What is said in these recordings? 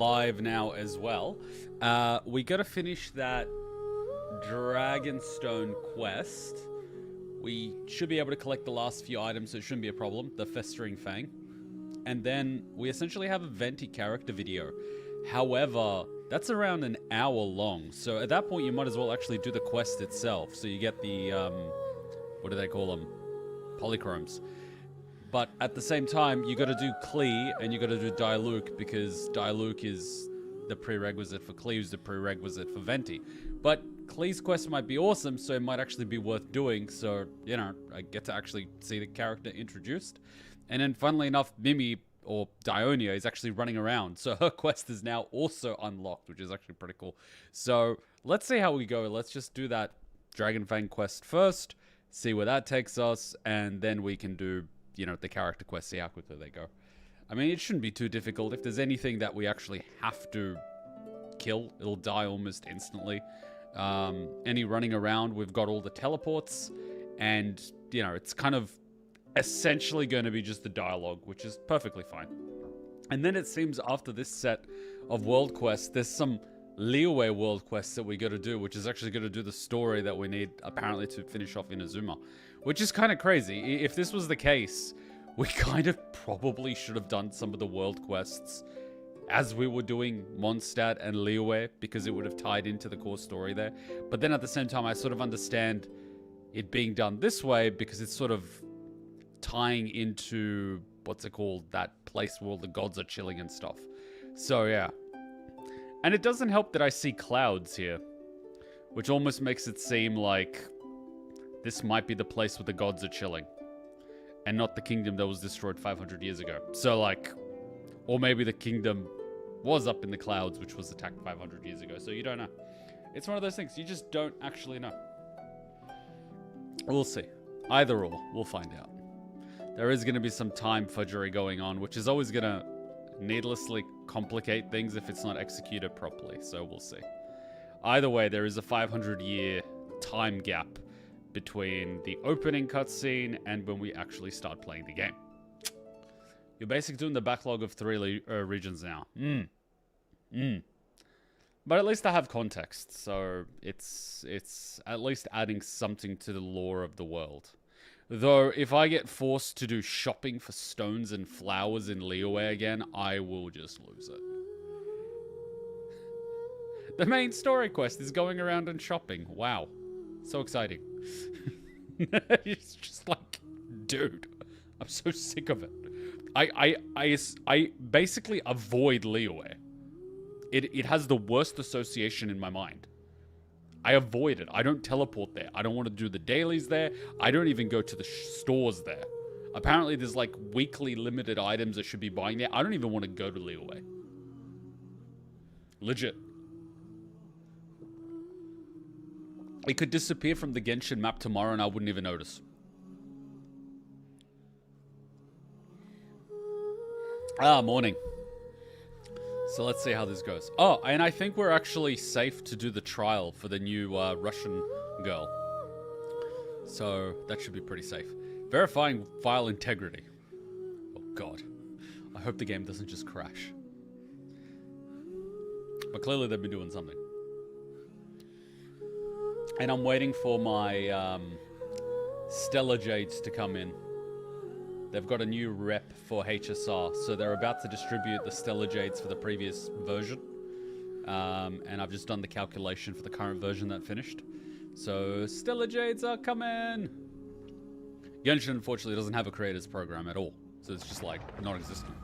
live now as well. We gotta finish that Dragonstone quest. We should be able to collect the last few items, so it shouldn't be a problem. The Festering Fang. And then we essentially have a Venti character video. However, that's around an hour long. So at that point, you might as well actually do the quest itself. So you get the, what do they call them? Polychromes. But at the same time, you got to do Klee and you got to do Diluc, because Diluc is the prerequisite for Klee, who's the prerequisite for Venti. But Klee's quest might be awesome, so it might actually be worth doing. So, you know, I get to actually see the character introduced. And then, funnily enough, Mimi, or DIONIA, is actually running around. So her quest is now also unlocked, which is actually pretty cool. So let's see how we go. Let's just do that Dragon Fang quest first, see where that takes us, and then we can do, you know, the character quest, see how quickly they go. I mean, it shouldn't be too difficult. If there's anything that we actually have to kill, it'll die almost instantly. Any running around, we've got all the teleports, and, you know, it's kind of essentially going to be just the dialogue, which is perfectly fine. And then it seems after this set of world quests, there's some Liyue world quests that we got to do, which is actually going to do the story that we need, apparently, to finish off Inazuma. Which is kind of crazy. If this was the case, we kind of probably should have done some of the world quests as we were doing Mondstadt and Liyue, because it would have tied into the core story there. But then at the same time, I sort of understand it being done this way, because it's sort of tying into, what's it called, that place where all the gods are chilling and stuff. So yeah. And it doesn't help that I see clouds here, which almost makes it seem like this might be the place where the gods are chilling, and not the kingdom that was destroyed 500 years ago. So, like, or maybe the kingdom was up in the clouds, which was attacked 500 years ago. So you don't know. It's one of those things. You just don't actually know. We'll see. Either or, we'll find out. There is going to be some time fudgery going on, which is always going to needlessly complicate things if it's not executed properly. So we'll see. Either way, there is a 500-year time gap between the opening cutscene and when we actually start playing the game. You're basically doing the backlog of 3 regions now. But at least I have context, so it's at least adding something to the lore of the world. Though, if I get forced to do shopping for stones and flowers in Liyue again, I will just lose it. The main story quest is going around and shopping. Wow. So exciting. It's just like, dude, I'm so sick of it. I basically avoid Liyue. It has the worst association in my mind. I avoid it. I don't teleport there. I don't want to do the dailies there. I don't even go to the stores there. Apparently there's like weekly limited items I should be buying there. I don't even want to go to Liyue. Legit. It could disappear from the Genshin map tomorrow and I wouldn't even notice. Morning. So let's see how this goes. Oh, and I think we're actually safe to do the trial for the new Russian girl. So that should be pretty safe. Verifying file integrity. Oh god. I hope the game doesn't just crash. But clearly they've been doing something. And I'm waiting for my Stellar Jades to come in. They've got a new rep for HSR, so they're about to distribute the Stellar Jades for the previous version. And I've just done the calculation for the current version that finished. So, Stellar Jades are coming! Genshin, unfortunately, doesn't have a creators program at all. So it's just, like, non-existent.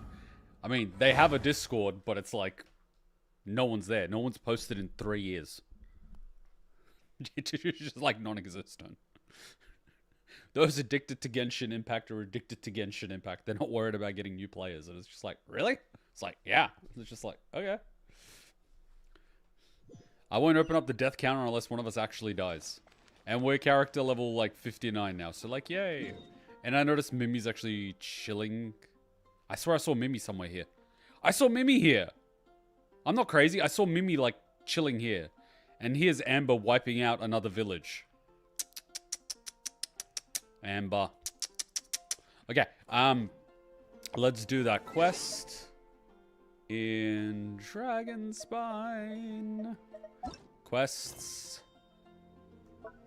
I mean, they have a Discord, but it's like, no one's there. No one's posted in 3 years. It's just, like, non-existent. Those addicted to Genshin Impact are addicted to Genshin Impact. They're not worried about getting new players. And it's just like, really? It's like, yeah. It's just like, okay. I won't open up the death counter unless one of us actually dies. And we're character level, like, 59 now. So, like, yay. And I noticed Mimi's actually chilling. I swear I saw Mimi somewhere here. I saw Mimi here. I'm not crazy. I saw Mimi, like, chilling here. And here's Amber wiping out another village. Amber. Okay, let's do that quest. in Dragonspine. Quests.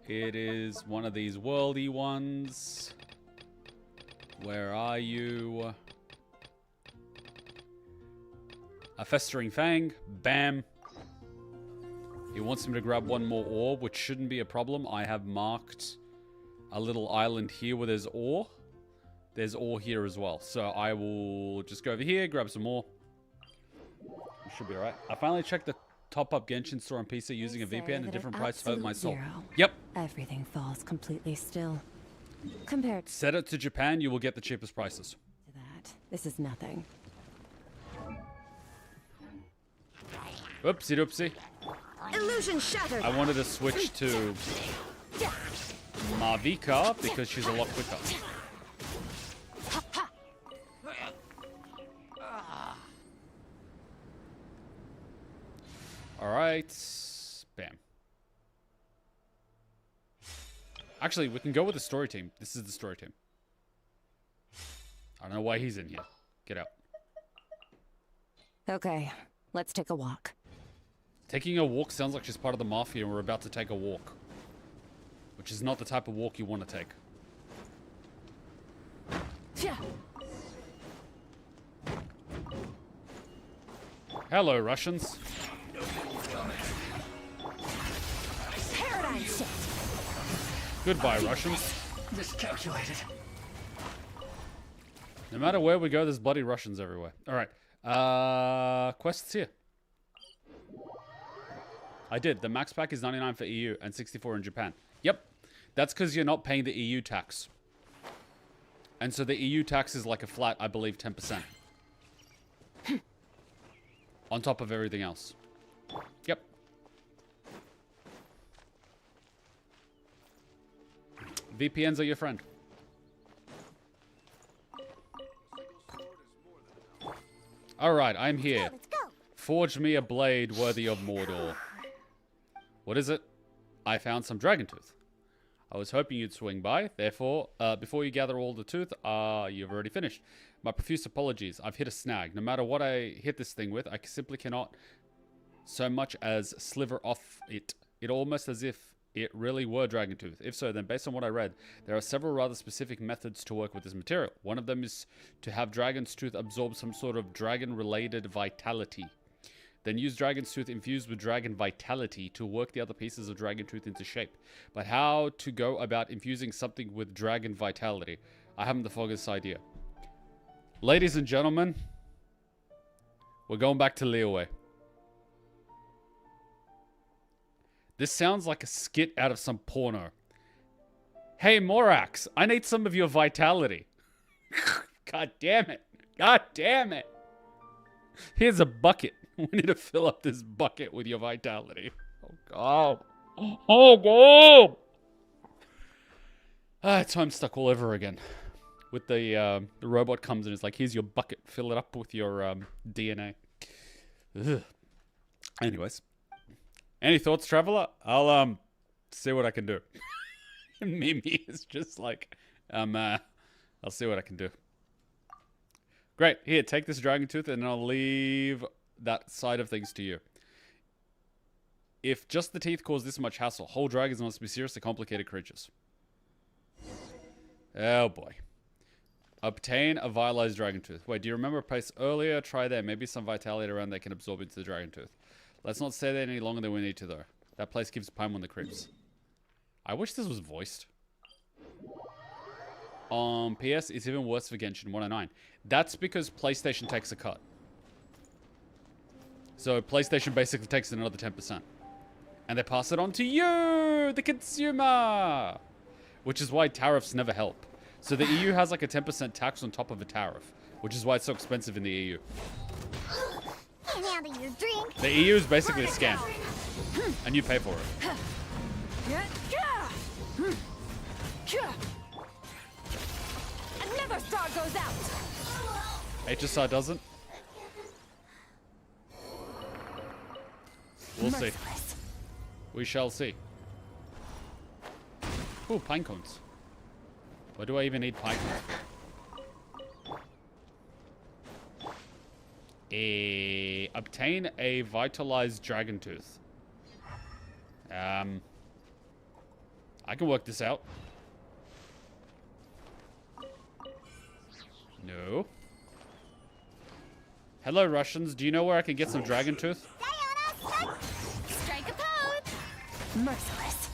It is one of these worldy ones. Where are you? A Festering Fang. Bam. He wants him to grab one more ore, which shouldn't be a problem. I have marked a little island here where there's ore. There's ore here as well. So I will just go over here, grab some more. We should be alright. I finally checked the top-up Genshin store on PC using a VPN, a different price hurt my soul. Yep. Everything falls completely still. Compared to Set it to Japan, you will get the cheapest prices. that, this is nothing. Oopsie doopsie. Illusion shattered. I wanted to switch to Marvika because she's a lot quicker. Alright. Bam. Actually, we can go with the story team. This is the story team. I don't know why he's in here. Get out. Okay, let's take a walk. Taking a walk sounds like she's part of the mafia and we're about to take a walk. Which is not the type of walk you want to take. Hello, Russians. Paradigm shift. Goodbye, Russians. Miscalculated. No matter where we go, there's bloody Russians everywhere. Alright. Quests here. I did. The max pack is 99 for EU and 64 in Japan. Yep. That's because you're not paying the EU tax. And so the EU tax is like a flat, I believe, 10%. On top of everything else. Yep. VPNs are your friend. Alright, I'm here. Forge me a blade worthy of Mordor. What is it? I found some dragon tooth. I was hoping you'd swing by. Therefore, before you gather all the tooth, you've already finished. My profuse apologies. I've hit a snag. No matter what I hit this thing with, I simply cannot so much as sliver off it. It almost as if it really were dragon tooth. If so, then based on what I read, there are several rather specific methods to work with this material. One of them is to have dragon's tooth absorb some sort of dragon-related vitality. Then use dragon's tooth infused with dragon vitality to work the other pieces of dragon tooth into shape. But how to go about infusing something with dragon vitality? I haven't the foggiest idea. Ladies and gentlemen, we're going back to Liyue. This sounds like a skit out of some porno. Hey, Morax, I need some of your vitality. God damn it. God damn it. Here's a bucket. We need to fill up this bucket with your vitality. Oh, God. Oh, God. It's Homestuck all over again. With the robot comes and it's like, here's your bucket. Fill it up with your DNA. Ugh. Anyways. Any thoughts, Traveler? I'll see what I can do. Mimi is just like, I'll see what I can do. Great. Here, take this dragon tooth and I'll leave that side of things to you. If just the teeth cause this much hassle, whole dragons must be seriously complicated creatures. Oh boy. Obtain a vitalized dragon tooth. Wait, do you remember a place earlier? Try there. Maybe some vitality around there can absorb into the dragon tooth. Let's not stay there any longer than we need to, though. That place gives Paimon the creeps. I wish this was voiced. PS, it's even worse for Genshin 109. That's because PlayStation takes a cut. So PlayStation basically takes another 10%. And they pass it on to you, the consumer! Which is why tariffs never help. So the EU has like a 10% tax on top of a tariff. Which is why it's so expensive in the EU. The EU is basically a scam. And you pay for it. Another star goes out. HSR doesn't? We'll see. We shall see. Ooh, pine cones. Why do I even need pine cones for? Obtain a vitalized dragon tooth. I can work this out. No. Hello, Russians. Do you know where I can get some dragon tooth? Strike a pose! Merciless.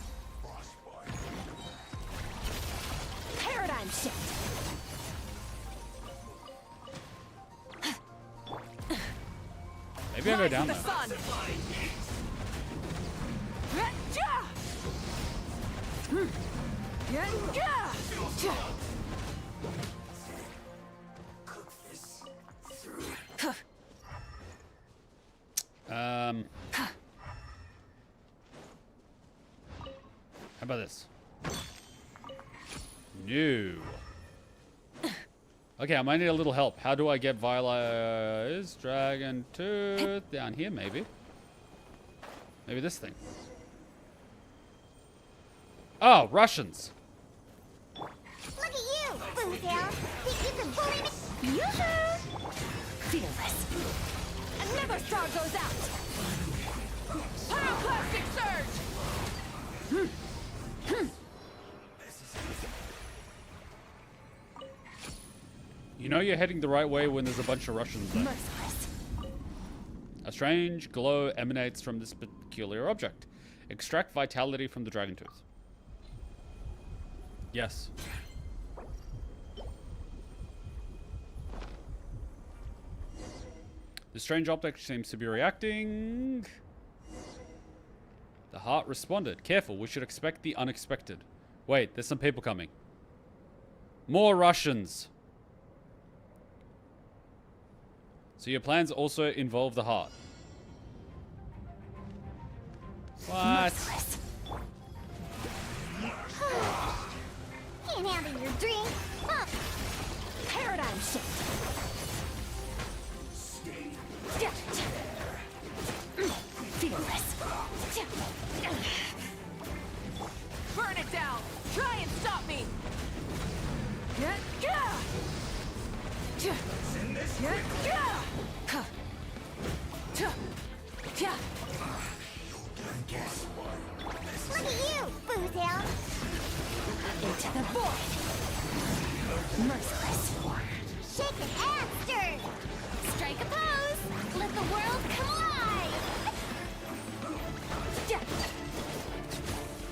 Paradigm shift. Maybe I'll go down there. How about this? No. Okay, I might need a little help. How do I get Viola's dragon tooth down here? Maybe. Maybe this thing. Oh, Russians. Look at you, Boozle. Think you can bully me? Yoo-hoo! Fearless. Another star goes out. Pyroclastic surge! You know you're heading the right way when there's a bunch of Russians there. Merciless. A strange glow emanates from this peculiar object. Extract vitality from the dragon tooth. Yes. The strange object seems to be reacting. The heart responded. Careful, we should expect the unexpected. Wait, there's some people coming. More Russians. So your plans also involve the heart. What? Can't handle your drink. Huh. Paradigm shift. Fearless. Burn it down. Try and stop me. Look at you, Boozle. Into the void. Merciless. Shake it and stir. Strike a pose. Let the world collide.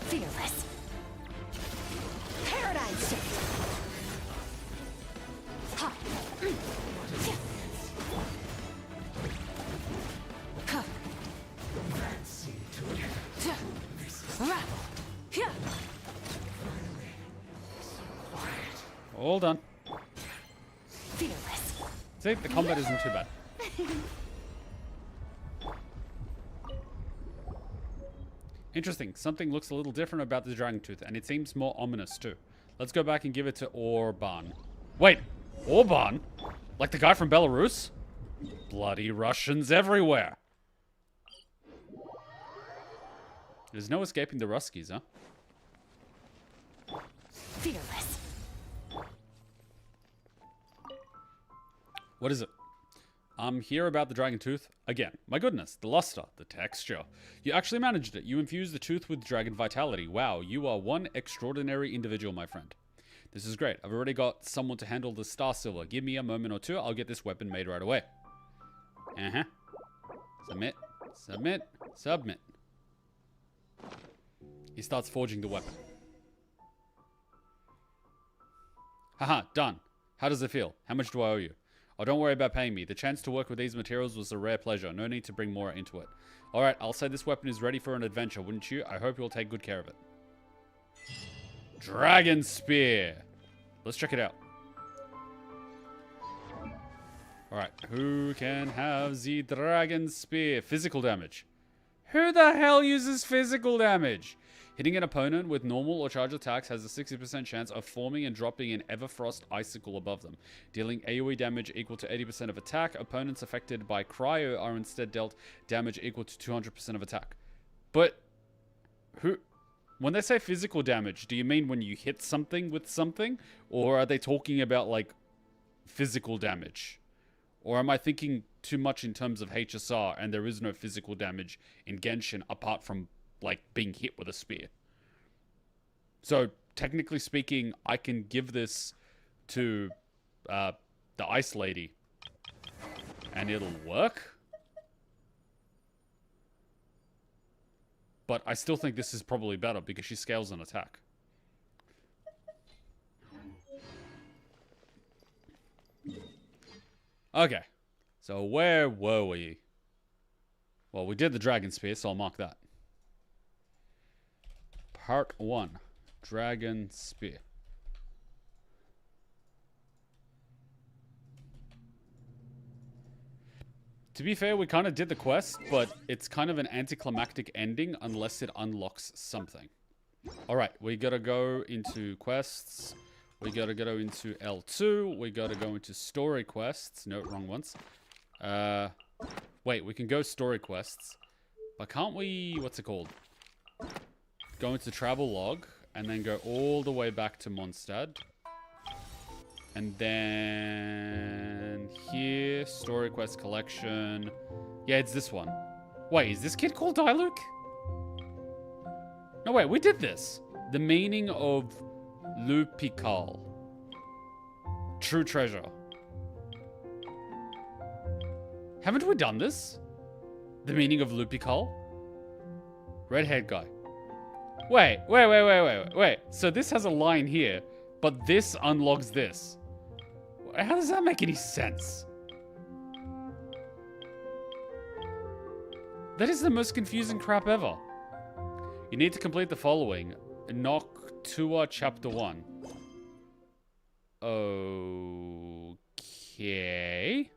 Fearless. Paradigm shift. Ha. All done. Fearless. See, the combat isn't too bad. Interesting. Something looks a little different about the dragon tooth, and it seems more ominous too. Let's go back and give it to Orban. Wait, Orban? Like the guy from Belarus? Bloody Russians everywhere. There's no escaping the Ruskies, huh? Fearless. What is it? I'm here about the dragon tooth. Again, my goodness, the luster, the texture. You actually managed it. You infused the tooth with dragon vitality. Wow, you are one extraordinary individual, my friend. This is great. I've already got someone to handle the star silver. Give me a moment or two. I'll get this weapon made right away. Uh-huh. Submit. Submit. Submit. He starts forging the weapon. Haha, done. How does it feel? How much do I owe you? Oh, don't worry about paying me. The chance to work with these materials was a rare pleasure. No need to bring more into it. Alright, I'll say this weapon is ready for an adventure, wouldn't you? I hope you'll take good care of it. Dragon Spear. Let's check it out. Alright, who can have the Dragon Spear? Physical damage. Who the hell uses physical damage? Hitting an opponent with normal or charge attacks has a 60% chance of forming and dropping an Everfrost icicle above them. Dealing AoE damage equal to 80% of attack. Opponents affected by cryo are instead dealt damage equal to 200% of attack. But who... When they say physical damage, do you mean when you hit something with something? Or are they talking about, like, physical damage? Or am I thinking too much in terms of HSR, and there is no physical damage in Genshin apart from, like, being hit with a spear. So, technically speaking, I can give this to the Ice Lady, and it'll work. But I still think this is probably better because she scales an attack. Okay. So where were we? Well, we did the Dragon Spear, so I'll mark that. Part 1. Dragon Spear. To be fair, we kind of did the quest, but it's kind of an anticlimactic ending unless it unlocks something. Alright, we gotta go into quests. We gotta go into L2. We gotta go into story quests. No, wrong ones. Wait, we can go story quests. But can't we... what's it called? Go into travel log, and then go all the way back to Mondstadt. And then here, story quest collection. Yeah, it's this one. Wait, is this kid called Diluc? No, wait, we did this. The meaning of Lupical. True treasure. Haven't we done this? The meaning of Lupical? Red-haired guy. Wait. So this has a line here, but this unlocks this. How does that make any sense? That is the most confusing crap ever. You need to complete the following. Noctua Chapter 1. Okay.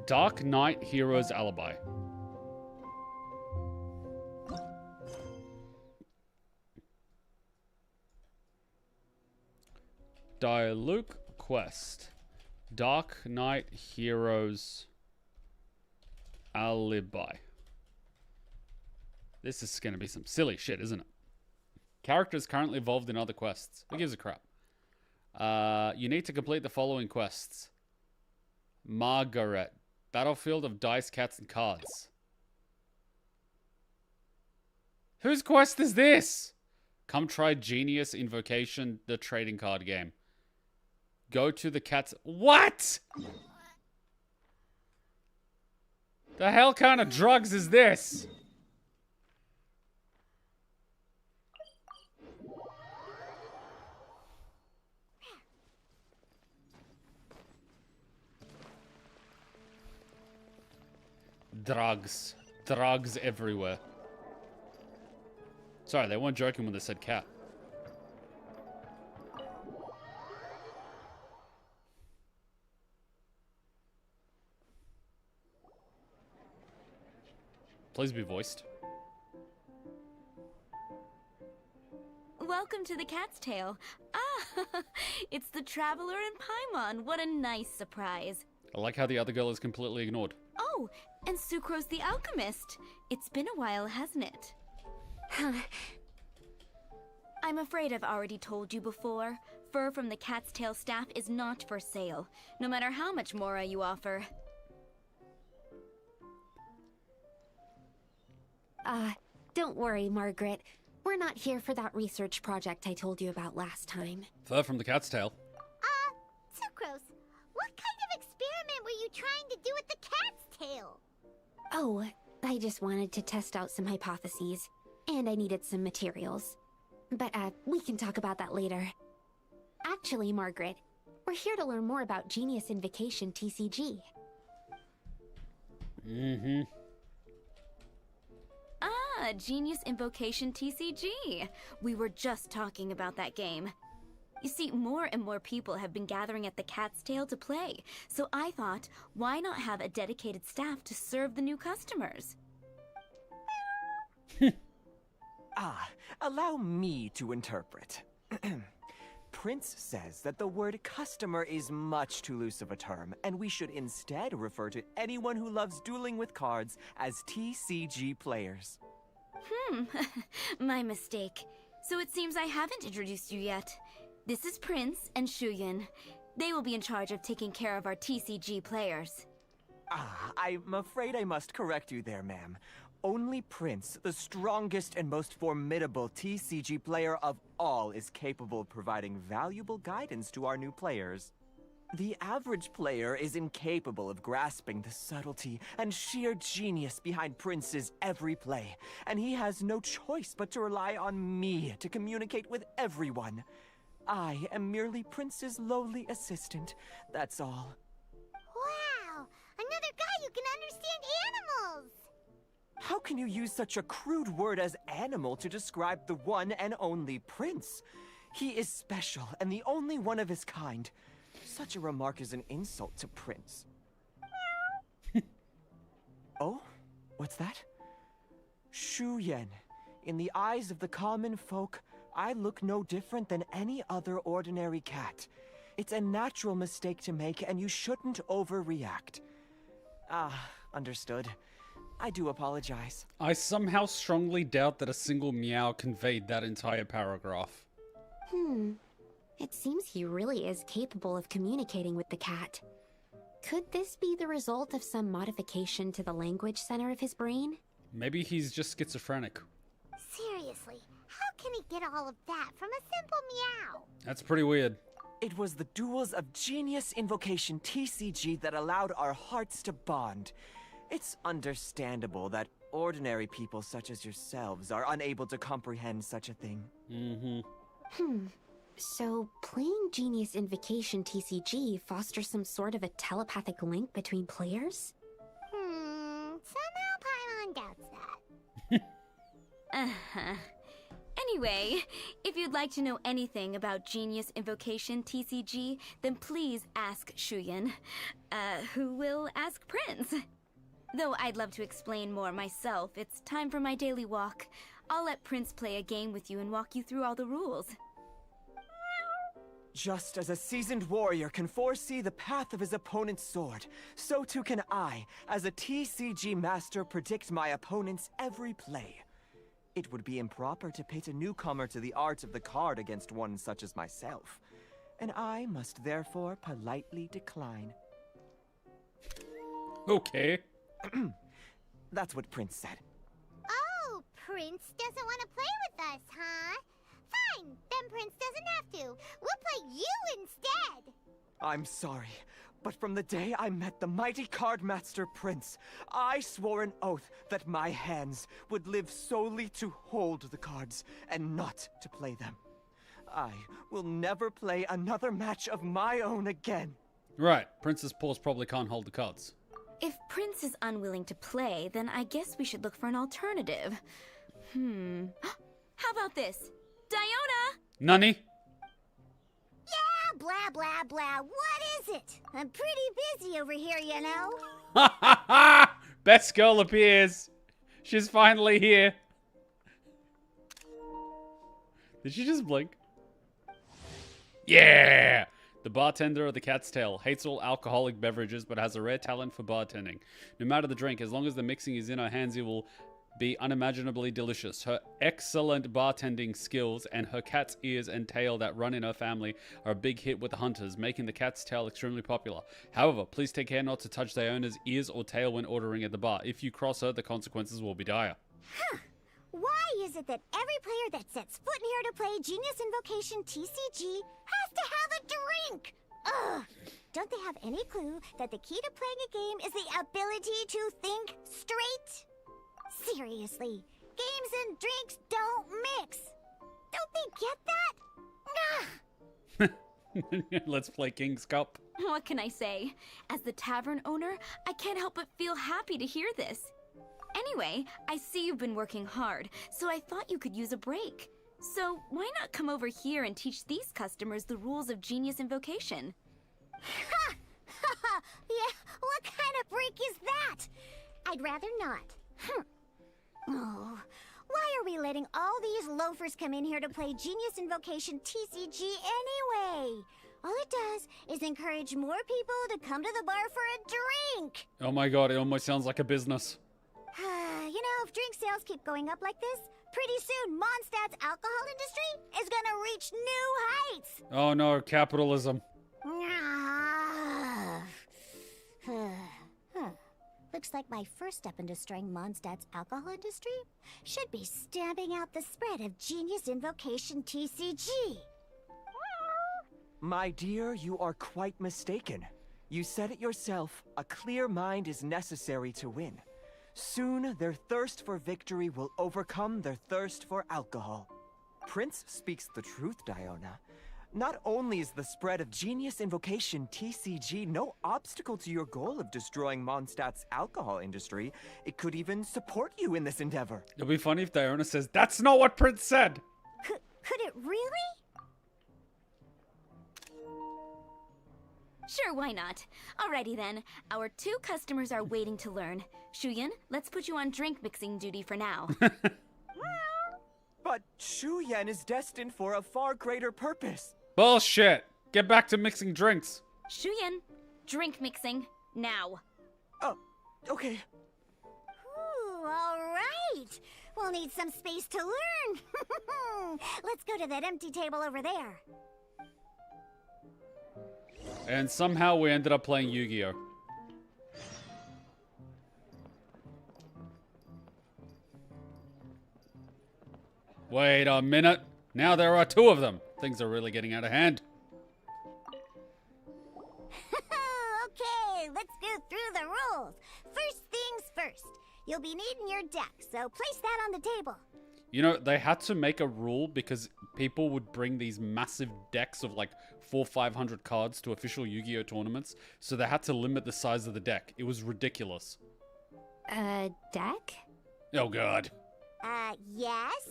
Dark Knight Hero's Alibi. Diluc Quest. Dark Knight Hero's Alibi. This is going to be some silly shit, isn't it? Characters currently involved in other quests. Who gives a crap? You need to complete the following quests. Margaret. Battlefield of Dice, Cats, and Cards. Whose quest is this? Come try Genius Invocation, the trading card game. Go to the cats... What? The hell kind of drugs is this? Drugs. Drugs everywhere. Sorry, they weren't joking when they said cat. Please be voiced. Welcome to the Cat's Tail. Ah, it's the Traveler and Paimon. What a nice surprise. I like how the other girl is completely ignored. Oh, and Sucrose the Alchemist. It's been a while, hasn't it? I'm afraid I've already told you before. Fur from the Cat's Tail staff is not for sale, no matter how much Mora you offer. Don't worry, Margaret. We're not here for that research project I told you about last time. Fur from the cat's tail. Sucrose, what kind of experiment were you trying to do with the cat's tail? Oh, I just wanted to test out some hypotheses, and I needed some materials. But, we can talk about that later. Actually, Margaret, we're here to learn more about Genius Invocation TCG. Mm-hmm. Ah, Genius Invocation TCG. We were just talking about that game. You see, more and more people have been gathering at the Cat's Tail to play, so I thought, why not have a dedicated staff to serve the new customers? Allow me to interpret. Prince says that the word customer is much too loose of a term, and we should instead refer to anyone who loves dueling with cards as TCG players. My mistake. So it seems I haven't introduced you yet. This is Prince and Shuyan. They will be in charge of taking care of our TCG players. I'm afraid I must correct you there, ma'am. Only Prince, the strongest and most formidable TCG player of all, is capable of providing valuable guidance to our new players. The average player is incapable of grasping the subtlety and sheer genius behind Prince's every play, and he has no choice but to rely on me to communicate with everyone. I am merely Prince's lowly assistant, that's all. Wow! Another guy who can understand animals! How can you use such a crude word as animal to describe the one and only Prince? He is special and the only one of his kind. Such a remark is an insult to Prince. Oh? What's that? Shuyan. In the eyes of the common folk, I look no different than any other ordinary cat. It's a natural mistake to make, and you shouldn't overreact. Understood. I do apologize. I somehow strongly doubt that a single meow conveyed that entire paragraph. It seems he really is capable of communicating with the cat. Could this be the result of some modification to the language center of his brain? Maybe he's just schizophrenic. Seriously, how can he get all of that from a simple meow? That's pretty weird. It was the duels of Genius Invocation TCG that allowed our hearts to bond. It's understandable that ordinary people such as yourselves are unable to comprehend such a thing. So, playing Genius Invocation TCG fosters some sort of a telepathic link between players? Somehow Paimon doubts that. Anyway, if you'd like to know anything about Genius Invocation TCG, then please ask Shuyan, who will ask Prince. Though I'd love to explain more myself, it's time for my daily walk. I'll let Prince play a game with you and walk you through all the rules. Just as a seasoned warrior can foresee the path of his opponent's sword, so too can I, as a TCG master, predict my opponent's every play. It would be improper to pit a newcomer to the art of the card against one such as myself, and I must therefore politely decline. Okay. That's what Prince said. Oh, Prince doesn't want to play with us, huh? Fine, then Prince doesn't have to. We'll play you instead. I'm sorry, but from the day I met the mighty card master Prince, I swore an oath that my hands would live solely to hold the cards and not to play them. I will never play another match of my own again. Right, Prince's paws probably can't hold the cards. If Prince is unwilling to play, then I guess we should look for an alternative. How about this? Diona! Nani? Yeah, blah, blah, blah. What is it? I'm pretty busy over here, you know. Ha ha ha! Best girl appears. She's finally here. Did she just blink? Yeah! The bartender of the Cat's Tail hates all alcoholic beverages but has a rare talent for bartending. No matter the drink, as long as the mixing is in her hands, it will be unimaginably delicious. Her excellent bartending skills and her cat's ears and tail that run in her family are a big hit with the hunters, making the Cat's Tail extremely popular. However, please take care not to touch Diona's ears or tail when ordering at the bar. If you cross her, the consequences will be dire. Why is it that every player that sets foot in here to play Genius Invocation TCG has to have a drink? Ugh! Don't they have any clue that the key to playing a game is the ability to think straight? Seriously, games and drinks don't mix. Don't they get that? Let's play King's Cup. What can I say? As the tavern owner, I can't help but feel happy to hear this. Anyway, I see you've been working hard, so I thought you could use a break. So why not come over here and teach these customers the rules of Genius Invocation? Ha! Yeah, what kind of break is that? I'd rather not. Oh, why are we letting all these loafers come in here to play Genius Invocation TCG anyway? All it does is encourage more people to come to the bar for a drink. Oh my god, it almost sounds like a business. You know, if drink sales keep going up like this, pretty soon Mondstadt's alcohol industry is gonna reach new heights. Oh no, capitalism. Looks like my first step in destroying Mondstadt's alcohol industry should be stamping out the spread of Genius Invocation TCG. My dear, you are quite mistaken. You said it yourself, a clear mind is necessary to win. Soon, their thirst for victory will overcome their thirst for alcohol. Prince speaks the truth, Dionia. Not only is the spread of Genius Invocation TCG no obstacle to your goal of destroying Mondstadt's alcohol industry, it could even support you in this endeavor. It'll be funny if Dionia says, "That's not what Prince said!" Could it really? Sure, why not? Alrighty then. Our 2 customers are waiting to learn. Shuyan, let's put you on drink mixing duty for now. But Shuyan is destined for a far greater purpose. Bullshit! Get back to mixing drinks. Shuyan, drink mixing, now. Oh, okay. Ooh, all right. We'll need some space to learn. Let's go to that empty table over there. And somehow we ended up playing Yu-Gi-Oh! Wait a minute. Now there are 2 of them. Things are really getting out of hand. Okay, let's go through the rules. First things first. You'll be needing your deck, so place that on the table. You know, they had to make a rule because people would bring these massive decks of like 400-500 cards to official Yu-Gi-Oh! Tournaments, so they had to limit the size of the deck. It was ridiculous. Deck? Oh god. Yes?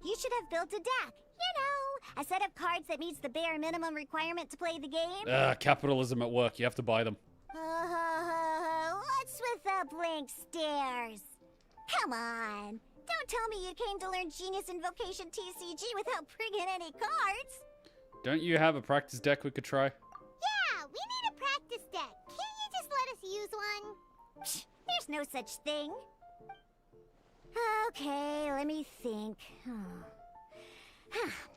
You should have built a deck. You know, a set of cards that meets the bare minimum requirement to play the game. Capitalism at work. You have to buy them. What's with the blank stares? Come on. Don't tell me you came to learn Genius Invocation TCG without bringing any cards. Don't you have a practice deck we could try? Yeah, we need a practice deck. Can't you just let us use one? Psh, there's no such thing. Okay, let me think.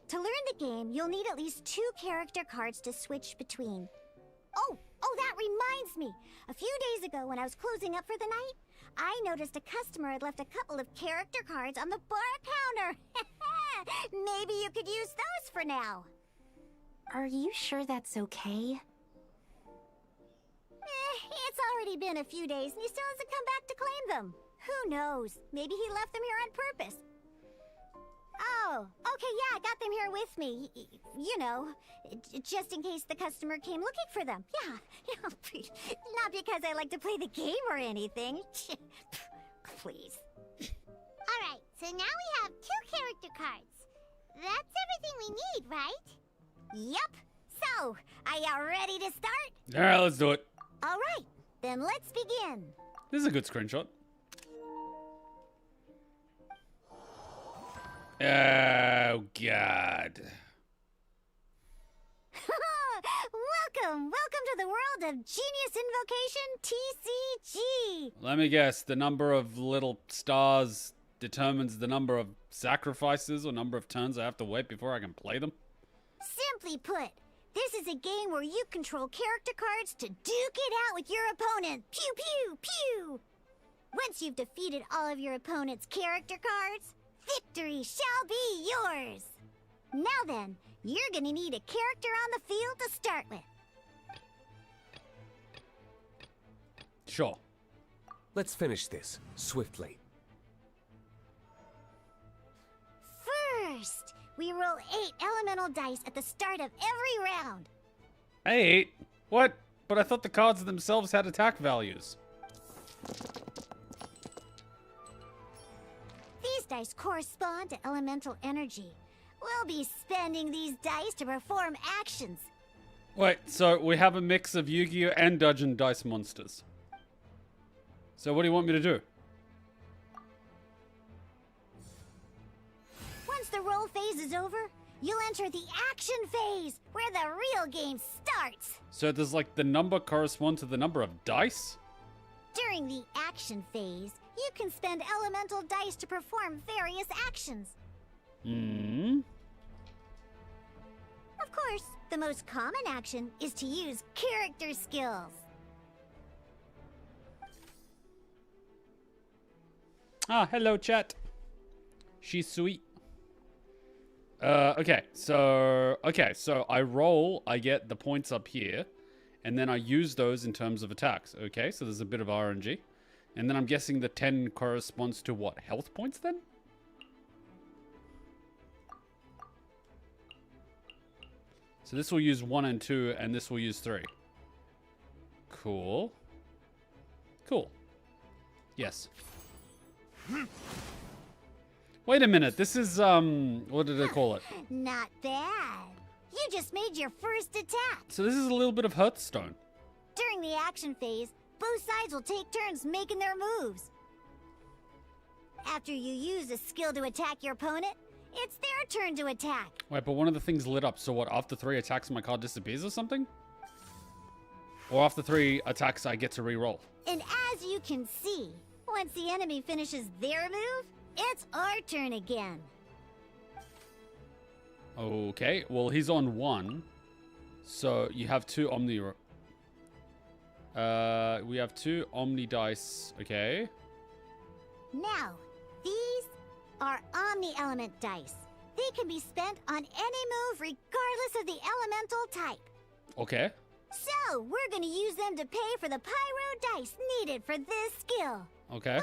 To learn the game, you'll need at least 2 character cards to switch between. Oh, that reminds me. A few days ago when I was closing up for the night, I noticed a customer had left a couple of character cards on the bar counter. Maybe you could use those for now. Are you sure that's okay? It's already been a few days and he still hasn't come back to claim them. Who knows? Maybe he left them here on purpose. Oh, okay, yeah, I got them here with me. You know, just in case the customer came looking for them. Yeah, not because I like to play the game or anything. Please. All right, so now we have 2 character cards. That's everything we need, right? Yep. So, are you ready to start? Alright, let's do it. All right, then let's begin. This is a good screenshot. Oh, God. Welcome to the world of Genius Invocation TCG. Let me guess, the number of little stars determines the number of sacrifices or number of turns I have to wait before I can play them? Simply put, this is a game where you control character cards to duke it out with your opponent. Pew, pew, pew. Once you've defeated all of your opponent's character cards, victory shall be yours. Now then, you're gonna need a character on the field to start with. Sure. Let's finish this swiftly. First, we roll 8 elemental dice at the start of every round. 8? What? But I thought the cards themselves had attack values. These dice correspond to elemental energy. We'll be spending these dice to perform actions. Wait, so we have a mix of Yu-Gi-Oh! And Dungeon Dice monsters. So what do you want me to do? the roll phase is over, you'll enter the action phase, where the real game starts. So does like the number correspond to the number of dice? During the action phase, you can spend elemental dice to perform various actions. Hmm. Of course, the most common action is to use character skills. Ah, hello chat. She's sweet. Okay, so I roll, I get the points up here, and then I use those in terms of attacks. Okay, so there's a bit of RNG. And then I'm guessing the 10 corresponds to what? Health points then? So this will use 1 and 2, and this will use 3. Cool. Cool. Yes. Wait a minute, this is, what did I call it? Not bad. You just made your first attack. So this is a little bit of Hearthstone. During the action phase, both sides will take turns making their moves. After you use a skill to attack your opponent, it's their turn to attack. Wait, but one of the things lit up, so what, after 3 attacks my card disappears or something? Or after 3 attacks I get to re-roll? And as you can see, once the enemy finishes their move, it's our turn again. Okay, well he's on 1. So you have 2 Omni... we have 2 Omni dice, okay. Now, these are Omni-Element dice. They can be spent on any move regardless of the elemental type. Okay. So, we're gonna use them to pay for the pyro dice needed for this skill. Okay.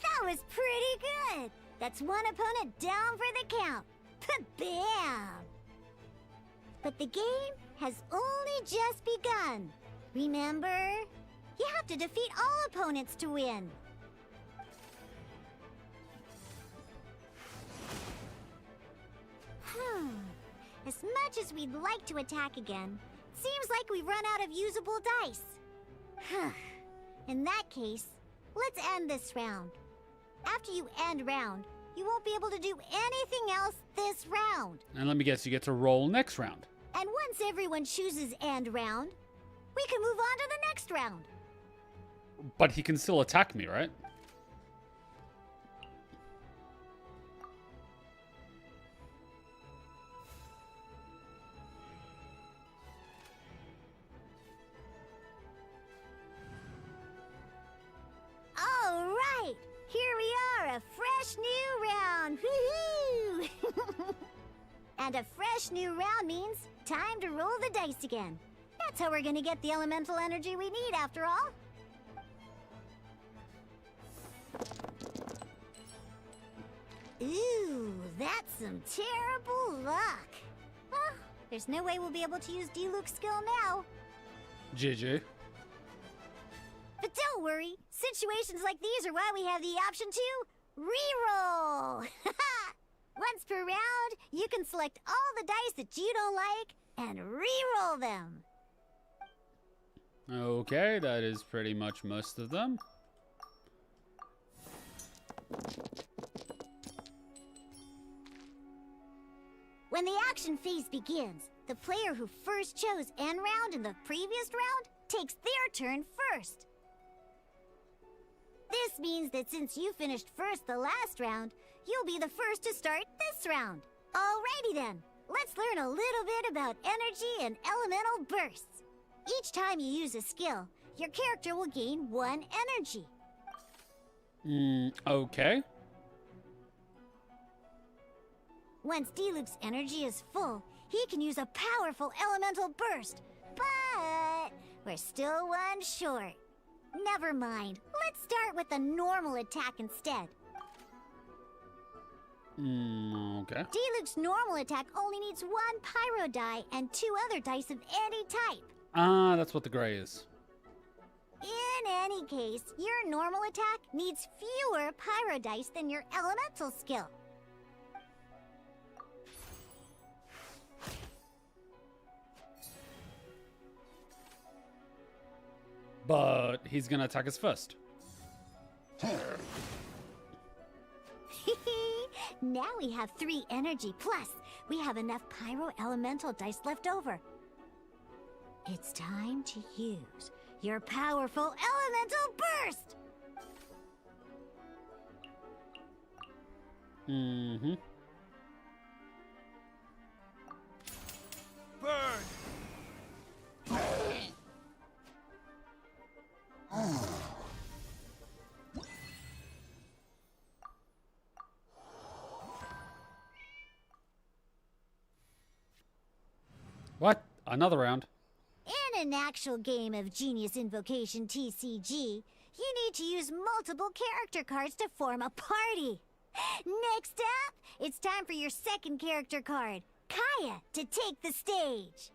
That was pretty good. That's one opponent down for the count. Bam! But the game has only just begun. Remember? You have to defeat all opponents to win. As much as we'd like to attack again, seems like we've run out of usable dice. In that case, let's end this round. After you end round, you won't be able to do anything else this round. And let me guess, you get to roll next round. And once everyone chooses end round, we can move on to the next round. But he can still attack me, right? All right, here we are, a fresh new round. Woohoo! And a fresh new round means time to roll the dice again. That's how we're gonna get the elemental energy we need, after all. Ooh, that's some terrible luck. Well, there's no way we'll be able to use Diluc's skill now. GG. But don't worry, situations like these are why we have the option to re-roll. Once per round, you can select all the dice that you don't like and re-roll them. Okay, that is pretty much most of them. When the action phase begins, the player who first chose end round in the previous round takes their turn first. This means that since you finished first the last round, you'll be the first to start this round. Alrighty then, let's learn a little bit about energy and elemental bursts. Each time you use a skill, your character will gain 1 energy. Okay. Once Diluc's energy is full, he can use a powerful elemental burst. But we're still 1 short. Never mind. Let's start with a normal attack instead. Okay. Diluc's normal attack only needs 1 pyro die and 2 other dice of any type. Ah, that's what the gray is. In any case, your normal attack needs fewer pyro dice than your elemental skill. But he's gonna attack us first. Now we have 3 energy, plus we have enough pyro elemental dice left over. It's time to use your powerful elemental burst! Mm-hmm. Burn! What? Another round? In an actual game of Genius Invocation TCG, you need to use multiple character cards to form a party. Next up, it's time for your second character card, Kaya, to take the stage.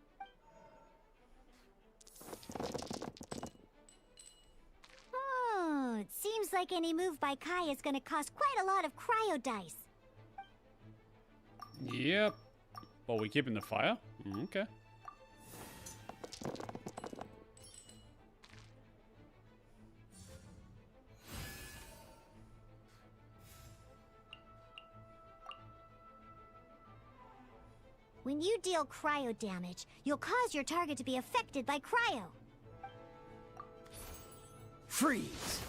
Oh, it seems like any move by Kaya is going to cost quite a lot of cryo dice. Yep. Well, we keeping the fire? Okay. When you deal cryo damage, you'll cause your target to be affected by cryo. Freeze!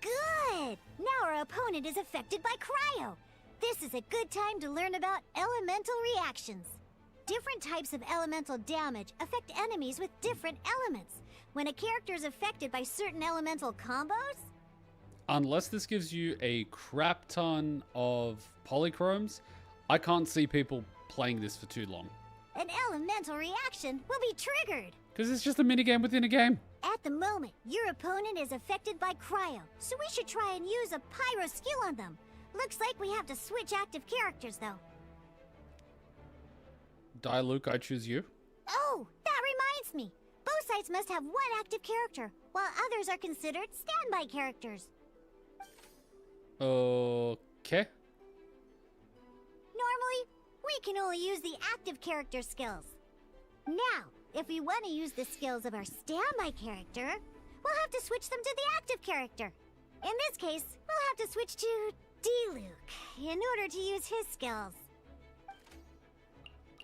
Good! Now our opponent is affected by cryo. This is a good time to learn about elemental reactions. Different types of elemental damage affect enemies with different elements. When a character is affected by certain elemental combos, Unless this gives you a crap ton of polychromes, I can't see people playing this for too long. an elemental reaction will be triggered. Because it's just a minigame within a game. At the moment, your opponent is affected by cryo, so we should try and use a pyro skill on them. Looks like we have to switch active characters, though. Diluc, I choose you. Oh, that reminds me. Both sides must have one active character, while others are considered standby characters. Okay. Normally, we can only use the active character skills. Now, if we want to use the skills of our standby character, we'll have to switch them to the active character. In this case, we'll have to switch to Diluc in order to use his skills.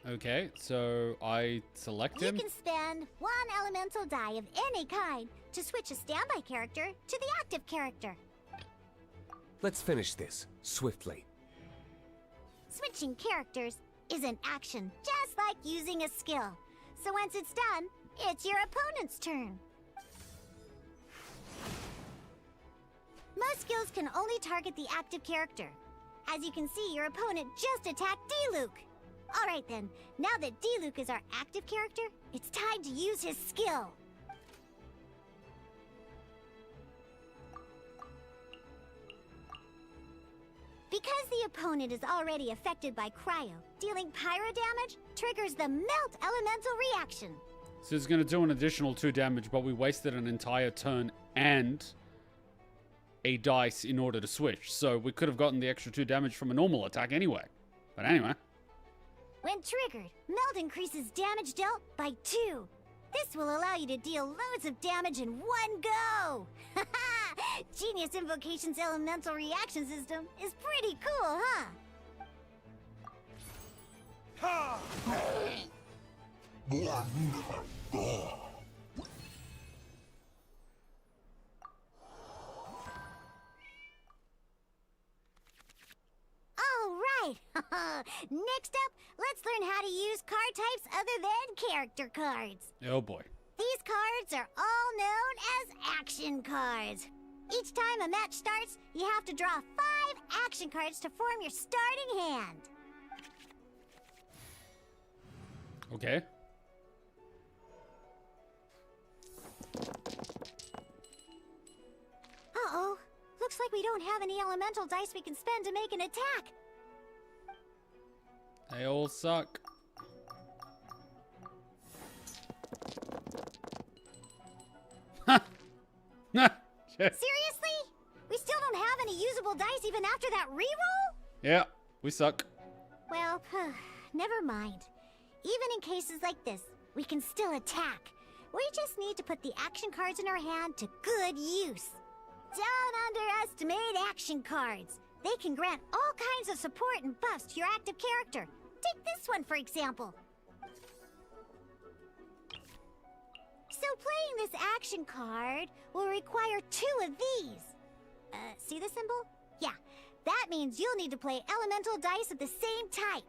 Okay, so I select him. You can spend one elemental die of any kind to switch a standby character to the active character. Let's finish this, swiftly. Switching characters is an action, just like using a skill. So once it's done, it's your opponent's turn. Most skills can only target the active character. As you can see, your opponent just attacked Diluc. Alright then, now that Diluc is our active character, it's time to use his skill. Because the opponent is already affected by cryo, dealing pyro damage triggers the melt elemental reaction. So it's going to do an additional 2 damage, but we wasted an entire turn and a dice in order to switch. So we could have gotten the extra 2 damage from a normal attack anyway. But anyway. When triggered, melt increases damage dealt by 2. This will allow you to deal loads of damage in one go. Genius Invocation's elemental reaction system is pretty cool, huh? All right. Next up, let's learn how to use card types other than character cards. Oh boy. These cards are all known as action cards. Each time a match starts, you have to draw 5 action cards to form your starting hand. Okay. Uh-oh. Looks like we don't have any elemental dice we can spend to make an attack. They all suck. Seriously? We still don't have any usable dice even after that reroll? Yeah, we suck. Well, never mind. even in cases like this, we can still attack. We just need to put the action cards in our hand to good use. Don't underestimate action cards. They can grant all kinds of support and buffs to your active character. Take this one, for example. So playing this action card will require 2 of these. See the symbol? Yeah, that means you'll need to play elemental dice of the same type.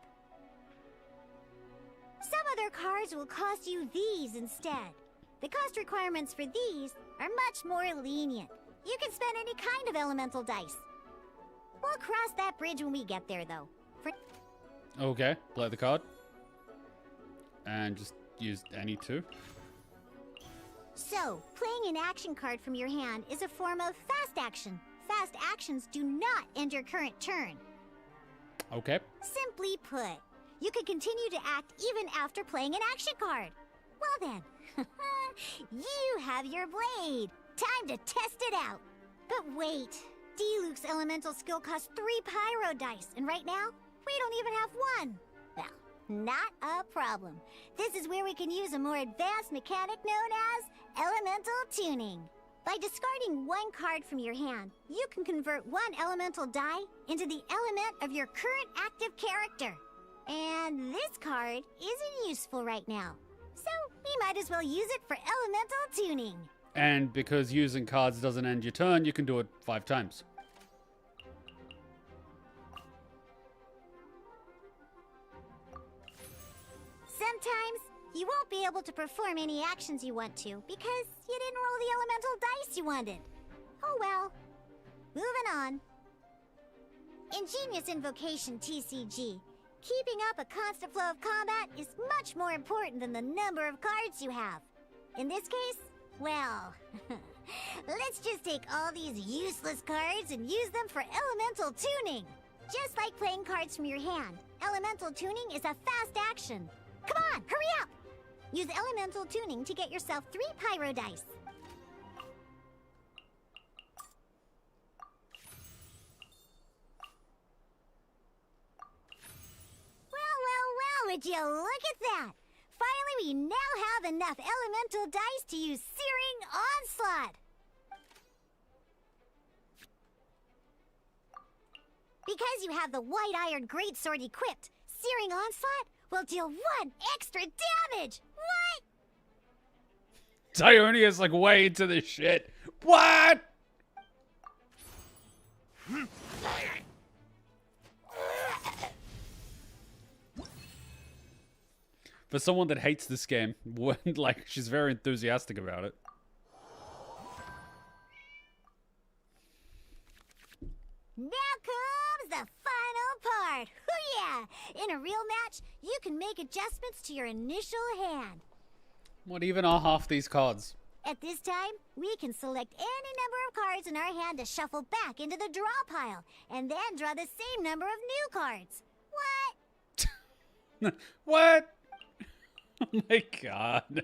Some other cards will cost you these instead. The cost requirements for these are much more lenient. You can spend any kind of elemental dice. We'll cross that bridge when we get there, though. Okay, play the card. And just use any 2. So, playing an action card from your hand is a form of fast action. Fast actions do not end your current turn. Okay. Simply put, you can continue to act even after playing an action card. Well then, you have your blade. Time to test it out. But wait, Diluc's elemental skill costs 3 pyro dice, and right now, we don't even have 1. Well, not a problem. This is where we can use a more advanced mechanic known as elemental tuning. By discarding 1 card from your hand, you can convert 1 elemental die into the element of your current active character. And this card isn't useful right now, so we might as well use it for elemental tuning. And because using cards doesn't end your turn, you can do it 5 times. Sometimes you won't be able to perform any actions you want to because you didn't roll the elemental dice you wanted. Oh well. Moving on. In Invocation TCG, keeping up a constant flow of combat is much more important than the number of cards you have. In this case, well, let's just take all these useless cards and use them for elemental tuning. Just like playing cards from your hand, elemental tuning is a fast action. Come on, hurry up! Use elemental tuning to get yourself 3 pyro dice. Well, would you look at that? Finally, we now have enough elemental dice to use Searing Onslaught. Because you have the White-Iron Greatsword equipped, Searing Onslaught will deal 1 extra damage! What? Dionia's like way into this shit. What? For someone that hates this game, like, she's very enthusiastic about it. Now comes the final part. Hoo yeah! In a real match, you can make adjustments to your initial hand. What even are half these cards? At this time, we can select any number of cards in our hand to shuffle back into the draw pile, and then draw the same number of new cards. What? What? Oh my god.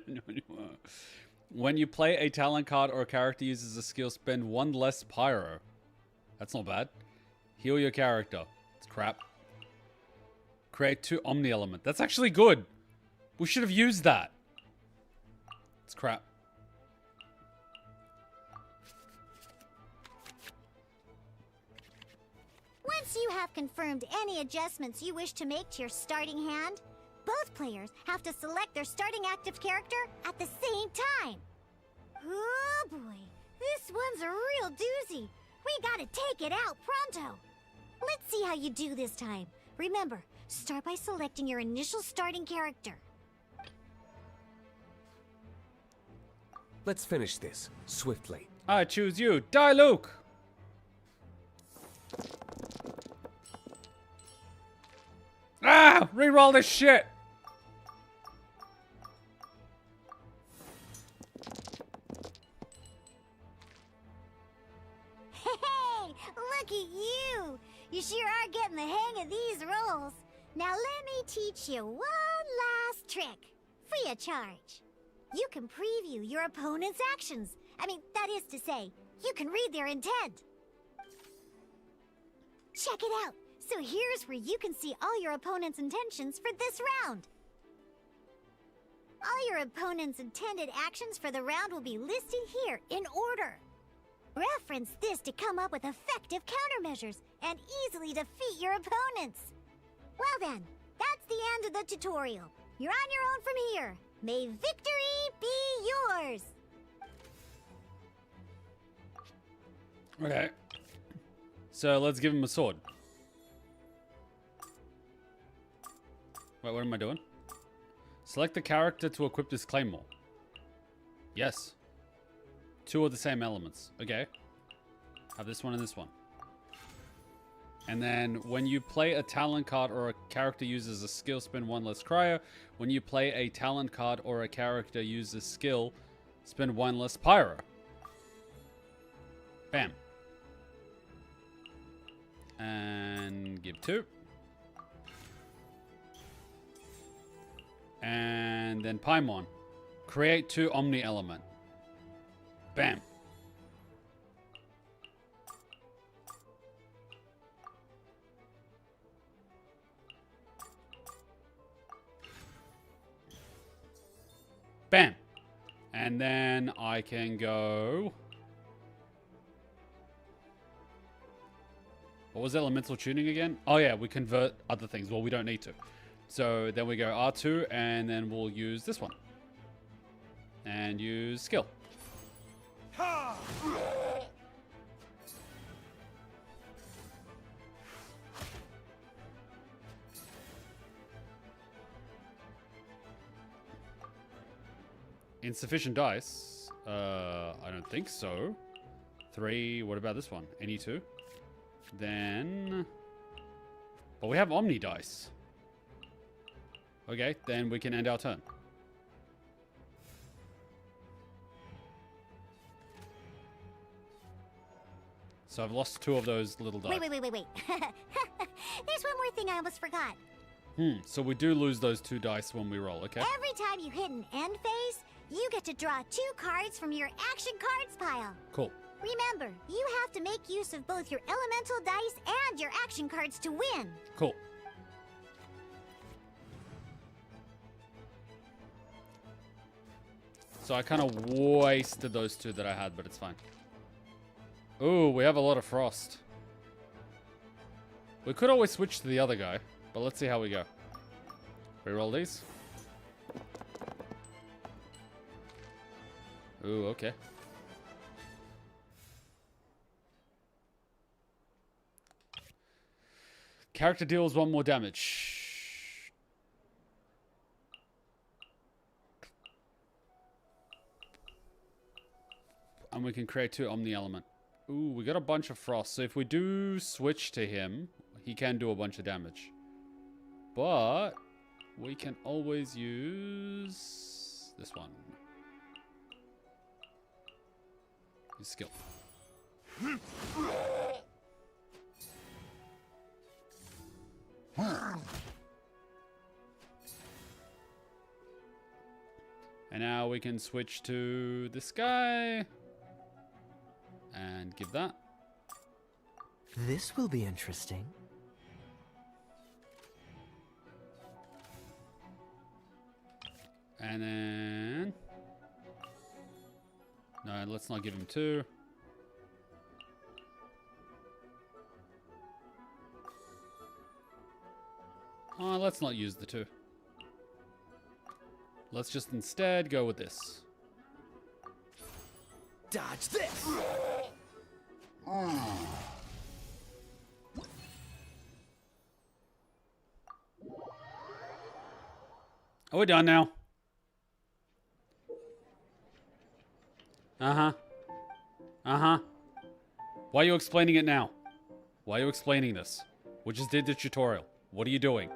When you play a talent card or a character uses a skill, spend 1 less pyro. That's not bad. Heal your character. It's crap. Create 2 Omni Element. That's actually good. We should have used that. It's crap. Once you have confirmed any adjustments you wish to make to your starting hand, both players have to select their starting active character at the same time. Oh boy, this one's a real doozy. We gotta take it out pronto. Let's see how you do this time. Remember, start by selecting your initial starting character. Let's finish this swiftly. I choose you, Diluc. Ah! Reroll this shit! Hey, look at you! You sure are getting the hang of these rolls. Now let me teach you one last trick, free of charge. You can preview your opponent's actions. I mean, that is to say, you can read their intent. Check it out. So here's where you can see all your opponent's intentions for this round. All your opponent's intended actions for the round will be listed here in order. Reference this to come up with effective countermeasures and easily defeat your opponents. Well then, that's the end of the tutorial. You're on your own from here. May victory be yours! Okay. So let's give him a sword. Wait, what am I doing? Select the character to equip this claymore. Yes. 2 of the same elements. Okay. Have this one and this one. And then when you play a talent card or a character uses a skill, spend 1 less cryo. When you play a talent card or a character uses skill, spend 1 less pyro. Bam. And give 2. And then Paimon. Create 2 Omni element. Bam. Bam. And then I can go... What was elemental tuning again? Oh yeah, we convert other things. Well, we don't need to. So then we go R2 and then we'll use this one. And use skill. Insufficient dice. I don't think so. 3. What about this one? Any 2? Then... But we have Omni dice. Okay, then we can end our turn. So I've lost 2 of those little dice. Wait. There's one more thing I almost forgot. So we do lose those 2 dice when we roll, okay? Every time you hit an end phase, you get to draw 2 cards from your action cards pile. Cool. Remember, you have to make use of both your elemental dice and your action cards to win. Cool. So I kind of wasted those 2 that I had, but it's fine. Ooh, we have a lot of frost. We could always switch to the other guy, but let's see how we go. Reroll these. Ooh, okay. Character deals 1 more damage. And we can create 2 Omni element. Ooh, we got a bunch of frost. So if we do switch to him, he can do a bunch of damage. But we can always use this one. His skill. And now we can switch to this guy. And give that. This will be interesting. And then... No, let's not give him 2. Oh, let's not use the 2. Let's just instead go with this. Dodge this! Are we done now? Uh-huh. Uh-huh. Why are you explaining it now? Why are you explaining this? We just did the tutorial. What are you doing?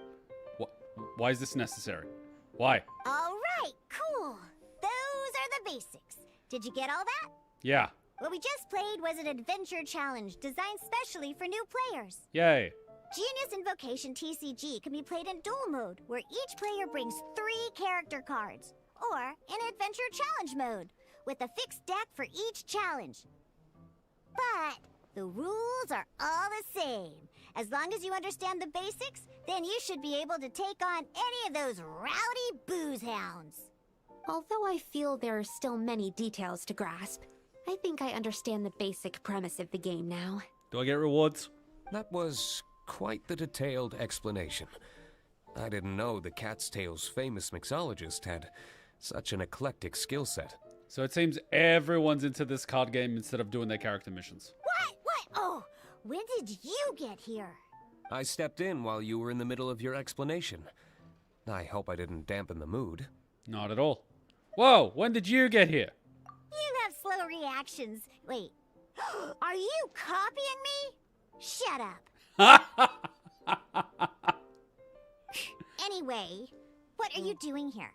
Why is this necessary? Why? All right, cool. Those are the basics. Did you get all that? Yeah. What we just played was an adventure challenge designed specially for new players. Yay. Genius Invocation TCG can be played in duel mode, where each player brings 3 character cards, or in adventure challenge mode, with a fixed deck for each challenge. But the rules are all the same. As long as you understand the basics, then you should be able to take on any of those rowdy booze hounds. Although I feel there are still many details to grasp, I think I understand the basic premise of the game now. Do I get rewards? That was quite the detailed explanation. I didn't know the Cat's Tail's famous mixologist had such an eclectic skill set. So it seems everyone's into this card game instead of doing their character missions. What? Oh, when did you get here? I stepped in while you were in the middle of your explanation. I hope I didn't dampen the mood. Not at all. Whoa, when did you get here? You have slow reactions. Wait, are you copying me? Shut up. Anyway, what are you doing here?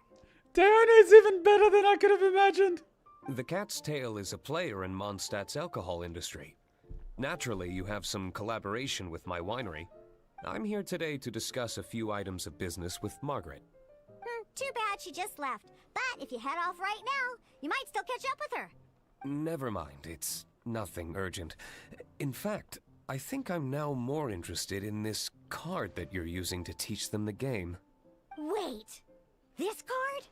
Dionia even better than I could have imagined. The Cat's Tail is a player in Mondstadt's alcohol industry. Naturally, you have some collaboration with my winery. I'm here today to discuss a few items of business with Margaret. Too bad she just left. But if you head off right now, you might still catch up with her. Never mind, it's nothing urgent. In fact, I think I'm now more interested in this card that you're using to teach them the game. Wait, this card?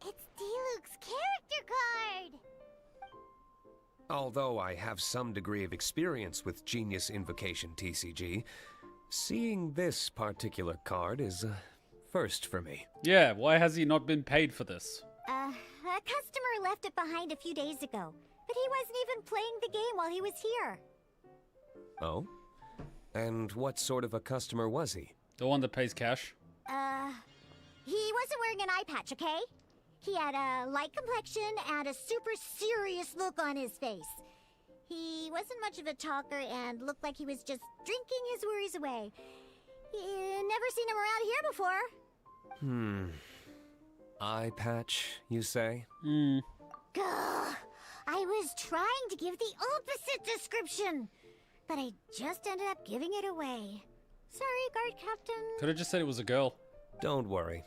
It's Diluc's character card! Although I have some degree of experience with Genius Invocation TCG, seeing this particular card is a first for me. Yeah, why has he not been paid for this? A customer left it behind a few days ago, but he wasn't even playing the game while he was here. Oh? And what sort of a customer was he? The one that pays cash? He wasn't wearing an eye patch, okay? He had a light complexion and a super serious look on his face. He wasn't much of a talker and looked like he was just drinking his worries away. Never seen him around here before. Eye patch, you say? Gah! I was trying to give the opposite description, but I just ended up giving it away. Sorry, guard captain. Could have just said it was a girl. Don't worry.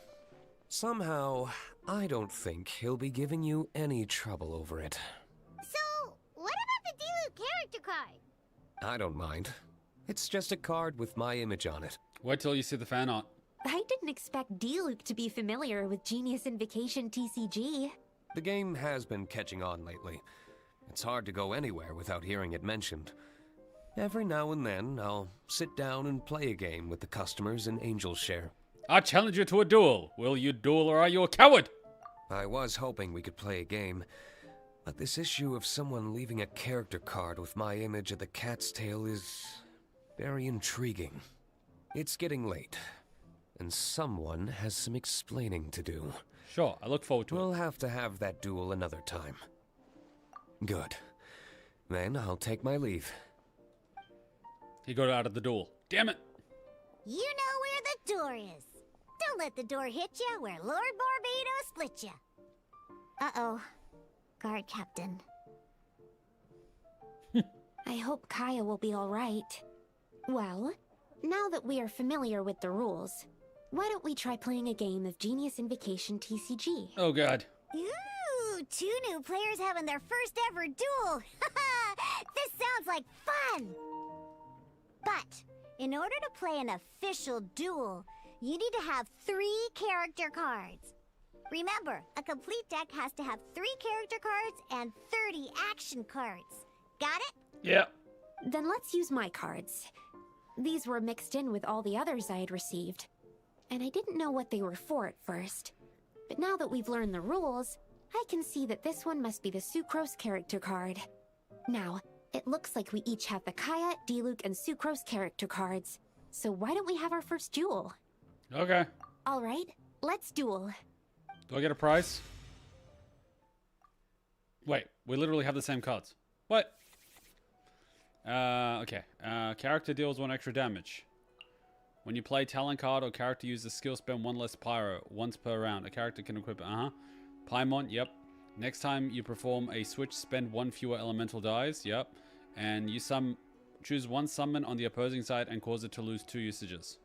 Somehow, I don't think he'll be giving you any trouble over it. So, what about the Diluc character card? I don't mind. It's just a card with my image on it. Wait till you see the fan art. I didn't expect Diluc to be familiar with Genius Invocation TCG. The game has been catching on lately. It's hard to go anywhere without hearing it mentioned. Every now and then, I'll sit down and play a game with the customers in Angel Share. I challenge you to a duel. Will you duel or are you a coward? I was hoping we could play a game, but this issue of someone leaving a character card with my image of the Cat's Tail is very intriguing. It's getting late, and someone has some explaining to do. Sure, I look forward to We'll it. have to have that duel another time. Good. Then I'll take my leave. He got out of the duel. Damn it. You know where the door is. Don't let the door hit you where Lord Barbados split you. Uh-oh. Guard captain. I hope Kaya will be all right. Well, now that we are familiar with the rules, why don't we try playing a game of Genius Invocation TCG? Oh god. Ooh, 2 new players having their first ever duel. This sounds like fun. But in order to play an official duel, you need to have 3 character cards. Remember, a complete deck has to have 3 character cards and 30 action cards. Got it? Yeah. Then let's use my cards. These were mixed in with all the others I had received, and I didn't know what they were for at first. But now that we've learned the rules, I can see that this one must be the Sucrose character card. Now, it looks like we each have the Kaya, Diluc, and Sucrose character cards. So why don't we have our first duel? Okay. All right, let's duel. Do I get a prize? Wait, we literally have the same cards. What? Okay. Character deals 1 extra damage. When you play talent card or character uses skill, spend 1 less pyro once per round. A character can equip Paimon, yep. Next time you perform a switch, spend 1 fewer elemental dies, yep. And you choose 1 summon on the opposing side and cause it to lose 2 usages.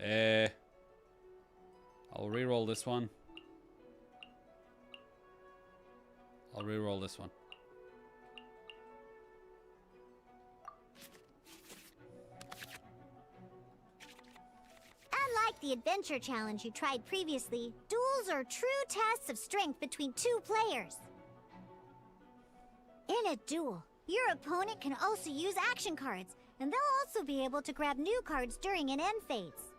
I'll reroll this one. I'll reroll this one. Unlike the adventure challenge you tried previously, duels are true tests of strength between two players. In a duel, your opponent can also use action cards, and they'll also be able to grab new cards during an end phase.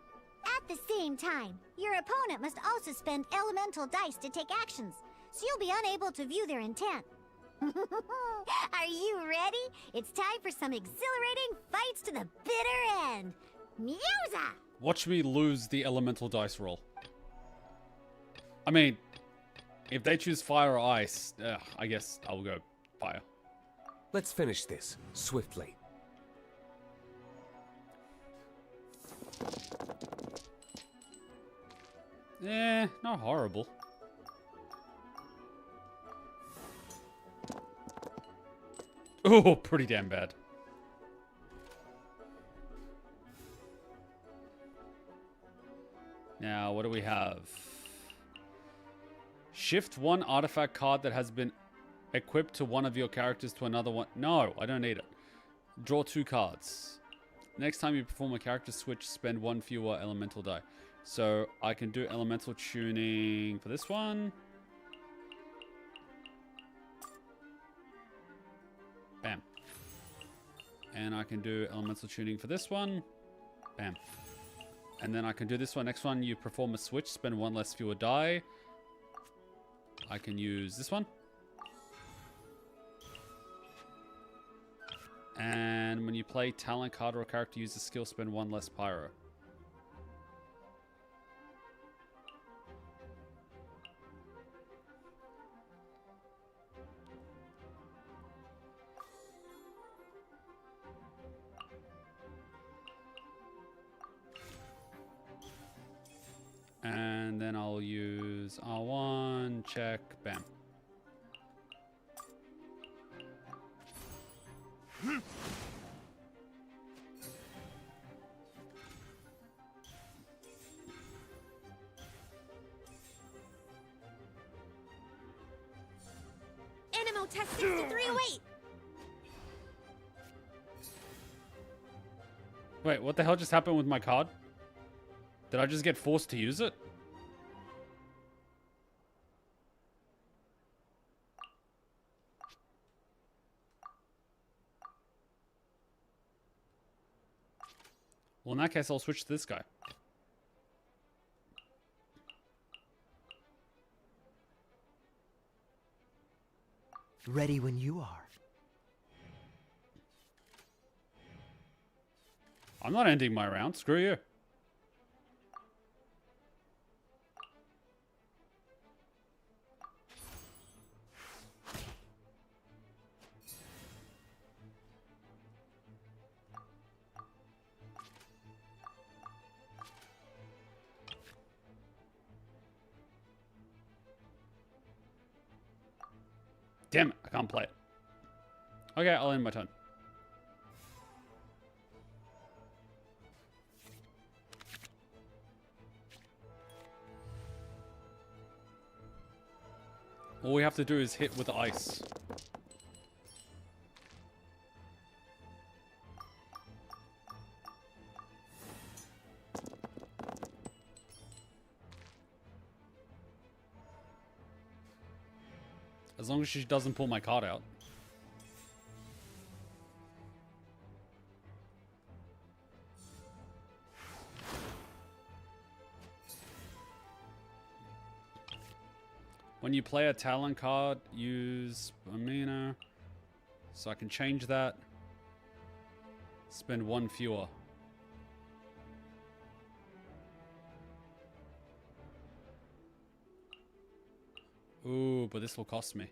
At the same time, your opponent must also spend elemental dice to take actions, so you'll be unable to view their intent. Are you ready? It's time for some exhilarating fights to the bitter end. Musa! Watch me lose the elemental dice roll. I mean, if they choose fire or ice, I guess I'll go fire. Let's finish this, swiftly. Not horrible. Oh, pretty damn bad. Now, what do we have? Shift one artifact card that has been equipped to one of your characters to another one. No, I don't need it. Draw 2 cards. Next time you perform a character switch, spend 1 fewer elemental die. So I can do elemental tuning for this one. Bam. And I can do elemental tuning for this one. Bam. And then I can do this one. Next one, you perform a switch, spend 1 less fewer die. I can use this one. And when you play talent card or a character uses skill, spend 1 less pyro. And then I'll use R1, check, bam. Animo test 6308! Wait, what the hell just happened with my card? Did I just get forced to use it? Well, in that case, I'll switch to this guy. Ready when you are. I'm not ending my round. Screw you. Damn it, I can't play it. Okay, I'll end my turn. All we have to do is hit with ice. As long as she doesn't pull my card out. When you play a talent card, use amino. So I can change that. Spend 1 fewer. Ooh, but this will cost me.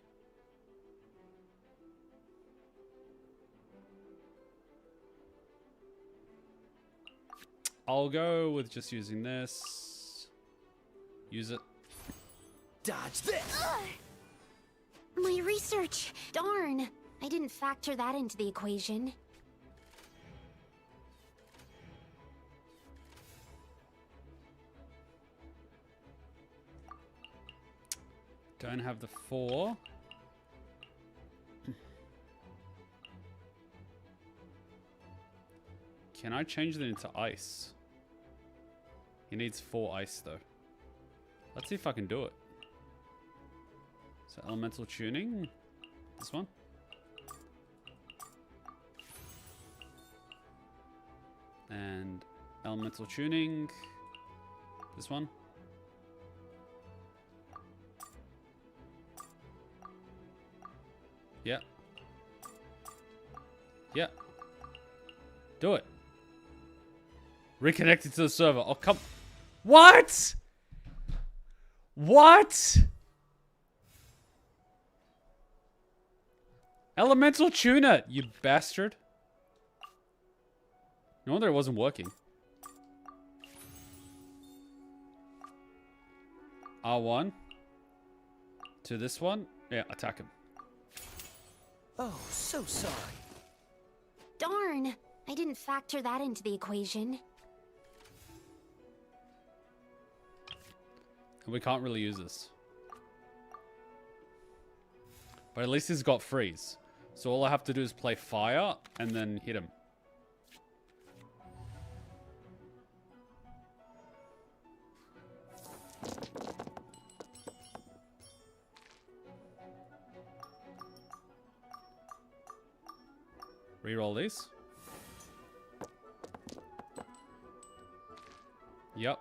I'll go with just using this. Use it. Dodge this! My research! Darn! I didn't factor that into the equation. Don't have the 4. Can I change that into ice? He needs 4 ice though. Let's see if I can do it. So elemental tuning. This one. And elemental tuning. This one. Yeah. Yeah. Do it. Reconnected to the server. Oh, come. What? What? Elemental tuner, you bastard. No wonder it wasn't working. R1. To this one. Yeah, attack him. Oh, so sorry. Darn! I didn't factor that into the equation. We can't really use this. But at least he's got freeze. So all I have to do is play fire and then hit him. Reroll these. Yep.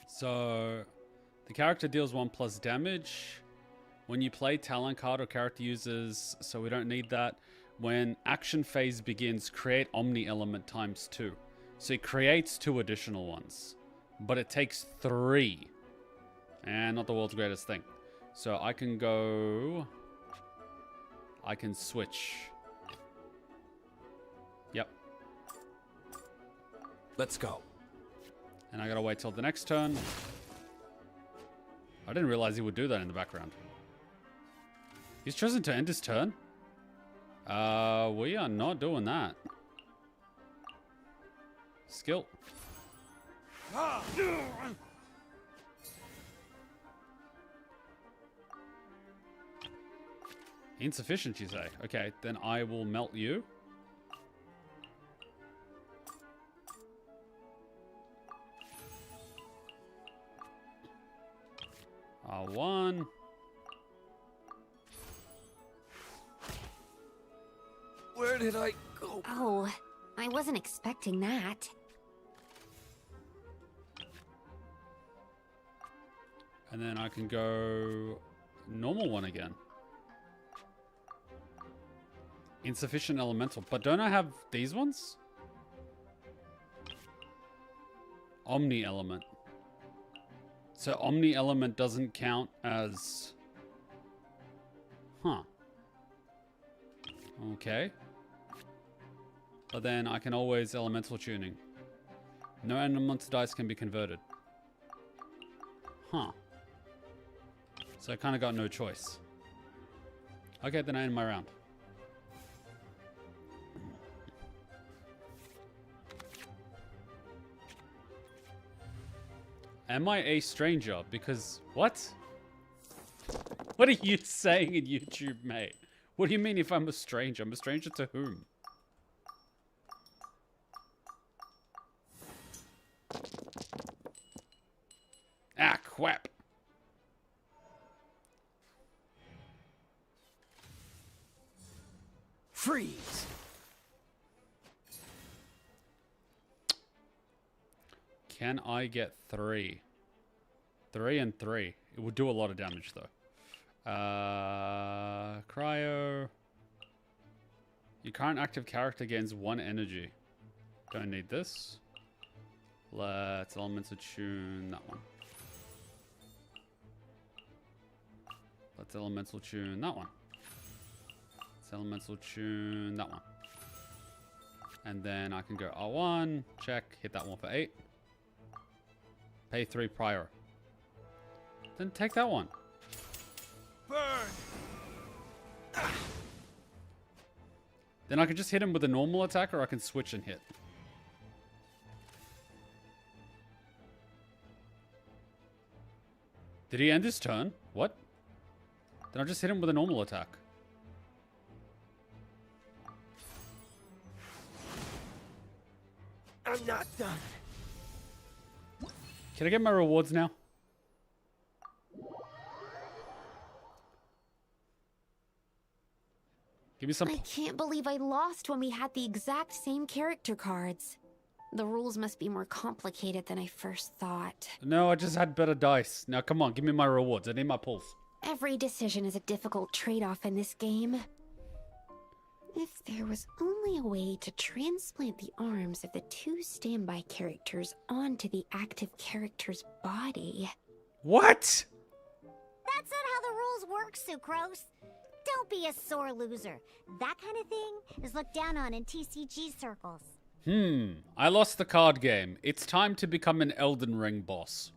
So, the character deals 1+ damage. When you play talent card or character uses, so we don't need that. When action phase begins, create Omni element ×2. So it creates 2 additional ones. But it takes 3. And not the world's greatest thing. So I can go... I can switch. Yep. Let's go. And I gotta wait till the next turn. I didn't realize he would do that in the background. He's chosen to end his turn. We are not doing that. Skill. Insufficient, you say? Okay, then I will melt you. R1. Where did I go? Oh, I wasn't expecting that. And then I can go normal one again. Insufficient elemental. But don't I have these ones? Omni element. So Omni element doesn't count as... Huh. Okay. But then I can always elemental tuning. No elemental dice can be converted. Huh. So I kind of got no choice. Okay, then I end my round. Am I a stranger? Because, what? What are you saying in YouTube, mate? What do you mean if I'm a stranger? I'm a stranger to whom? Ah, crap. Freeze! Can I get 3? 3 and 3. It would do a lot of damage, though. Cryo. Your current active character gains 1 energy. Don't need this. Let's elemental tune that one. Let's elemental tune that one. Let's elemental tune that one. And then I can go R1, check, hit that one for 8. Pay 3 prior. Then take that one. Burn! Then I can just hit him with a normal attack, or I can switch and hit. Did he end his turn? What? Then I'll just hit him with a normal attack. I'm not done. Can I get my rewards now? Give me some. I can't believe I lost when we had the exact same character cards. The rules must be more complicated than I first thought. No, I just had better dice. Now, come on, give me my rewards. I need my pulls. Every decision is a difficult trade-off in this game. If there was only a way to transplant the arms of the two standby characters onto the active character's body. What? That's not how the rules work, Sucrose. Don't be a sore loser. That kind of thing is looked down on in TCG circles. I lost the card game. It's time to become an Elden Ring boss.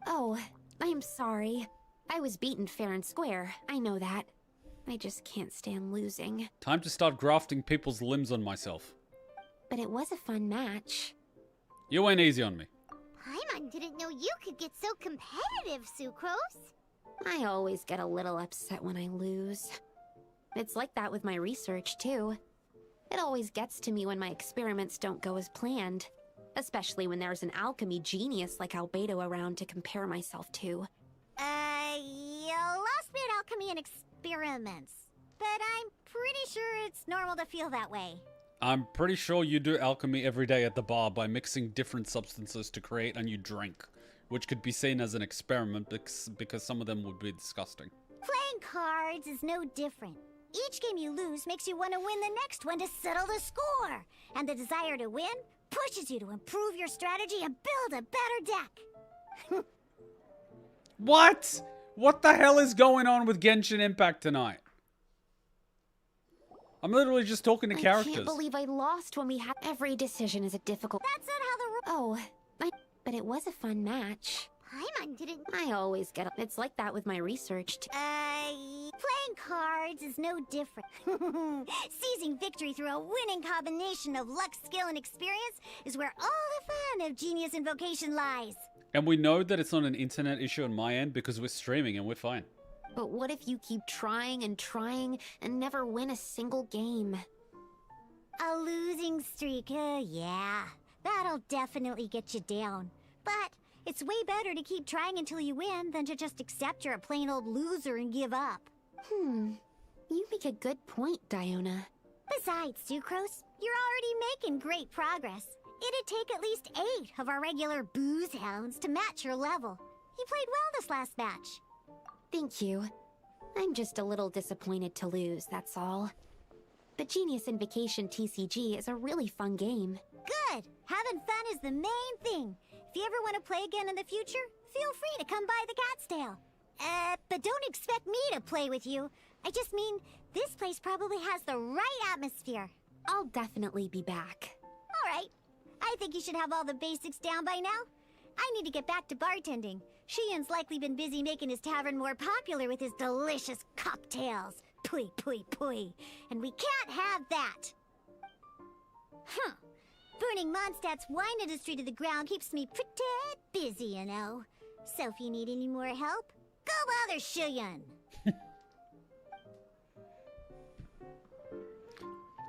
Oh, I'm sorry. I was beaten fair and square. I know that. I just can't stand losing. Time to start grafting people's limbs on myself. But it was a fun match. You went easy on me. Paimon didn't know you could get so competitive, Sucrose. I always get a little upset when I lose. It's like that with my research, too. It always gets to me when my experiments don't go as planned. Especially when there's an alchemy genius like Albedo around to compare myself to. You lost me at alchemy and experiments. But I'm pretty sure it's normal to feel that way. I'm pretty sure you do alchemy every day at the bar by mixing different substances to create a new drink, which could be seen as an experiment because some of them would be disgusting. Playing cards is no different. Each game you lose makes you want to win the next one to settle the score. And the desire to win pushes you to improve your strategy and build a better deck. What? What the hell is going on with Genshin Impact tonight? I'm literally just talking to characters. I can't believe I lost when we had... Every decision is a difficult... That's not how the but it was a fun match. Paimon didn't... I always get... It's like that with my research, too. Playing cards is no different. Seizing victory through a winning combination of luck, skill, and experience is where all the fun of Genius Invocation lies. And we know that it's not an internet issue on my end because we're streaming and we're fine. But what if you keep trying and never win a single game? A losing streak, yeah. That'll definitely get you down. But it's way better to keep trying until you win than to just accept you're a plain old loser and give up. You make a good point, Diona. Besides, Sucrose, you're already making great progress. It'd take at least 8 of our regular booze hounds to match your level. You played well this last match. Thank you. I'm just a little disappointed to lose, that's all. But Genius Invocation TCG is a really fun game. Good! Having fun is the main thing. If you ever want to play again in the future, feel free to come by the Cat's Tail. But don't expect me to play with you. I just mean, this place probably has the right atmosphere. I'll definitely be back. Alright. I think you should have all the basics down by now. I need to get back to bartending. Shian's likely been busy making his tavern more popular with his delicious cocktails. Pui, pui, pui. And we can't have that. Burning Mondstadt's wine industry to the ground keeps me pretty busy, you know. So if you need any more help, go bother Shian.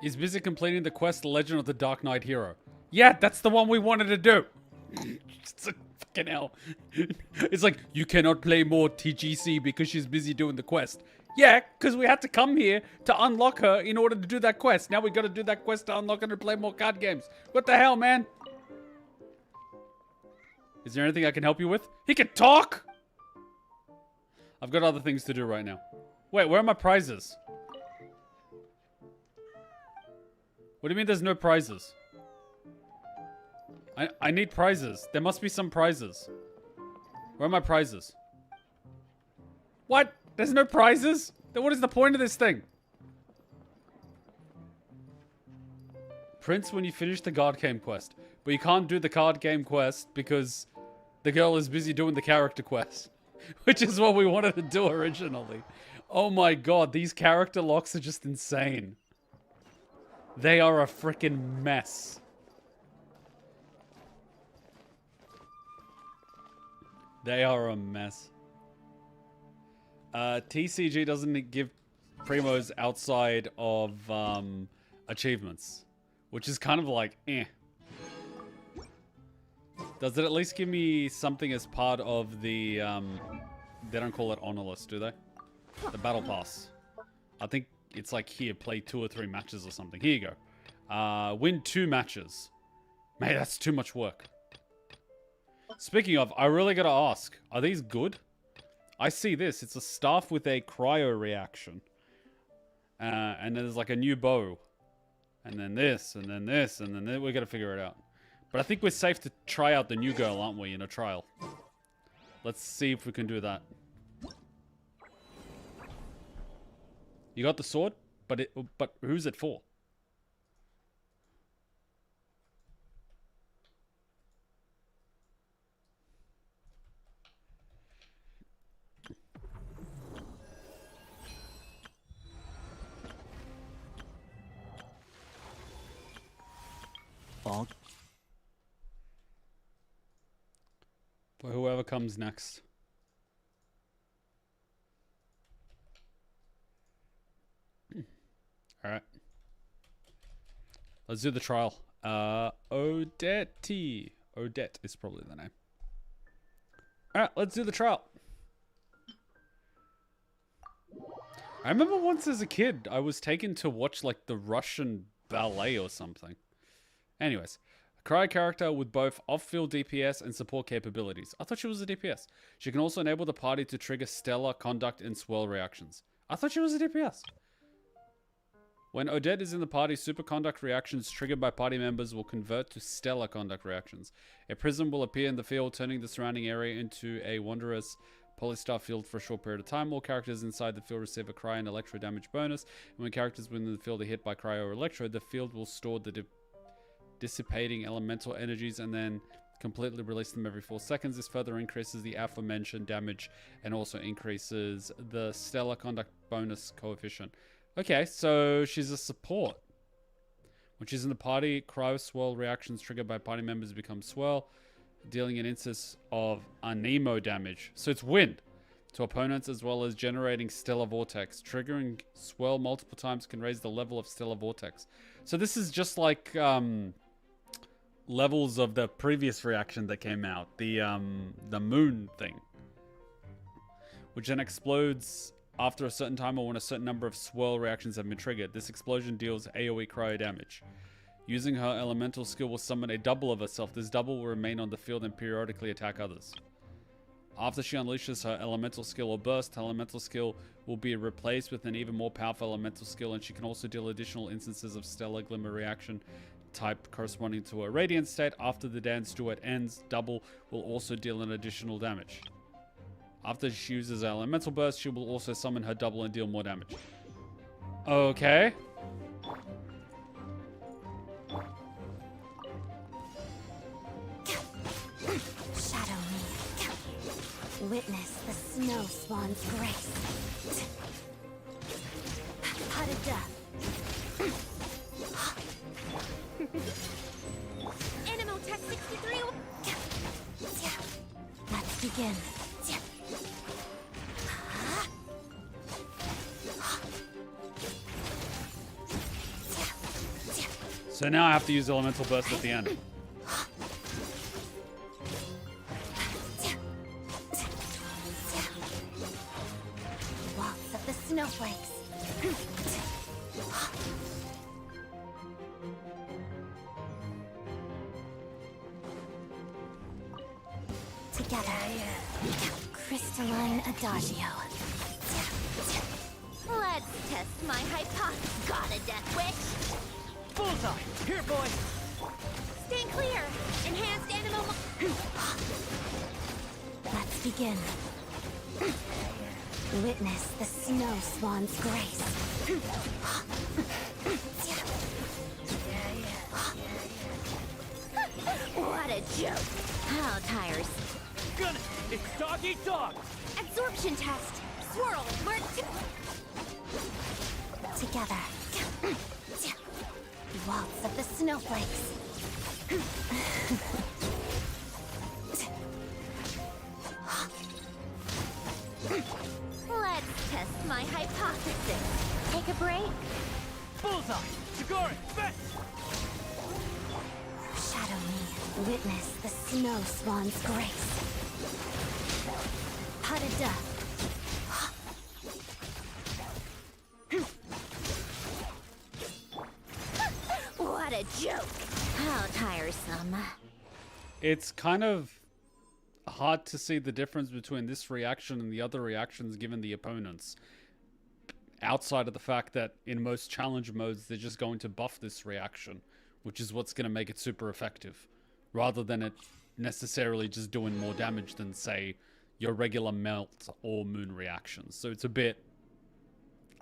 He's busy completing the quest Legend of the Dark Knight Hero. Yeah, that's the one we wanted to do. It's like, fucking hell. It's like, you cannot play more TGC because she's busy doing the quest. Yeah, because we had to come here to unlock her in order to do that quest. Now we got to do that quest to unlock her to play more card games. What the hell, man? Is there anything I can help you with? He can talk! I've got other things to do right now. Wait, where are my prizes? What do you mean there's no prizes? I need prizes. There must be some prizes. Where are my prizes? What? There's no prizes? Then what is the point of this thing? Prince when you finish the card game quest. But you can't do the card game quest because the girl is busy doing the character quest. Which is what we wanted to do originally. Oh my god, these character locks are just insane. They are a freaking mess. They are a mess. TCG doesn't give primos outside of achievements, which is kind of like, eh. Does it at least give me something as part of the, they don't call it honor list, do they? The battle pass. I think it's like, here, play 2 or 3 matches or something. Here you go. Win 2 matches. Man, that's too much work. Speaking of, I really gotta ask, are these good? I see this. It's a staff with a cryo reaction. And then there's like a new bow. And then this, and then this, and then we gotta figure it out. But I think we're safe to try out the new girl, aren't we, in a trial? Let's see if we can do that. You got the sword? But who's it for? Bonk. For whoever comes next. Alright. Let's do the trial. Odette. Odette is probably the name. Alright, let's do the trial. I remember once as a kid, I was taken to watch like the Russian ballet or something. Anyways, a cryo character with both off-field DPS and support capabilities. I thought she was a DPS. She can also enable the party to trigger stellar, conduct, and swirl reactions. I thought she was a DPS. When Odette is in the party, superconduct reactions triggered by party members will convert to stellar conduct reactions. A prism will appear in the field, turning the surrounding area into a wondrous polystar field for a short period of time. All characters inside the field receive a cryo and electro damage bonus. And when characters within the field are hit by cryo or electro, the field will store the dissipating elemental energies and then completely release them every 4 seconds. This further increases the aforementioned damage and also increases the stellar conduct bonus coefficient. Okay, so she's a support. When she's in the party, cryo swirl reactions triggered by party members become swirl, dealing an instance of anemo damage. So it's wind to opponents as well as generating stellar vortex. Triggering swirl multiple times can raise the level of stellar vortex. So this is just like levels of the previous reaction that came out, the moon thing, which then explodes after a certain time or when a certain number of swirl reactions have been triggered. This explosion deals AoE cryo damage. Using her elemental skill will summon a double of herself. This double will remain on the field and periodically attack others. After she unleashes her elemental skill or burst, her elemental skill will be replaced with an even more powerful elemental skill, and she can also deal additional instances of stellar glimmer reaction type corresponding to a radiant state. After the dance duet ends, double will also deal an additional damage. After she uses her elemental burst, she will also summon her double and deal more damage. Okay. Shadow me. Witness the snow swan's grace. Pot of death. Animo test 63. Let's begin. So now I have to use elemental burst at the end. Waltz of the snowflakes. Together. Crystalline adagio. Let's test my hypothesis. Got a death wish? Bullseye! Here, boy! Stand clear! Enhanced animal... Let's begin. Witness the snow swan's grace. What a joke! How tires? Gun it! It's dog eat dog! Absorption test! Swirl! Mark... Together. Waltz of the snowflakes. Let's test my hypothesis. Take a break. Bullseye! Shigori! Bet! Shadow me. Witness the snow swan's grace. Pada. What a joke! How tiresome. It's kind of hard to see the difference between this reaction and the other reactions given the opponents. Outside of the fact that in most challenge modes, they're just going to buff this reaction, which is what's going to make it super effective, rather than it necessarily just doing more damage than, say, your regular melt or moon reactions. So it's a bit...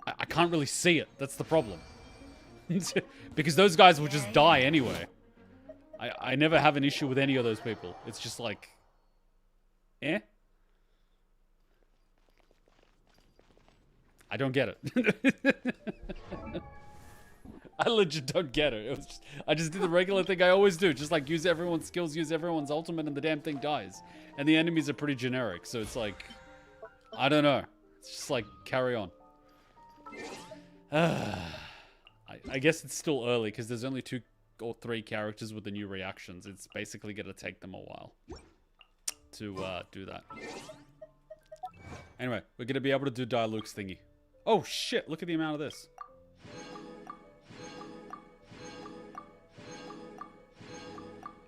I can't really see it. That's the problem. Because those guys will just die anyway. I never have an issue with any of those people. It's just like... Eh? I don't get it. I legit don't get it. It was just, I just did the regular thing I always do. Just like use everyone's skills, use everyone's ultimate, and the damn thing dies. And the enemies are pretty generic, so it's like... I don't know. It's just like, carry on. I guess it's still early, because there's only 2 or 3 characters with the new reactions. It's basically going to take them a while to do that. Anyway, we're going to be able to do Diluc's thingy. Oh shit, look at the amount of this.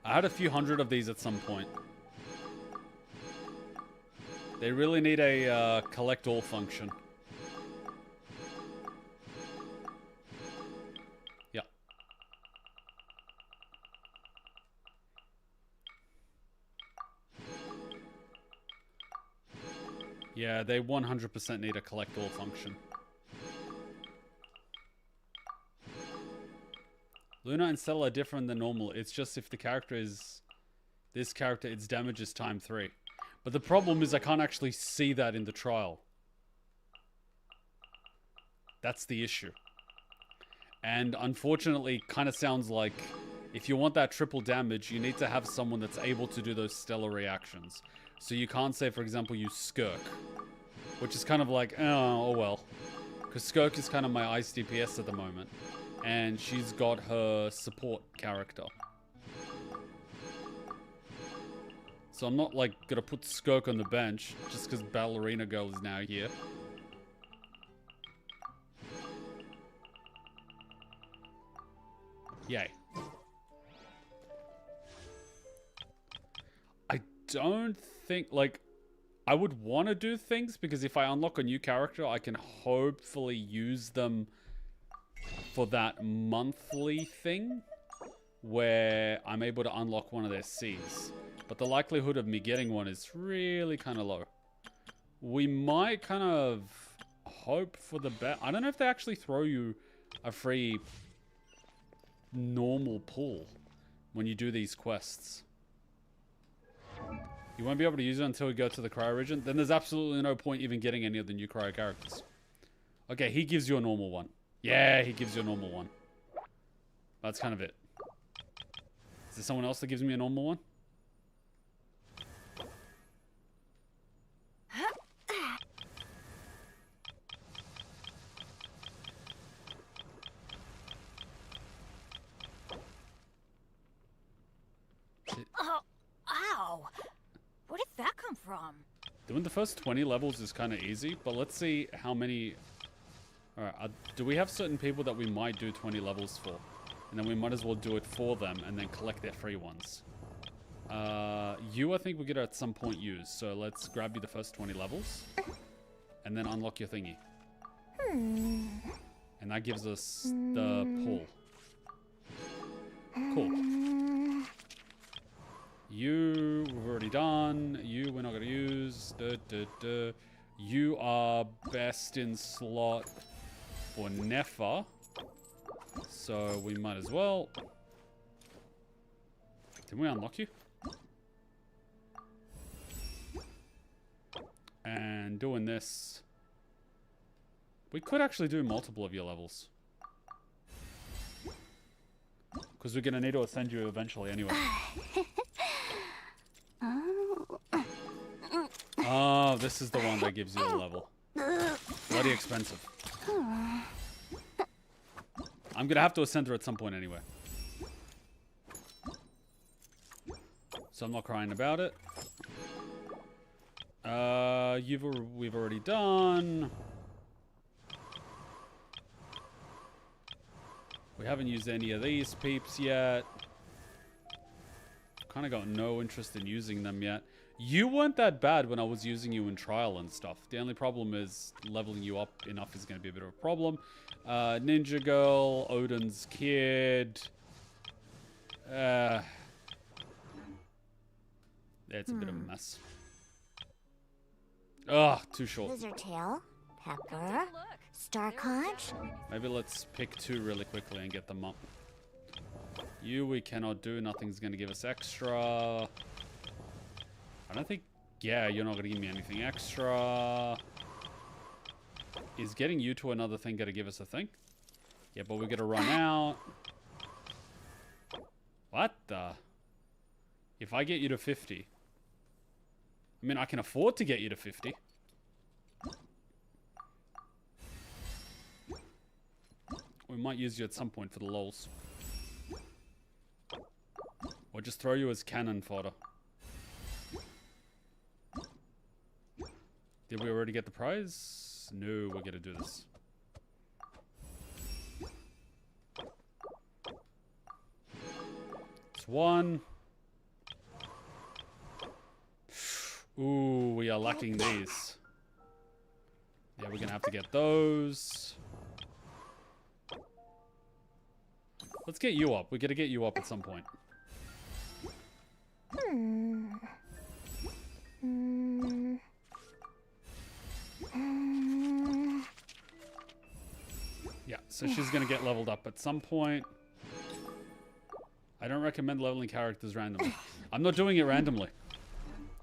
I had a few hundred of these at some point. They really need a collect all function. Yeah. Yeah, they 100% need a collect all function. Luna and Stella are different than normal. It's just if the character is... This character, its damage is time 3. But the problem is I can't actually see that in the trial. That's the issue. And unfortunately, kind of sounds like if you want that triple damage, you need to have someone that's able to do those stellar reactions. So you can't say, for example, use Skirk. Which is kind of like, oh well. Because Skirk is kind of my ice DPS at the moment. And she's got her support character. So I'm not like gonna put Skirk on the bench just because Ballerina Girl is now here. Yay. I don't think, like, I would want to do things because if I unlock a new character, I can hopefully use them for that monthly thing where I'm able to unlock one of their Cs. But the likelihood of me getting one is really kind of low. We might kind of hope for the best. I don't know if they actually throw you a free normal pull when you do these quests. You won't be able to use it until we go to the cryo region. Then there's absolutely no point even getting any of the new cryo characters. Okay, he gives you a normal one. Yeah, he gives you a normal one. That's kind of it. Is there someone else that gives me a normal one? Oh, ow! Where did that come from? Doing the first 20 levels is kind of easy, but let's see how many... Alright, do we have certain people that we might do 20 levels for? And then we might as well do it for them and then collect their free ones. You, I think we're gonna at some point use. So let's grab you the first 20 levels. And then unlock your thingy. And that gives us the pull. Cool. You, we've already done. You, we're not gonna use. You are best in slot for Nefa. So we might as well. Did we unlock you? And doing this. We could actually do multiple of your levels. Because we're going to need to ascend you eventually anyway. Oh, this is the one that gives you a level. bloody expensive. I'm gonna have to ascend her at some point anyway. So I'm not crying about it. We've already done. We haven't used any of these peeps yet. Kind of got no interest in using them yet. You weren't that bad when I was using you in trial and stuff. The only problem is leveling you up enough is going to be a bit of a problem. Ninja Girl, Odin's Kid. It's a bit of a mess. Ugh, too short. Lizardtail, Pepper, Starconch. Maybe let's pick 2 really quickly and get them up. You we cannot do. Nothing's going to give us extra. I don't think... Yeah, you're not going to give me anything extra. Is getting you to another thing going to give us a thing? Yeah, but we're going to run out. What the... If I get you to 50... I mean, I can afford to get you to 50. We might use you at some point for the lols. Or just throw you as cannon fodder. Did we already get the prize? No, we're gonna do this. It's 1. Ooh, we are lacking these. Yeah, we're gonna have to get those. Let's get you up. We're gonna get you up at some point. Yeah, so she's gonna get leveled up at some point. I don't recommend leveling characters randomly. I'm not doing it randomly.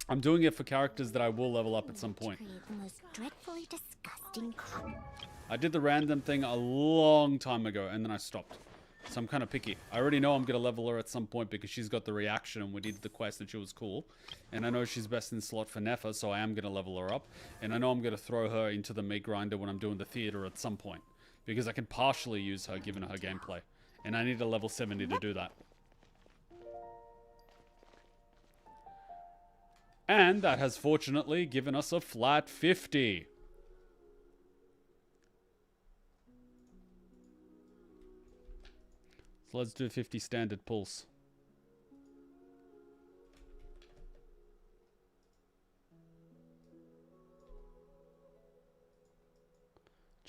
I'm doing it for characters that I will level up at some point. The most dreadfully disgusting con. I did the random thing a long time ago, and then I stopped. So I'm kind of picky. I already know I'm going to level her at some point because she's got the reaction and we did the quest and she was cool. And I know she's best in slot for Nefa, so I am going to level her up. And I know I'm going to throw her into the meat grinder when I'm doing the theater at some point. Because I can partially use her given her gameplay. And I need a level 70 to do that. And that has fortunately given us a flat 50. So let's do 50 standard pulls.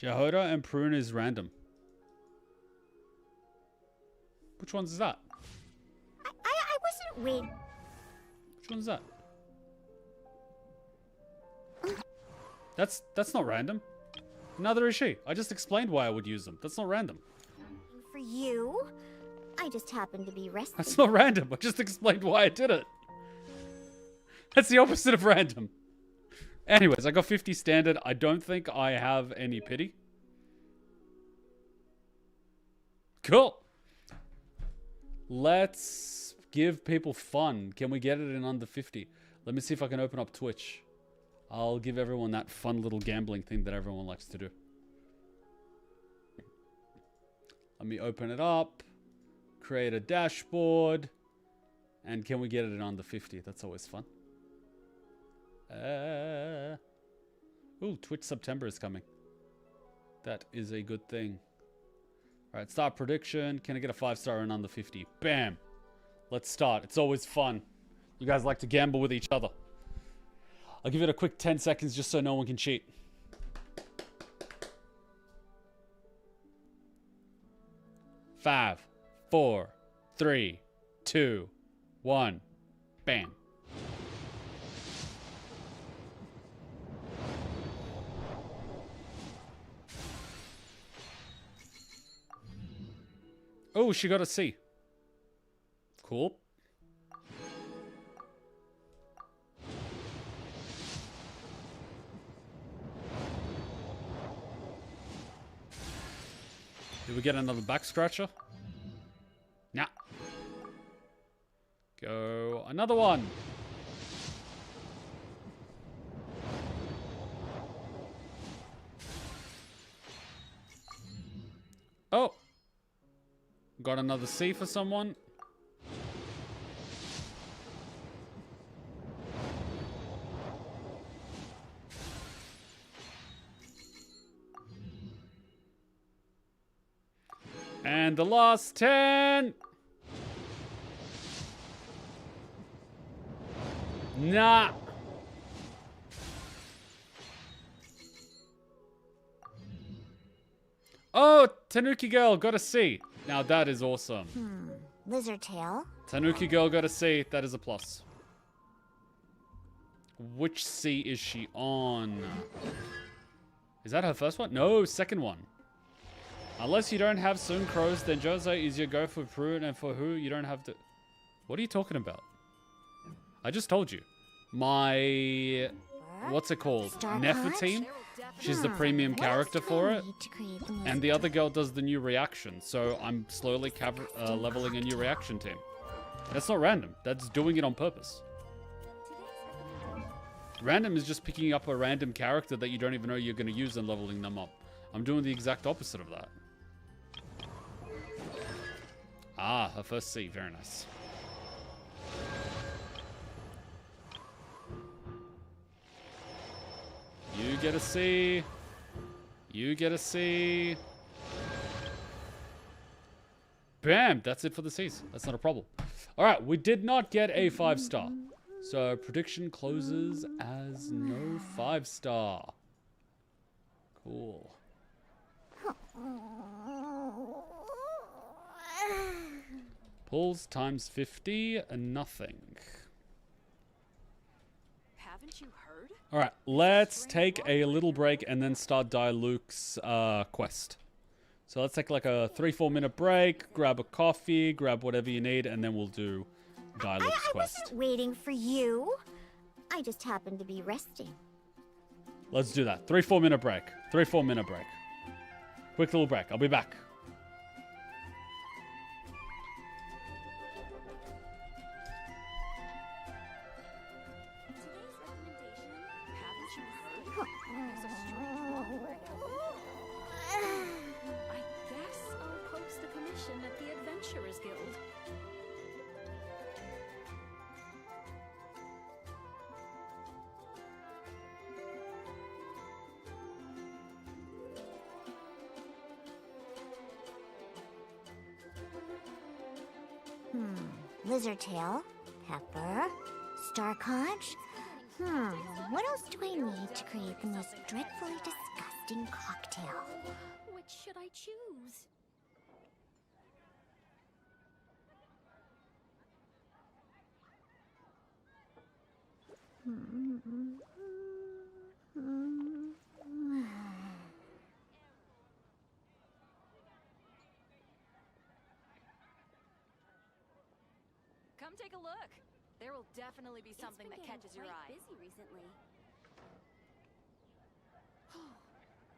Jehoda and Prune is random. Which one's is that? I wasn't wait. Which one's that? That's not random. Neither is she. I just explained why I would use them. That's not random. For you? I just happened to be resting. That's not random. I just explained why I did it. That's the opposite of random. Anyways, I got 50 standard. I don't think I have any pity. Cool. Let's give people fun. Can we get it in under 50? Let me see if I can open up Twitch. I'll give everyone that fun little gambling thing that everyone likes to do. Let me open it up. Create a dashboard. And can we get it in under 50? That's always fun. Ooh, Twitch September is coming. That is a good thing. Alright, start prediction. Can I get a 5-star in under 50? Bam! Let's start. It's always fun. You guys like to gamble with each other. I'll give it a quick 10 seconds just so no one can cheat. Five, 4, 3, 2, 1. Bam. Oh, she got a C. Cool. Did we get another back scratcher? Nah. Go another one. Oh! Got another C for someone. And the last 10. Nah. Oh, Tanuki Girl got a C. Now that is awesome. Lizard tail. Tanuki Girl got a C. That is a plus. Which C is she on? Is that her first one? No, second one. Unless you don't have Sun Crows, then Jose is your go for Prune, and for who you don't have to... What are you talking about? I just told you. My... What's it called? Nefertine? She's the premium character for it. And the other girl does the new reaction. So I'm slowly leveling a new reaction team. That's not random. That's doing it on purpose. Random is just picking up a random character that you don't even know you're going to use and leveling them up. I'm doing the exact opposite of that. Ah, her first C. Very nice. You get a C. You get a C. Bam! That's it for the C's. That's not a problem. Alright, we did not get a 5-star. So prediction closes as no 5-star. Cool. Pulls times 50 and nothing. Haven't you heard? All right, let's take a little break and then start Diluc's quest. So let's take like a 3-4 minute break, grab a coffee, grab whatever you need, and then we'll do Diluc's I quest. wasn't waiting for you. I just happened to be resting. Let's do that. 3-4 minute break. 3-4 minute break. Quick little break. I'll be back. Lizard tail, pepper, star conch. What else do I need to create the most dreadfully disgusting cocktail? Which should I choose? Come take a look. There will definitely be something that catches your eye. Busy recently.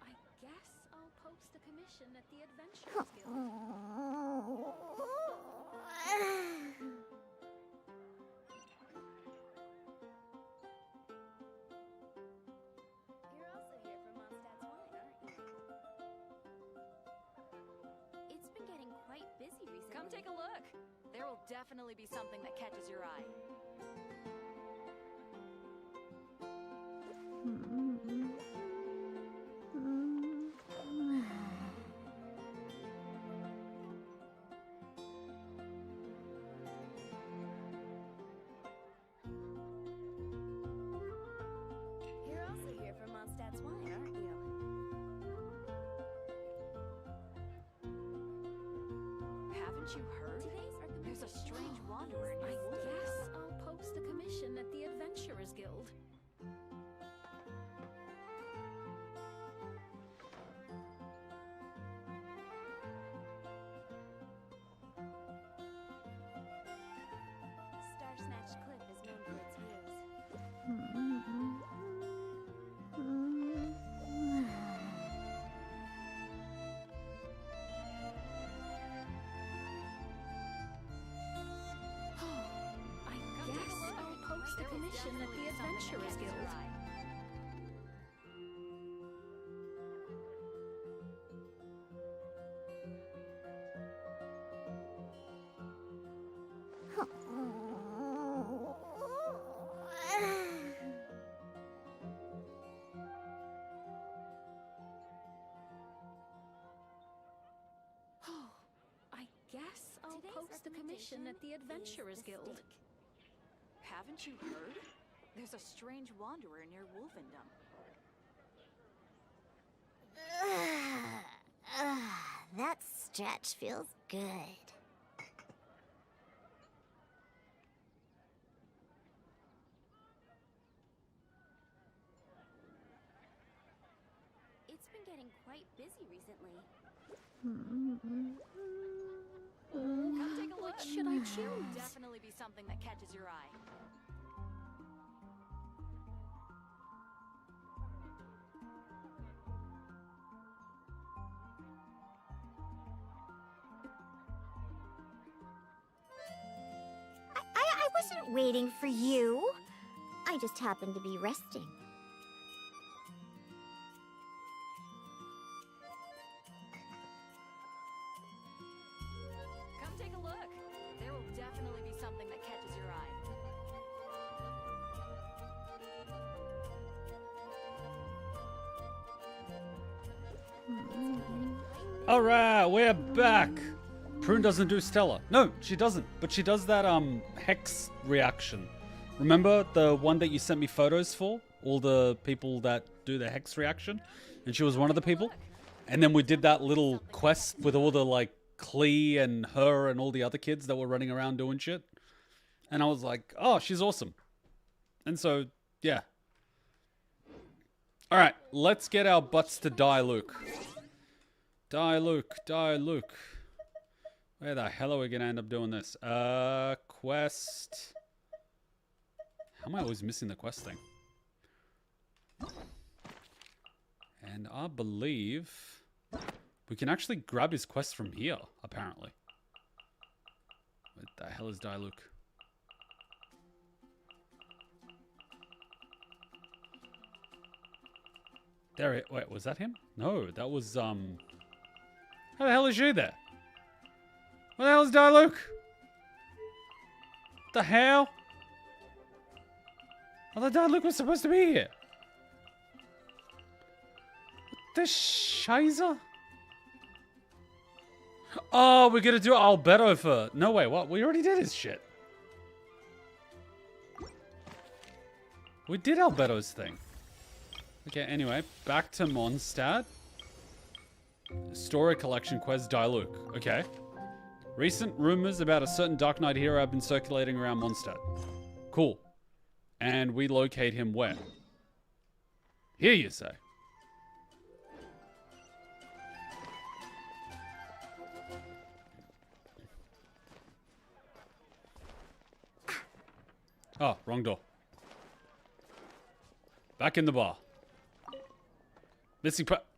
I guess I'll post a commission at the Adventurers Guild. You're also here for Mondstadt's wine, aren't you? It's been getting quite busy recently. Come take a look. There will definitely be something that catches your eye. You're also here for Mondstadt's wine, aren't you? Haven't you heard? There's a strange wanderer in I your woods. guess I'll post a commission at the Adventurers Guild. Star Snatch Cliff is known for its views. I guess I'll post a commission at the Adventurers Guild. the commission at the Adventurers Guild. Haven't you heard? There's a strange wanderer near Wolfendom. That stretch feels good. It's been getting quite busy recently. Come take a look. What should I choose? Definitely be something that catches your eye. I wasn't waiting for you. I just happened to be resting. Come take a look. There will definitely be something that catches your eye. All right, we're back. Prune doesn't do Stella. No, she doesn't. But she does that hex reaction. Remember the one that you sent me photos for? All the people that do the hex reaction? And she was one of the people? And then we did that little quest with all the like Klee and her and all the other kids that were running around doing shit. And I was like, oh, she's awesome. And so, yeah. All right, let's get our butts to Diluc. Diluc. Where the hell are we going to end up doing this? Quest. How am I always missing the quest thing? And I believe we can actually grab his quest from here, apparently. What the hell is Diluc? There it, wait, was that him? No, that was, how the hell is you there? What the hell is Diluc? What the hell? I thought Diluc was supposed to be here. What the shizer? Oh, we're gonna do Albedo for... No, wait, what? We already did his shit. We did Albedo's thing. Okay, anyway, back to Mondstadt. Story collection quest Diluc. Okay. Recent rumors about a certain Dark Knight hero have been circulating around Mondstadt. Cool. And we locate him where? Here, you say. Oh, wrong door. Back in the bar.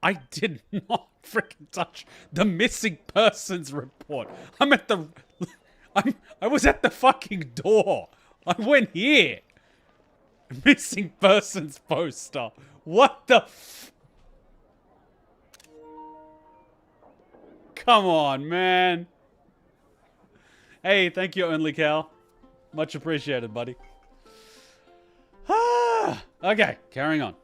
I did not freaking touch the missing persons report. I was at the fucking door. I went here. Missing persons poster. What the Come on, man. Hey, thank you, Only Cal. Much appreciated, buddy. Okay, carrying on.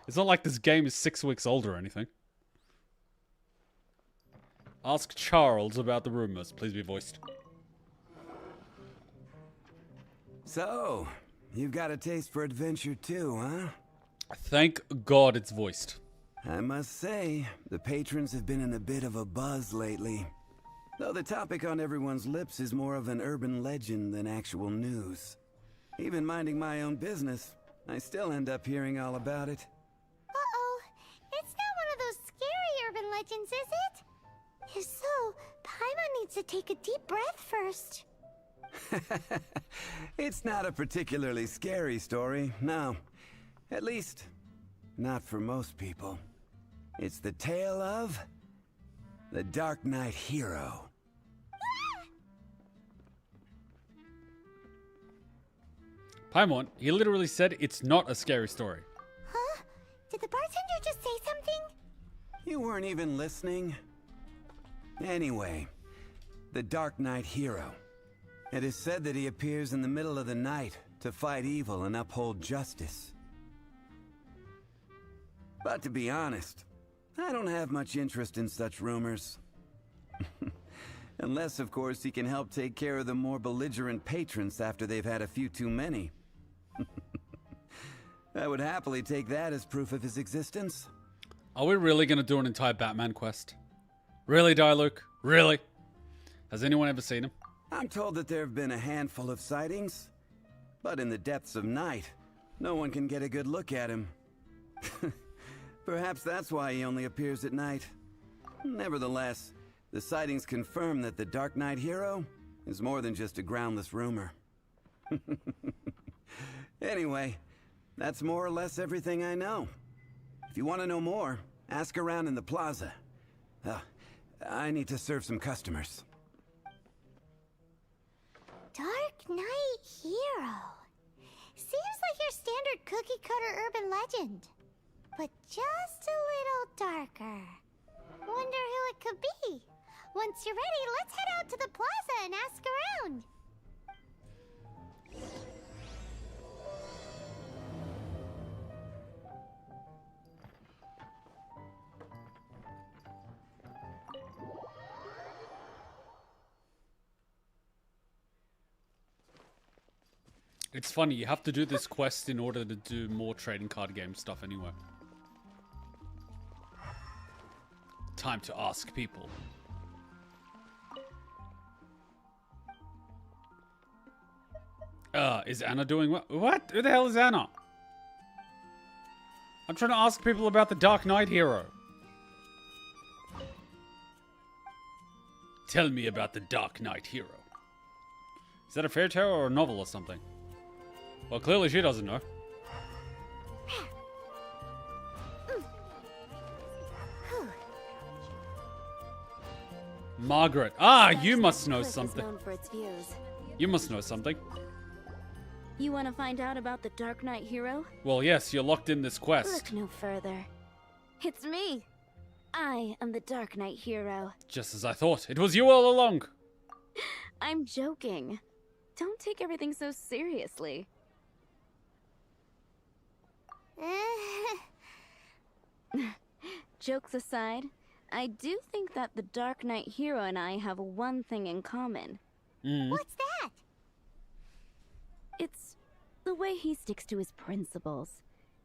It's not like this game is 6 weeks old or anything. Ask Charles about the rumors. Please be voiced. So, you've got a taste for adventure too, huh? Thank God it's voiced. I must say, the patrons have been in a bit of a buzz lately. Though the topic on everyone's lips is more of an urban legend than actual news. Even minding my own business, I still end up hearing all about it. Uh-oh. It's not one of those scary urban legends, is it? If so, Paimon needs to take a deep breath first. It's not a particularly scary story, no. At least, not for most people. It's the tale of the Dark Knight hero. Paimon, he literally said it's not a scary story. Huh? Did the bartender just say something? You weren't even listening? Anyway, the Dark Knight hero. It is said that he appears in the middle of the night to fight evil and uphold justice. But to be honest, I don't have much interest in such rumors. Unless, of course, he can help take care of the more belligerent patrons after they've had a few too many. I would happily take that as proof of his existence. Are we really going to do an entire Batman quest? Really, Diluc? Really? Has anyone ever seen him? I'm told that there have been a handful of sightings, but in the depths of night, no one can get a good look at him. Perhaps that's why he only appears at night. Nevertheless, the sightings confirm that the Dark Knight hero is more than just a groundless rumor. Anyway, that's more or less everything I know. If you want to know more, ask around in the plaza. I need to serve some customers. Dark Knight hero. Seems like your standard cookie-cutter urban legend, but just a little darker. Wonder who it could be. Once you're ready, let's head out to the plaza and ask around. It's funny, you have to do this quest in order to do more trading card game stuff anyway. Time to ask people. Is Anna doing what? What? Who the hell is Anna? I'm trying to ask people about the Dark Knight hero. Tell me about the Dark Knight hero. Is that a fairy tale or a novel or something? Well, clearly she doesn't know. Margaret. Ah, you must know something. You must know something. You want to find out about the Dark Knight hero? Well, yes, you're locked in this quest. Look no further. It's me. I am the Dark Knight hero. Just as I thought. It was you all along. I'm joking. Don't take everything so seriously. Jokes aside, I do think that the Dark Knight hero and I have one thing in common. What's that? It's the way he sticks to his principles.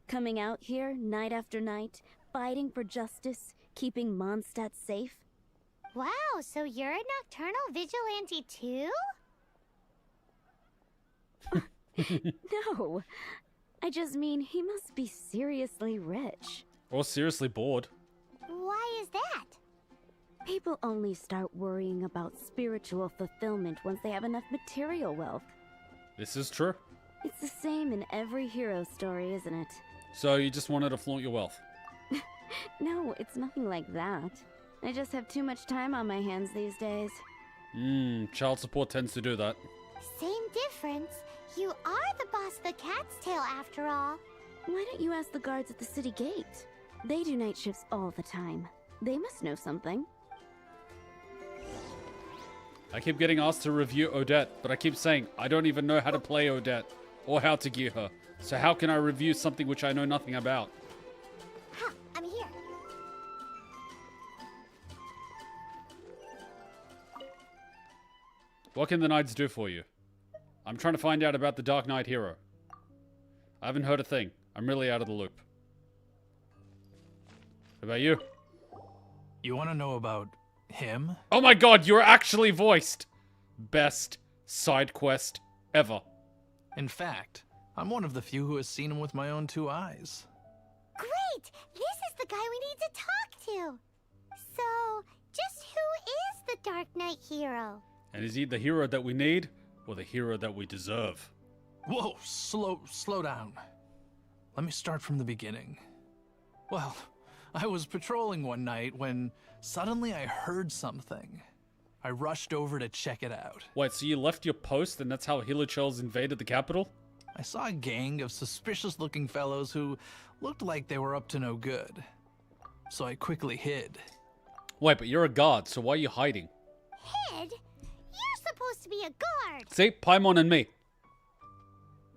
Coming out here night after night, fighting for justice, keeping Mondstadt safe. Wow, so you're a nocturnal vigilante too? No, I just mean he must be seriously rich. Or seriously bored. Why is that? People only start worrying about spiritual fulfillment once they have enough material wealth. This is true. It's the same in every hero story, isn't it? So you just wanted to flaunt your wealth? No, it's nothing like that. I just have too much time on my hands these days. Child support tends to do that. Same difference. You are the boss of the Cat's Tail after all. Why don't you ask the guards at the city gate? They do night shifts all the time. They must know something. I keep getting asked to review Odette, but I keep saying I don't even know how to play Odette or how to gear her. So how can I review something which I know nothing about? Ha! I'm here. What can the Knights do for you? I'm trying to find out about the Dark Knight hero. I haven't heard a thing. I'm really out of the loop. What about you? You want to know about him? Oh my god, you're actually voiced! Best side quest ever. In fact, I'm one of the few who has seen him with my own 2 eyes. Great! This is the guy we need to talk to. So, just who is the Dark Knight hero? And is he the hero that we need, or the hero that we deserve? Whoa, slow down. Let me start from the beginning. Well, I was patrolling one night when suddenly I heard something. I rushed over to check it out. Wait, so you left your post and that's how Hilichurls invaded the capital? I saw a gang of suspicious-looking fellows who looked like they were up to no good. So I quickly hid. Wait, but you're a guard, so why are you hiding? Hid? You're supposed to be a guard. See? Paimon and me.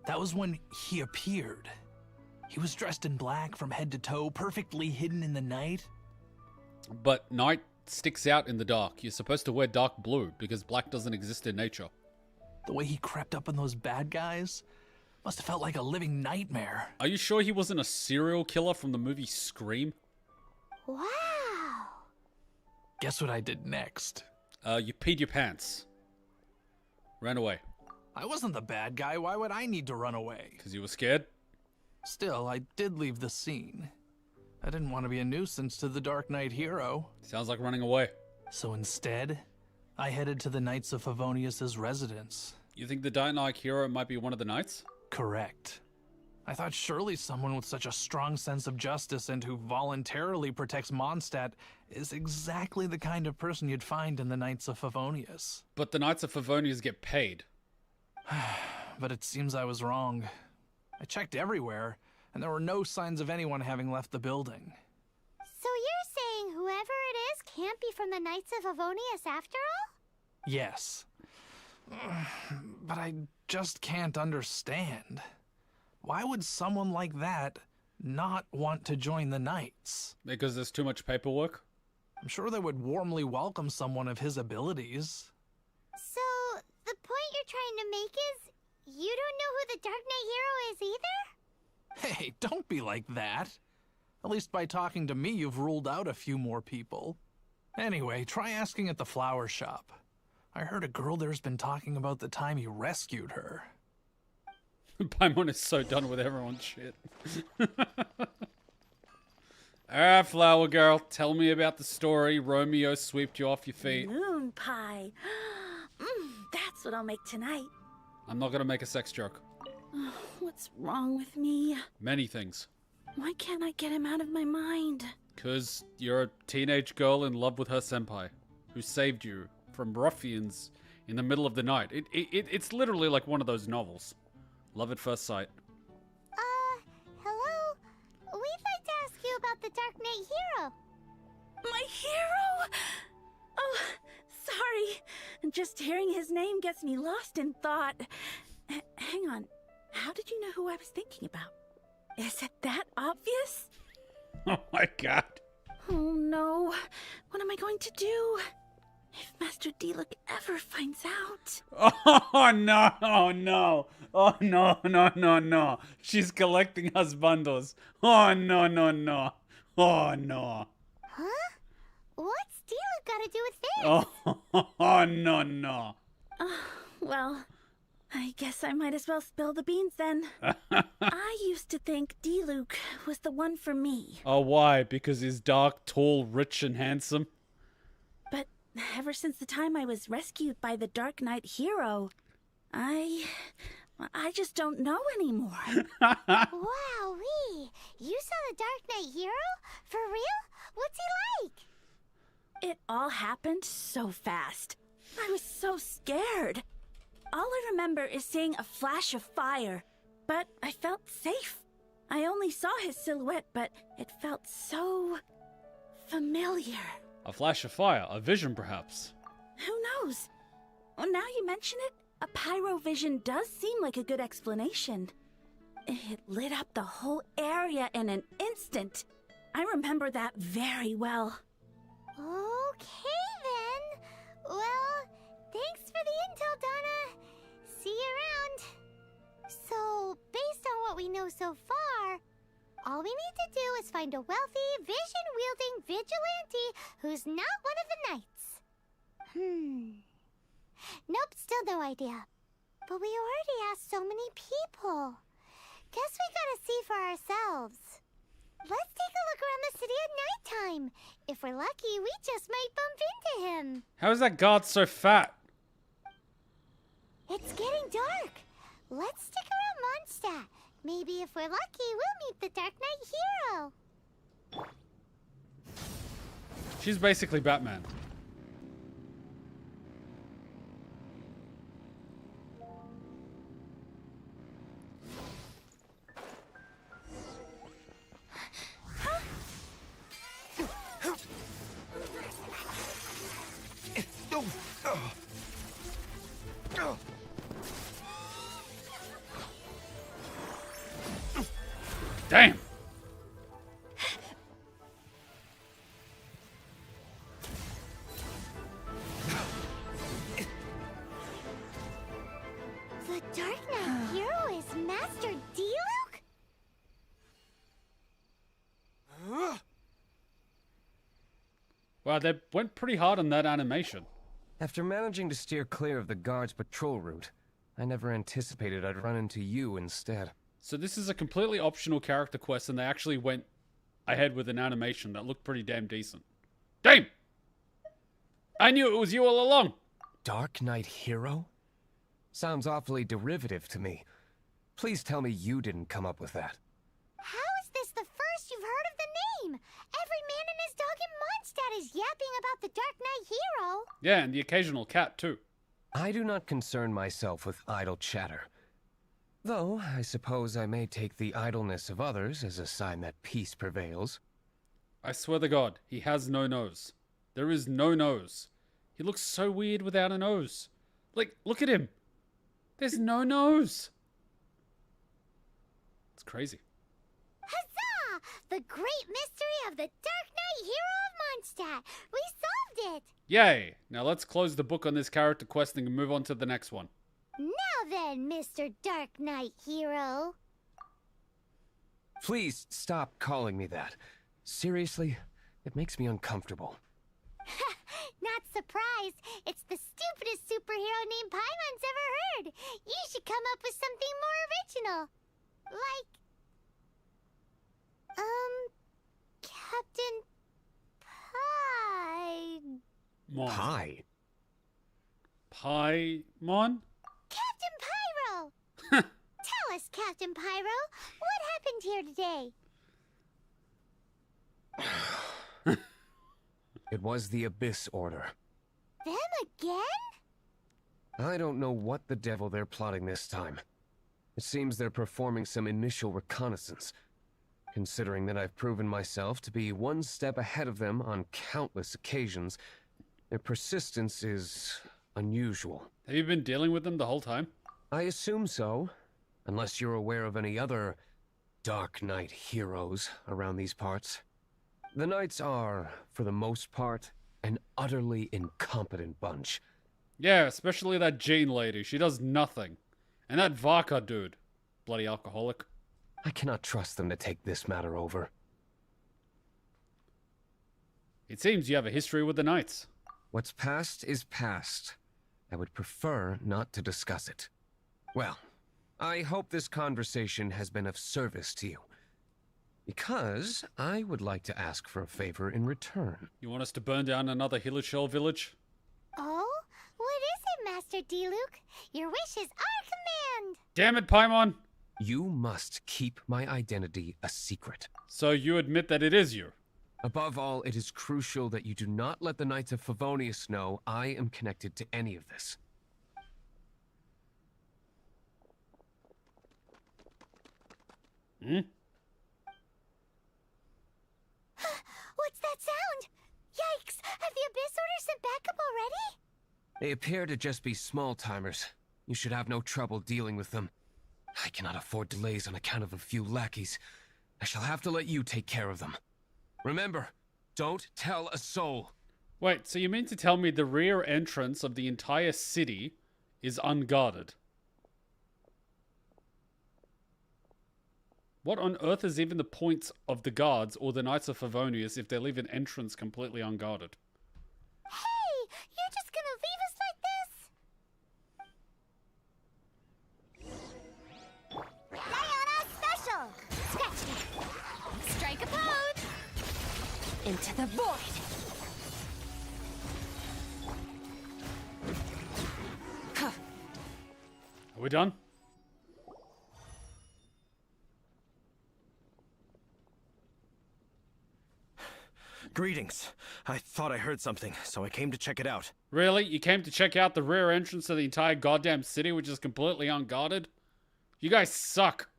That was when he appeared. He was dressed in black from head to toe, perfectly hidden in the night. But night sticks out in the dark. You're supposed to wear dark blue because black doesn't exist in nature. The way he crept up on those bad guys must have felt like a living nightmare. Are you sure he wasn't a serial killer from the movie Scream? Wow. Guess what I did next? You peed your pants. Ran away. I wasn't the bad guy. Why would I need to run away? Because you were scared? Still, I did leave the scene. I didn't want to be a nuisance to the Dark Knight hero. Sounds like running away. So instead, I headed to the Knights of Favonius' residence. You think the Dionic hero might be one of the knights? Correct. I thought surely someone with such a strong sense of justice and who voluntarily protects Mondstadt is exactly the kind of person you'd find in the Knights of Favonius. But the Knights of Favonius get paid. But it seems I was wrong. I checked everywhere, and there were no signs of anyone having left the building. So you're saying whoever it is can't be from the Knights of Favonius after all? Yes. But I just can't understand. Why would someone like that not want to join the Knights? Because there's too much paperwork? I'm sure they would warmly welcome someone of his abilities. So the point you're trying to make is you don't know who the Dark Knight hero is either? Hey, don't be like that. At least by talking to me, you've ruled out a few more people. Anyway, try asking at the flower shop. I heard a girl there's been talking about the time you rescued her. Paimon is so done with everyone's shit. Alright, flower girl, tell me about the story Romeo swept you off your feet. Moon pie. That's what I'll make tonight. I'm not gonna make a sex joke. What's wrong with me? Many things. Why can't I get him out of my mind? 'Cause you're a teenage girl in love with her senpai, who saved you from ruffians in the middle of the night. It's literally like one of those novels. Love at first sight. Hello? We'd like to ask you about the Dark Knight hero. My hero? Oh, sorry. Just hearing his name gets me lost in thought. Hang on. How did you know who I was thinking about? Is it that obvious? Oh my god. Oh no. What am I going to do? If Master Diluc ever finds out. Oh no, oh no. Oh no, no, no, no. She's collecting husbandos. Oh no, no, no. Oh no. Huh? What's Diluc got to do with this? Oh no, no. Well, I guess I might as well spill the beans then. I used to think Diluc was the one for me. Oh, why? Because he's dark, tall, rich, and handsome? But ever since the time I was rescued by the Dark Knight hero, I just don't know anymore. Wowee! You saw the Dark Knight hero? For real? What's he like? It all happened so fast. I was so scared. All I remember is seeing a flash of fire, but I felt safe. I only saw his silhouette, but it felt so familiar. A flash of fire, a vision perhaps. Who knows? Well, now you mention it, a pyrovision does seem like a good explanation. It lit up the whole area in an instant. I remember that very well. Okay then. Well, thanks for the intel, Donna. See you around. So, based on what we know so far, all we need to do is find a wealthy, vision-wielding vigilante who's not one of the knights. Nope, still no idea. But we already asked so many people. Guess we gotta see for ourselves. Let's take a look around the city at nighttime. If we're lucky, we just might bump into him. How is that guard so fat? It's getting dark. Let's stick around Mondstadt. Maybe if we're lucky, we'll meet the Dark Knight hero. She's basically Batman. Damn! Wow, they went pretty hard on that animation. After managing to steer clear of the guard's patrol route, I never anticipated I'd run into you instead. So this is a completely optional character quest, and they actually went ahead with an animation that looked pretty damn decent. Damn! I knew it was you all along! Dark Knight Hero? Sounds awfully derivative to me. Please tell me you didn't come up with that. How is this the first you've heard of the name? Every man and his dog in Mondstadt is yapping about the Dark Knight Hero. Yeah, and the occasional cat, too. I do not concern myself with idle chatter. Though, I suppose I may take the idleness of others as a sign that peace prevails. I swear to God, he has no nose. There is no nose. He looks so weird without a nose. Like, look at him. There's no nose. It's crazy. Huzzah! The great mystery of the Dark Knight Hero of Mondstadt. We solved it! Yay! Now let's close the book on this character questing and move on to the next one. Now then, Mr. Dark Knight Hero. Please stop calling me that. Seriously, it makes me uncomfortable. Not surprised. It's the stupidest superhero name Paimon's ever heard. You should come up with something more original. Like... Captain Mon. Pie? Paimon? Captain Pyro! Tell us, Captain Pyro, what happened here today? It was the Abyss Order. Them again? I don't know what the devil they're plotting this time. It seems they're performing some initial reconnaissance. Considering that I've proven myself to be one step ahead of them on countless occasions, their persistence is unusual. Have you been dealing with them the whole time? I assume so, unless you're aware of any other Dark Knight heroes around these parts. The Knights are, for the most part, an utterly incompetent bunch. Yeah, especially that Jean lady. She does nothing. And that Varka dude. Bloody alcoholic. I cannot trust them to take this matter over. It seems you have a history with the Knights. What's past is past. I would prefer not to discuss it. Well, I hope this conversation has been of service to you. Because I would like to ask for a favor in return. You want us to burn down another Hilichurl village? Oh? What is it, Master Diluc? Your wish is our command! Damn it, Paimon! You must keep my identity a secret. So you admit that it is you? Above all, it is crucial that you do not let the Knights of Favonius know I am connected to any of this. Hmm? What's that sound? Yikes! Have the Abyss Order sent backup already? They appear to just be small-timers. You should have no trouble dealing with them. I cannot afford delays on account of a few lackeys. I shall have to let you take care of them. Remember, don't tell a soul. Wait, so you mean to tell me the rear entrance of the entire city is unguarded? What on earth is even the point of the guards or the Knights of Favonius if they leave an entrance completely unguarded? Hey! You're just gonna leave us like this? Diona Special! Scratch me! Strike a pose! Into the void! Are we done? Greetings. I thought I heard something, so I came to check it out. Really? You came to check out the rear entrance to the entire goddamn city, which is completely unguarded? You guys suck.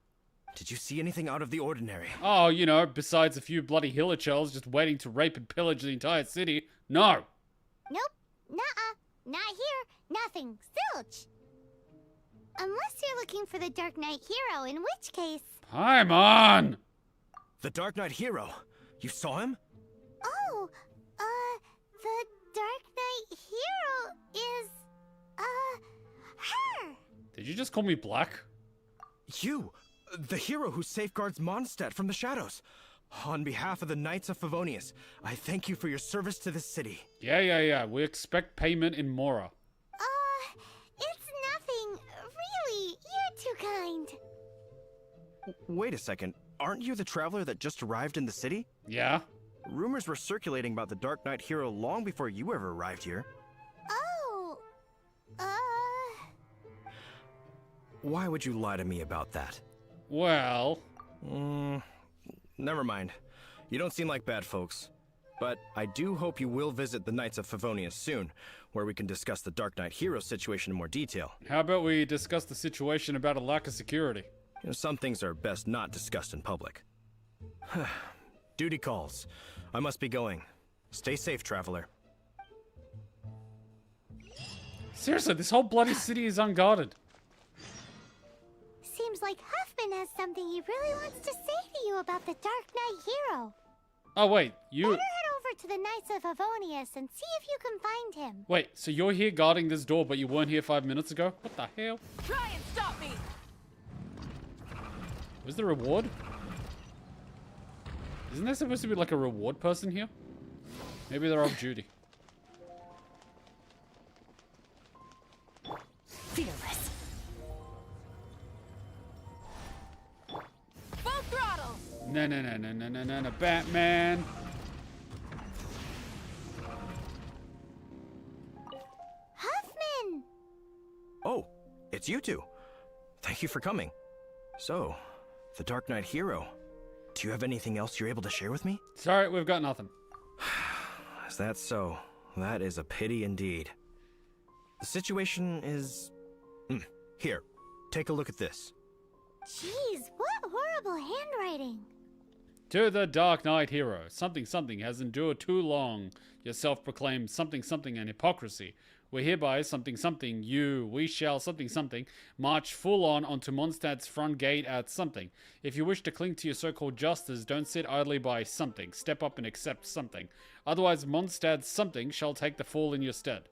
Did you see anything out of the ordinary? Oh, you know, besides a few bloody Hilichurls just waiting to rape and pillage the entire city. No. Nope. Nuh-uh. Not here. Nothing. Zilch. Unless you're looking for the Dark Knight Hero, in which case... Paimon! The Dark Knight Hero? You saw him? Oh, the Dark Knight Hero is, her! Did you just call me black? You! The hero who safeguards Mondstadt from the shadows. On behalf of the Knights of Favonius, I thank you for your service to this city. Yeah. We expect payment in Mora. It's nothing. Really, you're too kind. Wait a second. Aren't you the traveler that just arrived in the city? Yeah. Rumors were circulating about the Dark Knight hero long before you ever arrived here. Oh, Why would you lie to me about that? Well... Never mind. You don't seem like bad folks. But I do hope you will visit the Knights of Favonius soon, where we can discuss the Dark Knight hero situation in more detail. How about we discuss the situation about a lack of security? Some things are best not discussed in public. Duty calls. I must be going. Stay safe, traveler. Seriously, this whole bloody city is unguarded. seems like Huffman has something he really wants to say to you about the Dark Knight hero. Oh, wait, you... Better head over to the Knights of Favonius and see if you can find him. Wait, so you're here guarding this door, but you weren't here 5 minutes ago? What the hell? Try and stop me! Was the reward? Isn't there supposed to be like a reward person here? Maybe they're off duty. Fearless. Full throttle! No, Batman! Huffman! Oh, it's you two. Thank you for coming. So, the Dark Knight hero. Do you have anything else you're able to share with me? Sorry, we've got nothing. Is that so? That is a pity indeed. The situation is... Here, take a look at this. Jeez, what horrible handwriting. To the Dark Knight hero, something has endured too long. Your self-proclaimed something and hypocrisy. We're hereby something, we shall something, march full on onto Mondstadt's front gate at something. If you wish to cling to your so-called justice, don't sit idly by something. Step up and accept something. Otherwise, Mondstadt's something shall take the fall in your stead.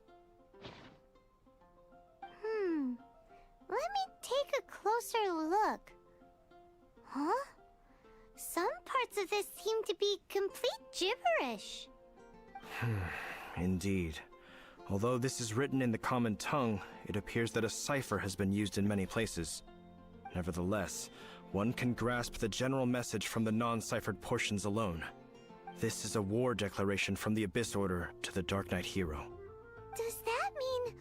Let me take a closer look. Huh? Some parts of this seem to be complete gibberish. Indeed. Although this is written in the common tongue, it appears that a cipher has been used in many places. Nevertheless, one can grasp the general message from the non-ciphered portions alone. This is a war declaration from the Abyss Order to the Dark Knight hero. Does that mean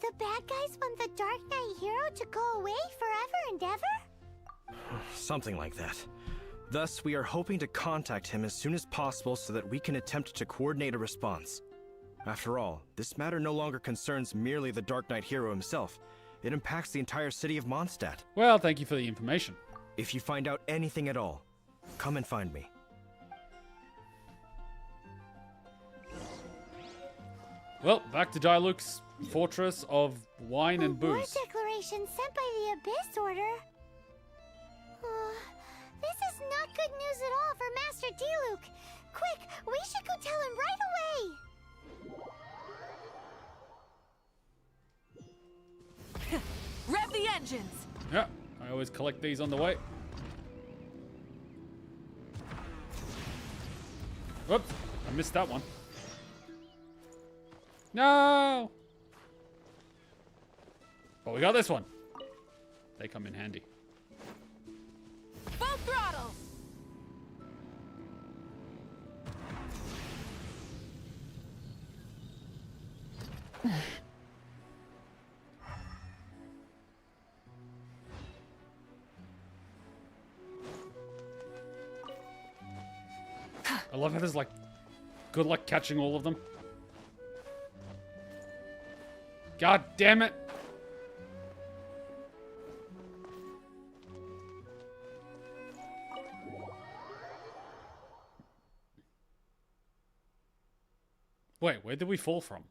the bad guys want the Dark Knight hero to go away forever and ever? Something like that. Thus, we are hoping to contact him as soon as possible so that we can attempt to coordinate a response. After all, this matter no longer concerns merely the Dark Knight hero himself. It impacts the entire city of Mondstadt. Well, thank you for the information. If you find out anything at all, come and find me. Well, back to Diluc's fortress of wine and A war booze. declaration sent by the Abyss Order? This is not good news at all for Master Diluc. Quick, we should go tell him right away. Rev the engines! Yeah, I always collect these on the way. Whoops, I missed that one. No! But we got this one. They come in handy. Full throttle! I love how there's like good luck catching all of them. God damn it! Wait, where did we fall from?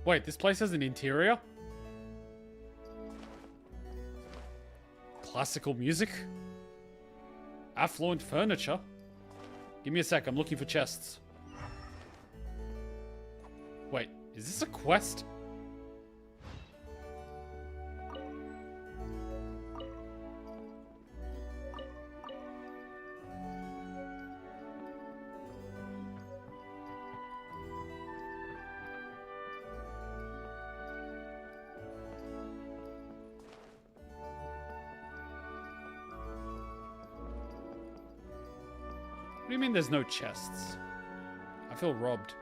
Wait, this place has an interior? Classical music? Affluent furniture? Give me a sec, I'm looking for chests. Wait, is this a quest? What do you mean there's no chests? I feel robbed.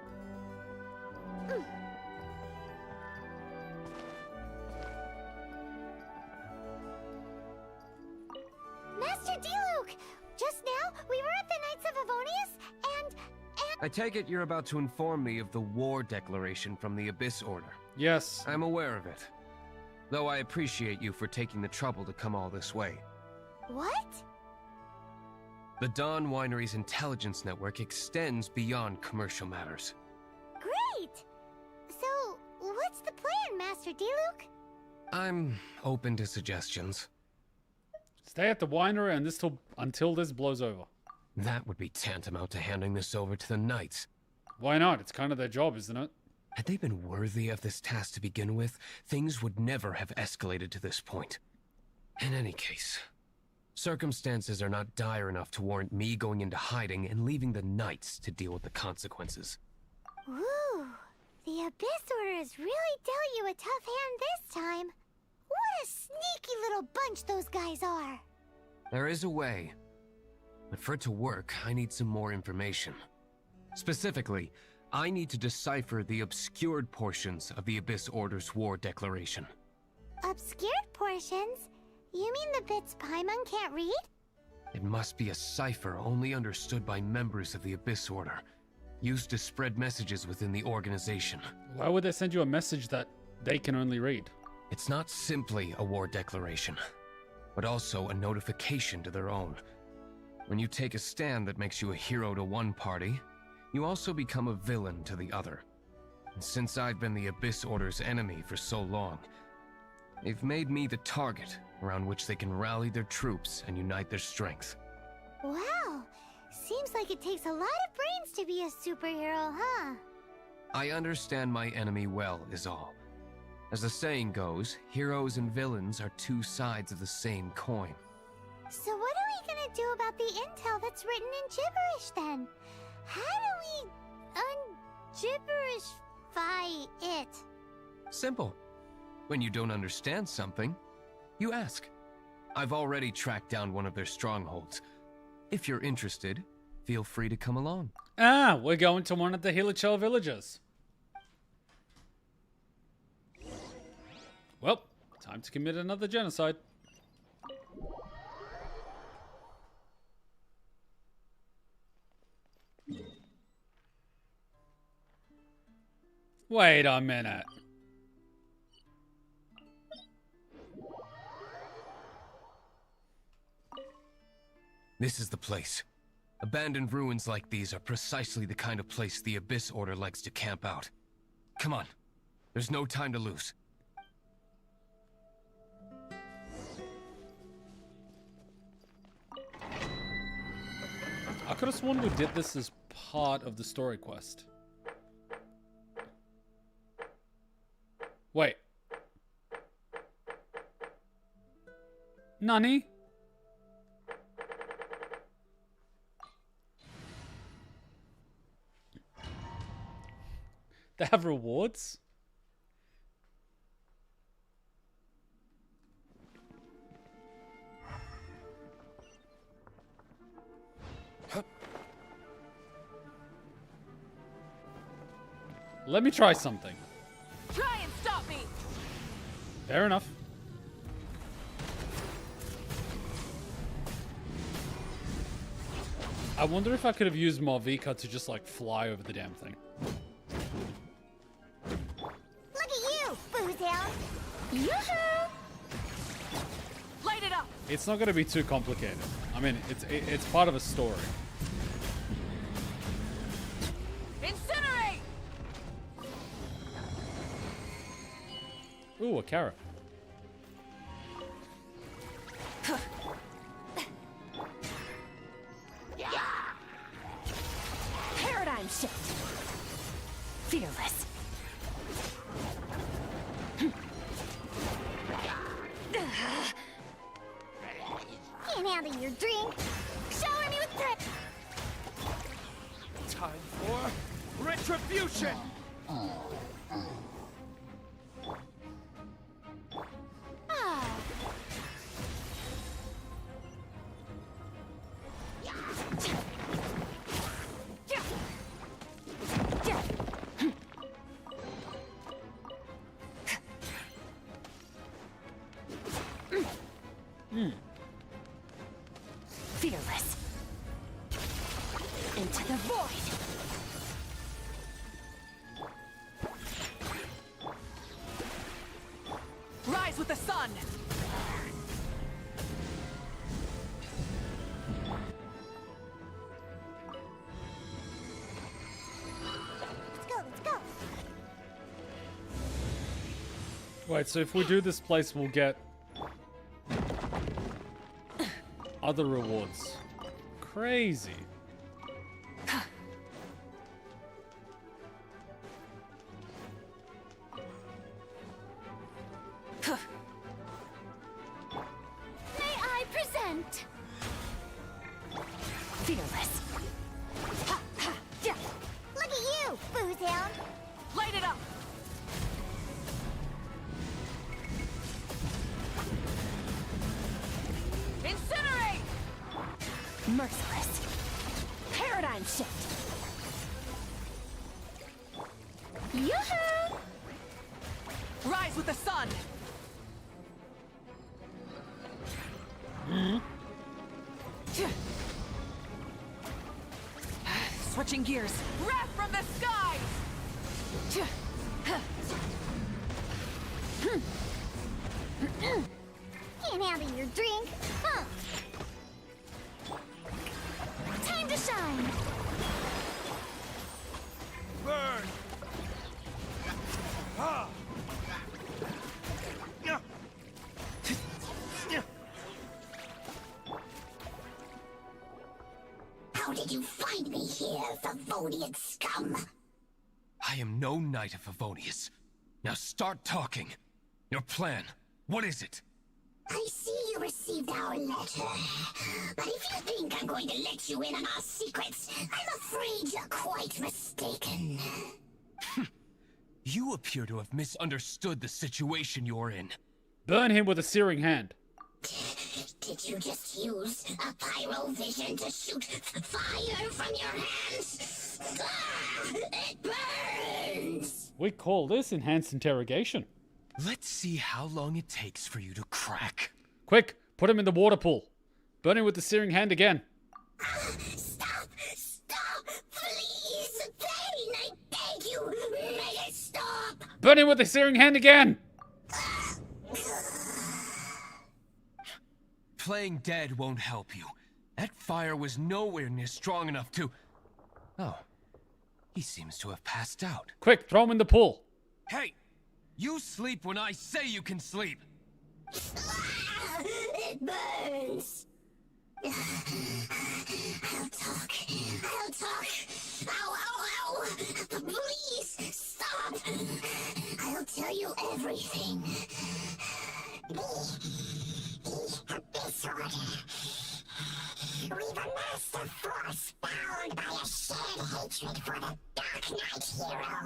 Master Diluc! Just now, we were at the Knights of Avonius, and I take it you're about to inform me of the war declaration from the Abyss Order. Yes. I'm aware of it. Though I appreciate you for taking the trouble to come all this way. what? The Dawn Winery's intelligence network extends beyond commercial matters. Great! So, what's the plan, Master Diluc? I'm open to suggestions. Stay at the winery and until this blows over. That would be tantamount to handing this over to the Knights. Why not? It's kind of their job, isn't it? Had they been worthy of this task to begin with, things would never have escalated to this point. In any case, circumstances are not dire enough to warrant me going into hiding and leaving the Knights to deal with the consequences. Ooh, the Abyss Order has really dealt you a tough hand this time. What a sneaky little bunch those guys are. There is a way. But for it to work, I need some more information. Specifically, I need to decipher the obscured portions of the Abyss Order's war declaration. Obscured portions? You mean the bits Paimon can't read? It must be a cipher only understood by members of the Abyss Order, used to spread messages within the organization. Why would they send you a message that they can only read? It's not simply a war declaration, but also a notification to their own. When you take a stand that makes you a hero to one party, you also become a villain to the other. And since I've been the Abyss Order's enemy for so long, they've made me the target around which they can rally their troops and unite their strength. Wow, seems like it takes a lot of brains to be a superhero, huh? I understand my enemy well, is all. As the saying goes, heroes and villains are two sides of the same coin. So what are we gonna do about the intel that's written in gibberish then? How do we un-gibberishify it? Simple. When you don't understand something, you ask. I've already tracked down one of their strongholds. If you're interested, feel free to come along. Ah, we're going to one of the Hilichel villages. Well, time to commit another genocide. Wait a minute. This is the place. Abandoned ruins like these are precisely the kind of place the Abyss Order likes to camp out. Come on. There's no time to lose. I could have sworn we did this as part of the story quest. Wait. Nani? They have rewards? Let me try something. Try and stop me! Fair enough. I wonder if I could have used Malvika to just like fly over the damn thing. Look at you, Boozehound! Yoo-hoo! Light it up! It's not going to be too complicated. I mean, it's part of a story. Incinerate! Ooh, a carrot. Paradigm shift. Fearless. Can't handle your drink. Shower me with drip. Time for retribution! Fearless. Into the void. Rise with the sun! Let's go. Wait, so if we do this place, we'll get other rewards. Crazy. May I present? Fearless. Look at you, booze hound. Light it up! Incinerate! Merciless. Paradigm shift. Yoo-hoo! Rise with the sun! Switching gears. Wrath from the skies! Can't handle your drink, huh? Time to shine. Burn! Ah! How did you find me here, Favonian scum? I am no knight of Favonius. Now start talking. Your plan. What is it? I see you received our letter. But if you think I'm going to let you in on our secrets, I'm afraid you're quite mistaken. You appear to have misunderstood the situation you're in. Burn him with a searing hand. Did you just use a pyrovision to shoot fire from your hands? Ah, it burns! We call this enhanced interrogation. Let's see how long it takes for you to crack. Quick, put him in the water pool. Burn him with the searing hand again. Stop! Stop! Please! Pain, I beg you! Make it stop! Burn him with the searing hand again! Playing dead won't help you. That fire was nowhere near strong enough to... Oh. He seems to have passed out. Quick, throw him in the pool. Hey! You sleep when I say you can sleep! It burns! I'll talk. I'll talk. Ow, ow, ow! Please, stop! I'll tell you everything. This order. We've amassed a force bound by a shared hatred for the Dark Knight hero.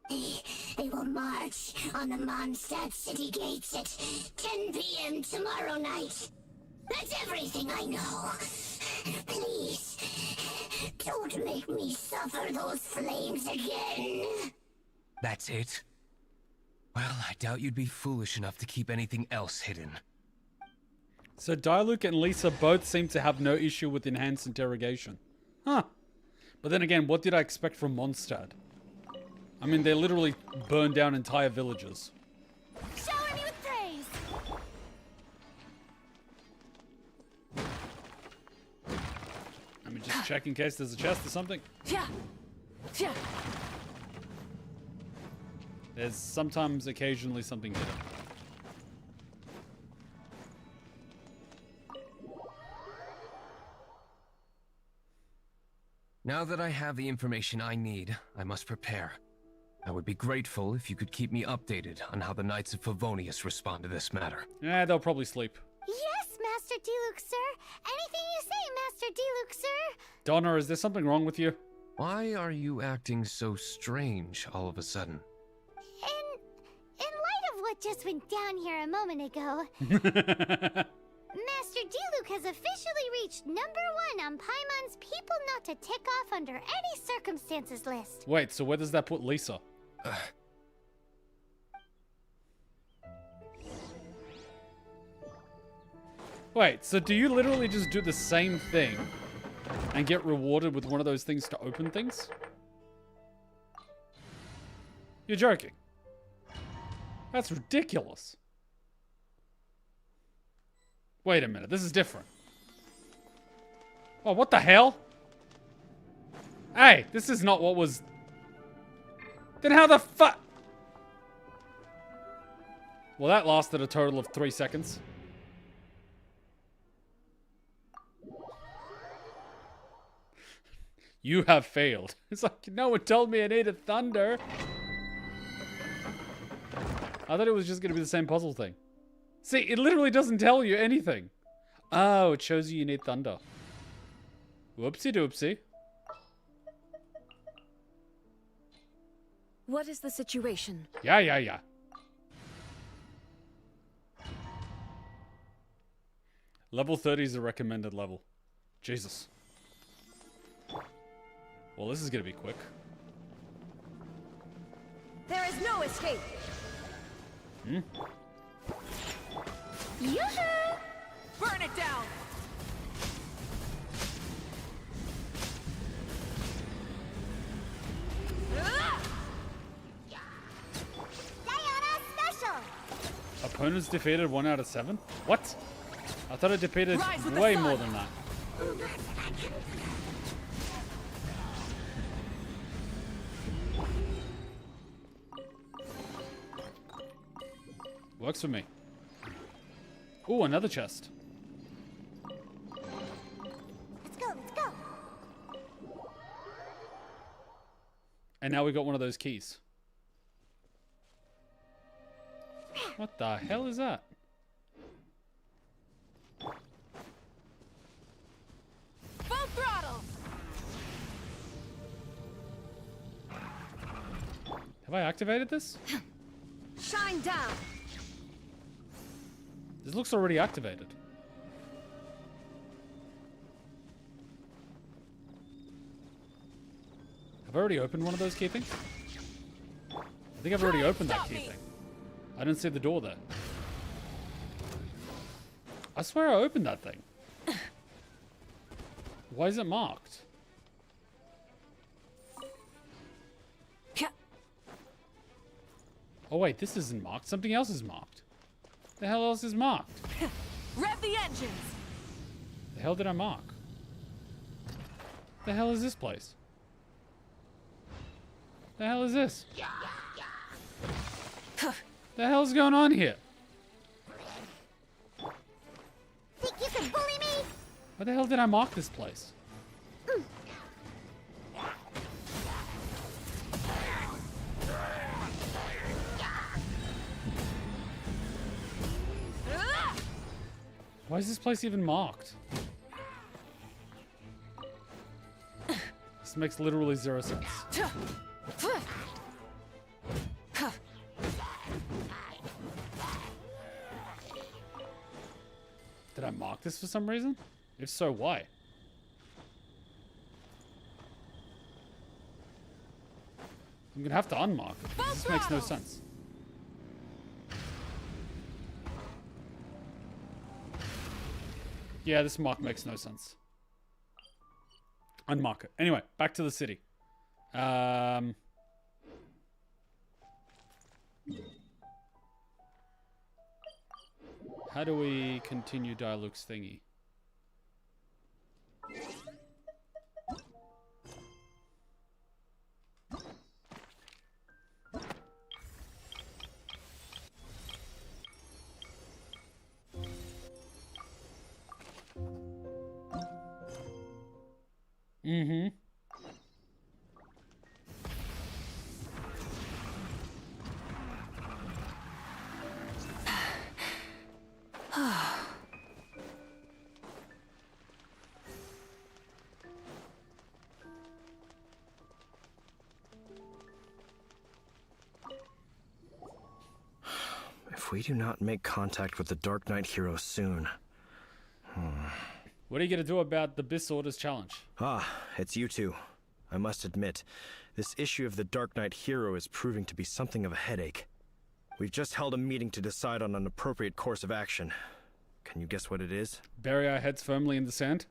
They will march on the Mondstadt city gates at 10 p.m. tomorrow night. That's everything I know. Please, don't make me suffer those flames again. That's it? Well, I doubt you'd be foolish enough to keep anything else hidden. So Diluc and Lisa both seem to have no issue with enhanced interrogation. Huh. But then again, what did I expect from Mondstadt? I mean, they literally burned down entire villages. Shower me with praise. Let me just check in case there's a chest or something. Yeah. Yeah. There's sometimes, occasionally, something hidden. Now that I have the information I need, I must prepare. I would be grateful if you could keep me updated on how the Knights of Favonius respond to this matter. Yeah, they'll probably sleep. Yes, Master Diluc, sir. Anything you say, Master Diluc, sir. Donna, is there something wrong with you? Why are you acting so strange all of a sudden? In light of what just went down here a moment ago, Master Diluc has officially reached #1 on Paimon's People Not to Tick Off Under Any Circumstances list. Wait, so where does that put Lisa? Wait, so do you literally just do the same thing and get rewarded with one of those things to open things? You're joking. That's ridiculous. Wait a minute, this is different. Oh, what the hell? Hey, this is not what was... Then how the fuck... Well, that lasted a total of 3 seconds. You have failed. It's like, no one told me I needed thunder. I thought it was just going to be the same puzzle thing. See, it literally doesn't tell you anything. Oh, it shows you need thunder. Whoopsie doopsie. What is the situation? Yeah. Level 30 is the recommended level. Jesus. Well, this is going to be quick. There is no escape. Hmm? Yoo-hoo! Burn it down! Diona Special! Opponents defeated 1 out of 7? What? I thought I defeated way more than that. Works for me. Ooh, another chest. Let's go. And now we got one of those keys. What the hell is that? Full throttle! Have I activated this? Shine down! This looks already activated. Have I already opened one of those key things? I think I've already opened that key thing. I didn't see the door there. I swear I opened that thing. Why is it marked? Oh wait, this isn't marked. Something else is marked. The hell else is marked? Rev the engines! The hell did I mark? The hell is this place? The hell is this? The hell's going on here? Think you can bully me? Why the hell did I mark this place? Why is this place even marked? This makes literally 0 sense. Did I mark this for some reason? If so, why? I'm gonna have to unmark it. This makes no sense. Yeah, this mark makes no sense. Unmark it. Anyway, back to the city. How do we continue Diluc's thingy? Mm-hmm. If we do not make contact with the Dark Knight hero soon... What are you going to do about the Bis Orders challenge? Ah, it's you two. I must admit, this issue of the Dark Knight hero is proving to be something of a headache. We've just held a meeting to decide on an appropriate course of action. Can you guess what it is? Bury our heads firmly in the sand?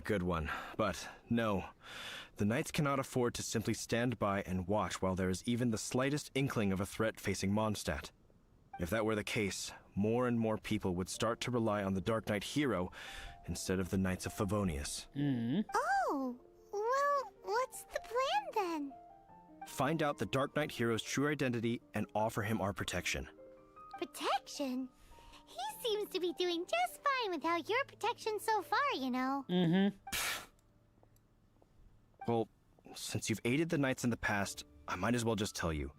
Good one. But no. The Knights cannot afford to simply stand by and watch while there is even the slightest inkling of a threat facing Mondstadt. If that were the case, more and more people would start to rely on the Dark Knight hero instead of the Knights of Favonius. Oh, well, what's the plan then? Find out the Dark Knight hero's true identity and offer him our protection. Protection? He seems to be doing just fine without your protection so far, you know. Well, since you've aided the Knights in the past, I might as well just tell you.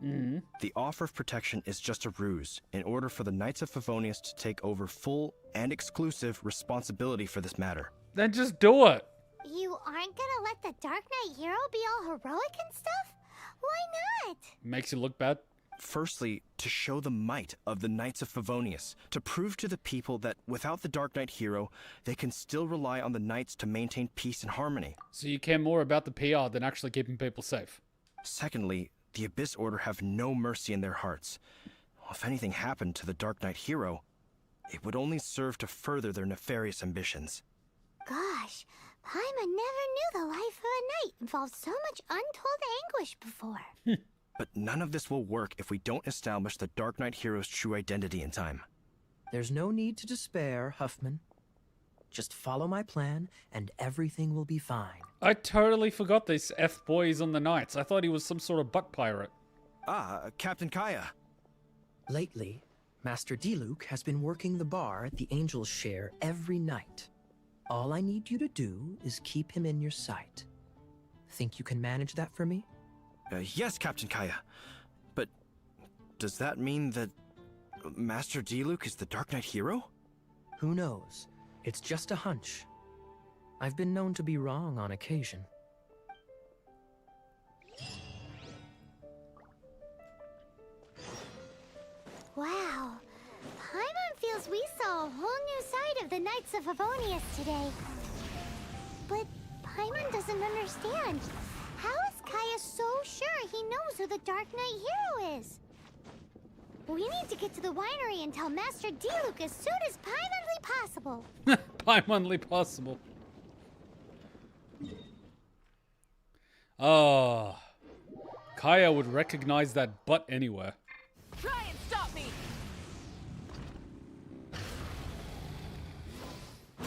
The offer of protection is just a ruse in order for the Knights of Favonius to take over full and exclusive responsibility for this matter. Then just do it. You aren't gonna let the Dark Knight hero be all heroic and stuff? Why not? Makes you look bad. Firstly, to show the might of the Knights of Favonius, to prove to the people that without the Dark Knight hero, they can still rely on the Knights to maintain peace and harmony. So you care more about the PR than actually keeping people safe. Secondly, the Abyss Order have no mercy in their hearts. If anything happened to the Dark Knight hero, it would only serve to further their nefarious ambitions. Gosh, Paimon never knew the life of a knight involved so much untold anguish before. But none of this will work if we don't establish the Dark Knight hero's true identity in time. There's no need to despair, Huffman. Just follow my plan, and everything will be fine. I totally forgot this F-boy is on the Knights. I thought he was some sort of butt pirate. Captain Kaya. Lately, Master Diluc has been working the bar at the Angel's Share every night. All I need you to do is keep him in your sight. Think you can manage that for me? Yes, Captain Kaya. But does that mean that Master Diluc is the Dark Knight hero? Who knows? It's just a hunch. I've been known to be wrong on occasion. Wow. Paimon feels we saw a whole new side of the Knights of Favonius today. But Paimon doesn't understand. How is Kaya so sure he knows who the Dark Knight hero is? We need to get to the winery and tell Master Diluc as soon as Paimonly possible. Paimonly possible. Oh. Kaya would recognize that butt anywhere. Try and stop me!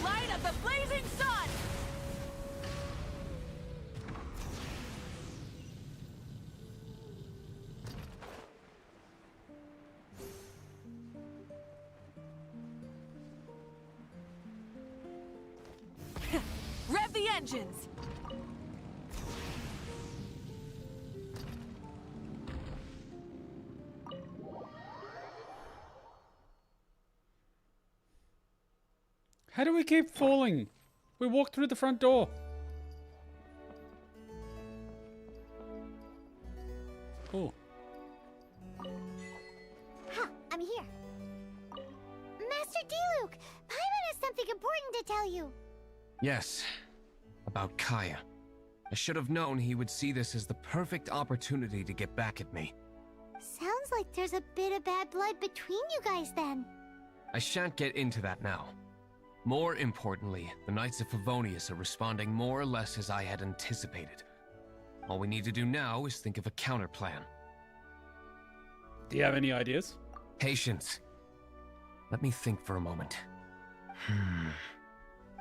Light up the blazing sun! Rev the engines! How do we keep falling? We walked through the front door. Oh. Ha! I'm here. Master Diluc, Paimon has something important to tell you. Yes, about Kaya. I should have known he would see this as the perfect opportunity to get back at me. Sounds like there's a bit of bad blood between you guys then. I shan't get into that now. More importantly, the Knights of Favonius are responding more or less as I had anticipated. All we need to do now is think of a counterplan. Do you have any ideas? Patience. Let me think for a moment.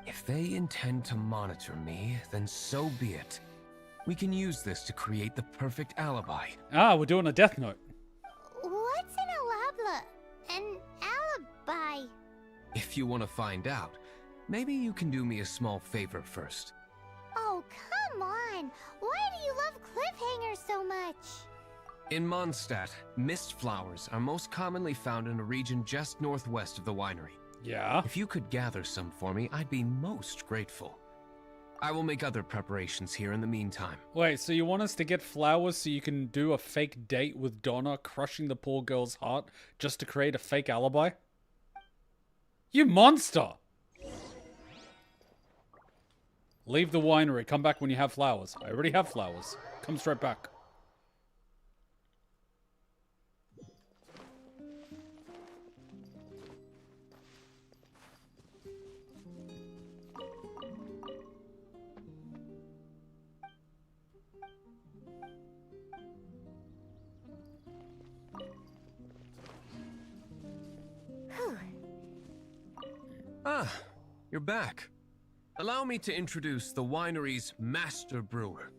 If they intend to monitor me, then so be it. We can use this to create the perfect alibi. Ah, we're doing a death note. What's an alabla? An alibi? If you want to find out, maybe you can do me a small favor first. Oh, come on! Why do you love cliffhangers so much? In Mondstadt, mist flowers are most commonly found in a region just northwest of the winery. Yeah? If you could gather some for me, I'd be most grateful. I will make other preparations here in the meantime. Wait, so you want us to get flowers so you can do a fake date with Donna, crushing the poor girl's heart just to create a fake alibi? You monster! Leave the winery. Come back when you have flowers. I already have flowers. Come straight back. Ah, you're back. Allow me to introduce the winery's master brewer.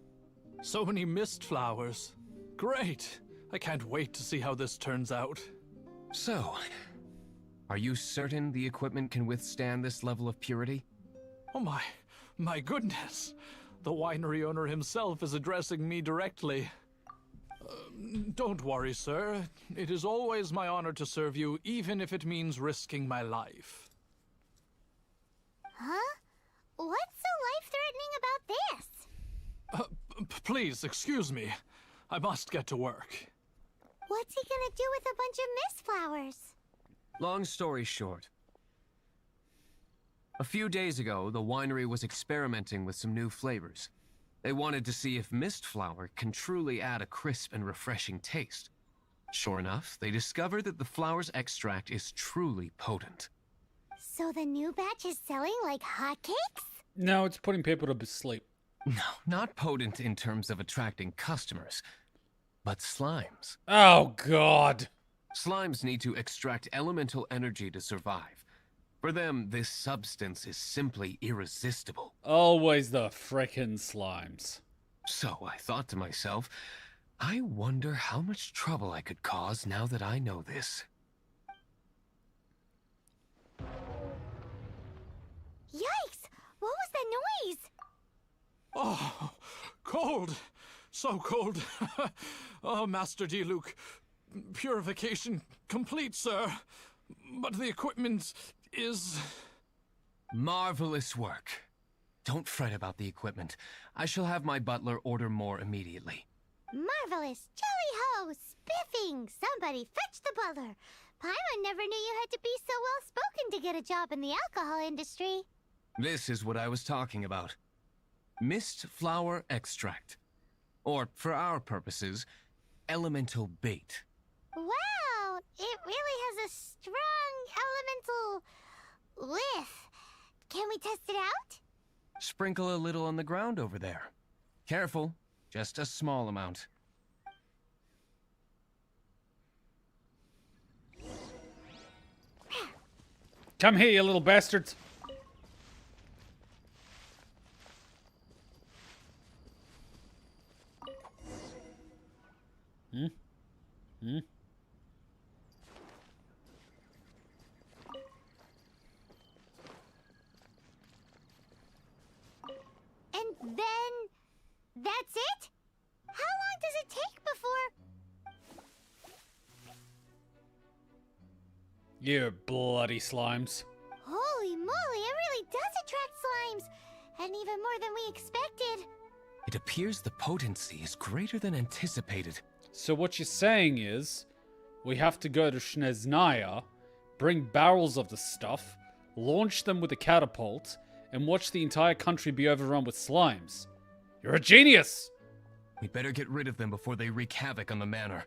So many mist flowers. Great! I can't wait to see how this turns out. So, are you certain the equipment can withstand this level of purity? Oh my goodness. The winery owner himself is addressing me directly. Don't worry, sir. It is always my honor to serve you, even if it means risking my life. Huh? What's so life-threatening about this? Please, excuse me. I must get to work. What's he gonna do with a bunch of mist flowers? Long story short. A few days ago, the winery was experimenting with some new flavors. They wanted to see if mist flower can truly add a crisp and refreshing taste. Sure enough, they discovered that the flower's extract is truly potent. So the new batch is selling like hotcakes? No, it's putting people to sleep. No, not potent in terms of attracting customers, but slimes. Oh, God. Slimes need to extract elemental energy to survive. For them, this substance is simply irresistible. Always the frickin' slimes. So I thought to myself, I wonder how much trouble I could cause now that I know this. Yikes! What was that noise? Oh, cold. So cold. Oh, Master Diluc. Purification complete, sir. But the equipment is... Marvelous work. Don't fret about the equipment. I shall have my butler order more immediately. Marvelous! Jolly-ho! Spiffing! Somebody fetch the butler! Paimon never knew you had to be so well-spoken to get a job in the alcohol industry. This is what I was talking about. Mist flower extract. Or, for our purposes, elemental bait. Wow! It really has a strong elemental whiff. Can we test it out? Sprinkle a little on the ground over there. Careful, just a small amount. Come here, you little bastards. Hmm? Hmm? And then... that's it? How long does it take before... You bloody slimes. Holy moly, it really does attract slimes! And even more than we expected. It appears the potency is greater than anticipated. So what you're saying is, we have to go to Shneznaya, bring barrels of the stuff, launch them with a catapult, and watch the entire country be overrun with slimes. You're a genius! We better get rid of them before they wreak havoc on the manor.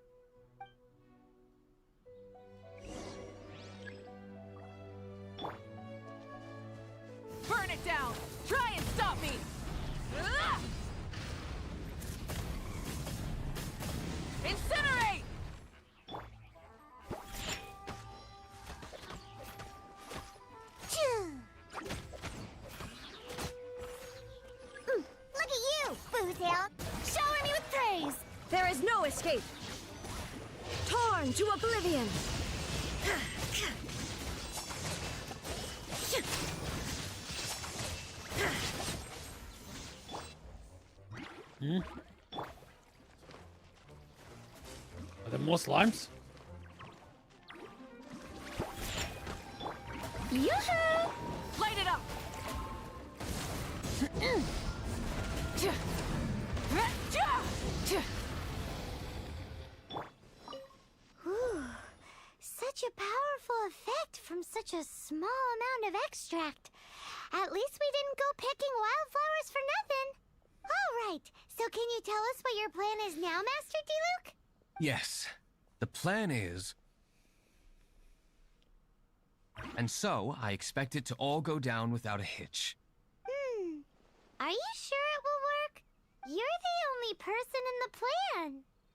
Burn it down! Try and stop me! Ah! Incinerate! Look at you, Boozhound! Showering me with praise! There is no escape! Torn to oblivion! Hmm? Are there more slimes? Yoo-hoo! Light it up! Whew. Such a powerful effect from such a small amount of extract. At least we didn't go picking wildflowers for nothing. All right, so can you tell us what your plan is now, Master Diluc? Yes, the plan is... And so, I expect it to all go down without a hitch. Are you sure it will work? You're the only person in the plan.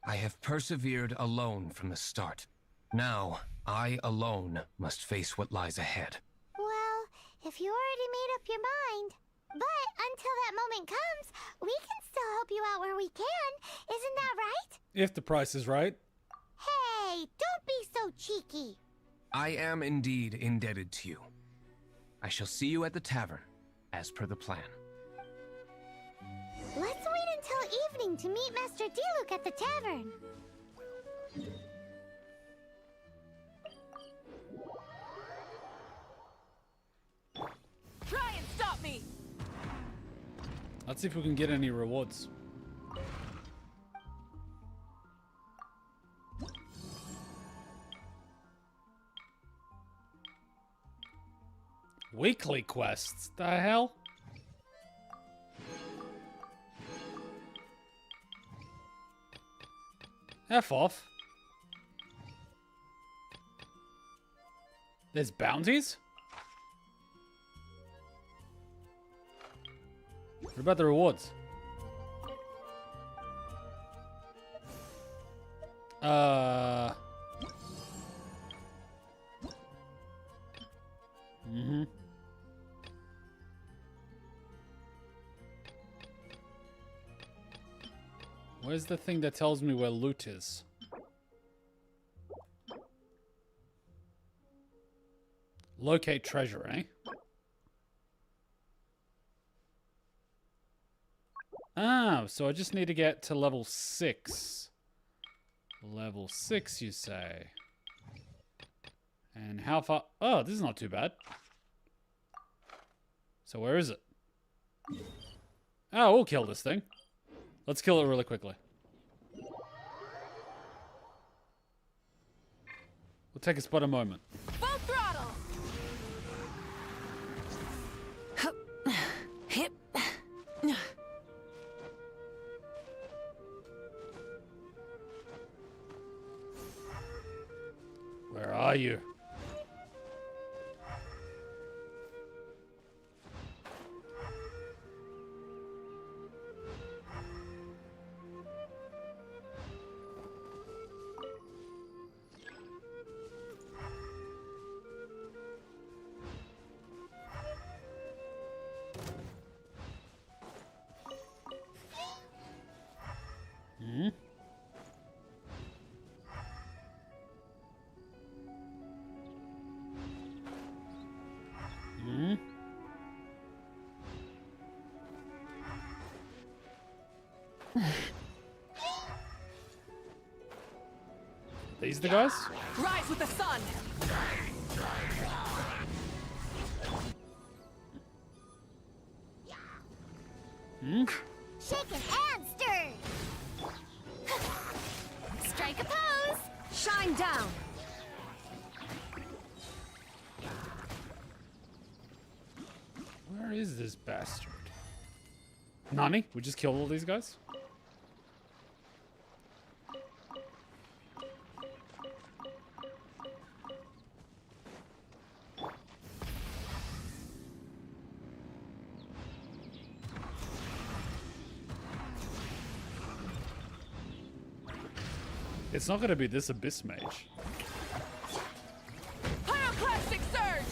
I have persevered alone from the start. Now, I alone must face what lies ahead. Well, if you already made up your mind. But until that moment comes, we can still help you out where we can. Isn't that right? If the price is right. Hey, don't be so cheeky. I am indeed indebted to you. I shall see you at the tavern, as per the plan. Let's wait until evening to meet Master Diluc at the tavern. Try and stop me! Let's see if we can get any rewards. Weekly quests? The hell? F off. There's bounties? What about the rewards? Where's the thing that tells me where loot is? Locate treasure, eh? Ah, so I just need to get to level 6. Level 6, you say? And how far? Oh, this is not too bad. So where is it? Oh, we'll kill this thing. Let's kill it really quickly. We'll take us but a moment. Full throttle! Hip. Where are you? These the guys? Rise with the sun! Shaken and stirred. Strike a pose! Shine down! Where is this bastard? Nani? We just killed all these guys? It's not going to be this Abyss Mage. Pyroclastic surge!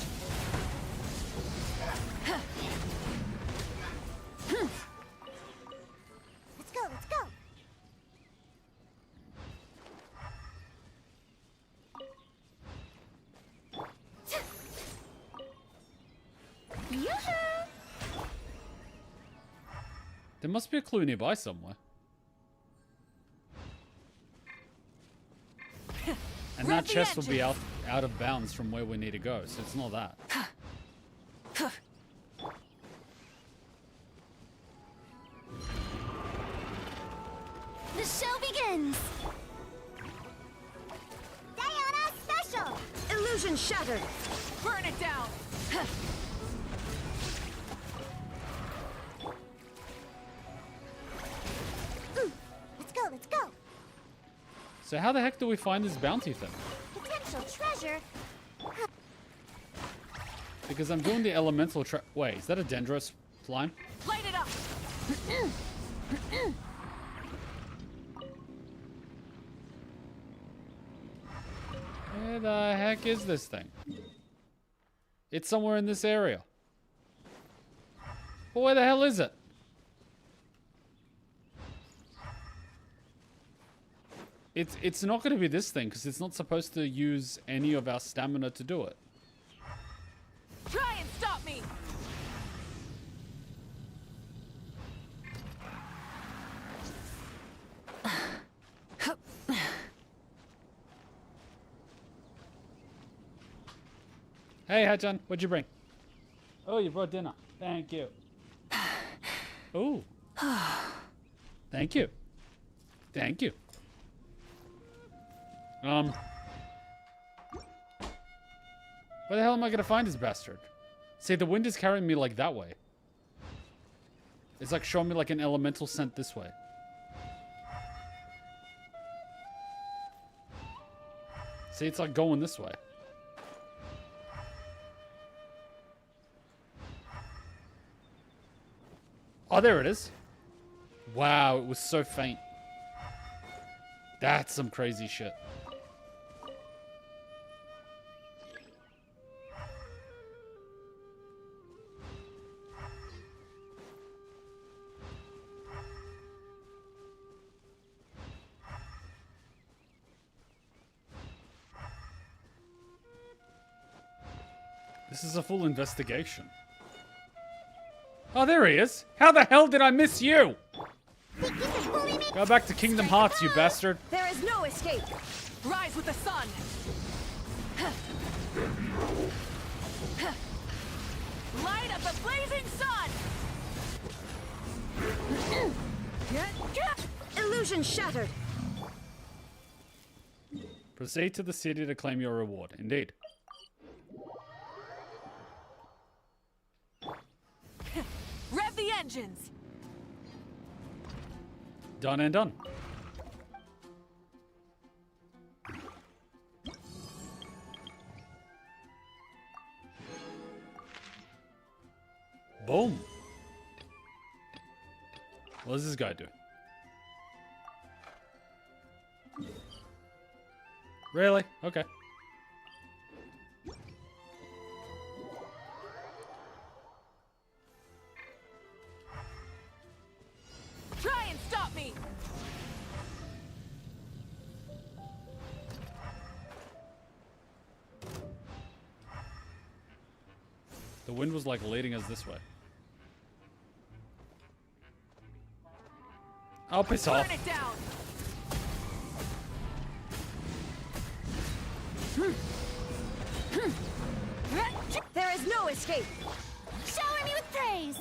Let's go, let's go. Yoo-hoo! There must be a clue nearby somewhere. And that chest will be out of bounds from where we need to go, so it's not that. The show begins! Diona special! Illusion shattered! Burn it down! Let's go, let's go. So how the heck do we find this bounty thing? Potential treasure. Because I'm doing the elemental Wait, is that a Dendros slime? Light it up! Where the heck is this thing? It's somewhere in this area. Well, where the hell is it? It's not going to be this thing, because it's not supposed to use any of our stamina to do it. Try and stop me! Hey, Hachan, what'd you bring? Oh, you brought dinner. Thank you. Oh. Thank you. Thank you. Where the hell am I gonna find this bastard? See, the wind is carrying me like that way. It's like showing me like an elemental scent this way. See, it's like going this way. Oh, there it is. Wow, it was so faint. That's some crazy shit. This is a full investigation. Oh, there he is. How the hell did I miss you? Go back to Kingdom Hearts, you bastard. There is no escape. Rise with the sun. Light up the blazing sun. Illusion shattered. Proceed to the city to claim your reward. Indeed. Rev the engines. Done and done. Boom. What does this guy do? Really? Okay. Try and stop me. The wind was like leading us this way. I'll piss off. Burn it down. There is no escape. Shower me with praise!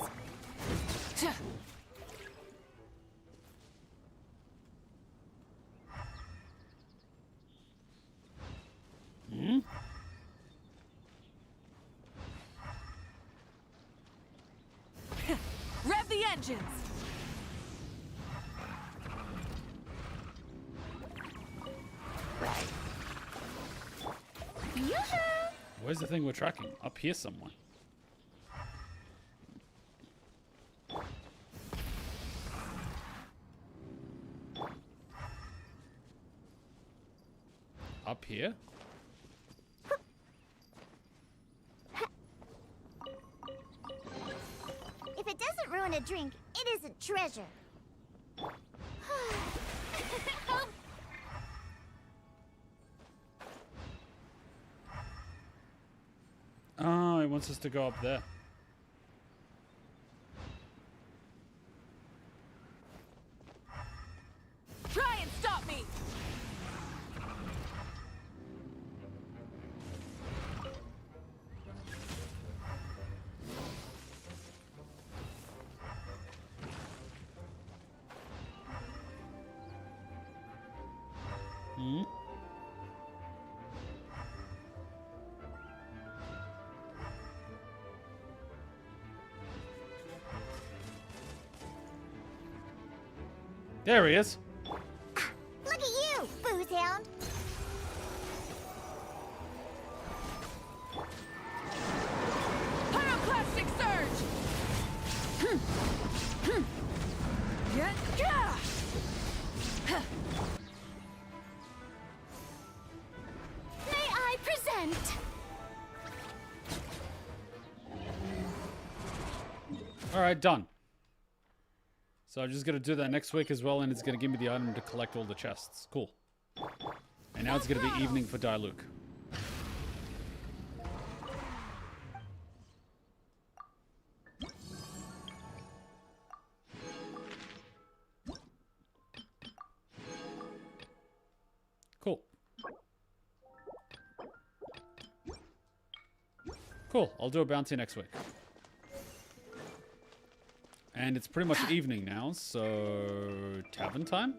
Hmm? Rev the engines. Where's the thing we're tracking? Up here somewhere. Up here? If it doesn't ruin a drink, it isn't treasure. Oh, it wants us to go up there. Try and stop me. Hmm? There he is. Look at you, booze hound! Pyroclastic surge. May I present? Alright, done. So I'm just gonna do that next week as well, and it's gonna give me the item to collect all the chests. Cool. And now it's gonna be evening for Diluc. Cool. Cool, I'll do a bounty next week. And it's pretty much evening now, so tavern time?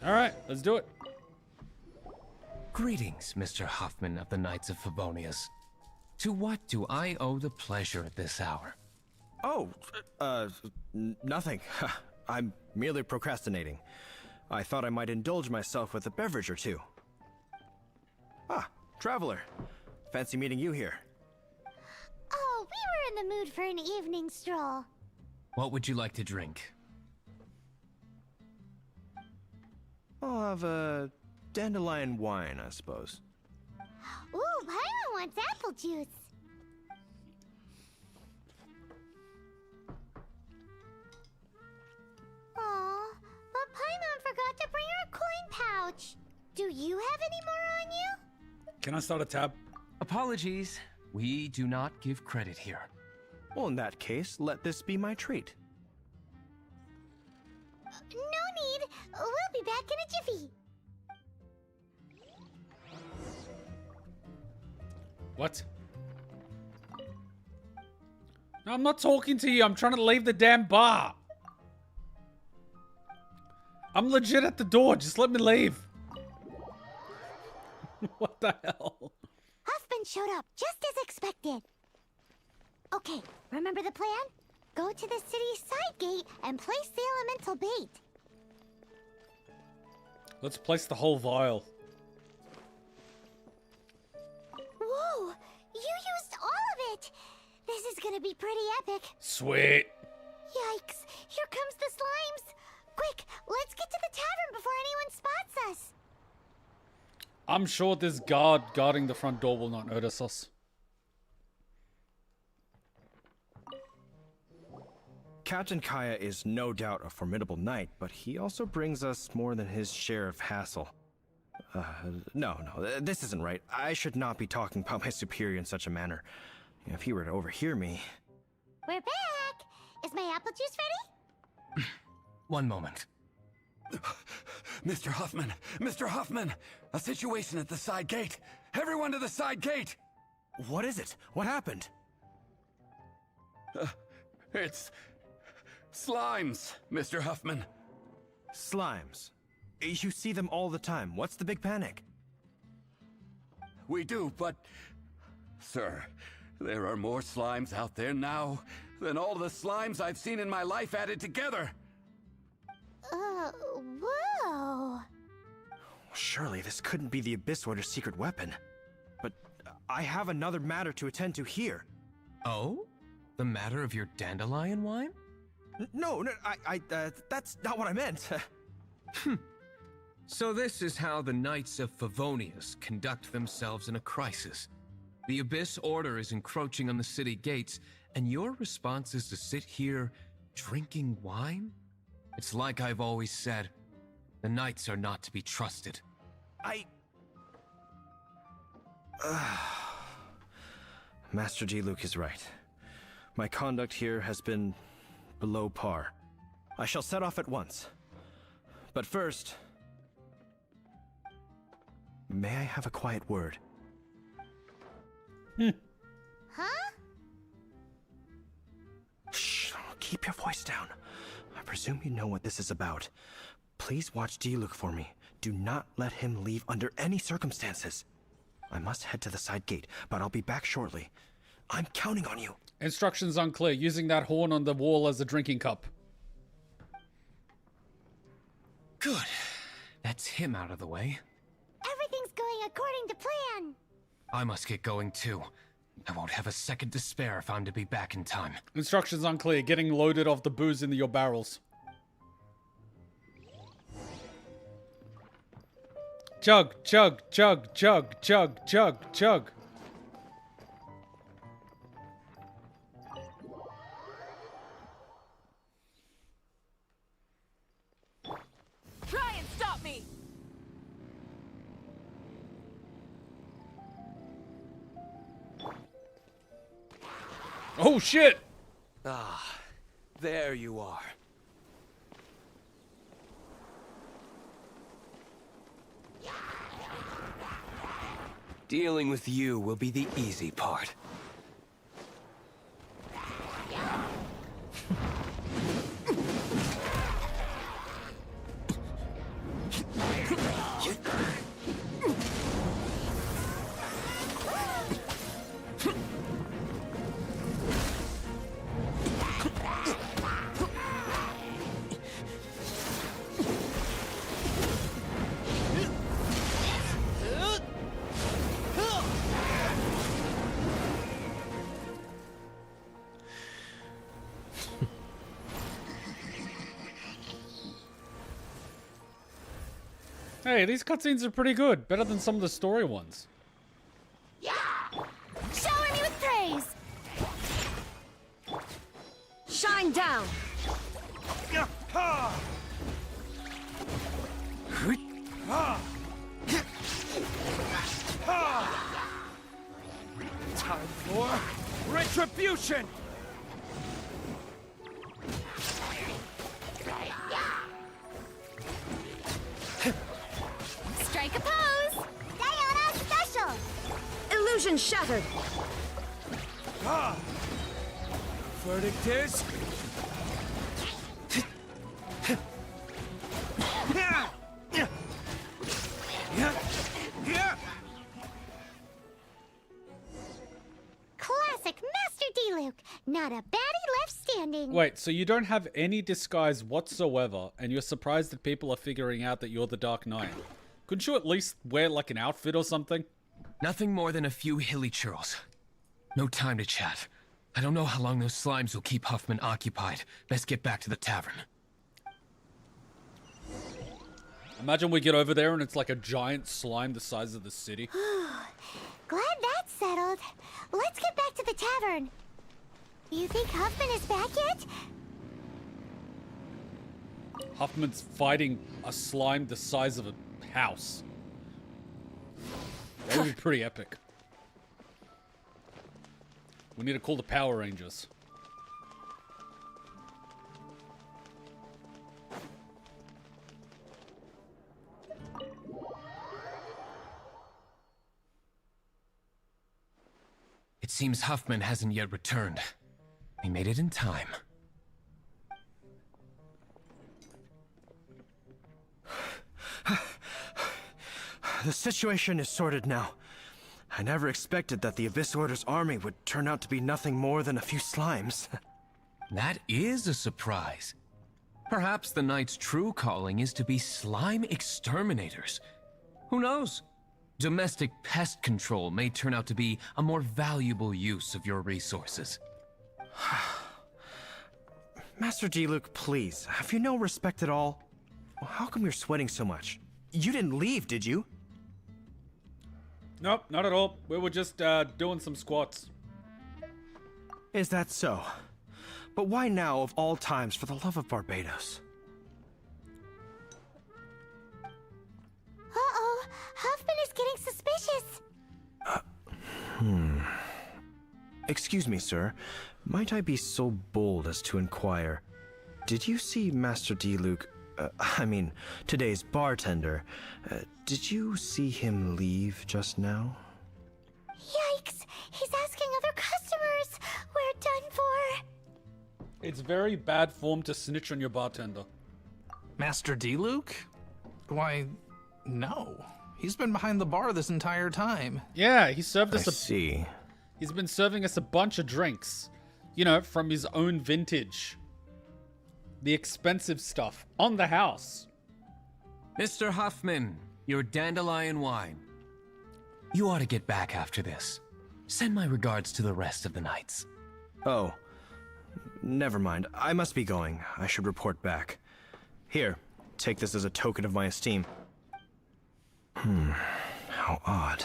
Alright, let's do it. Greetings, Mr. Huffman of the Knights of Favonius. To what do I owe the pleasure at this hour? Oh, nothing. I'm merely procrastinating. I thought I might indulge myself with a beverage or two. Ah, Traveler. Fancy meeting you here. Oh, we were in the mood for an evening stroll. What would you like to drink? I'll have a dandelion wine, I suppose. Ooh, Paimon wants apple juice. Aw, but Paimon forgot to bring her coin pouch. Do you have any more on you? Can I start a tab? Apologies. We do not give credit here. Well, in that case, let this be my treat. No need. We'll be back in a jiffy. What? No, I'm not talking to you. I'm trying to leave the damn bar. I'm legit at the door. Just let me leave. What the hell? Huffman showed up just as expected. Okay, remember the plan? Go to the city's side gate and place the elemental bait. Let's place the whole vial. Whoa! You used all of it! This is gonna be pretty epic. Sweet. Yikes! Here comes the slimes! Quick, let's get to the tavern before anyone spots us! I'm sure this guard guarding the front door will not notice us. Captain Kaya is no doubt a formidable knight, but he also brings us more than his share of hassle. No, this isn't right. I should not be talking about my superior in such a manner. If he were to overhear me... We're back! Is my apple juice ready? One moment. Mr. Huffman! Mr. Huffman! A situation at the side gate! Everyone to the side gate! What is it? What happened? It's... slimes, Mr. Huffman. Slimes. You see them all the time. What's the big panic? We do, but... Sir, there are more slimes out there now than all the slimes I've seen in my life added together. Whoa. Surely this couldn't be the Abyss Order's secret weapon. But I have another matter to attend to here. Oh? The matter of your dandelion wine? No, that's not what I meant. So this is how the Knights of Favonius conduct themselves in a crisis. The Abyss Order is encroaching on the city gates, and your response is to sit here drinking wine? It's like I've always said, the Knights are not to be trusted. Master Diluc is right. My conduct here has been below par. I shall set off at once. But first... may I have a quiet word? Huh? Shh, keep your voice down. I presume you know what this is about. Please watch Diluc for me. Do not let him leave under any circumstances. I must head to the side gate, but I'll be back shortly. I'm counting on you. Instructions unclear. Using that horn on the wall as a drinking cup. Good. That's him out of the way. Everything's going according to plan. I must get going too. I won't have a second to spare if I'm to be back in time. Instructions unclear. Getting loaded of the booze into your barrels. Chug, chug, chug, chug, chug, chug, chug. Try and stop me! Oh shit! Ah, there you are. Dealing with you will be the easy part. Hey, these cutscenes are pretty good. Better than some of the story ones. Shower me with praise! Shine down! Time for retribution! Strike a pose! Diona special! Illusion shattered! Verdict is... Classic Master Diluc! Not a baddie left standing! Wait, so you don't have any disguise whatsoever, and you're surprised that people are figuring out that you're the Dark Knight? Couldn't you at least wear, like, an outfit or something? Nothing more than a few hilly churls. No time to chat. I don't know how long those slimes will keep Huffman occupied. Best get back to the tavern. Imagine we get over there and it's like a giant slime the size of the city. Glad that's settled. Let's get back to the tavern. You think Huffman is back yet? Huffman's fighting a slime the size of a house. That would be pretty epic. We need to call the Power Rangers. It seems Huffman hasn't yet returned. We made it in time. The situation is sorted now. I never expected that the Abyss Order's army would turn out to be nothing more than a few slimes. That is a surprise. Perhaps the Knight's true calling is to be slime exterminators. Who knows? Domestic pest control may turn out to be a more valuable use of your resources. Master Diluc, please, have you no respect at all? How come you're sweating so much? You didn't leave, did you? Nope, not at all. We were just doing some squats. Is that so? But why now, of all times, for the love of Barbados? Uh-oh, Huffman is getting suspicious. Excuse me, sir. Might I be so bold as to inquire, did you see Master Diluc, today's bartender, did you see him leave just now? Yikes, he's asking other customers. We're done for. It's very bad form to snitch on your bartender. Master Diluc? Why, no. He's been behind the bar this entire time. Yeah, he served us see. He's been serving us a bunch of drinks. You know, from his own vintage. The expensive stuff on the house. Mr. Huffman, your dandelion wine. You ought to get back after this. Send my regards to the rest of the knights. Oh, never mind. I must be going. I should report back. Here, take this as a token of my esteem. How odd.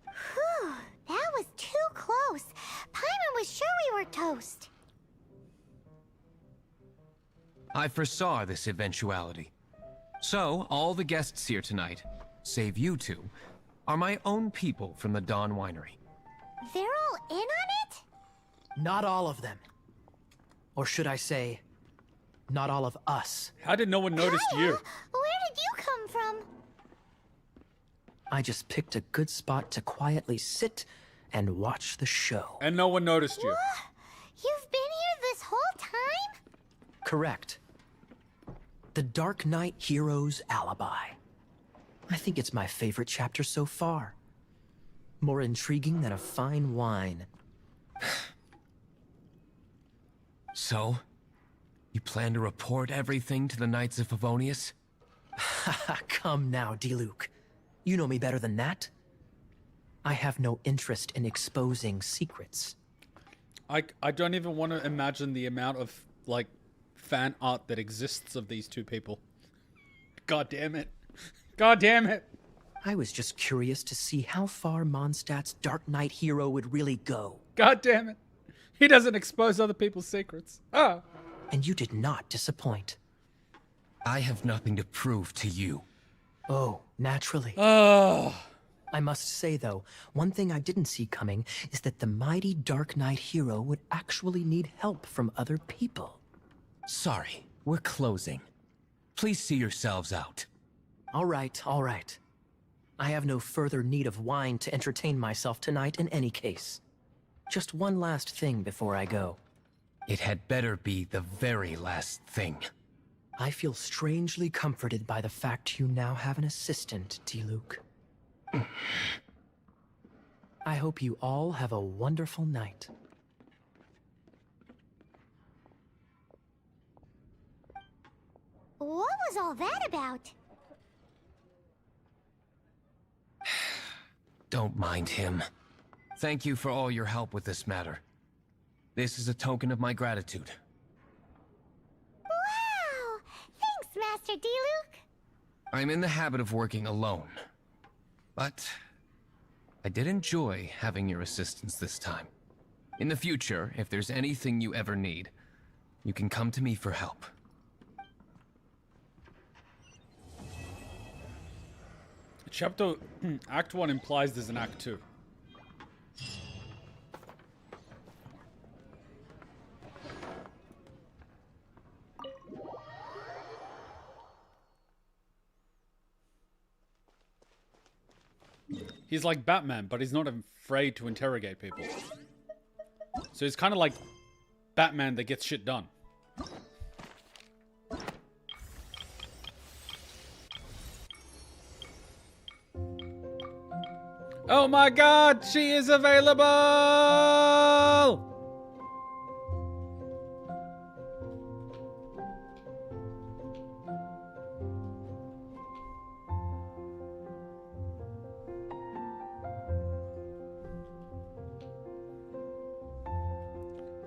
Whew, that was too close. Paimon was sure we were toast. I foresaw this eventuality. So, all the guests here tonight, save you two, are my own people from the Dawn Winery. They're all in on it? Not all of them. Or should I say, not all of us. How did no one notice you? Where did you come from? I just picked a good spot to quietly sit and watch the show. And no one noticed you. What? You've been here this whole time? Correct. The Dark Knight Hero's Alibi. I think it's my favorite chapter so far. More intriguing than a fine wine. So, you plan to report everything to the Knights of Favonius? Come now, Diluc. You know me better than that. I have no interest in exposing secrets. I don't even want to imagine the amount of, like, fan art that exists of these two people. God damn it. God damn it. I was just curious to see how far Mondstadt's Dark Knight hero would really go. God damn it. He doesn't expose other people's secrets. Ah. And you did not disappoint. I have nothing to prove to you. Oh, naturally. Oh. I must say, though, one thing I didn't see coming is that the mighty Dark Knight hero would actually need help from other people. Sorry, we're closing. Please see yourselves out. All right, all right. I have no further need of wine to entertain myself tonight in any case. Just one last thing before I go. It had better be the very last thing. I feel strangely comforted by the fact you now have an assistant, Diluc. I hope you all have a wonderful night. What was all that about? Don't mind him. Thank you for all your help with this matter. This is a token of my gratitude. Wow! Thanks, Master Diluc! I'm in the habit of working alone. But I did enjoy having your assistance this time. In the future, if there's anything you ever need, you can come to me for help. Chapter Act 1 implies there's an Act 2. He's like Batman, but he's not afraid to interrogate people. So he's kind of like Batman that gets shit done. Oh my god, she is available!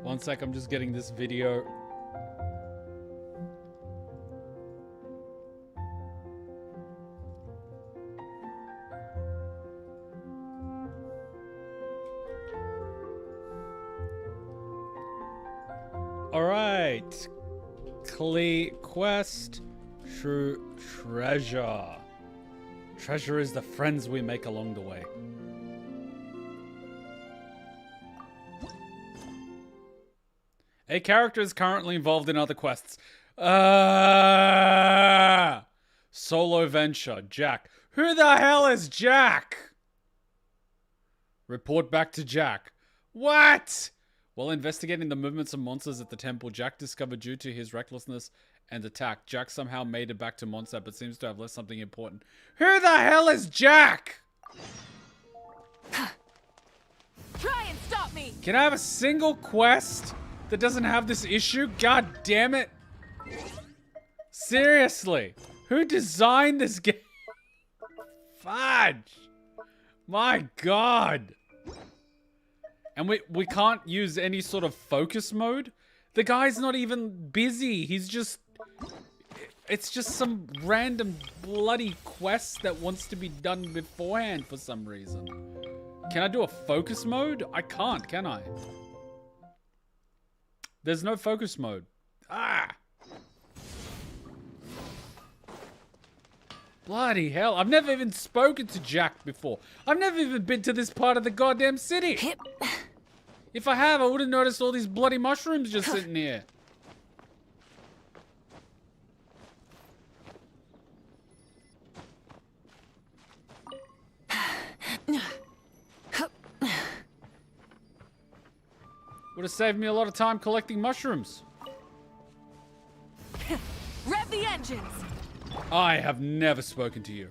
One sec, I'm just getting this video. Alright. Klee quest. True treasure. Treasure is the friends we make along the way. A character is currently involved in other quests. Solo venture. Jack. Who the hell is Jack? Report back to Jack. What? While investigating the movements of monsters at the temple, Jack discovered due to his recklessness and attack, Jack somehow made it back to Mondstadt, but seems to have left something important. Who the hell is Jack? Try and stop me! Can I have a single quest that doesn't have this issue? God damn it. Seriously. Who designed this game? Fudge. My God. And we can't use any sort of focus mode? The guy's not even busy. He's just... It's just some random bloody quest that wants to be done beforehand for some reason. Can I do a focus mode? I can't, can I? There's no focus mode. Ah! Bloody hell. I've never even spoken to Jack before. I've never even been to this part of the goddamn city. If I have, I would have noticed all these bloody mushrooms just sitting here. Would have saved me a lot of time collecting mushrooms. Rev the engines! I have never spoken to you.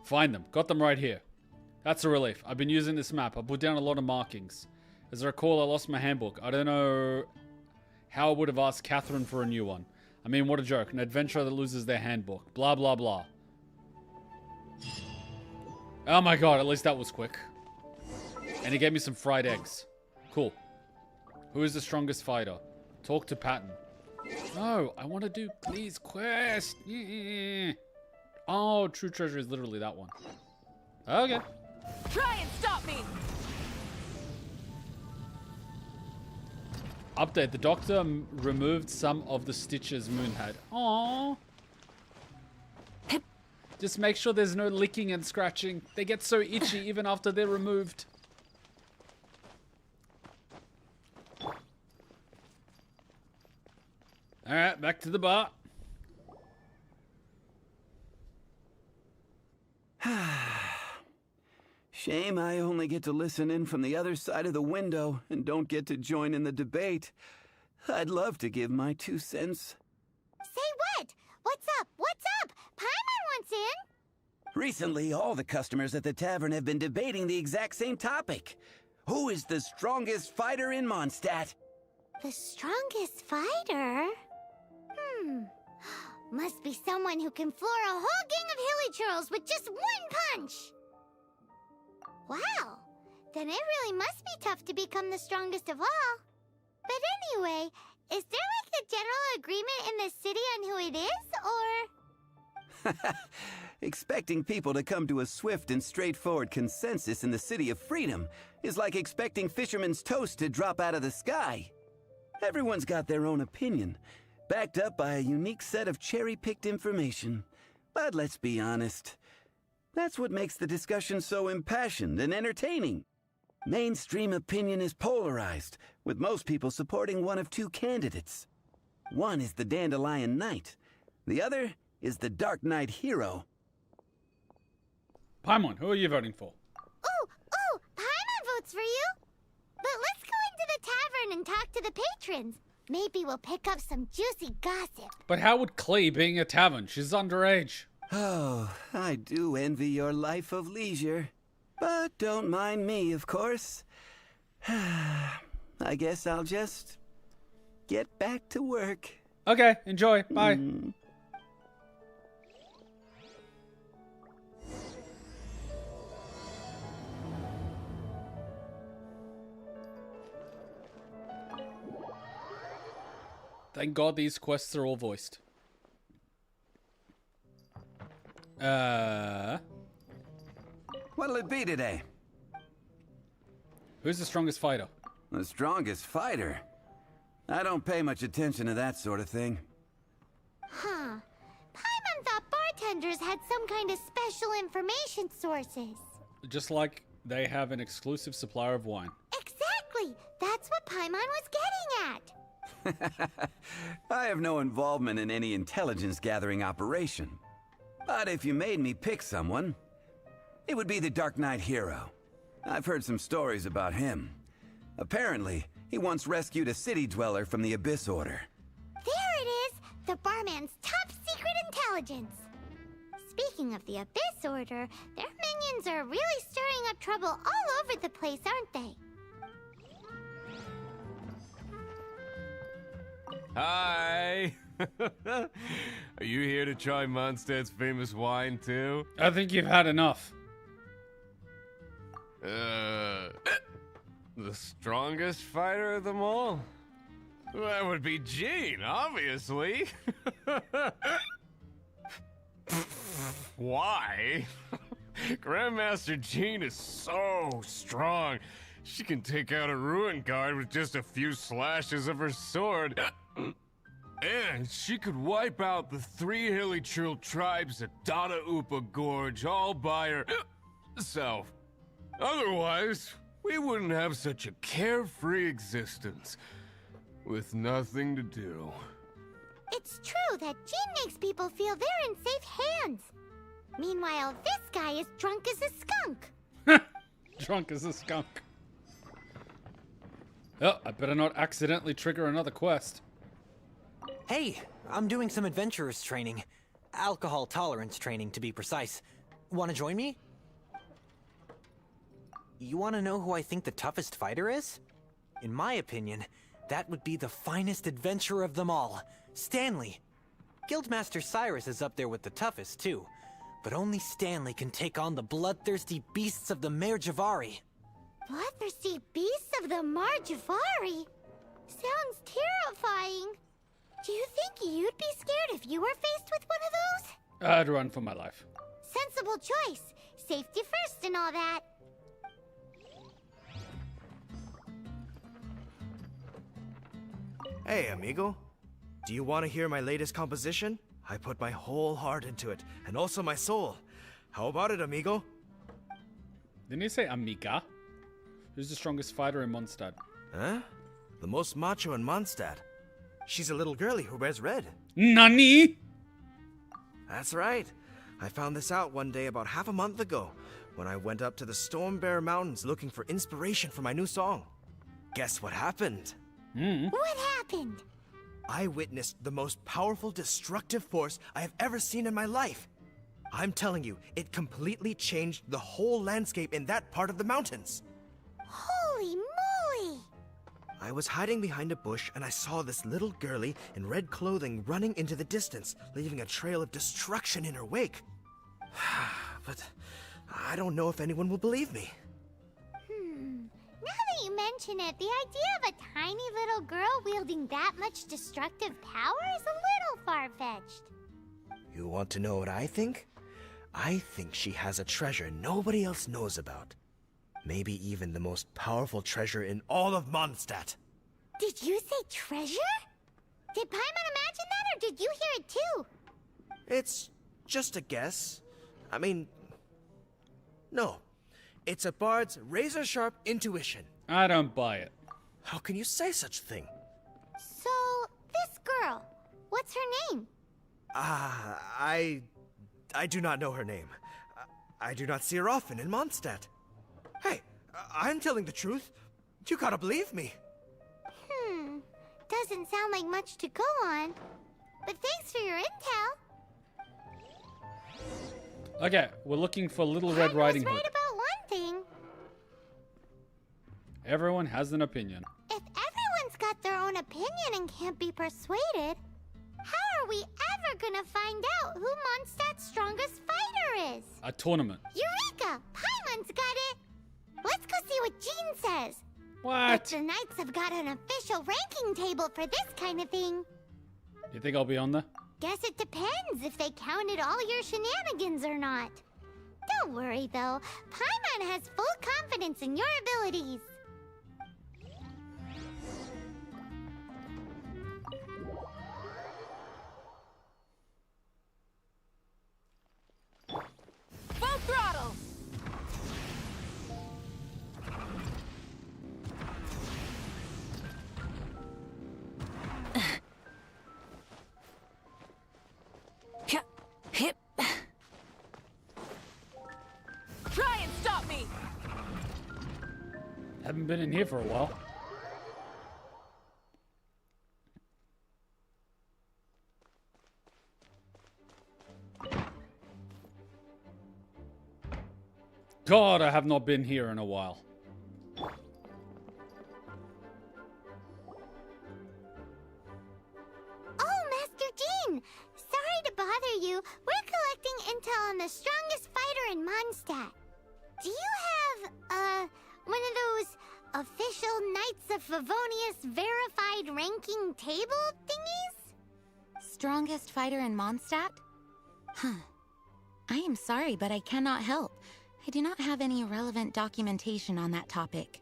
Find them. Got them right here. That's a relief. I've been using this map. I put down a lot of markings. As I recall, I lost my handbook. I don't know how I would have asked Catherine for a new one. I mean, what a joke. An adventurer that loses their handbook. Blah, blah, blah. Oh my god, at least that was quick. And he gave me some fried eggs. Cool. Who is the strongest fighter? Talk to Patton. No, I want to do Klee's quest. Yeah. Oh, true treasure is literally that one. Okay. Try and stop me! Update. The doctor removed some of the stitches Moon had. Aww. Just make sure there's no licking and scratching. They get so itchy even after they're removed. Alright, back to the bar. Shame I only get to listen in from the other side of the window and don't get to join in the debate. I'd love to give my 2 cents. Say what? What's up? What's up? Paimon wants in. Recently, all the customers at the tavern have been debating the exact same topic. Who is the strongest fighter in Mondstadt? The strongest fighter? Must be someone who can floor a whole gang of hilly churls with just one punch. Wow, then it really must be tough to become the strongest of all. But anyway, is there like a general agreement in the city on who it is, or? Expecting people to come to a swift and straightforward consensus in the City of Freedom is like expecting fisherman's toast to drop out of the sky. Everyone's got their own opinion, backed up by a unique set of cherry-picked information. But let's be honest, that's what makes the discussion so impassioned and entertaining. Mainstream opinion is polarized, with most people supporting one of 2 candidates. One is the Dandelion Knight, the other is the Dark Knight Hero. Paimon, who are you voting for? Ooh, Paimon votes for you. But let's go into the tavern and talk to the patrons. Maybe we'll pick up some juicy gossip. But how would Klee being a tavern? She's underage. Oh, I do envy your life of leisure. But don't mind me, of course. I guess I'll just get back to work. Okay, enjoy. Bye. Thank God these quests are all voiced. What'll it be today? Who's the strongest fighter? The strongest fighter? I don't pay much attention to that sort of thing. Huh. Paimon thought bartenders had some kind of special information sources. Just like they have an exclusive supplier of wine. Exactly! That's what Paimon was getting at! I have no involvement in any intelligence-gathering operation. But if you made me pick someone, it would be the Dark Knight Hero. I've heard some stories about him. Apparently, he once rescued a city dweller from the Abyss Order. There it is! The barman's top secret intelligence! Speaking of the Abyss Order, their minions are really stirring up trouble all over the place, aren't they? Hi! Are you here to try Mondstadt's famous wine too? I think you've had enough. The strongest fighter of them all? That would be Jean, obviously. Why? Grandmaster Jean is so strong. She can take out a ruin guard with just a few slashes of her sword. And she could wipe out the 3 Hilly-Trill tribes at Dada Upa Gorge all by herself. Otherwise, we wouldn't have such a carefree existence, with nothing to do. It's true that Jean makes people feel they're in safe hands. Meanwhile, this guy is drunk as a skunk. Drunk as a skunk. Oh, I better not accidentally trigger another quest. Hey, I'm doing some adventurers training. Alcohol tolerance training, to be precise. Want to join me? You want to know who I think the toughest fighter is? In my opinion, that would be the finest adventurer of them all, Stanley. Guildmaster Cyrus is up there with the toughest, too. But only Stanley can take on the bloodthirsty beasts of the Mare Javari. Bloodthirsty beasts of the Marjavari? Sounds terrifying. Do you think you'd be scared if you were faced with one of those? I'd run for my life. Sensible choice. Safety first and all that. Hey, amigo. Do you want to hear my latest composition? I put my whole heart into it, and also my soul. How about it, amigo? Didn't you say amiga? Who's the strongest fighter in Mondstadt? Huh? The most macho in Mondstadt. She's a little girlie who wears red. Nani? That's right. I found this out one day about half a month ago, when I went up to the Storm Bear Mountains looking for inspiration for my new song. Guess what happened? What happened? I witnessed the most powerful destructive force I have ever seen in my life. I'm telling you, it completely changed the whole landscape in that part of the mountains. Holy moly! I was hiding behind a bush and I saw this little girlie in red clothing running into the distance, leaving a trail of destruction in her wake. But I don't know if anyone will believe me. Now that you mention it, the idea of a tiny little girl wielding that much destructive power is a little far-fetched. You want to know what I think? I think she has a treasure nobody else knows about. Maybe even the most powerful treasure in all of Mondstadt. Did you say treasure? Did Paimon imagine that, or did you hear it too? It's just a guess. I mean, no. It's a bard's razor-sharp intuition. I don't buy it. How can you say such a thing? So, this girl, what's her name? I do not know her name. I do not see her often in Mondstadt. Hey, I'm telling the truth. You gotta believe me. Doesn't sound like much to go on. But thanks for your intel. Okay, we're looking for Little Red Riding Hood. I was right about one thing. Everyone has an opinion. If everyone's got their own opinion and can't be persuaded, how are we ever gonna find out who Mondstadt's strongest fighter is? A tournament. Eureka! Paimon's got it! Let's go see what Jean says. What? But the Knights have got an official ranking table for this kind of thing. You think I'll be on there? Guess it depends if they counted all your shenanigans or not. Don't worry, though. Paimon has full confidence in your abilities. Full throttle! Hip. Try and stop me! Haven't been in here for a while. God, I have not been here in a while. Oh, Master Jean! Sorry to bother you. We're collecting intel on the strongest fighter in Mondstadt. Do you have, official Knights of Favonius verified ranking table thingies? Strongest fighter in Mondstadt? Huh. I am sorry, but I cannot help. I do not have any relevant documentation on that topic.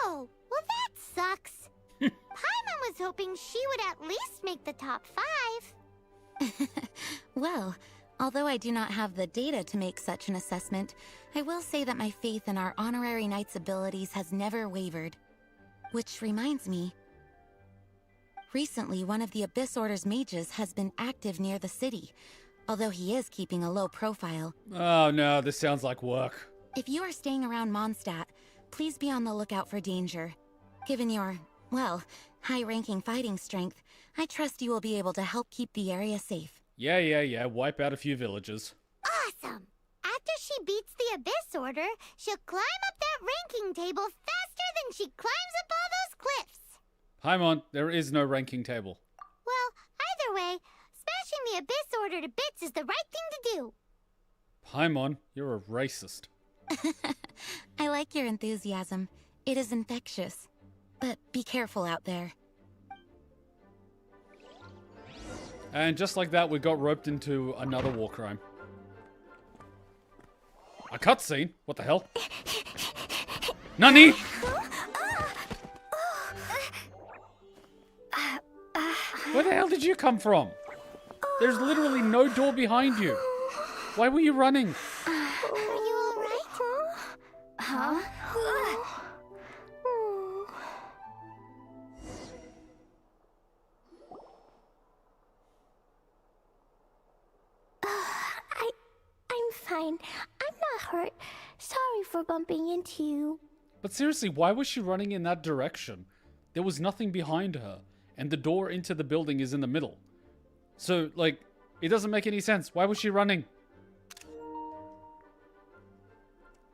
Oh, well that sucks. Paimon was hoping she would at least make the top 5. Well, although I do not have the data to make such an assessment, I will say that my faith in our honorary knight's abilities has never wavered. Which reminds me, recently one of the Abyss Order's mages has been active near the city, although he is keeping a low profile. Oh no, this sounds like work. If you are staying around Mondstadt, please be on the lookout for danger. Given your, well, high-ranking fighting strength, I trust you will be able to help keep the area safe. Yeah, wipe out a few villages. Awesome! After she beats the Abyss Order, she'll climb up that ranking table faster than she climbs up all those cliffs. Paimon, there is no ranking table. Well, either way, smashing the Abyss Order to bits is the right thing to do. Paimon, you're a racist. I like your enthusiasm. It is infectious. But be careful out there. And just like that, we got roped into another war crime. A cutscene? What the hell? Nani? Where the hell did you come from? There's literally no door behind you. Why were you running? Are you alright? Huh? I'm fine. I'm not hurt. Sorry for bumping into you. But seriously, why was she running in that direction? There was nothing behind her, and the door into the building is in the middle. So, like, it doesn't make any sense. Why was she running?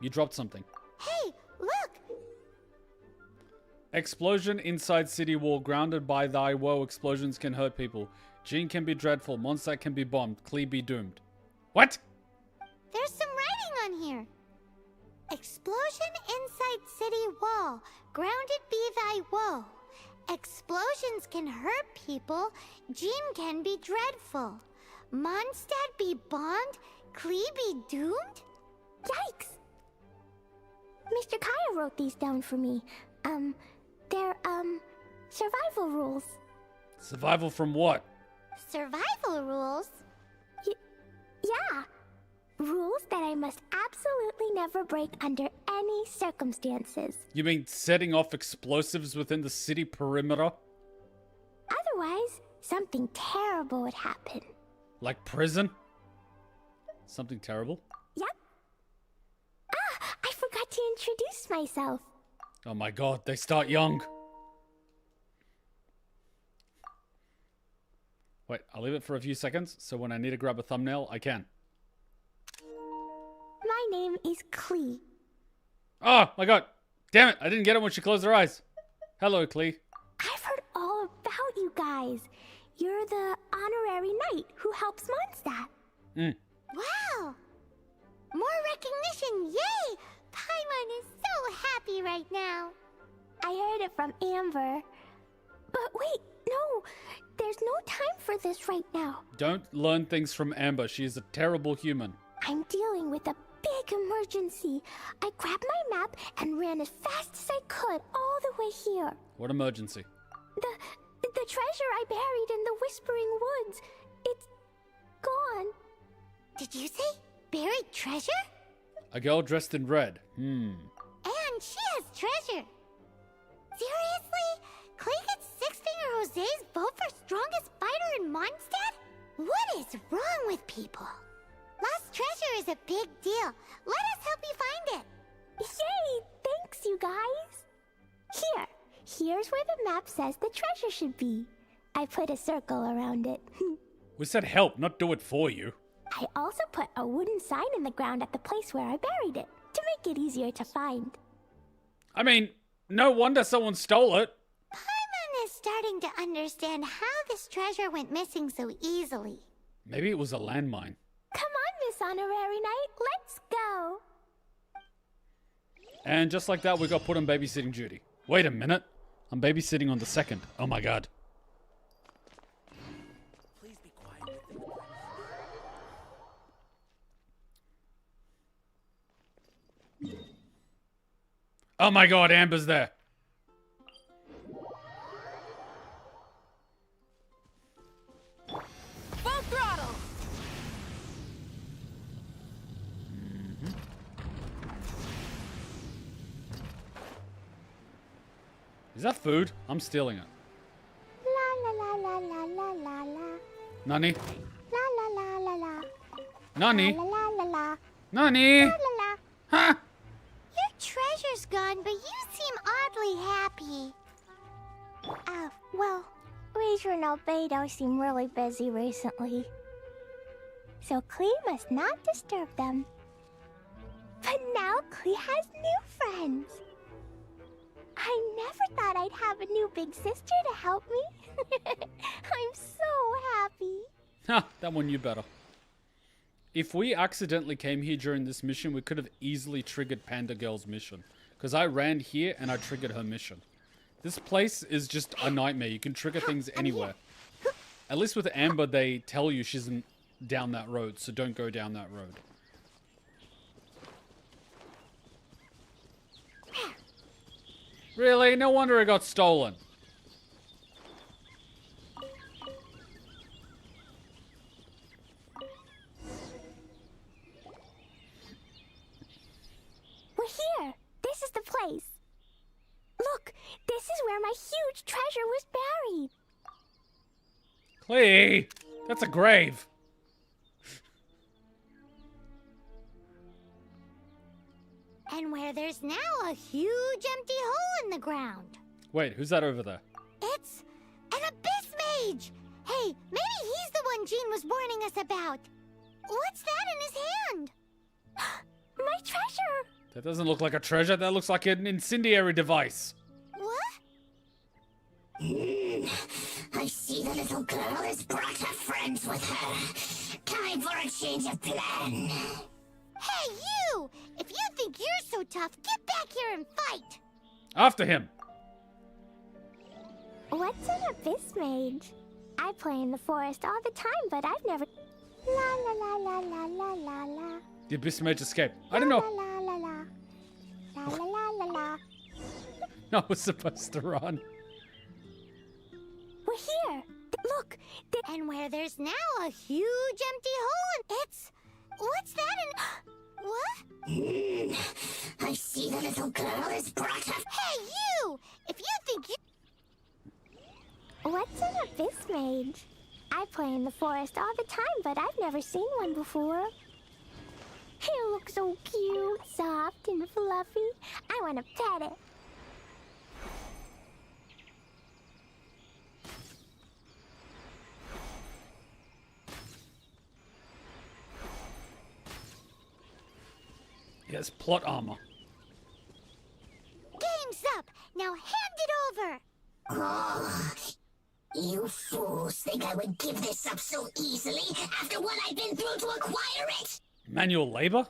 You dropped something. Hey, look! Explosion inside city wall. Grounded by thy woe, explosions can hurt people. Jean can be dreadful. Mondstadt can be bombed. Klee be doomed. What? There's some writing on here. Explosion inside city wall. Grounded be thy woe. Explosions can hurt people. Jean can be dreadful. Mondstadt be bombed. Klee be doomed? Yikes! Mr. Kaya wrote these down for me. They're, survival rules. Survival from what? Survival rules? Yeah. Rules that I must absolutely never break under any circumstances. You mean setting off explosives within the city perimeter? Otherwise, something terrible would happen. Like prison? Something terrible? Yep. Ah, I forgot to introduce myself. Oh my god, they start young. Wait, I'll leave it for a few seconds, so when I need to grab a thumbnail, I can. My name is Klee. Oh my god, damn it, I didn't get it when she closed her eyes. Hello, Klee. I've heard all about you guys. You're the honorary knight who helps Mondstadt. Wow! More recognition, yay! Paimon is so happy right now. I heard it from Amber. But wait, no, there's no time for this right now. Don't learn things from Amber, she is a terrible human. I'm dealing with a big emergency. I grabbed my map and ran as fast as I could all the way here. What emergency? The treasure I buried in the Whispering Woods. It's gone. Did you say buried treasure? A girl dressed in red. And she has treasure. Seriously? Klee gets Six-Finger Jose's vote for strongest fighter in Mondstadt? What is wrong with people? Lost treasure is a big deal. Let us help you find it. Yay! Thanks, you guys. Here's where the map says the treasure should be. I put a circle around it. We said help, not do it for you. I also put a wooden sign in the ground at the place where I buried it, to make it easier to find. I mean, no wonder someone stole it. Paimon is starting to understand how this treasure went missing so easily. Maybe it was a landmine. Come on, Miss Honorary Knight, let's go. And just like that, we got put on babysitting duty. Wait a minute. I'm babysitting on the 2nd. Oh my god. Please be quiet. Oh my god, Amber's there. Full throttle! Is that food? I'm stealing it. La la la la la la la. Nani? La la la la la. Nani? La la la la. Nani? La la la. Huh? Your treasure's gone, but you seem oddly happy. Oh, well, Razor and Albedo seem really busy recently. So Klee must not disturb them. But now Klee has new friends. I never thought I'd have a new big sister to help me. I'm so happy. Ha, that one knew better. If we accidentally came here during this mission, we could have easily triggered Panda Girl's mission. Because I ran here and I triggered her mission. This place is just a nightmare. You can trigger things anywhere. At least with Amber, they tell you she's down that road, so don't go down that road. Really? No wonder it got stolen. We're here. This is the place. Look, this is where my huge treasure was buried. Klee! That's a grave. And where there's now a huge empty hole in the ground. Wait, who's that over there? It's an abyss mage! Hey, maybe he's the one Jean was warning us about. What's that in his hand? My treasure! That doesn't look like a treasure. That looks like an incendiary device. What? I see the little girl has brought her friends with her. Time for a change of plan. Hey, you! If you think you're so tough, get back here and fight! After him. What's an abyss mage? I play in the forest all the time, but I've never... La la la la la la la la. The abyss mage escaped. I don't know. La la la la. La la la la la. I was supposed to run. We're here. Look. And where there's now a huge empty hole. It's... What's that in... What? I see the little girl has brought her... Hey, you! If you think you... What's an abyss mage? I play in the forest all the time, but I've never seen one before. He looks so cute, soft, and fluffy. I want to pet it. He has plot armor. Game's up! Now hand it over! Oh, you fools think I would give this up so easily after what I've been through to acquire it? Manual labor?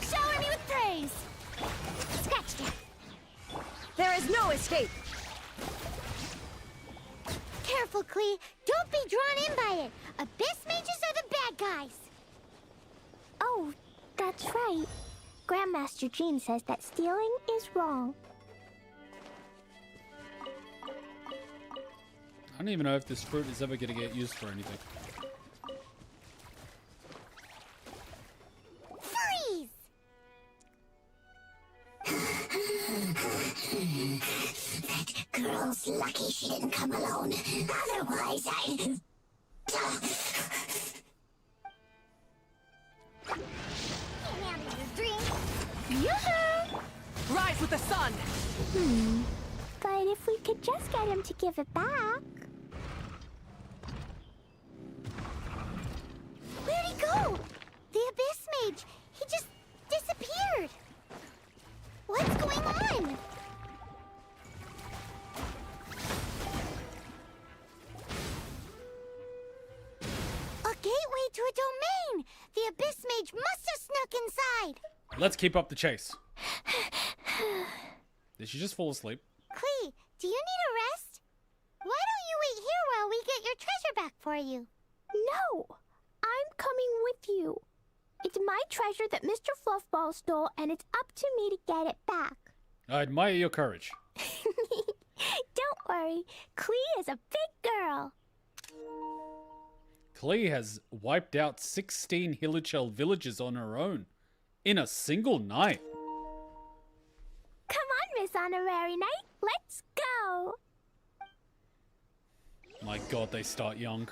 Shower me with praise! Scratch that! There is no escape! Careful, Klee. Don't be drawn in by it. Abyss mages are the bad guys. Oh, that's right. Grandmaster Jean says that stealing is wrong. I don't even know if this fruit is ever going to get used for anything. Freeze! That girl's lucky she didn't come alone. Otherwise, I... Yoo-hoo! Rise with the sun! But if we could just get him to give it back... Where'd he go? The Abyss Mage. He just disappeared. What's going on? A gateway to a mage must have snuck inside. Let's keep up the chase. Did she just fall asleep? Klee, do you need a rest? Why don't you wait here while we get your treasure back for you? No, I'm coming with you. It's my treasure that Mr. Fluffball stole, and it's up to me to get it back. I admire your courage. Don't worry, Klee is a big girl. Klee has wiped out 16 Hilichurl villages on her own in a single night. Come on, Miss Honorary Knight, let's go. My god, they start young.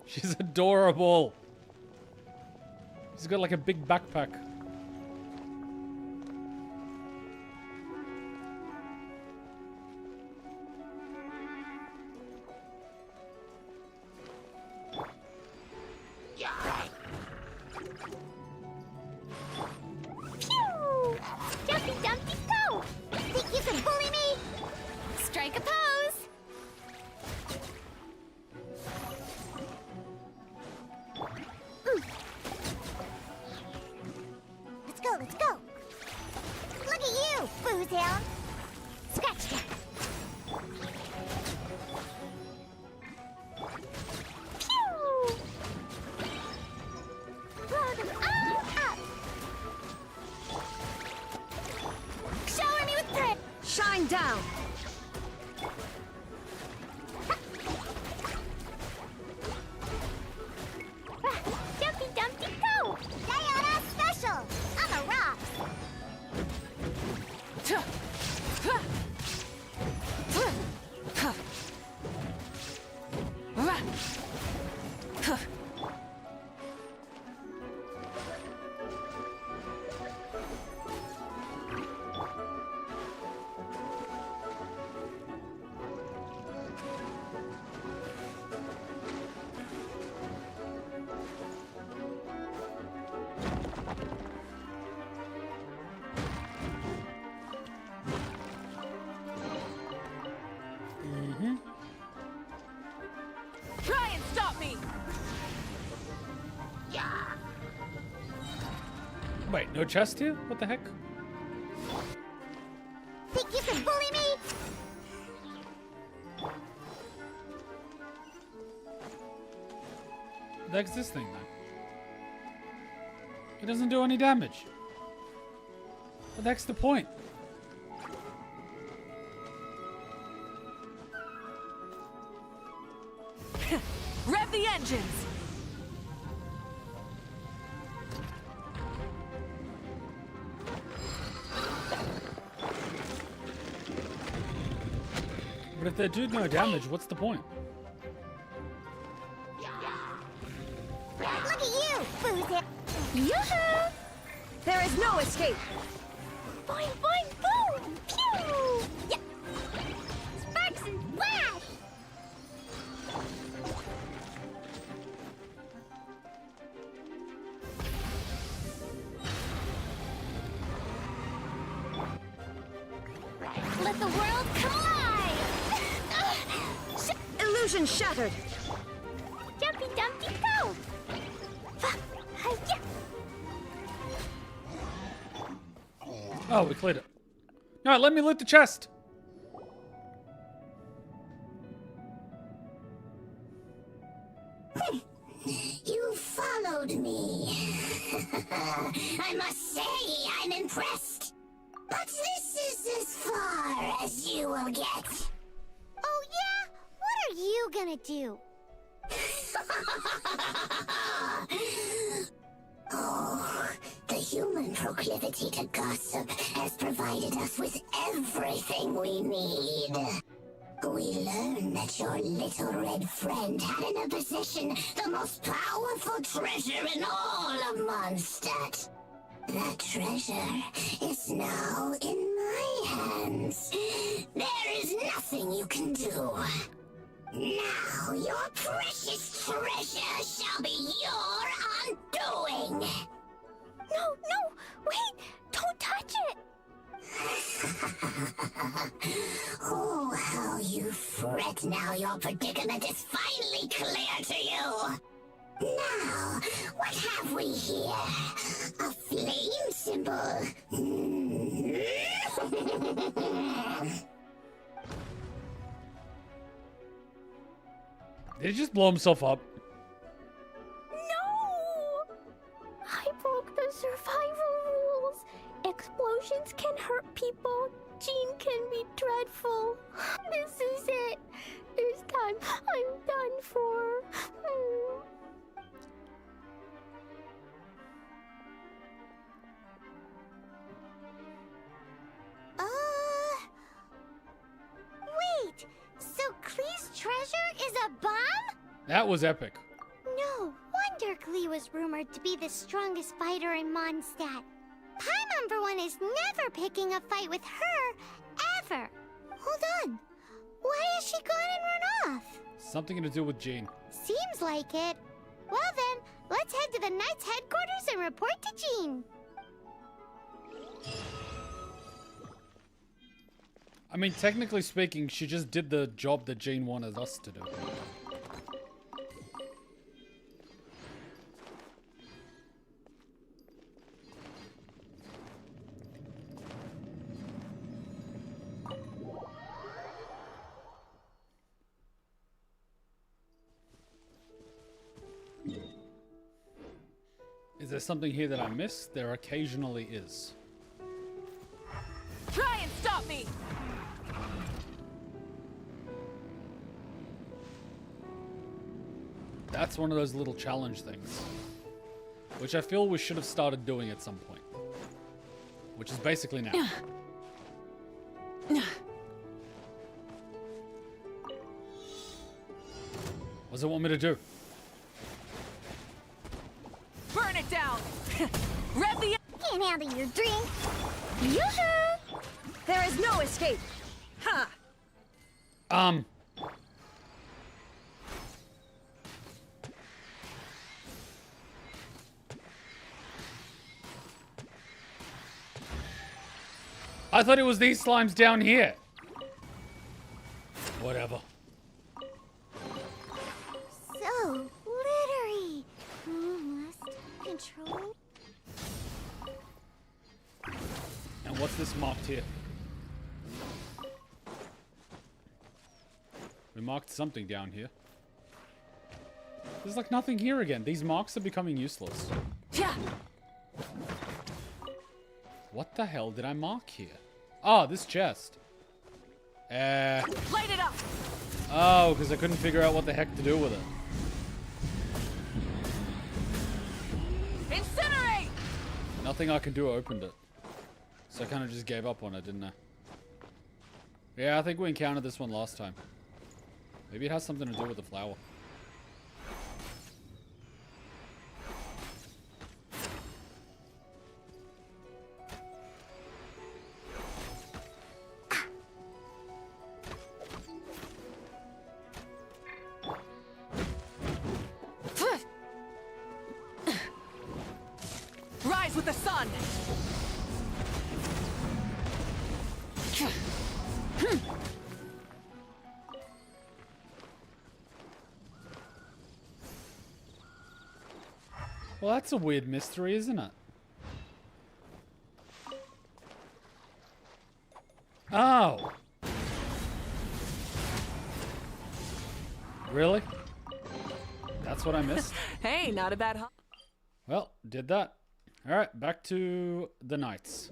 She's adorable. She's got like a big backpack. Phew! Jumpy Dumpty go! Think you can bully me? Strike a pose! Let's go, let's go. Look at you, Boozhound. Scratch that. Phew! Blow them all up. Shower me with grit. Shine down. Jumpy Dumpty go! Diona special. On the rocks. Try and stop me! Wait, no chest here? What the heck? Think you can bully me? What the heck's this thing then? It doesn't do any damage. What the heck's the point? Rev the engines! But if they do no damage, what's the point? Look at you, Boozhound. Yoo-hoo! There is no escape. Boing, boing, boom! Pew! Yeah. Sparks and flash. Let the world come alive! Illusion shattered. Jumpy Dumpty go! Hi-ya! Oh, we cleared it. Alright, let me loot the chest. You followed me. I must say, I'm impressed. But this is as far as you will get. Oh yeah? What are you gonna do? Oh, the human proclivity to gossip has provided us with everything we need. We learned that your little red friend had in her possession the most powerful treasure in all of Mondstadt. That treasure is now in my hands. There is nothing you can do. Now your precious treasure shall be your undoing. But now your predicament is finally clear to you. Now, what have we here? A flame symbol. Did he just blow himself up? No! I broke the survival rules. Explosions can hurt people. Jean can be dreadful. This is it. This time, I'm done for. Wait! So Klee's treasure is a bomb? That was epic. No wonder Klee was rumored to be the strongest fighter in Mondstadt. Paimon, for one, is never picking a fight with her, ever. Hold on. Why has she gone and run off? Something to do with Jean. Seems like it. Well then, let's head to the Knights headquarters and report to Jean. I mean, technically speaking, she just did the job that Jean wanted us to do. Is there something here that I missed? There occasionally is. Try and stop me! That's one of those little challenge things. Which I feel we should have started doing at some point. Which is basically now. What does it want me to do? Burn it down! Rev the... Can't handle your drink. Yoo-hoo! There is no escape! Ha! I thought it was these slimes down here. Whatever. So glittery. Must control. And what's this marked here? We marked something down here. There's like nothing here again. These marks are becoming useless. Yeah. What the hell did I mark here? Oh, this chest. Light it up! Oh, because I couldn't figure out what the heck to do with it. Incinerate! Nothing I could do opened it. So I kind of just gave up on it, didn't I? Yeah, I think we encountered this one last time. Maybe it has something to do with the flower. Rise with the sun! Well, that's a weird mystery, isn't it? Oh! Really? That's what I missed? Hey, not a bad huh? Well, did that. Alright, back to the Knights.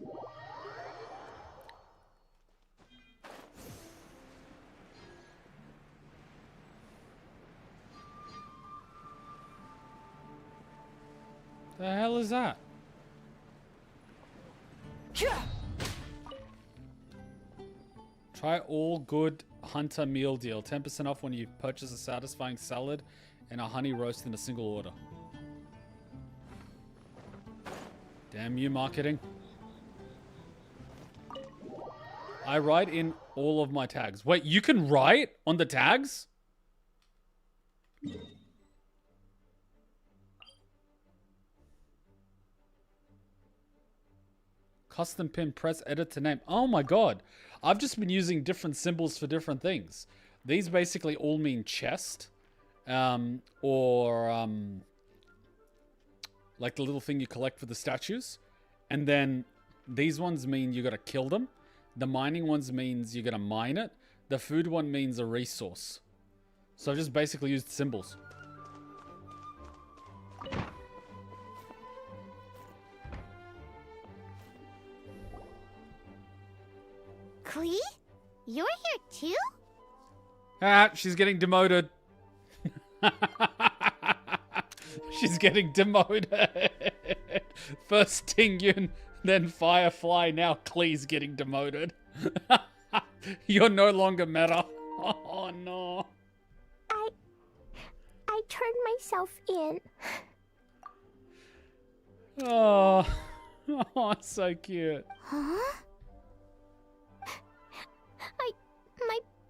The hell is that? Try all good hunter meal deal. 10% off when you purchase a satisfying salad and a honey roast in a single order. Damn you, marketing. I write in all of my tags. Wait, you can write on the tags? Custom pin, press edit to name. Oh my god. I've just been using different symbols for different things. These basically all mean chest. Or like the little thing you collect for the statues. And then these ones mean you gotta kill them. The mining ones means you gotta mine it. The food one means a resource. So I've just basically used symbols. Klee? You're here too? Ah, she's getting demoted. She's getting demoted. First Ting Yun, then Firefly, now Klee's getting demoted. You're no longer meta. Oh no. I turned myself in. Oh, oh, so cute. Huh?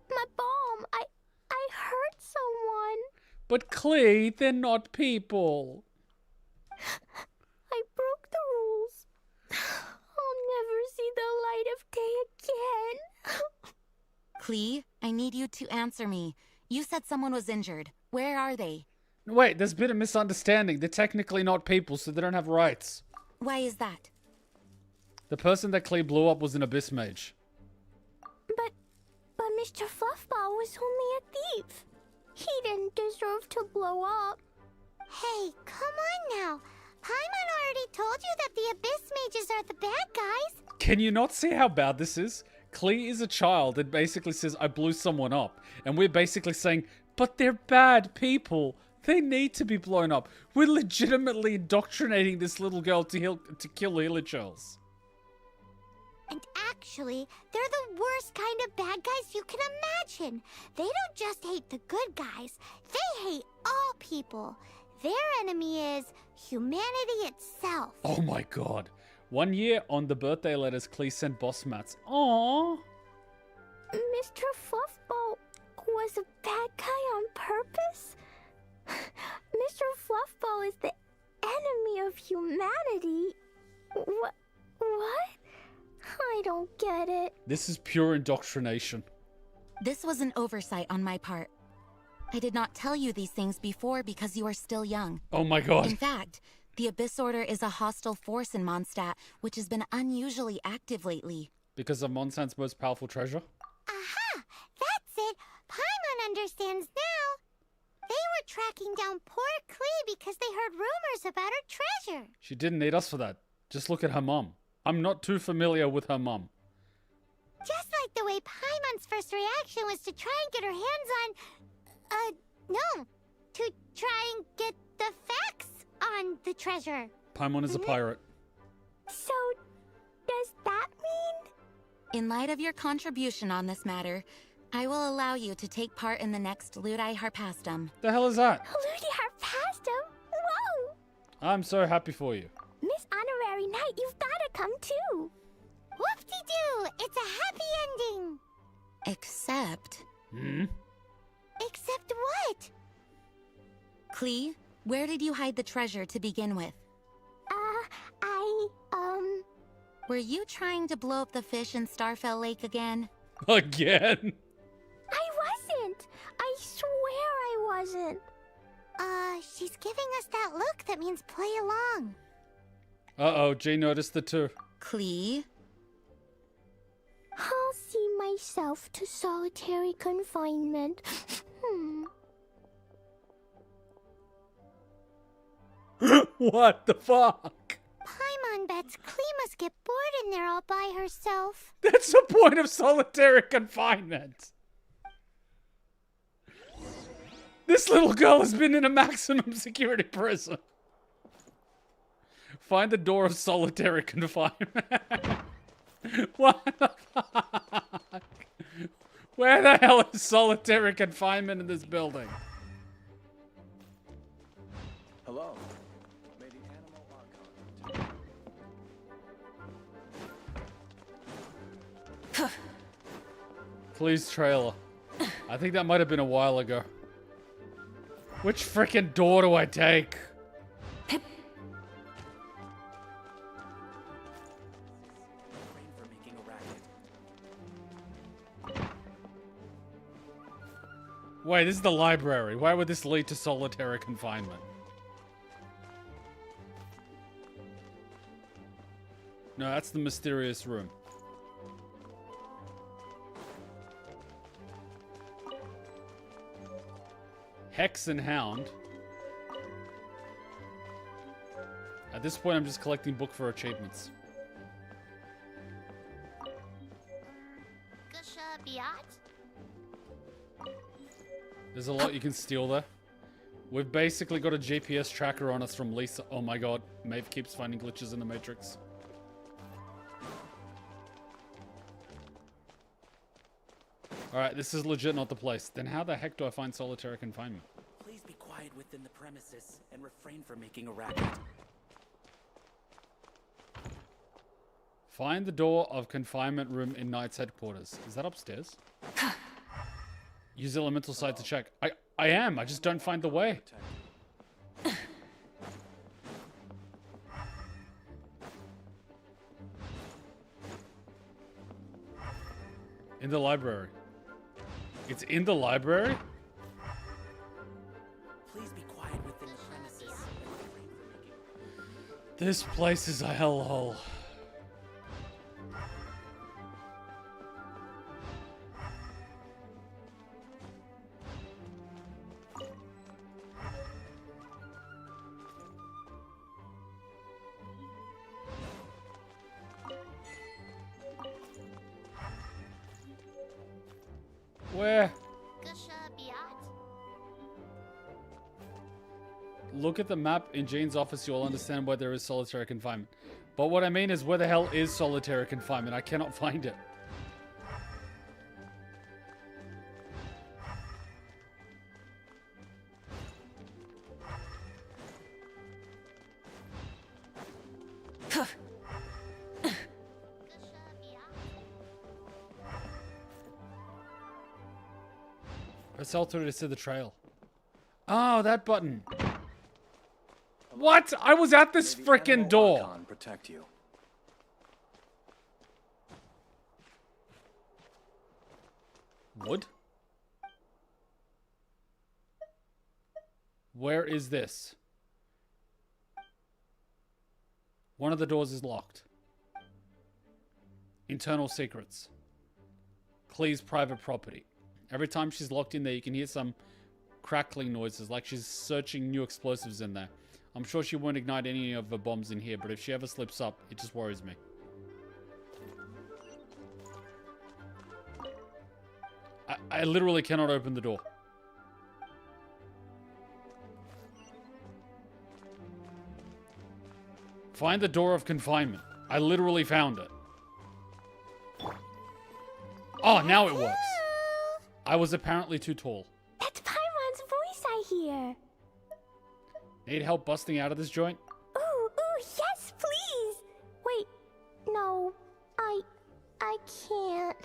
My bomb. I hurt someone. But Klee, they're not people. I broke the rules. I'll never see the light of day again. Klee, I need you to answer me. You said someone was injured. Where are they? Wait, there's been a misunderstanding. They're technically not people, so they don't have rights. Why is that? The person that Klee blew up was an Abyss Mage. But Mr. Fluffball was only a thief. He didn't deserve to blow up. Hey, come on now. Paimon already told you that the Abyss Mages are the bad guys. Can you not see how bad this is? Klee is a child that basically says, I blew someone up. And we're basically saying, but they're bad people. They need to be blown up. We're legitimately indoctrinating this little girl to kill Hilichurls. And actually, they're the worst kind of bad guys you can imagine. They don't just hate the good guys. They hate all people. Their enemy is humanity itself. Oh my god. 1 year on the birthday letters Klee sent boss mats. Aww. Mr. Fluffball was a bad guy on purpose? Mr. Fluffball is the enemy of humanity? What? I don't get it. This is pure indoctrination. This was an oversight on my part. I did not tell you these things before because you are still young. Oh my god. In fact, the Abyss Order is a hostile force in Mondstadt, which has been unusually active lately. Because of Mondstadt's most powerful treasure? Aha! That's it! Paimon understands now. They were tracking down poor Klee because they heard rumors about her treasure. She didn't need us for that. Just look at her mum. I'm not too familiar with her mum. Just like the way Paimon's first reaction was to try and get her hands on... to try and get the facts on the treasure. Paimon is a pirate. So, does that mean? In light of your contribution on this matter, I will allow you to take part in the next Ludi Harpastum. The hell is that? Ludi Harpastum? Whoa! I'm so happy for you. Miss Honorary Knight, you've gotta come too. Whoop-de-doo! It's a happy ending! Except... Except what? Klee, where did you hide the treasure to begin with? Were you trying to blow up the fish in Starfell Lake again? Again? I wasn't! I swear I wasn't. She's giving us that look that means play along. Uh-oh, G noticed the two. Klee? I'll see myself to solitary confinement. What the fuck? Paimon bets Klee must get bored in there all by herself. That's the point of solitary confinement. This little girl has been in a maximum security prison. Find the door of solitary confinement. What the fuck? Where the hell is solitary confinement in this building? Hello. May the animal archon. Please, trailer. I think that might have been a while ago. Which frickin' door do I take? Wait, this is the library. Why would this lead to solitary confinement? No, that's the mysterious room. Hex and Hound. At this point, I'm just collecting book for achievements. There's a lot you can steal there. We've basically got a GPS tracker on us from Lisa. Oh my god, Maeve keeps finding glitches in the Matrix. Alright, this is legit not the place. Then how the heck do I find solitary confinement? Please be quiet within the premises and refrain from making a racket. Find the door of confinement room in Knight's headquarters. Is that upstairs? Use elemental sight to check. I am. I just don't find the way. In the library. It's in the library? Please be quiet within the premises. This place is a hellhole. Where? Look at the map in Jean's office, you'll understand where there is solitary confinement. But what I mean is, where the hell is solitary confinement? I cannot find it. Press Alt to see the trail. Oh, that button. What? I was at this frickin' door. Protect you. Wood? Where is this? One of the doors is locked. Internal secrets. Klee's private property. Every time she's locked in there, you can hear some crackling noises, like she's searching new explosives in there. I'm sure she won't ignite any of the bombs in here, but if she ever slips up, it just worries me. I literally cannot open the door. Find the door of confinement. I literally found it. Oh, now it works. I was apparently too tall. That's Paimon's voice I hear. Need help busting out of this joint? Ooh, yes, please. Wait, no, I can't.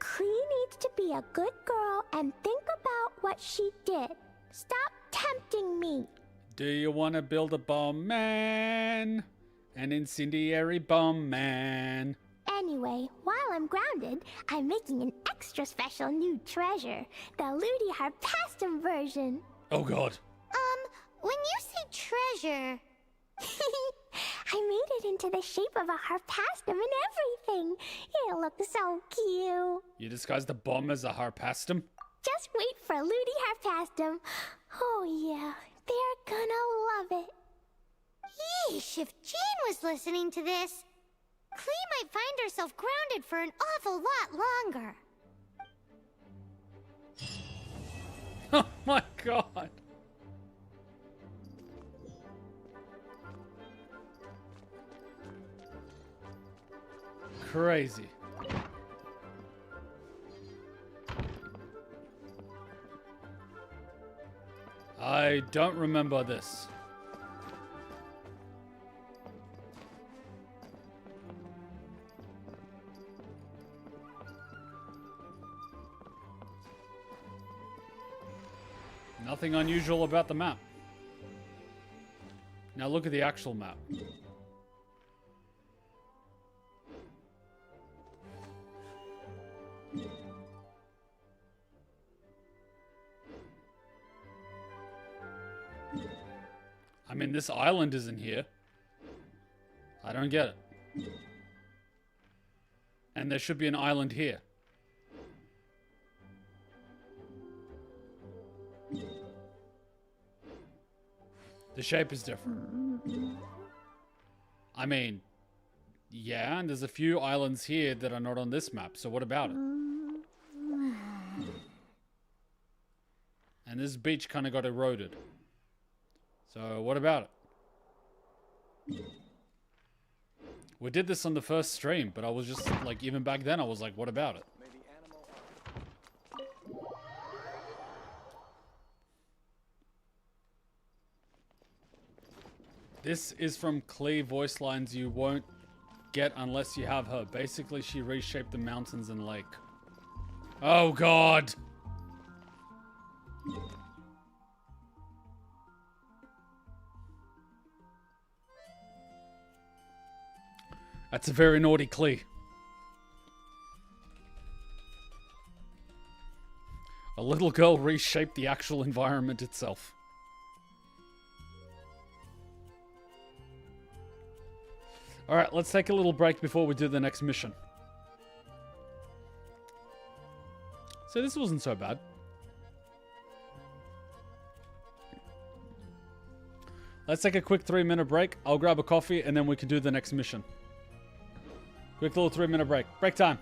Klee needs to be a good girl and think about what she did. Stop tempting me. Do you want to build a bomb man? An incendiary bomb man. Anyway, while I'm grounded, I'm making an extra special new treasure. The Ludi Harpastum version. Oh god. When you say treasure... I made it into the shape of a harpastum and everything. It'll look so cute. You disguised the bomb as a harpastum? Just wait for Ludi Harpastum. Oh yeah, they're gonna love it. Yeesh, if Jean was listening to this, Klee might find herself grounded for an awful lot longer. Oh my god. Crazy. I don't remember this. Nothing unusual about the map. Now look at the actual map. I mean, this island isn't here. I don't get it. And there should be an island here. The shape is different. I mean, yeah, and there's a few islands here that are not on this map, so what about it? And this beach kind of got eroded. So what about it? We did this on the first stream, but I was just like, even back then I was like, what about it? This is from Klee voice lines you won't get unless you have her. Basically, she reshaped the mountains and lake. Oh god! That's a very naughty Klee. A little girl reshaped the actual environment itself. Alright, let's take a little break before we do the next mission. So this wasn't so bad. Let's take a quick 3-minute break. I'll grab a coffee and then we can do the next mission. Quick little 3-minute break. Break time.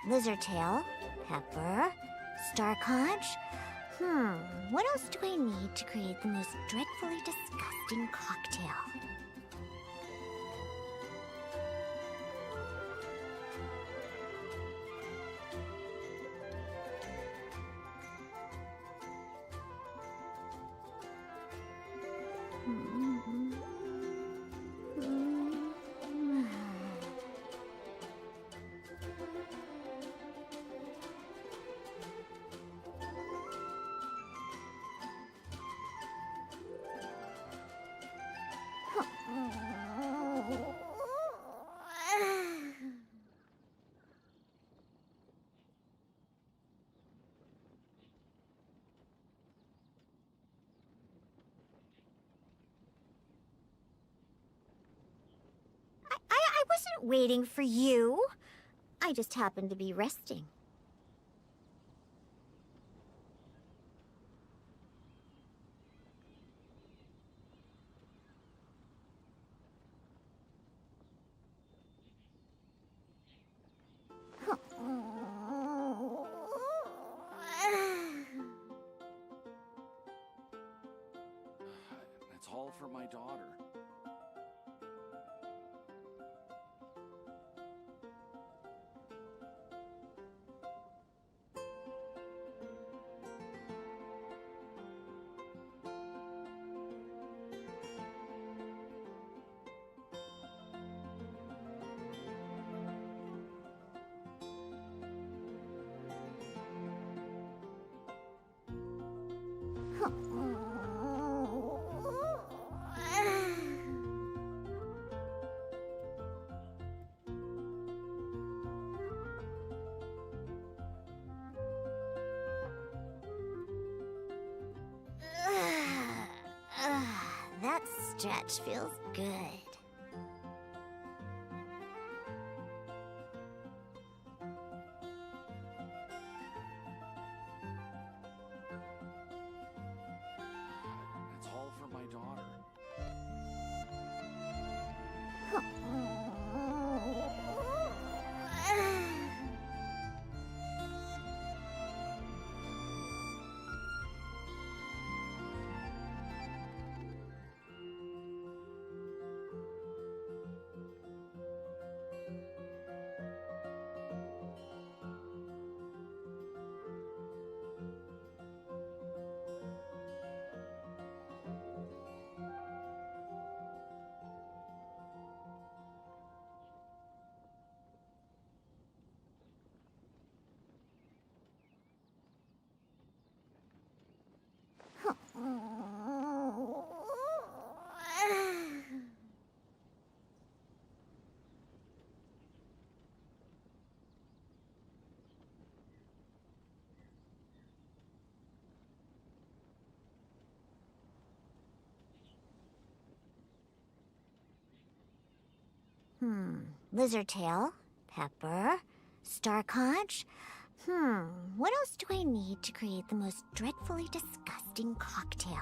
Lizardtail, Pepper, Star Conch. What else do I need to create the most dreadfully disgusting cocktail? I wasn't waiting for you. I just happened to be resting. That's all for my daughter. That stretch feels good. That's all for my daughter. Lizardtail, Pepper, Starconch. What else do I need to create the most dreadfully disgusting cocktail?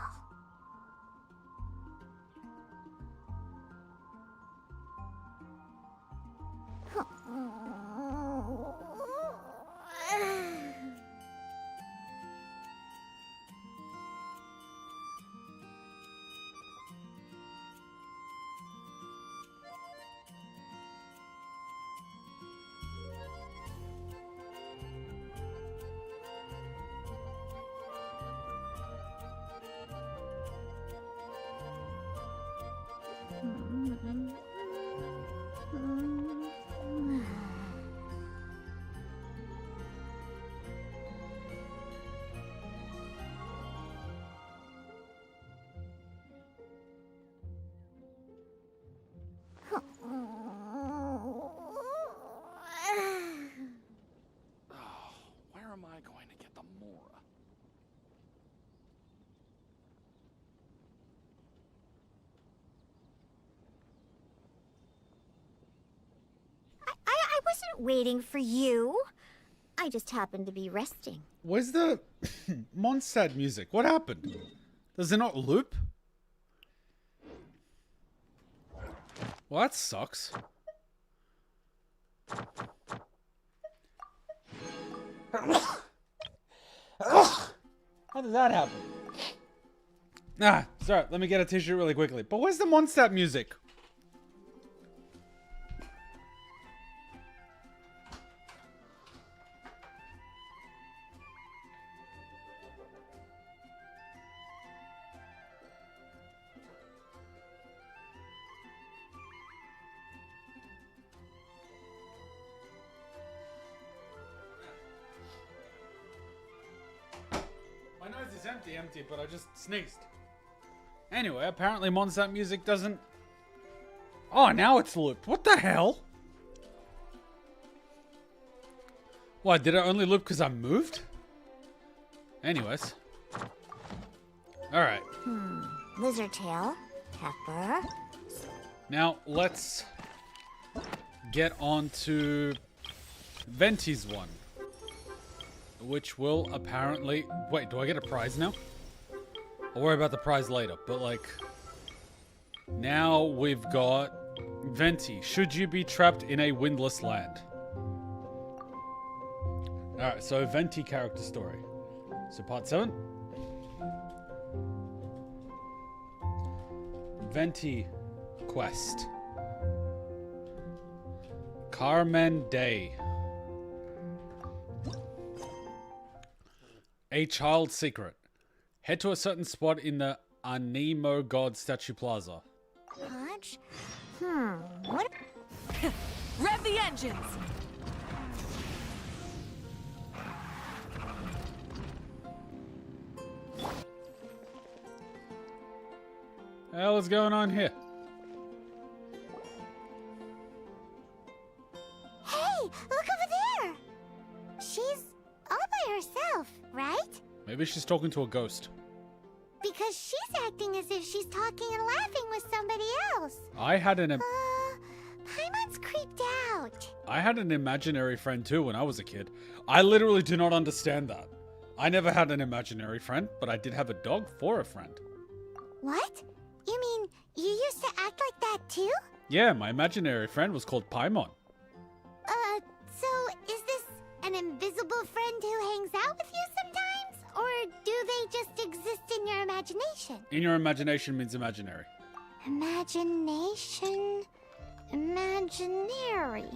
Where am I going to get the Mora? I wasn't waiting for you. I just happened to be resting. Where's the Mondstadt music? What happened? Does it not loop? Well, that sucks. How did that happen? Sorry, let me get a tissue really quickly. But where's the Mondstadt music? My nose is empty, but I just sneezed. Anyway, apparently Mondstadt music doesn't... Oh, now it's looped. What the hell? What, did it only loop because I moved? Anyways. Alright. Lizardtail, Pepper. Now, let's get on to Venti's one. Which will apparently... Wait, do I get a prize now? I'll worry about the prize later, but like... Now we've got... Venti, should you be trapped in a windless land? Alright, so Venti character story. So part 7. Venti quest. Carmen Day. A child secret. Head to a certain spot in the Anemo God Statue Plaza. Punch? What? Rev the engines! Hell is going on here? Hey, look over there! She's all by herself, right? Maybe she's talking to a ghost. Because she's acting as if she's talking and laughing with somebody else. I had an Paimon's creeped out. I had an imaginary friend too when I was a kid. I literally do not understand that. I never had an imaginary friend, but I did have a dog for a friend. What? You mean you used to act like that too? Yeah, my imaginary friend was called Paimon. So is this an invisible friend who hangs out with you sometimes? Or do they just exist in your imagination? In your imagination means imaginary. Imagination... imaginary...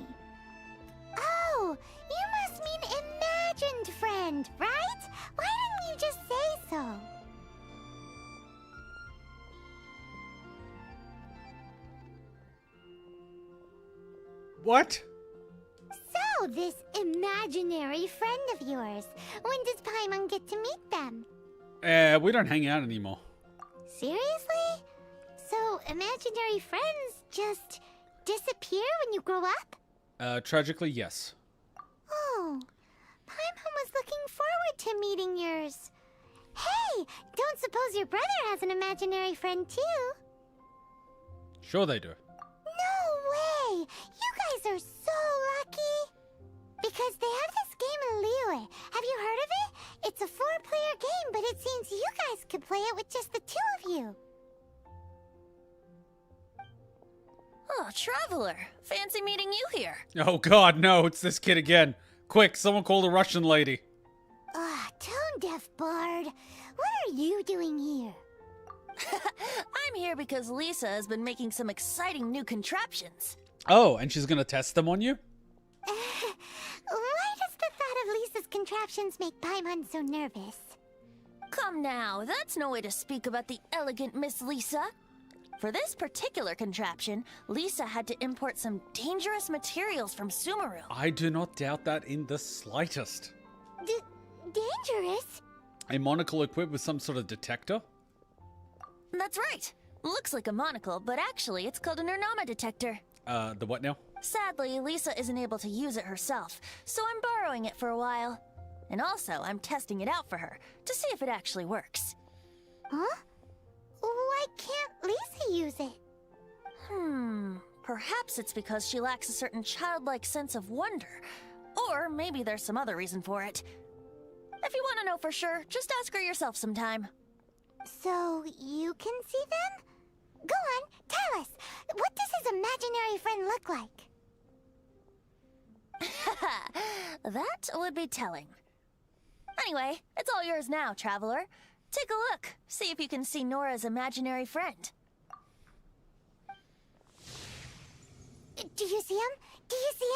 Oh! You must mean imagined friend, right? Why didn't you just say so? What? So, this imaginary friend of yours, when does Paimon get to meet them? We don't hang out anymore. Seriously? So, imaginary friends just disappear when you grow up? Tragically, yes. Oh, Paimon was looking forward to meeting yours. Hey, don't suppose your brother has an imaginary friend too? Sure they do. No way! You guys are so lucky! Because they have this game in Liyue. Have you heard of it? It's a 4-player game, but it seems you guys could play it with just the 2 of you. Oh, Traveler. Fancy meeting you here. Oh god, no, it's this kid again. Quick, someone call the Russian lady. Tone-deaf bard. What are you doing here? I'm here because Lisa has been making some exciting new contraptions. Oh, and she's gonna test them on you? Why does the thought of Lisa's contraptions make Paimon so nervous? Come now, that's no way to speak about the elegant Miss Lisa. For this particular contraption, Lisa had to import some dangerous materials from Sumeru. I do not doubt that in the slightest. Dangerous? A monocle equipped with some sort of detector? That's right. Looks like a monocle, but actually it's called an Ernama detector. The what now? Sadly, Lisa isn't able to use it herself, so I'm borrowing it for a while. And also, I'm testing it out for her, to see if it actually works. Huh? Why can't Lisa use it? Perhaps it's because she lacks a certain childlike sense of wonder. Or maybe there's some other reason for it. If you want to know for sure, just ask her yourself sometime. So, you can see them? Go on, tell us. What does his imaginary friend look like? That would be telling. Anyway, it's all yours now, Traveler. Take a look. See if you can see Nora's imaginary friend. Do you see him? Do you see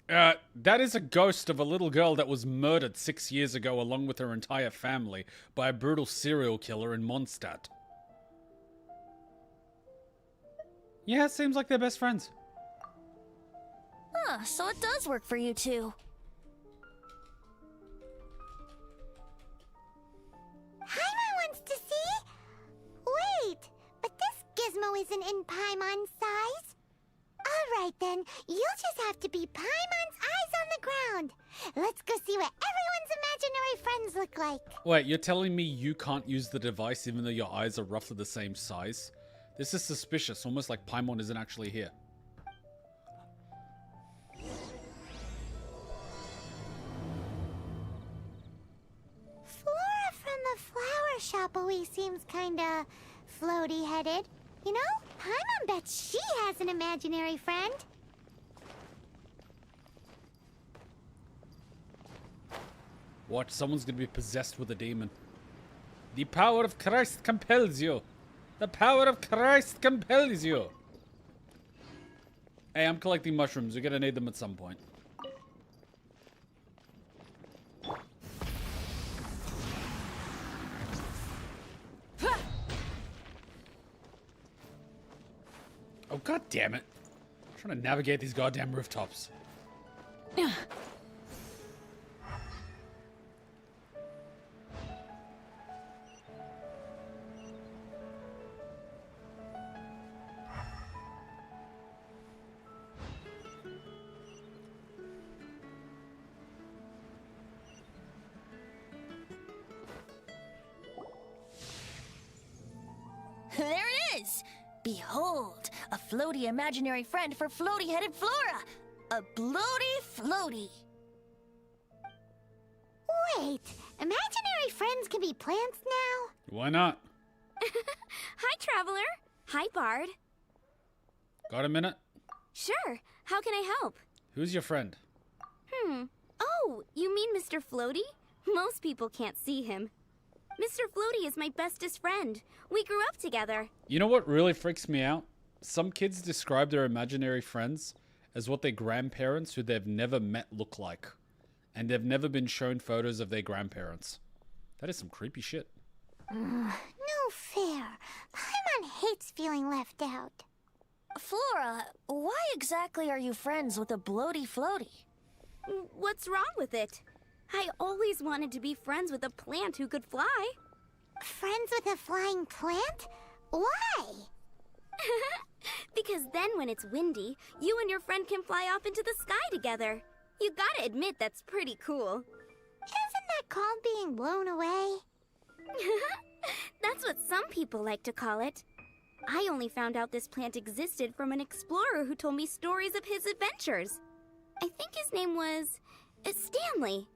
him? That is a ghost of a little girl that was murdered 6 years ago along with her entire family by a brutal serial killer in Mondstadt. Yeah, it seems like they're best friends. Huh, so it does work for you two. Paimon wants to see? Wait, but this gizmo isn't in Paimon's size. Alright then, you'll just have to be Paimon's eyes on the ground. Let's go see what everyone's imaginary friends look like. Wait, you're telling me you can't use the device even though your eyes are roughly the same size? This is suspicious, almost like Paimon isn't actually here. Flora from the flower shop always seems kinda floaty-headed. You know, Paimon bets she has an imaginary friend. Watch, someone's gonna be possessed with a demon. The power of Christ compels you. The power of Christ compels you. Hey, I'm collecting mushrooms. You're gonna need them at some point. Oh, god damn it. I'm trying to navigate these goddamn rooftops. There it is! Behold, a floaty imaginary friend for floaty-headed Flora! A bloaty floaty! Wait, imaginary friends can be plants now? Why not? Hi, Traveler. Hi, Bard. Got a minute? Sure. How can I help? Who's your friend? Oh, you mean Mr. Floaty? Most people can't see him. Mr. Floaty is my bestest friend. We grew up together. You know what really freaks me out? Some kids describe their imaginary friends as what their grandparents who they've never met look like. And they've never been shown photos of their grandparents. That is some creepy shit. No fair. Paimon hates feeling left out. Flora, why exactly are you friends with a bloaty floaty? What's wrong with it? I always wanted to be friends with a plant who could fly. Friends with a flying plant? Why? Because then when it's windy, you and your friend can fly off into the sky together. You gotta admit that's pretty cool. Isn't that called being blown away? That's what some people like to call it. I only found out this plant existed from an explorer who told me stories of his adventures. I think his name was Stanley.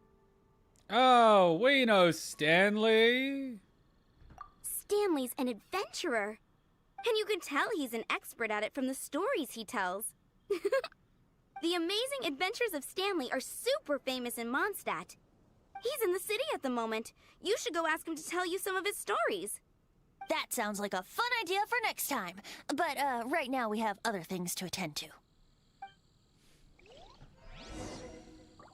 Oh, we know Stanley. Stanley's an adventurer. And you can tell he's an expert at it from the stories he tells. The amazing adventures of Stanley are super famous in Mondstadt. He's in the city at the moment. You should go ask him to tell you some of his stories. That sounds like a fun idea for next time. But right now we have other things to attend to.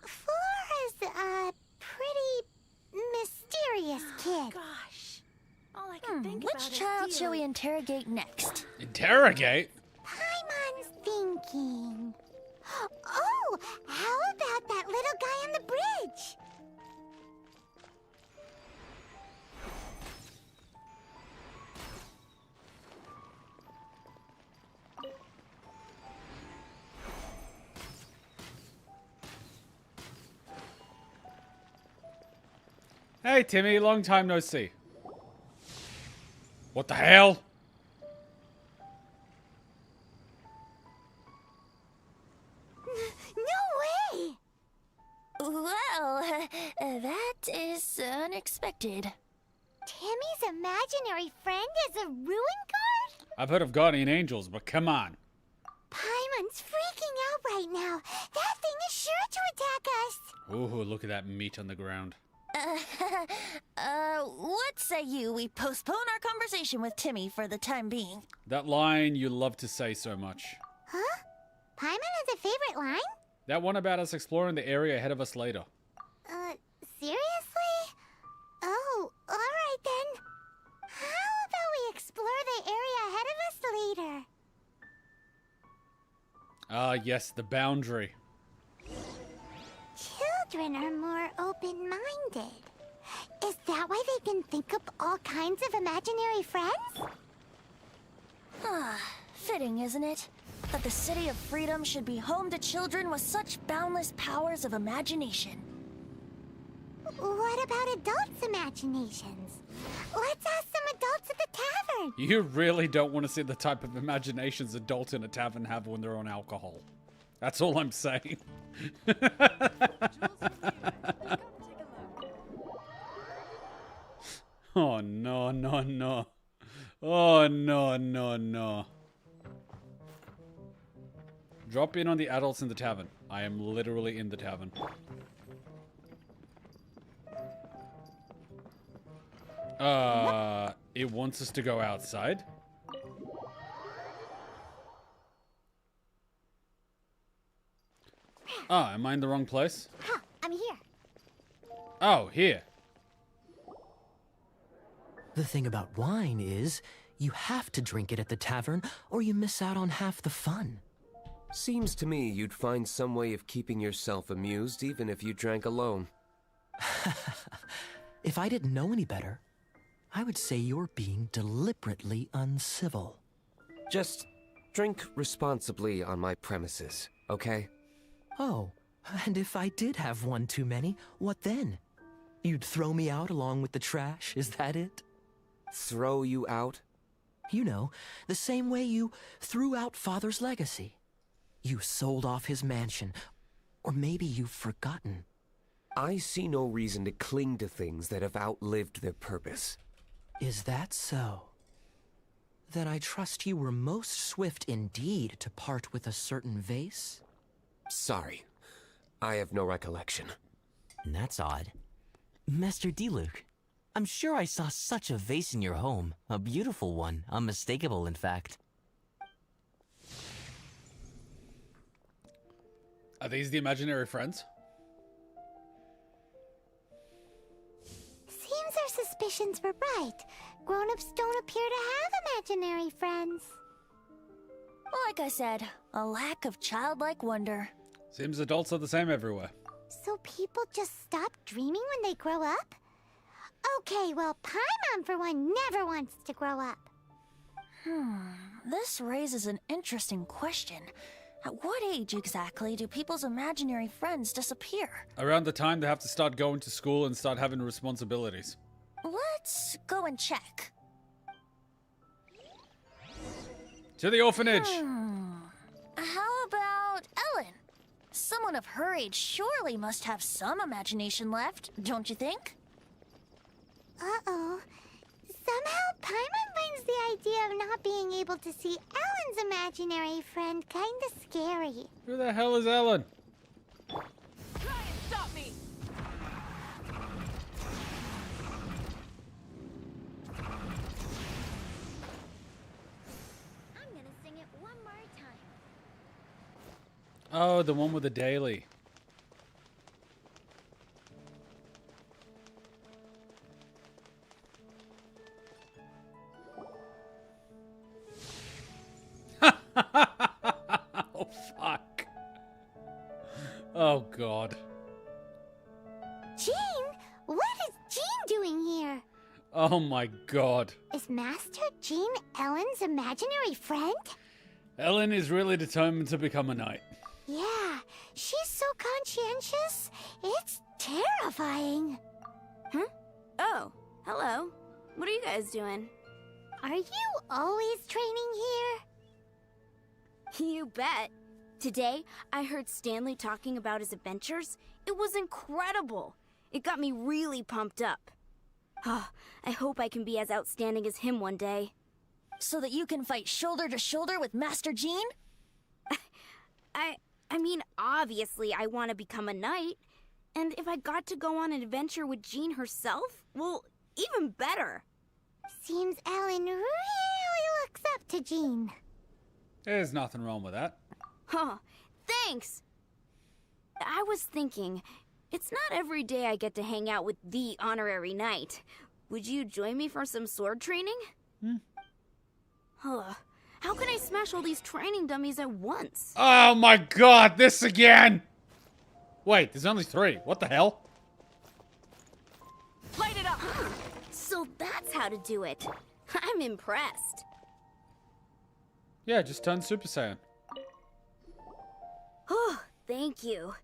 Flora's a pretty mysterious kid. Gosh. All I can think about Which is child Diluc. shall we interrogate next? Interrogate? Paimon's thinking. Oh, how about that little guy on the bridge? Hey, Timmy, long time no see. What the hell? No way! Well, that is unexpected. Timmy's imaginary friend is a ruin guard? I've heard of guardian angels, but come on. Paimon's freaking out right now. That thing is sure to attack us. Ooh, look at that meat on the ground. What say you we postpone our conversation with Timmy for the time being? That line you love to say so much. Huh? Paimon has a favorite line? That one about us exploring the area ahead of us later. Seriously? Oh, alright then. How about we explore the area ahead of us later? Ah, yes, the boundary. Children are more open-minded. Is that why they can think up all kinds of imaginary friends? Fitting, isn't it? That the City of Freedom should be home to children with such boundless powers of imagination. What about adults' imaginations? Let's ask some adults at the tavern. You really don't want to see the type of imaginations adults in a tavern have when they're on alcohol. That's all I'm saying. Oh, no, no, no. Oh, no, no, no. Drop in on the adults in the tavern. I am literally in the tavern. It wants us to go outside? Ah, am I in the wrong place? Huh, I'm here. Oh, here. The thing about wine is, you have to drink it at the tavern, or you miss out on half the fun. Seems to me you'd find some way of keeping yourself amused even if you drank alone. If I didn't know any better, I would say you're being deliberately uncivil. Just drink responsibly on my premises, okay? Oh, and if I did have one too many, what then? You'd throw me out along with the trash, is that it? Throw you out? You know, the same way you threw out Father's legacy. You sold off his mansion, or maybe you've forgotten. I see no reason to cling to things that have outlived their purpose. Is that so? Then I trust you were most swift indeed to part with a certain vase? Sorry, I have no recollection. That's odd. Master Diluc, I'm sure I saw such a vase in your home. A beautiful one, unmistakable in fact. Are these the imaginary friends? Seems our suspicions were right. Grown-ups don't appear to have imaginary friends. Like I said, a lack of childlike wonder. Seems adults are the same everywhere. So people just stop dreaming when they grow up? Okay, well, Paimon for one never wants to grow up. This raises an interesting question. At what age exactly do people's imaginary friends disappear? Around the time they have to start going to school and start having responsibilities. Let's go and check. To the orphanage! How about Ellen? Someone of her age surely must have some imagination left, don't you think? Uh-oh. Somehow, Paimon finds the idea of not being able to see Ellen's imaginary friend kinda scary. Who the hell is Ellen? Try and stop me! I'm gonna sing it one more time. Oh, the one with the daily. Oh, fuck. Oh, God. Jean? What is Jean doing here? Oh, my God. Is Master Jean Ellen's imaginary friend? Ellen is really determined to become a knight. Yeah, she's so conscientious. It's terrifying. Huh? Oh, hello. What are you guys doing? Are you always training here? You bet. Today, I heard Stanley talking about his adventures. It was incredible. It got me really pumped up. Oh, I hope I can be as outstanding as him one day. So that you can fight shoulder to shoulder with Master Jean? I mean, obviously I want to become a knight. And if I got to go on an adventure with Jean herself, well, even better. Seems Ellen really looks up to Jean. There's nothing wrong with that. Huh, thanks. I was thinking, it's not every day I get to hang out with the honorary knight. Would you join me for some sword training? Huh. How can I smash all these training dummies at once? Oh my God, this again! Wait, there's only 3. What the hell? Light it up! So that's how to do it. I'm impressed. Yeah, just turn Super Saiyan. Oh, thank you.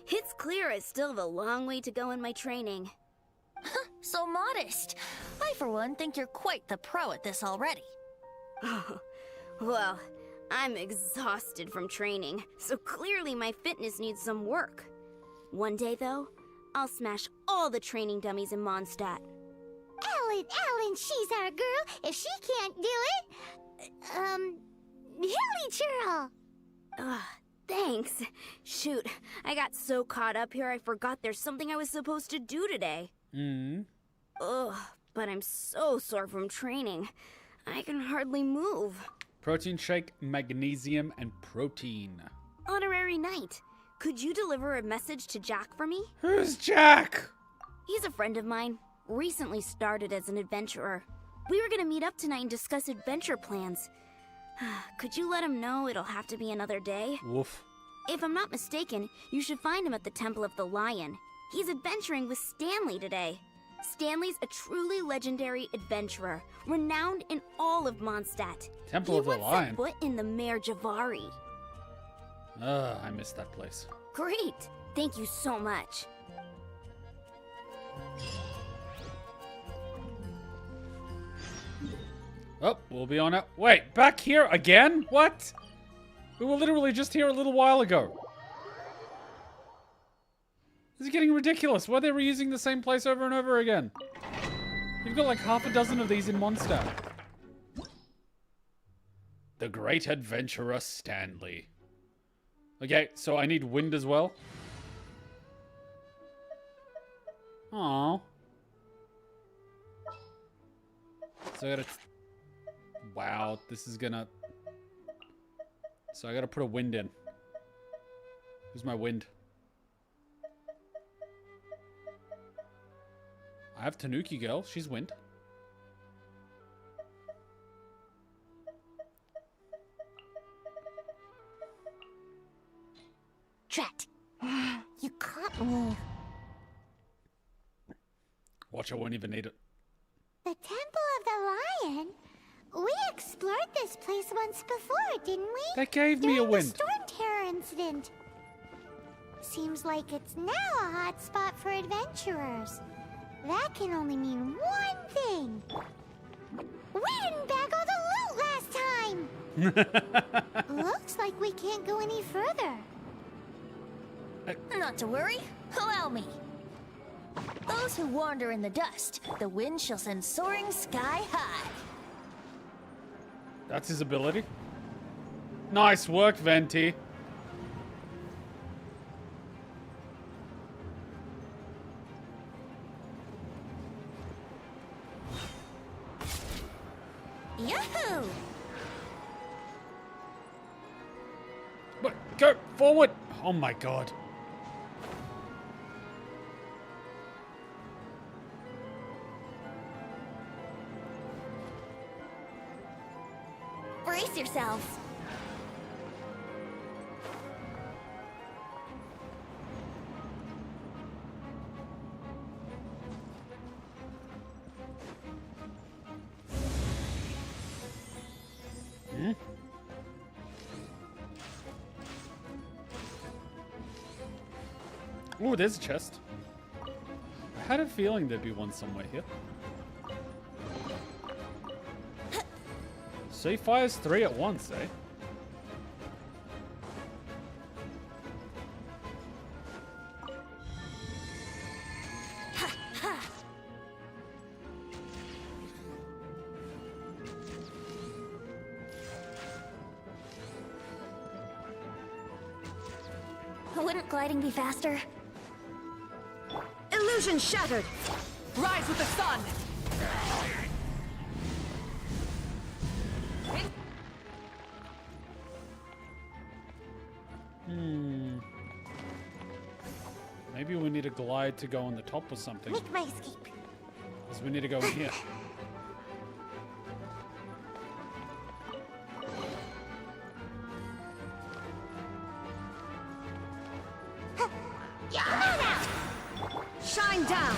It's clear I still have a long way to go in my training. So modest. I, for one, think you're quite the pro at this already. Oh, well, I'm exhausted from training, so clearly my fitness needs some work. One day, though, I'll smash all the training dummies in Mondstadt. Ellen, she's our girl. If she can't do it, Hilly Churl. Thanks. Shoot, I got so caught up here I forgot there's something I was supposed to do today. Ugh, but I'm so sore from training. I can hardly move. Protein shake, magnesium, and protein. Honorary Knight, could you deliver a message to Jack for me? Who's Jack? He's a friend of mine. Recently started as an adventurer. We were gonna meet up tonight and discuss adventure plans. Could you let him know it'll have to be another day? Woof. If I'm not mistaken, you should find him at the Temple of the Lion. He's adventuring with Stanley today. Stanley's a truly legendary adventurer, renowned in all of Mondstadt. Temple of the He once Lion? set foot in the Mare Javari. I missed that place. Great! Thank you so much. Oh, we'll be on it. Wait, back here again? What? We were literally just here a little while ago. This is getting ridiculous. Why are they reusing the same place over and over again? You've got like half a dozen of these in Mondstadt. The Great Adventurer Stanley. Okay, so I need wind as well. Aww. So I gotta... Wow, this is gonna... So I gotta put a wind in. Who's my wind? I have Tanuki Girl. She's wind. Drat. You caught me. Watch, I won't even need it. The Temple of the Lion? We explored this place once before, didn't we? That gave me a During win. the Storm Terror incident. Seems like it's now a hot spot for adventurers. That can only mean one thing. We didn't bag all the loot last time! Looks like we can't go any further. Not to worry, allow me. Those who wander in the dust, the wind shall send soaring sky high. That's his ability. Nice work, Venti. Yahoo! But go forward. Oh my god. Brace yourselves. Hmm? Ooh, there's a chest. I had a feeling there'd be one somewhere here. So he fires 3 at once, eh? Wouldn't gliding be faster? Illusion shattered! Rise with the sun! Maybe we need a glide to go on the top or something. Make my escape. Because we need to go in here. Shine down!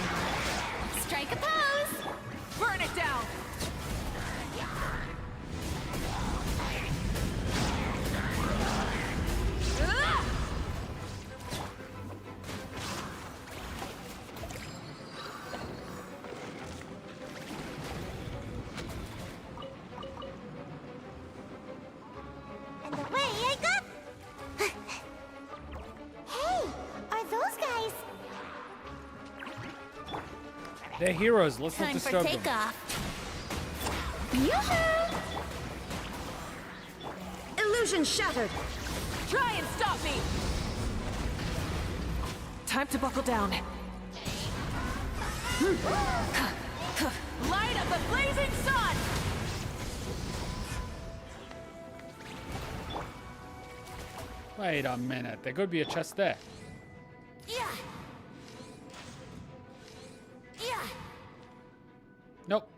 Strike a pose! Burn it down! And away I go! Hey, are those guys? They're heroes. Let's not Time for disturb them. takeoff. Yoo-hoo! Illusion shattered! Try and stop me! Time to buckle down. Light up the blazing sun! Wait a minute. There could be a chest there. Yeah. Yeah. Nope.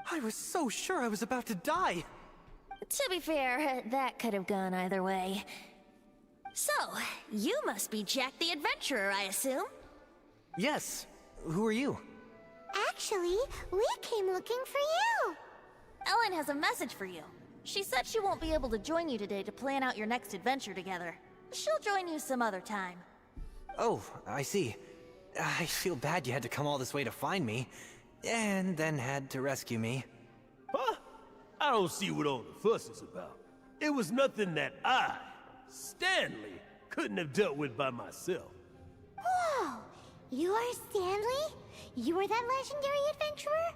I was so sure I was about to die. To be fair, that could have gone either way. So, you must be Jack the Adventurer, I assume? Yes. Who are you? Actually, we came looking for you. Ellen has a message for you. She said she won't be able to join you today to plan out your next adventure together. She'll join you some other time. Oh, I see. I feel bad you had to come all this way to find me, and then had to rescue me. Huh? I don't see what all the fuss is about. It was nothing that I, Stanley, couldn't have dealt with by myself. Whoa! You are Stanley? You are that legendary adventurer?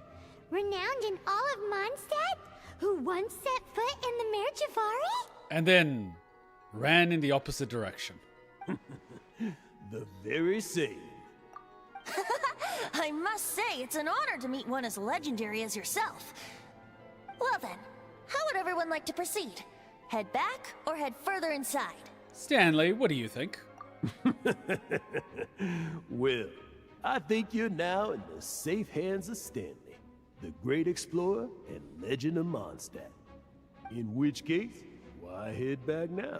Renowned in all of Mondstadt? Who once set foot in the Mare Javari? And then ran in the opposite direction. The very same. I must say, it's an honor to meet one as legendary as yourself. Well then, how would everyone like to proceed? Head back or head further inside? Stanley, what do you think? Well, I think you're now in the safe hands of Stanley, the great explorer and legend of Mondstadt. In which case, why head back now?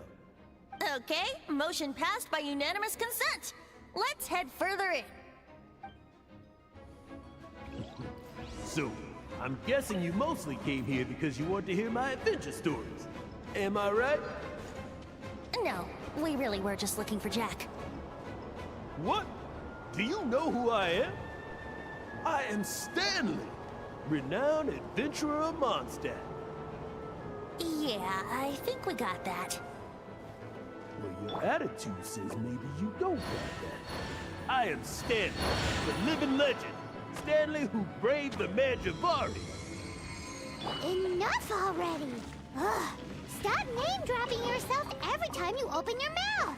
Okay, motion passed by unanimous consent. Let's head further in. So, I'm guessing you mostly came here because you want to hear my adventure stories. Am I right? No, we really were just looking for Jack. What? Do you know who I am? I am Stanley, renowned adventurer of Mondstadt. Yeah, I think we got that. Well, your attitude says maybe you don't got that. I am Stanley, the living legend. Stanley who braved the Manjavari. Enough already! Ugh, stop name-dropping yourself every time you open your mouth!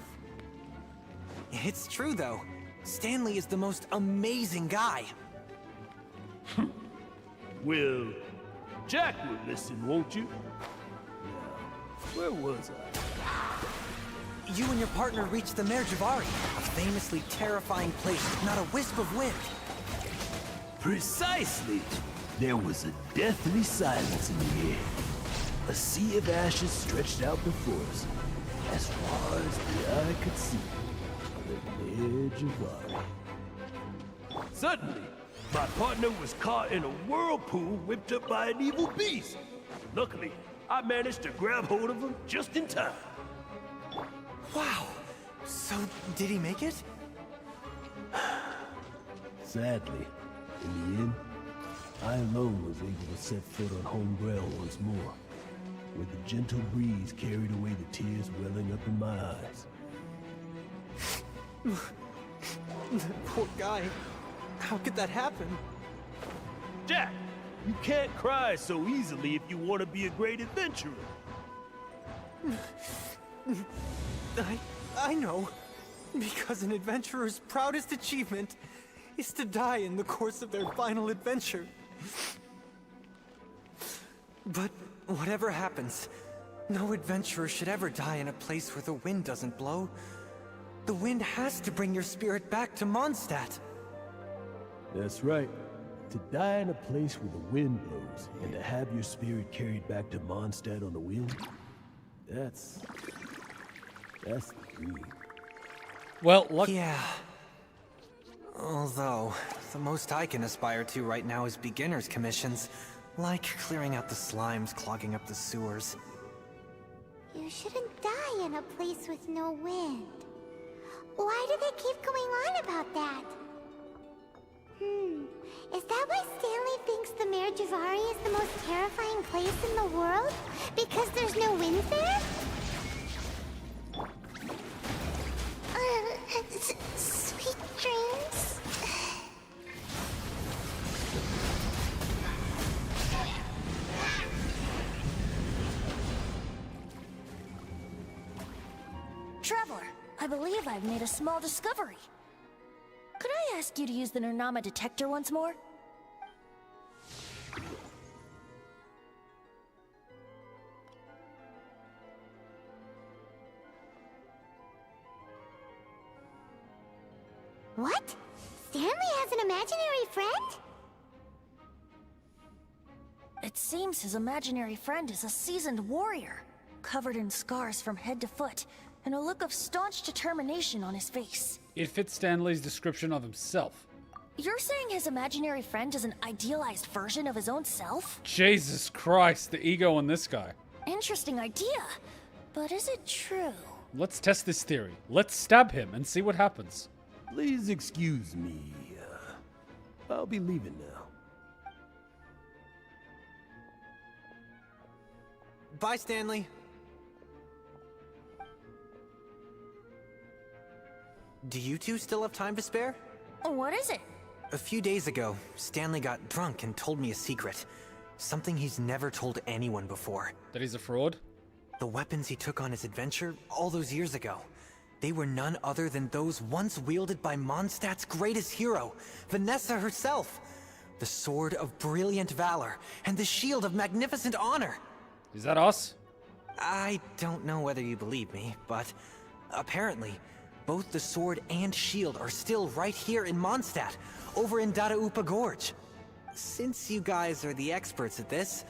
It's true, though. Stanley is the most amazing guy. Well, Jack will listen, won't you? Now, where was I? You and your partner reached the Merjavari, a famously terrifying place with not a wisp of wind. Precisely! There was a deathly silence in the air. A sea of ashes stretched out before us, as far as the eye could see. The Merjavari. Suddenly, my partner was caught in a whirlpool whipped up by an evil beast. Luckily, I managed to grab hold of him just in time. Wow! So, did he make it? Sadly, in the end, I alone was able to set foot on home ground once more, where the gentle breeze carried away the tears welling up in my eyes. That poor guy. How could that happen? Jack, you can't cry so easily if you want to be a great adventurer. I know. Because an adventurer's proudest achievement is to die in the course of their final adventure. But whatever happens, no adventurer should ever die in a place where the wind doesn't blow. The wind has to bring your spirit back to Mondstadt. That's right. To die in a place where the wind blows, and to have your spirit carried back to Mondstadt on the wind, that's the dream. Well, look. Yeah. Although, the most I can aspire to right now is beginner's commissions, like clearing out the slimes clogging up the sewers. You shouldn't die in a place with no wind. Why do they keep going on about that? Is that why Stanley thinks the Merjavari is the most terrifying place in the world? Because there's no wind there? Sweet dreams. Traveler, I believe I've made a small discovery. Could I ask you to use the Nernama detector once more? What? Stanley has an imaginary friend? It seems his imaginary friend is a seasoned warrior, covered in scars from head to foot, and a look of staunch determination on his face. It fits Stanley's description of himself. You're saying his imaginary friend is an idealized version of his own self? Jesus Christ, the ego on this guy. Interesting idea, but is it true? Let's test this theory. Let's stab him and see what happens. Please excuse me. I'll be leaving now. Bye, Stanley. Do you two still have time to spare? What is it? A few days ago, Stanley got drunk and told me a secret. Something he's never told anyone before. That he's a fraud? The weapons he took on his adventure all those years ago. They were none other than those once wielded by Mondstadt's greatest hero, Vanessa herself. The sword of brilliant valor and the shield of magnificent honor. Is that us? I don't know whether you believe me, but Apparently, both the sword and shield are still right here in Mondstadt, over in Dadaupa Gorge. Since you guys are the experts at this,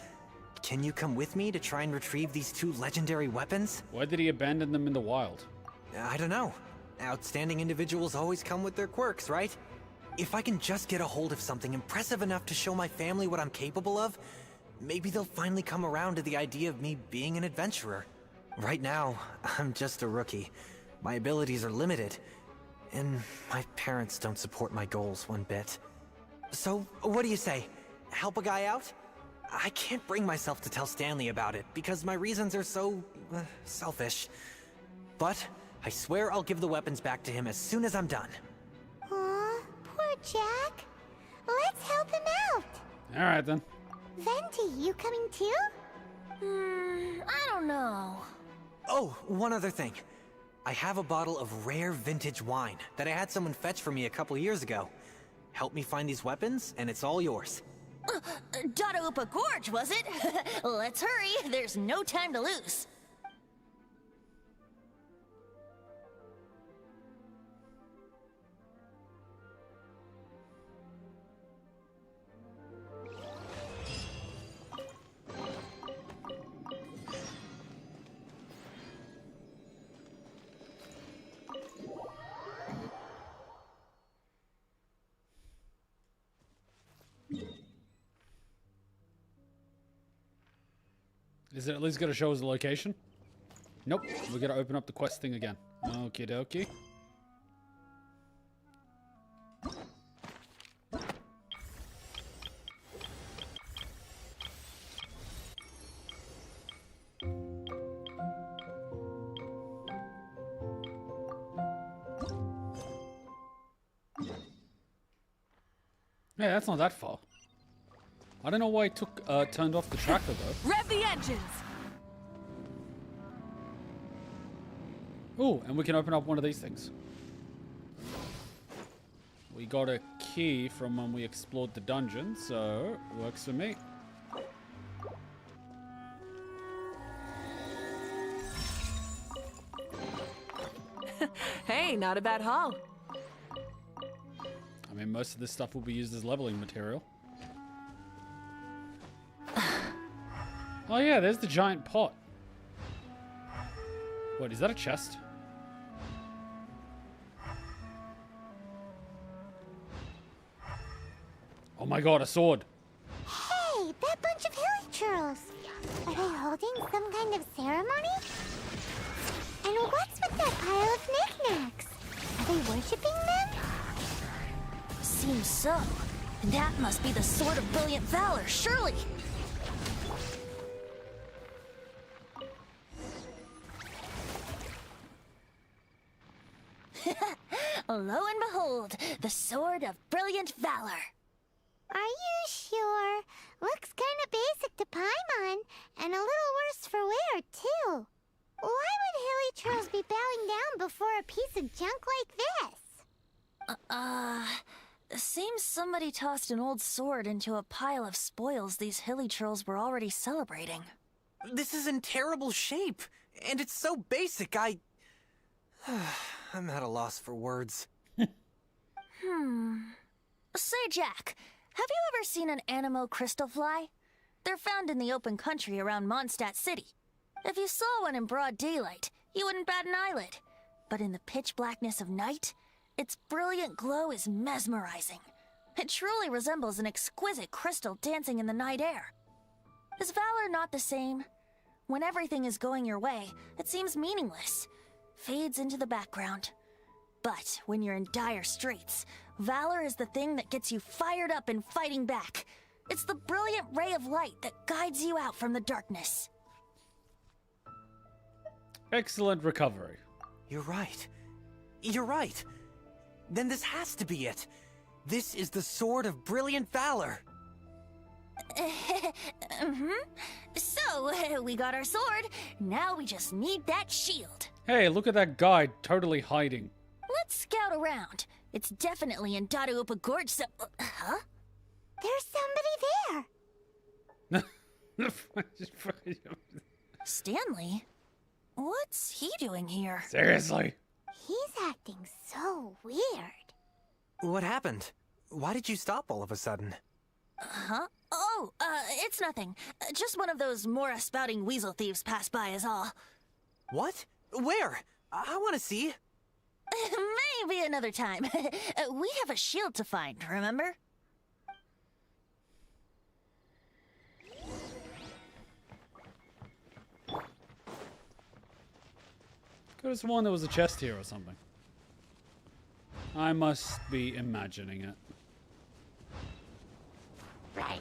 can you come with me to try and retrieve these two legendary weapons? Why did he abandon them in the wild? I don't know. Outstanding individuals always come with their quirks, right? If I can just get a hold of something impressive enough to show my family what I'm capable of, maybe they'll finally come around to the idea of me being an adventurer. Right now, I'm just a rookie. My abilities are limited, and my parents don't support my goals one bit. So, what do you say? Help a guy out? I can't bring myself to tell Stanley about it, because my reasons are so... selfish. But, I swear I'll give the weapons back to him as soon as I'm done. Aw, poor Jack. Let's help him out. Alright then. Venti, you coming too? I don't know. Oh, one other thing. I have a bottle of rare vintage wine that I had someone fetch for me a couple years ago. Help me find these weapons, and it's all yours. Dadaupa Gorge, was it? Let's hurry, there's no time to lose. Is it at least going to show us the location? Nope. We're going to open up the quest thing again. Okie dokie. Yeah, that's not that far. I don't know why it turned off the tracker though. Rev the engines! Oh, and we can open up one of these things. We got a key from when we explored the dungeon, so works for me. Hey, not a bad haul. I mean, most of this stuff will be used as leveling material. Oh yeah, there's the giant pot. What, is that a chest? Oh my god, a sword. Hey, that bunch of hilichurls. Are they holding some kind of ceremony? And what's with that pile of knickknacks? Are they worshipping them? Seems so. That must be the Sword of Brilliant Valor, surely. Lo and behold, the Sword of Brilliant Valor. Are you sure? Looks kinda basic to Paimon, and a little worse for wear, too. Why would hilichurls be bowing down before a piece of junk like this? Seems somebody tossed an old sword into a pile of spoils these hilichurls were already celebrating. This is in terrible shape, and it's so basic, I'm at a loss for words. Say, Jack, have you ever seen an Anemo crystal fly? They're found in the open country around Mondstadt City. If you saw one in broad daylight, you wouldn't bat an eyelid. But in the pitch blackness of night, its brilliant glow is mesmerizing. It truly resembles an exquisite crystal dancing in the night air. Is valor not the same? When everything is going your way, it seems meaningless, fades into the background. But when you're in dire straits, valor is the thing that gets you fired up and fighting back. It's the brilliant ray of light that guides you out from the darkness. Excellent recovery. You're right. You're right. Then this has to be it. This is the Sword of Brilliant Valor. So, we got our sword. Now we just need that shield. Hey, look at that guy totally hiding. Let's scout around. It's definitely in Dadaupa Gorge, so... huh? There's somebody there! Stanley? What's he doing here? Seriously? He's acting so weird. What happened? Why did you stop all of a sudden? Huh? Oh, it's nothing. Just one of those Mora spouting weasel thieves passed by is all. What? Where? I want to see. Maybe another time. We have a shield to find, remember? Could have sworn there was a chest here or something. I must be imagining it. Right.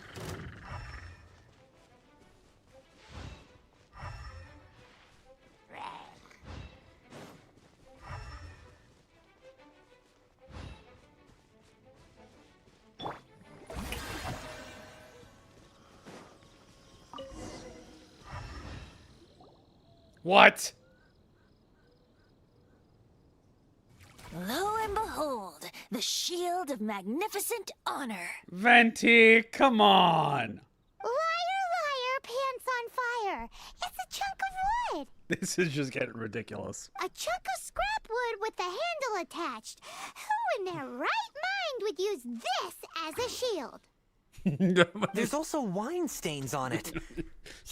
What? Lo and behold, the shield of magnificent honor. Venti, come on! Liar, liar, pants on fire. It's a chunk of wood. This is just getting ridiculous. A chunk of scrap wood with the handle attached. Who in their right mind would use this as a shield? There's also wine stains on it.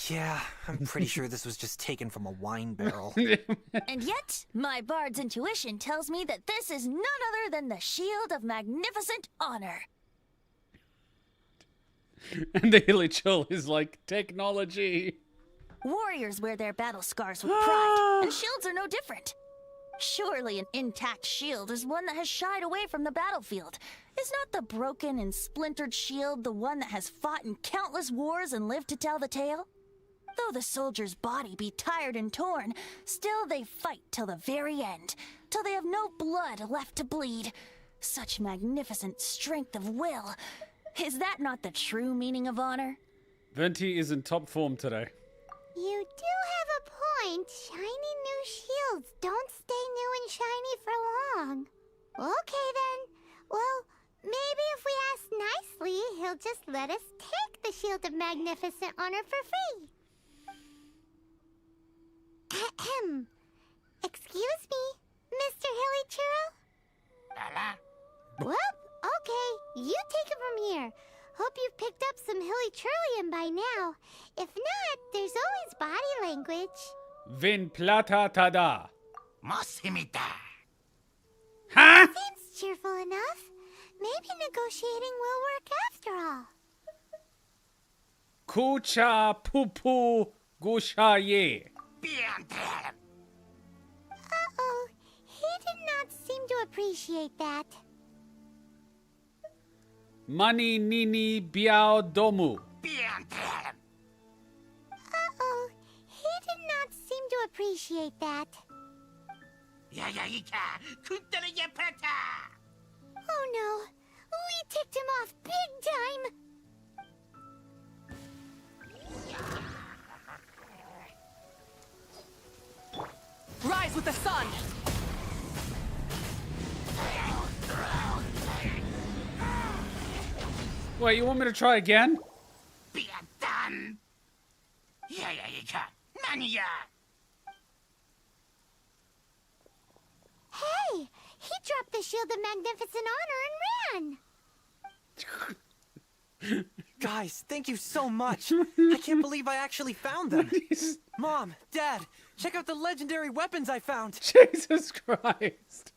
Yeah, I'm pretty sure this was just taken from a wine barrel. And yet, my bard's intuition tells me that this is none other than the shield of magnificent honor. And the Hilichurl is like, technology. Warriors wear their battle scars with pride, and shields are no different. Surely an intact shield is one that has shied away from the battlefield. Is not the broken and splintered shield the one that has fought in countless wars and lived to tell the tale? Though the soldier's body be tired and torn, still they fight till the very end, till they have no blood left to bleed. Such magnificent strength of will. Is that not the true meaning of honor? Venti is in top form today. You do have a point. Shiny new shields don't stay new and shiny for long. Okay then. Well, maybe if we ask nicely, he'll just let us take the Shield of Magnificent Honor for free. Ahem. Excuse me, Mr. Hilichurl? Well, okay, you take it from here. Hope you've picked up some Hilichurlian by now. If not, there's always body language. Vin plata tada. Mosimita. Huh? Seems cheerful enough. Maybe negotiating will work after all. Kucha pupu gushaye. Uh-oh, he did not seem to appreciate that. Mani nini biao domu. Uh-oh, he did not seem to appreciate that. Oh no, we ticked him off big time. Rise with the sun! Wait, you want me to try again? Hey, he dropped the Shield of Magnificent Honor and ran. Guys, thank you so much. I can't believe I actually found them. Mom, Dad, check out the legendary weapons I found. Jesus Christ.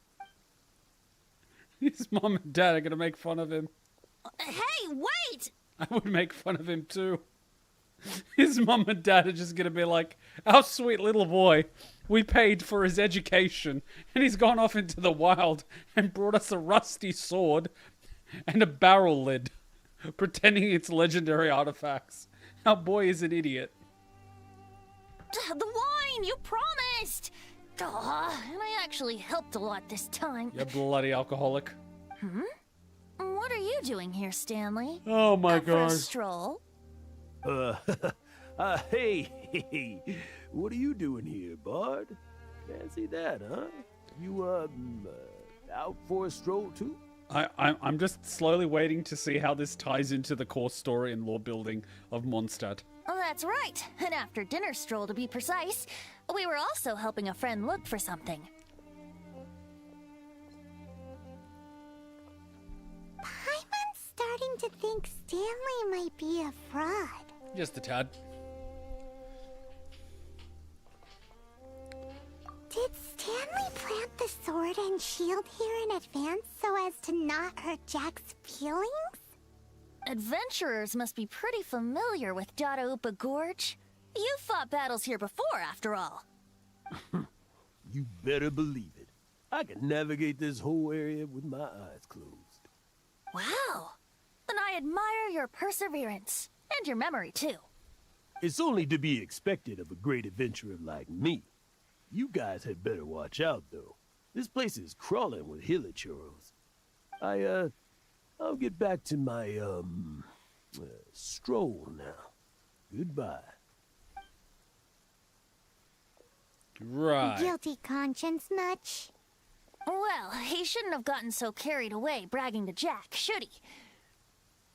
His mom and dad are going to make fun of him. Hey, wait! I would make fun of him too. His mom and dad are just going to be like, our sweet little boy, we paid for his education, and he's gone off into the wild and brought us a rusty sword and a barrel lid, pretending it's legendary artifacts. Our boy is an idiot. The wine, you promised! And I actually helped a lot this time. You bloody alcoholic. Hmm? What are you doing here, Stanley? Oh my Out for a God. stroll? Hey, what are you doing here, Bard? Fancy that, huh? You, out for a stroll too? I'm just slowly waiting to see how this ties into the core story and lore building of Mondstadt. Oh, that's right. An after-dinner stroll, to be precise. We were also helping a friend look for something. Paimon's starting to think Stanley might be a fraud. Just a tad. Did Stanley plant the sword and shield here in advance so as to not hurt Jack's feelings? Adventurers must be pretty familiar with Dadaupa Gorge. You fought battles here before, after all. You better believe it. I can navigate this whole area with my eyes closed. Wow. Then I admire your perseverance. And your memory, too. It's only to be expected of a great adventurer like me. You guys had better watch out, though. This place is crawling with hilichurros. I'll get back to my, stroll now. Goodbye. Right. Guilty conscience much? Well, he shouldn't have gotten so carried away bragging to Jack, should he?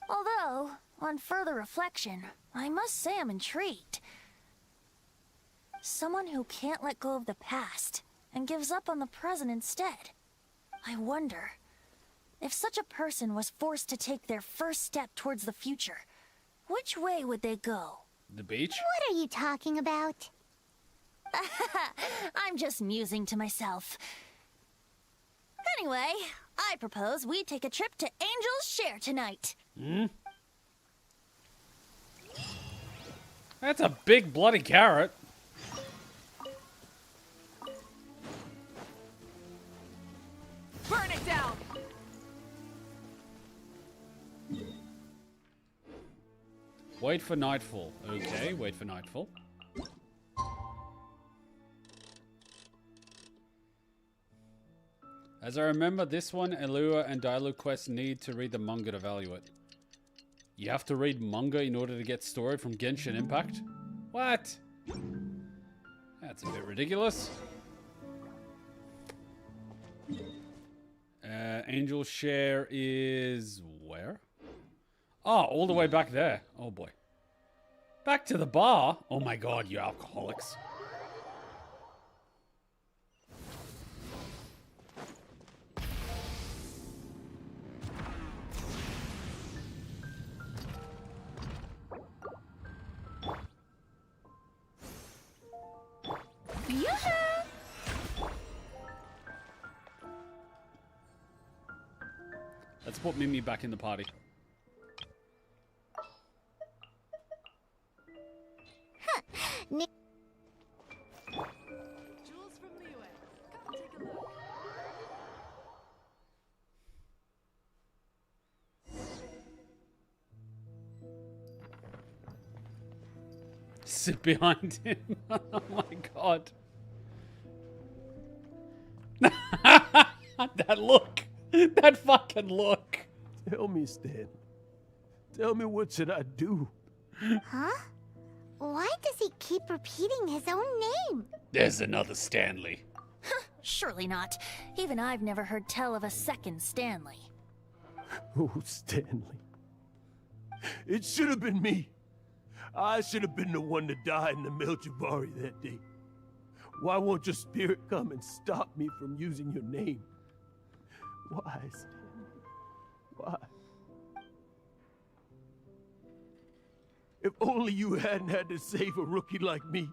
Although, on further reflection, I must say I'm intrigued. Someone who can't let go of the past and gives up on the present instead. I wonder, if such a person was forced to take their first step towards the future, which way would they go? The beach? What are you talking about? I'm just musing to myself. Anyway, I propose we take a trip to Angel's Share tonight. Hmm? That's a big bloody carrot. Burn it down! Wait for nightfall. Okay, wait for nightfall. As I remember, this one, Elua and Diluc quests need to read the manga to value it. You have to read manga in order to get story from Genshin Impact? What? That's a bit ridiculous. Angel's Share is where? Oh, all the way back there. Oh boy. Back to the bar? Oh my god, you alcoholics. Let's put Mimi back in the party. Jewels from Liyue. Come take a look. Sit behind him. Oh my god. That look. That fucking look. Tell me, Stan. Tell me, what should I do? Huh? Why does he keep repeating his own name? There's another Stanley. Surely not. Even I've never heard tell of a second Stanley. Oh, Stanley. It should have been me. I should have been the one to die in the Melchivari that day. Why won't your spirit come and stop me from using your name? Why, Stanley? Why? If only you hadn't had to save a rookie like me,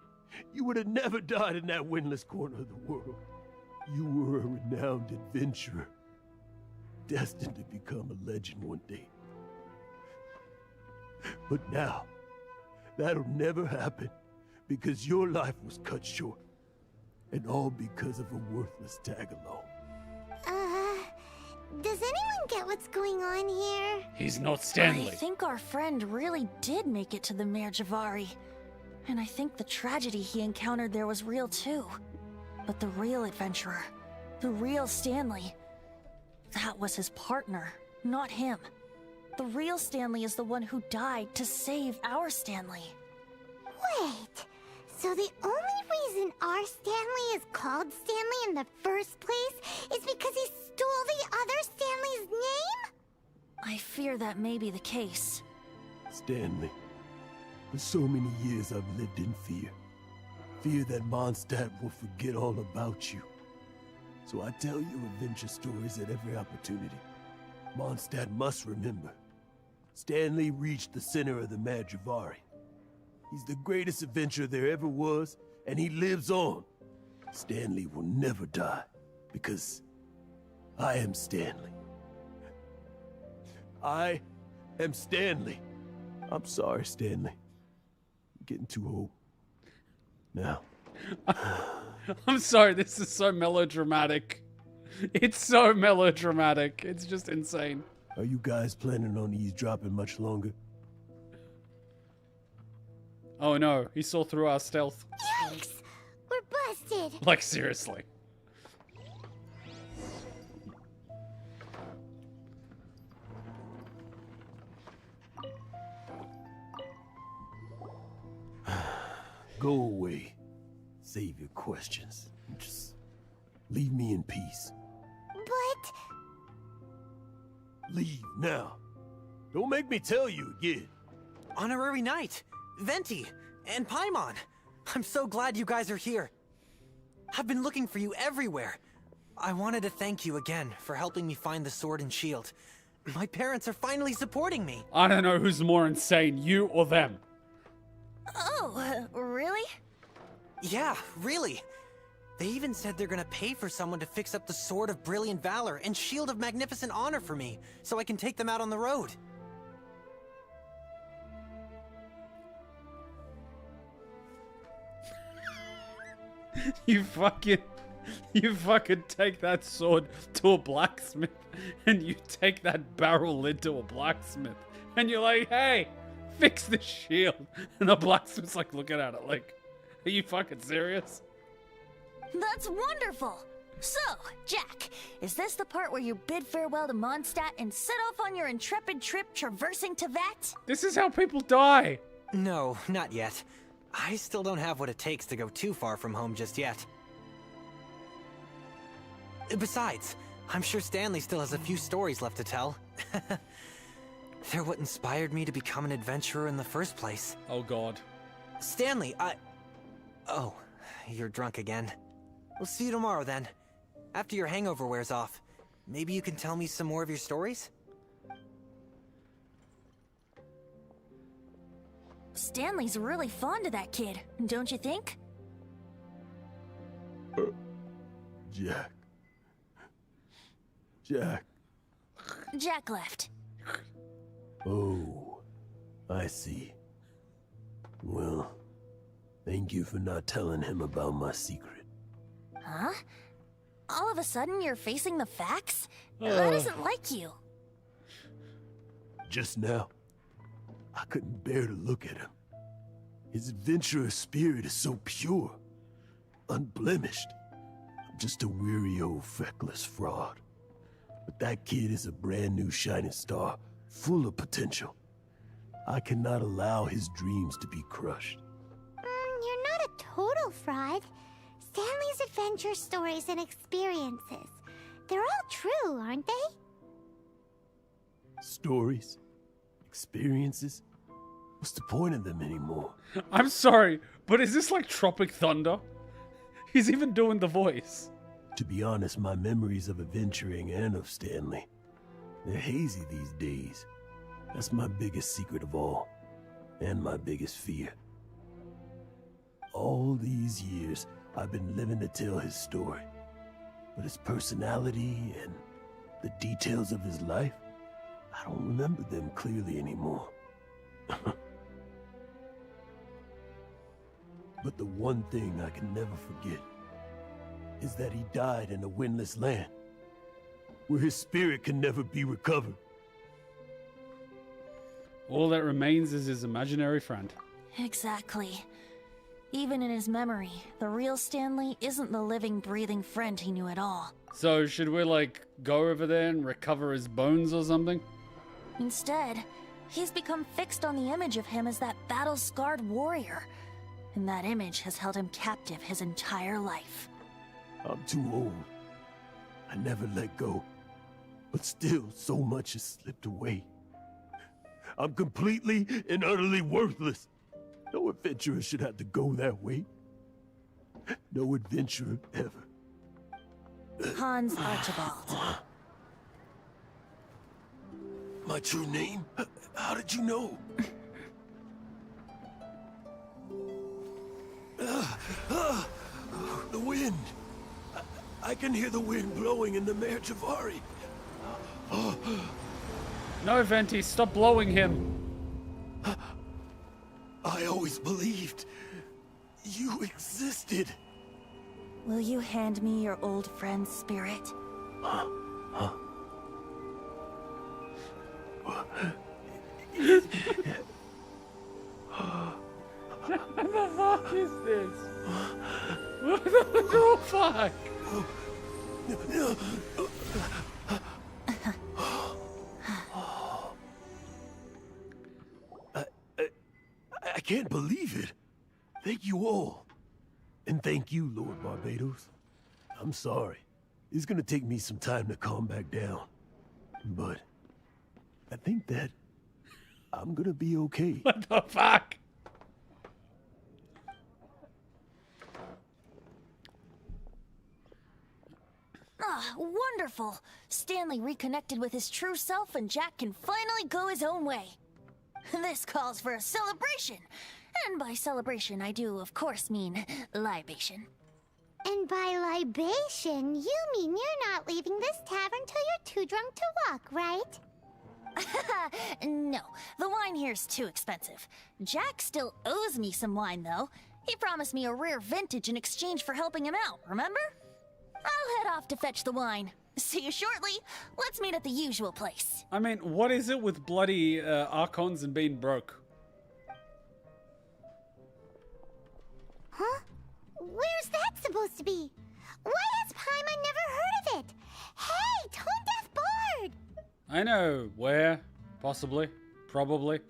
you would have never died in that windless corner of the world. You were a renowned adventurer, destined to become a legend one day. But now, that'll never happen, because your life was cut short, and all because of a worthless tag-along. Does anyone get what's going on here? He's not Stanley. I think our friend really did make it to the Merjavari. And I think the tragedy he encountered there was real too. But the real adventurer, the real Stanley, that was his partner, not him. The real Stanley is the one who died to save our Stanley. Wait, so the only reason our Stanley is called Stanley in the first place is because he stole the other Stanley's name? I fear that may be the case. Stanley, for so many years I've lived in fear. fear that Mondstadt will forget all about you. So I tell you adventure stories at every opportunity. Mondstadt must remember. Stanley reached the center of the Madrivari. He's the greatest adventurer there ever was, and he lives on. Stanley will never die, because I am Stanley. I am Stanley. I'm sorry, Stanley. I'm getting too old. Now. I'm sorry, this is so melodramatic. It's so melodramatic. It's just insane. Are you guys planning on eavesdropping much longer? Oh no, he saw through our stealth. Yikes! We're busted! Like, seriously. Go away. Save your questions. Just leave me in peace. But... Leave now. Don't make me tell you again. Honorary Knight, Venti, and Paimon. I'm so glad you guys are here. I've been looking for you everywhere. I wanted to thank you again for helping me find the sword and shield. My parents are finally supporting me. I don't know who's more insane, you or them. Oh, really? Yeah, really. They even said they're gonna pay for someone to fix up the Sword of Brilliant Valor and Shield of Magnificent Honor for me, so I can take them out on the road. You fucking take that sword to a blacksmith, and you take that barrel into a blacksmith, and you're like, hey, fix the shield. And the blacksmith's like looking at it like, are you fucking serious? That's wonderful! So, Jack, is this the part where you bid farewell to Mondstadt and set off on your intrepid trip traversing Teyvat? This is how people die! No, not yet. I still don't have what it takes to go too far from home just yet. Besides, I'm sure Stanley still has a few stories left to tell. They're what inspired me to become an adventurer in the first place. Oh god. Stanley, Oh, you're drunk again. We'll see you tomorrow then. After your hangover wears off. Maybe you can tell me some more of your stories? Stanley's really fond of that kid, don't you think? Jack. Jack. Jack left. Oh, I see. Well, thank you for not telling him about my secret. Huh? All of a sudden you're facing the facts? That isn't like you. Just now, I couldn't bear to look at him. His adventurous spirit is so pure, unblemished. I'm just a weary old feckless fraud. But that kid is a brand new shining star, full of potential. I cannot allow his dreams to be crushed. You're not a total fraud. Stanley's adventure stories and experiences. They're all true, aren't they? Stories? Experiences? What's the point of them anymore? I'm sorry, but is this like Tropic Thunder? He's even doing the voice. To be honest, my memories of adventuring and of Stanley, they're hazy these days. That's my biggest secret of all, and my biggest fear. All these years, I've been living to tell his story. But his personality and the details of his life, I don't remember them clearly anymore. But the one thing I can never forget is that he died in a windless land, where his spirit can never be recovered. All that remains is his imaginary friend. Exactly. Even in his memory, the real Stanley isn't the living, breathing friend he knew at all. So should we like go over there and recover his bones or something? Instead, he's become fixed on the image of him as that battle-scarred warrior. And that image has held him captive his entire life. I'm too old. I never let go. But still, so much has slipped away. I'm completely and utterly worthless. No adventurer should have to go that way. No adventurer ever. Hans Archibald. My true name? How did you know? The wind. I can hear the wind blowing in the Mare Javari. No, Venti, stop blowing him. I always believed you existed. Will you hand me your old friend's spirit? What the fuck is this? What the fuck? I can't believe it. Thank you all. And thank you, Lord Barbados. I'm sorry. It's gonna take me some time to calm back down. But I think that I'm gonna be okay. What the fuck? Ah, wonderful! Stanley reconnected with his true self and Jack can finally go his own way. This calls for a celebration. And by celebration, I do, of course, mean libation. And by libation, you mean you're not leaving this tavern till you're too drunk to walk, right? No, the wine here's too expensive. Jack still owes me some wine, though. He promised me a rare vintage in exchange for helping him out, remember? I'll head off to fetch the wine. See you shortly. Let's meet at the usual place. I mean, what is it with bloody Archons and being broke? Huh? Where's that supposed to be? Why has Paimon never heard of it? Hey, Tone Deaf Bard! I know where, possibly, probably.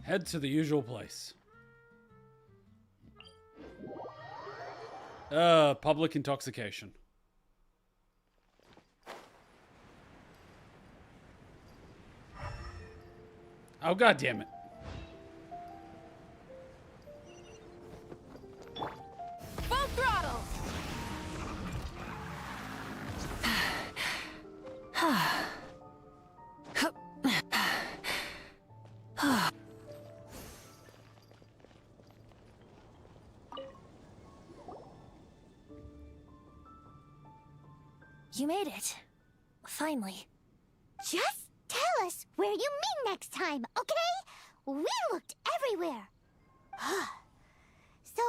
Head to the usual place. Public intoxication. Oh, god damn it. Full throttle! You made it. Finally. Just tell us where you mean next time, okay? We looked everywhere. So,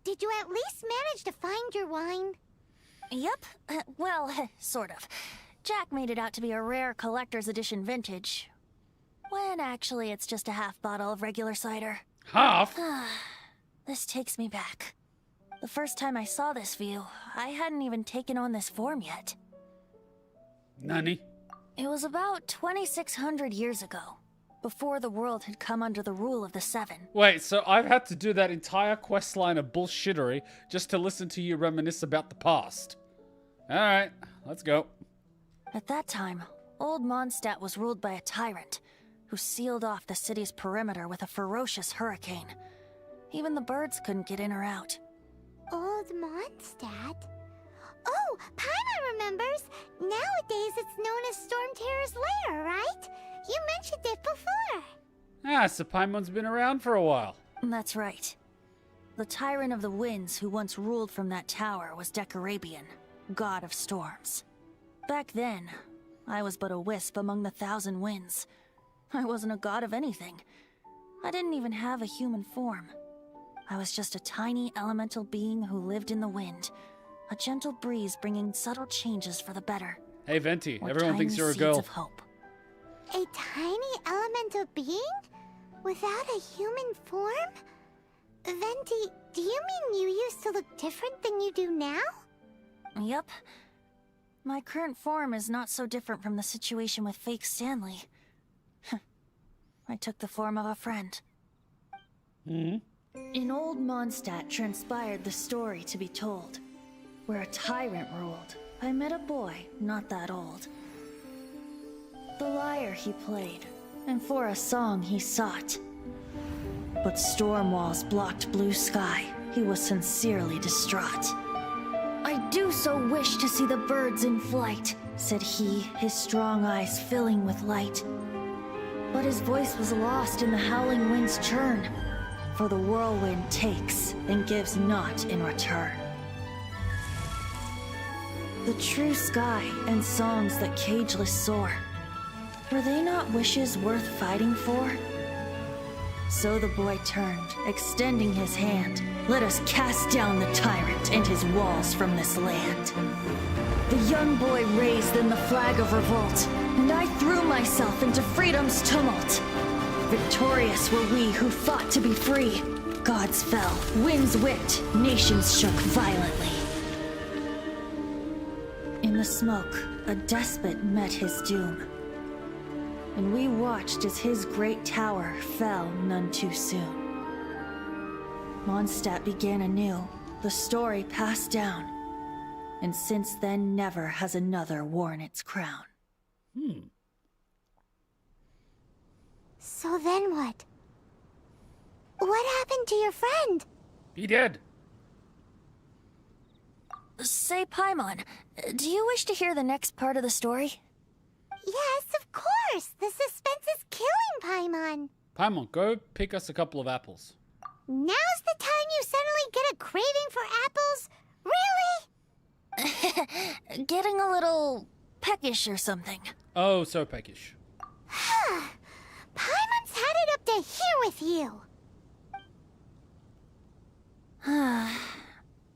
did you at least manage to find your wine? Yep. Well, sort of. Jack made it out to be a rare collector's edition vintage. When actually it's just a half bottle of regular cider. Half? This takes me back. The first time I saw this view, I hadn't even taken on this form yet. Nani? It was about 2,600 years ago, before the world had come under the rule of the Seven. Wait, so I've had to do that entire questline of bullshittery just to listen to you reminisce about the past. Alright, let's go. At that time, Old Mondstadt was ruled by a tyrant, who sealed off the city's perimeter with a ferocious hurricane. Even the birds couldn't get in or out. Old Mondstadt? Oh, Paimon remembers! Nowadays it's known as Storm Terror's lair, right? You mentioned it before. Ah, so Paimon's been around for a while. That's right. The Tyrant of the Winds who once ruled from that tower was Decarabian, god of storms. Back then, I was but a wisp among the 1,000 winds. I wasn't a god of anything. I didn't even have a human form. I was just a tiny elemental being who lived in the wind, a gentle breeze bringing subtle changes for the better. Hey, Venti, Or everyone thinks tiny you're a seeds girl. of hope. A tiny elemental being? Without a human form? Venti, do you mean you used to look different than you do now? Yep. My current form is not so different from the situation with fake Stanley. I took the form of a friend. Hmm? In Old Mondstadt transpired the story to be told, where a tyrant ruled. I met a boy not that old. The lyre he played, and for a song he sought. but storm walls blocked blue sky. He was sincerely distraught. "I do so wish to see the birds in flight," said he, his strong eyes filling with light. But his voice was lost in the howling wind's churn, for the whirlwind takes and gives not in return. The true sky and songs that cageless soar, were they not wishes worth fighting for? So the boy turned, extending his hand. "Let us cast down the tyrant and his walls from this land." The young boy raised then the flag of revolt, and I threw myself into freedom's tumult. Victorious were we who fought to be free. Gods fell, winds whipped, nations shook violently. In the smoke, a despot met his doom, and we watched as his great tower fell none too soon. Mondstadt began anew, the story passed down, and since then never has another worn its crown. So then what? What happened to your friend? He did. Say, Paimon, do you wish to hear the next part of the story? Yes, of course! The suspense is killing, Paimon! Paimon, go pick us a couple of apples. Now's the time you suddenly get a craving for apples? Really? Getting a little peckish or something. Oh, so peckish. Paimon's had it up to here with you!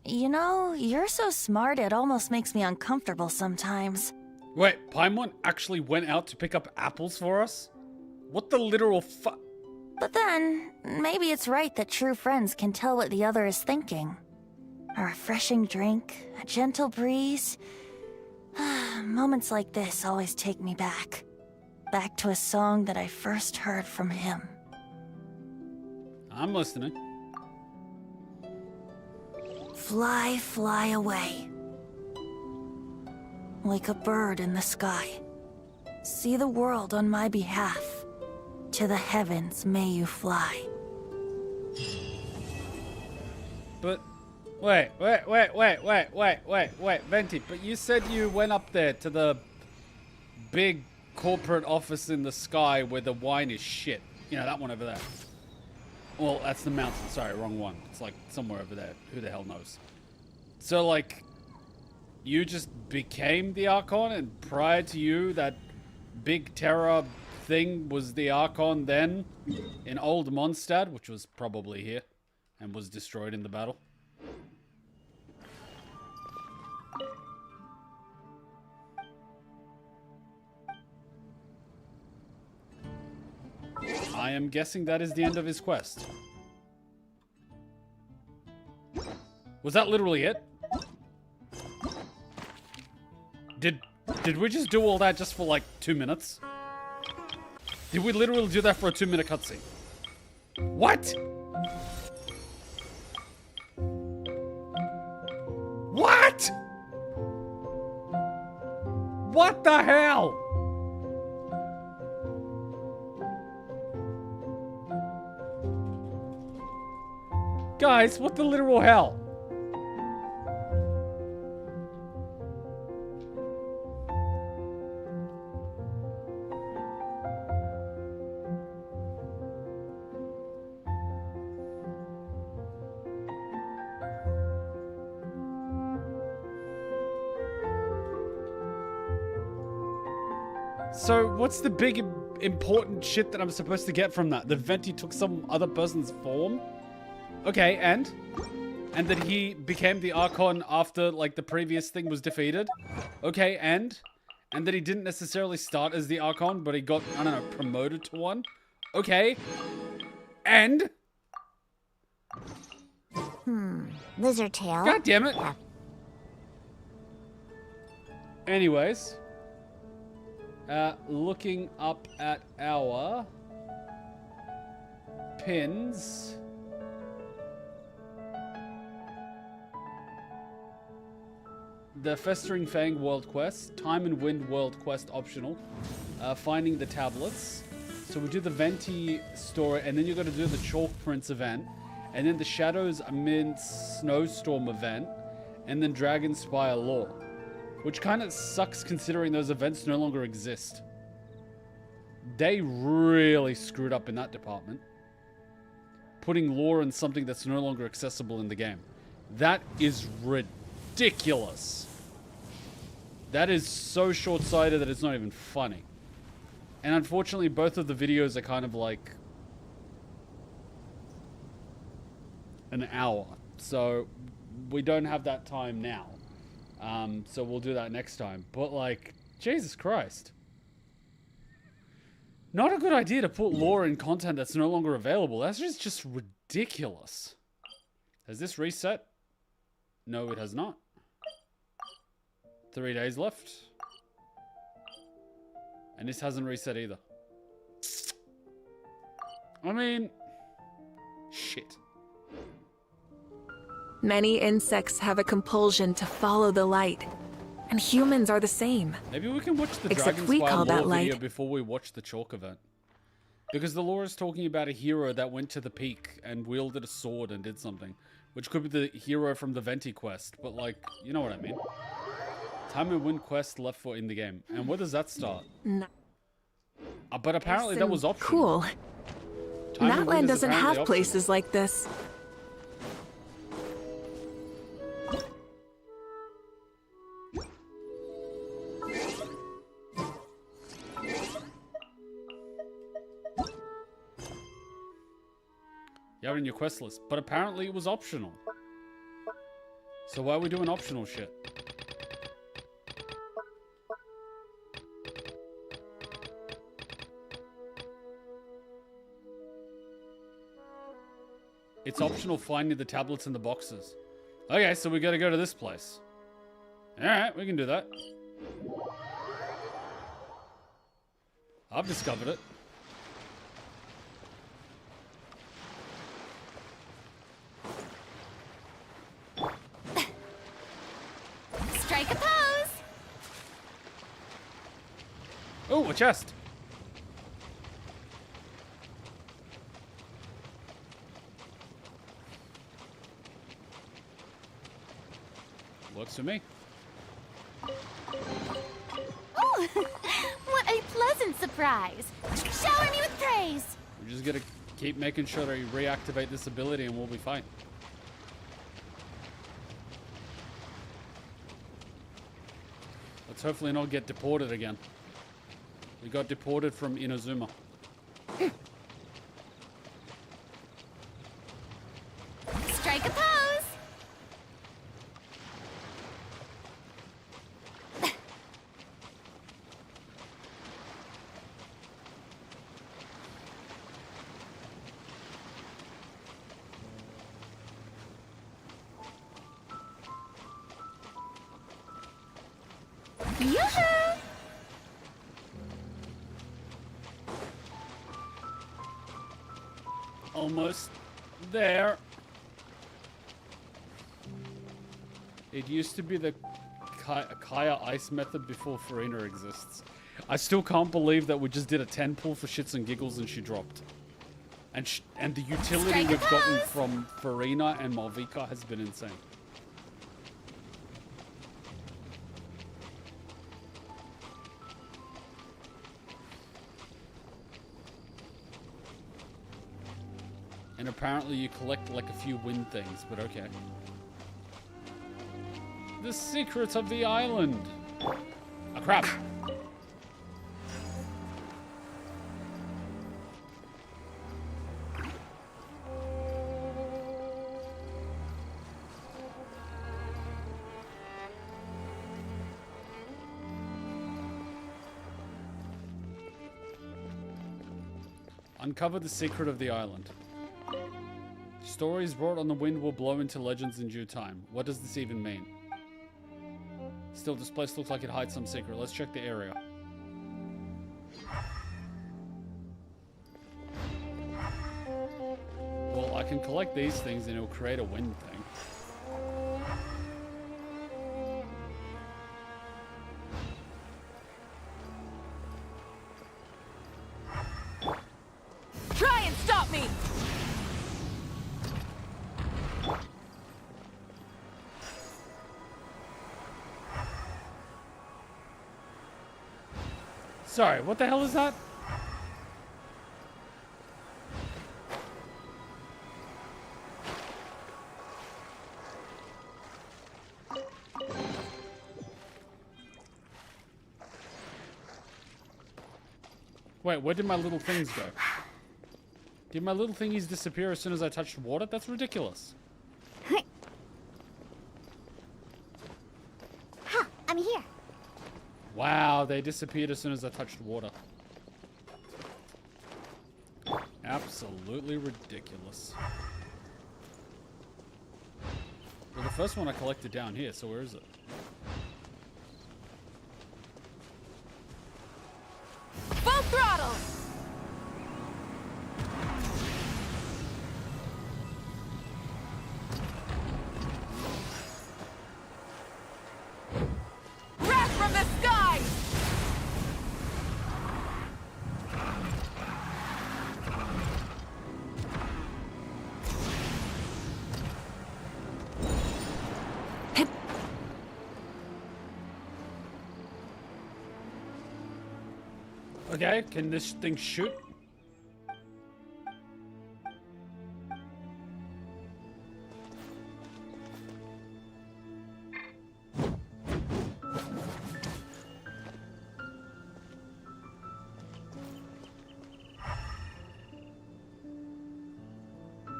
You know, you're so smart it almost makes me uncomfortable sometimes. Wait, Paimon actually went out to pick up apples for us? What the literal fu- But then, maybe it's right that true friends can tell what the other is thinking. A refreshing drink, a gentle breeze. Moments like this always take me back. Back to a song that I first heard from him. I'm listening. Fly, fly away. Like a bird in the sky. See the world on my behalf. To the heavens may you fly. But, wait, Venti, but you said you went up there to the big corporate office in the sky where the wine is shit. You know, that one over there. Well, that's the mountain. Sorry, wrong one. It's like somewhere over there. Who the hell knows? So, like, you just became the Archon, and prior to you, that big terror thing was the Archon then in Old Mondstadt, which was probably here, and was destroyed in the battle. I am guessing that is the end of his quest. Was that literally it? Did we just do all that just for like 2 minutes? Did we literally do that for a 2-minute cutscene? What? What? What the hell? Guys, what the literal hell? So, what's the big important shit that I'm supposed to get from that? That Venti took some other person's form? Okay, and that he became the Archon after, like, the previous thing was defeated? Okay, and that he didn't necessarily start as the Archon, but he got, I don't know, promoted to one? Okay, and? Lizard tail. God damn it! Anyways, looking up at our pins. The Festering Fang World Quest, Time and Wind World Quest optional, finding the tablets. So we do the Venti story, and then you got to do the Chalk Prince event, and then the Shadows Amid Snowstorm event, and then Dragonspire Lore. Which kind of sucks considering those events no longer exist. They really screwed up in that department. Putting lore in something that's no longer accessible in the game. That is ridiculous. That is so short-sighted that it's not even funny. And unfortunately, both of the videos are kind of like an hour. So we don't have that time now. So we'll do that next time. But like, Jesus Christ. Not a good idea to put lore in content that's no longer available. That's just ridiculous. Has this reset? No, it has not. 3 days left. And this hasn't reset either. I mean, shit. Many insects have a compulsion to follow the light, and humans are the same. Maybe we can watch the Except we Dragonspire call that lore video light. before we watch the Chalk event. Because the lore is talking about a hero that went to the peak and wielded a sword and did something. Which could be the hero from the Venti quest, but like, you know what I mean. Time and win quest left for in the game. And where does that start? No. But apparently that was optional. Cool. Time and win Natlan is doesn't apparently have optional. places like this. You have it in your quest list. But apparently it was optional. So why are we doing optional shit? It's optional finding the tablets in the boxes. Okay, so we gotta go to this place. Alright, we can do that. I've discovered it. Strike a pose! Oh, a chest. Works for me. Oh, what a pleasant surprise! Shower me with praise! We're just gonna keep making sure that we reactivate this ability and we'll be fine. Let's hopefully not get deported again. We got deported from Inazuma. Strike a pose! Yoo-hoo! Almost there. It used to be the Kaya Ice method before Farina exists. I still can't believe that we just did a 10 pull for shits and giggles and she dropped. And the utility Strike a we've gotten pose! from Farina and Malvika has been insane. And apparently you collect like a few wind things, but okay. The secrets of the island. Ah, crap. Uncover the secret of the island. Stories brought on the wind will blow into legends in due time. What does this even mean? Still, this place looks like it hides some secret. Let's check the area. Well, I can collect these things and it'll create a wind thing. Sorry, what the hell is that? Wait, where did my little things go? Did my little thingies disappear as soon as I touched water? That's ridiculous. Ha! I'm here. Wow, they disappeared as soon as I touched water. Absolutely ridiculous. Well, the first one I collected down here, so where is it? Full throttle! Wrath from the sky! Okay, can this thing shoot?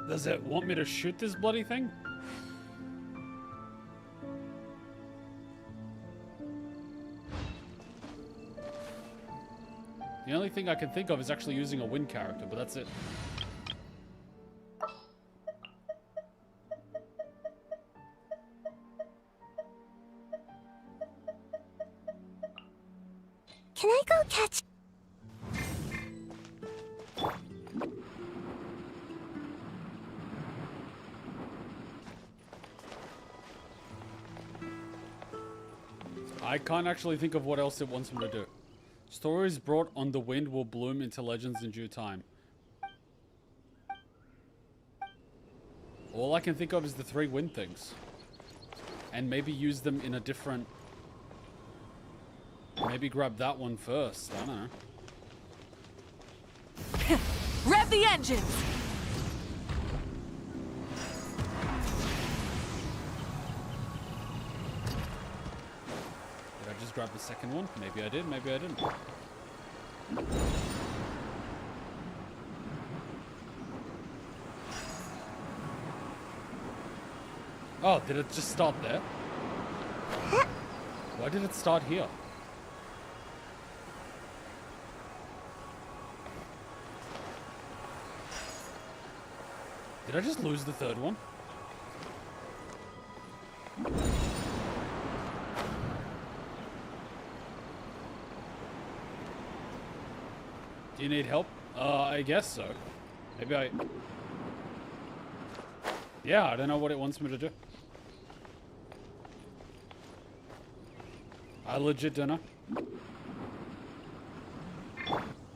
Does it want me to shoot this bloody thing? The only thing I can think of is actually using a wind character, but that's it. Can I go catch... I can't actually think of what else it wants me to do. Stories brought on the wind will bloom into legends in due time. All I can think of is the 3 wind things. And maybe use them in a different... Maybe grab that one first. I don't know. Rev the engines! Did I just grab the second one? Maybe I did, maybe I didn't. Oh, did it just start there? Why did it start here? Did I just lose the third one? Do you need help? I guess so. Maybe I... Yeah, I don't know what it wants me to do. I legit don't know.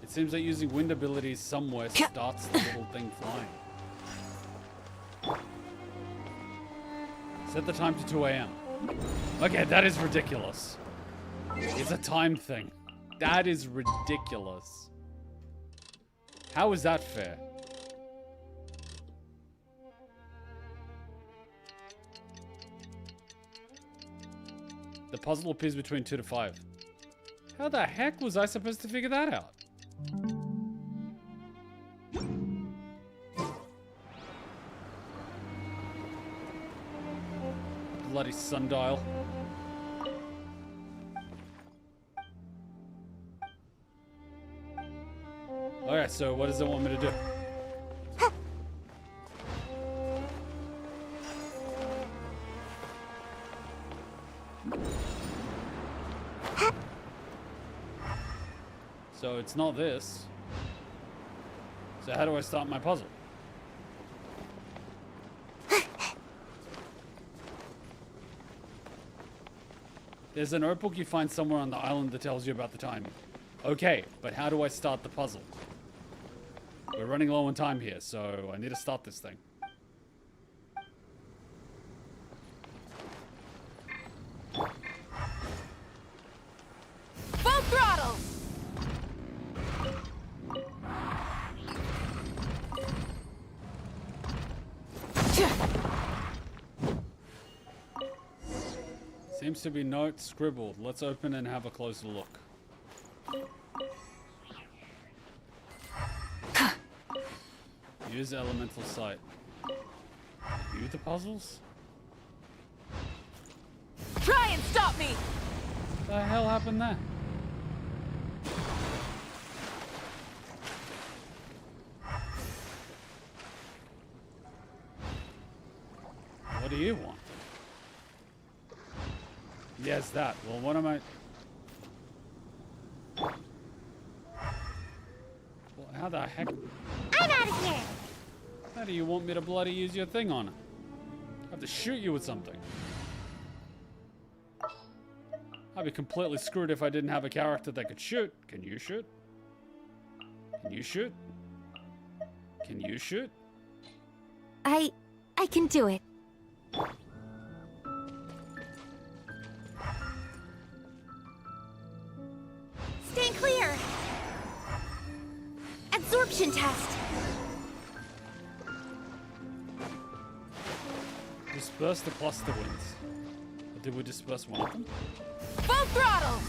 It seems that using wind abilities somewhere starts the little thing flying. Set the time to 2 AM. Okay, that is ridiculous. It's a time thing. That is ridiculous. How is that fair? The puzzle appears between 2 to 5. How the heck was I supposed to figure that out? Bloody sundial. Alright, so what does it want me to do? So it's not this. So how do I start my puzzle? There's a notebook you find somewhere on the island that tells you about the time. Okay, but how do I start the puzzle? We're running low on time here, so I need to start this thing. Full throttle! Seems to be notes scribbled. Let's open and have a closer look. Use elemental sight. View the puzzles? Try and stop me! What the hell happened there? What do you want? Yes, that. Well, what am I... Well, how the heck... I'm out of here! How do you want me to bloody use your thing on it? I have to shoot you with something. I'd be completely screwed if I didn't have a character that could shoot. Can you shoot? Can you shoot? Can you shoot? I can do it. Stay clear! Absorption test! Disperse the cluster winds. Or did we disperse one of them? Full throttle!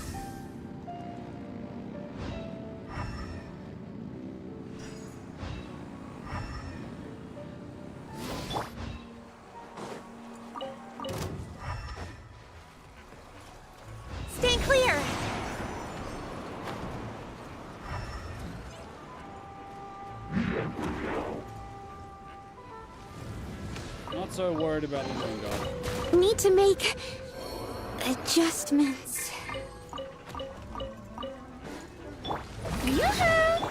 Stay clear! Not so worried about the moon god. Need to make adjustments. Yoo-hoo!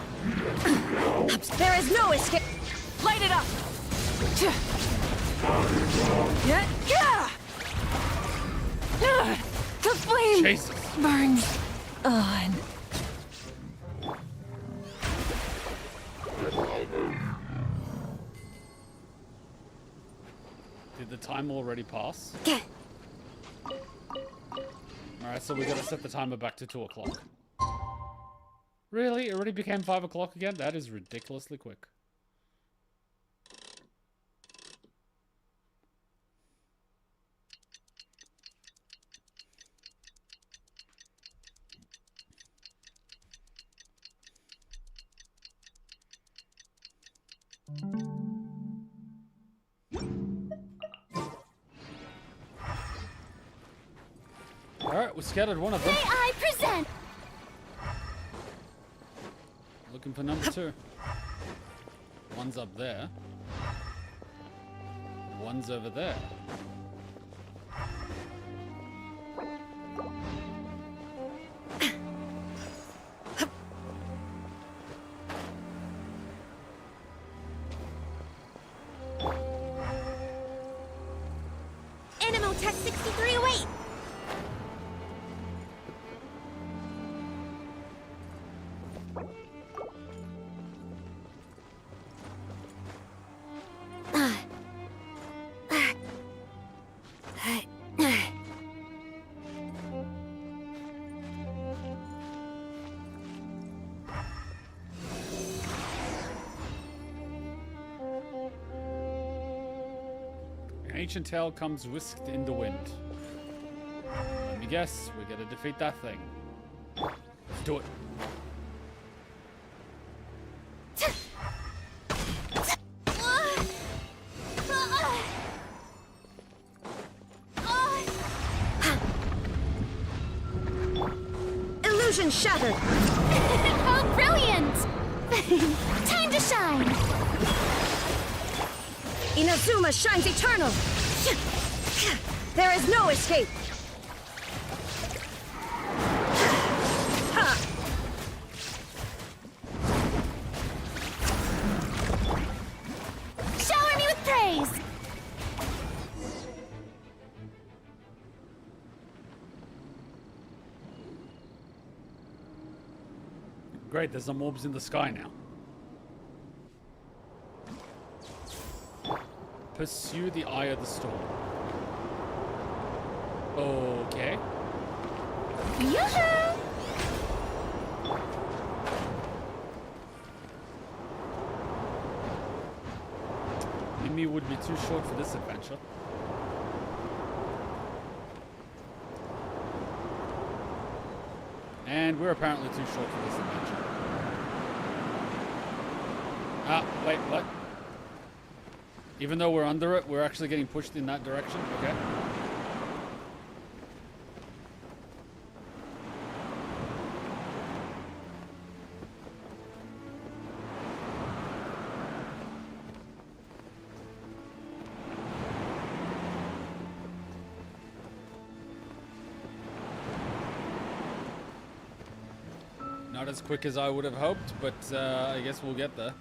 There is no escape! Light it up! The flame Jesus. burns on. Did the time already pass? Alright, so we gotta set the timer back to 2 o'clock. Really? It already became 5 o'clock again? That is ridiculously quick. Alright, we scattered one of them. May I present? Looking for number 2. One's up there. One's over there. Animotech 6308! An ancient tale comes whisked in the wind. Let me guess, we're gonna defeat that thing. Let's do it. Illusion shattered! Oh, brilliant! Time to shine! Inazuma shines eternal! There is no escape! Shower me with praise! Great, there's some orbs in the sky now. Pursue the eye of the storm. Okay. Yoo-hoo! Mimi would be too short for this adventure. And we're apparently too short for this adventure. Ah, wait, what? Even though we're under it, we're actually getting pushed in that direction? Okay. Not as quick as I would have hoped, but I guess we'll get there.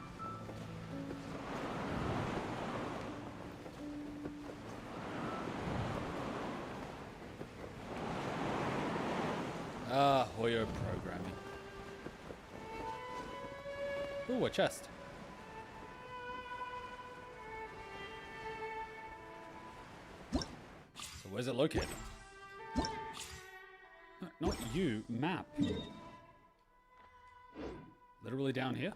Ah, Hoyo programming. Ooh, a chest. So where's it located? No, not you, map. Literally down here?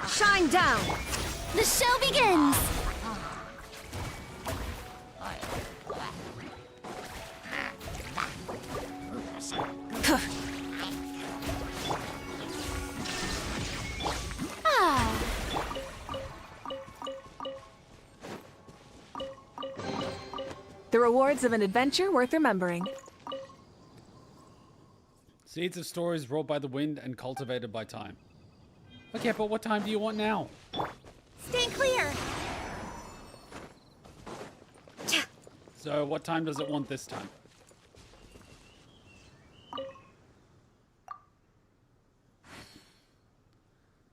Shine down! The show begins! The rewards of an adventure worth remembering. Seeds of stories brought by the wind and cultivated by time. Okay, but what time do you want now? Stay clear! So what time does it want this time?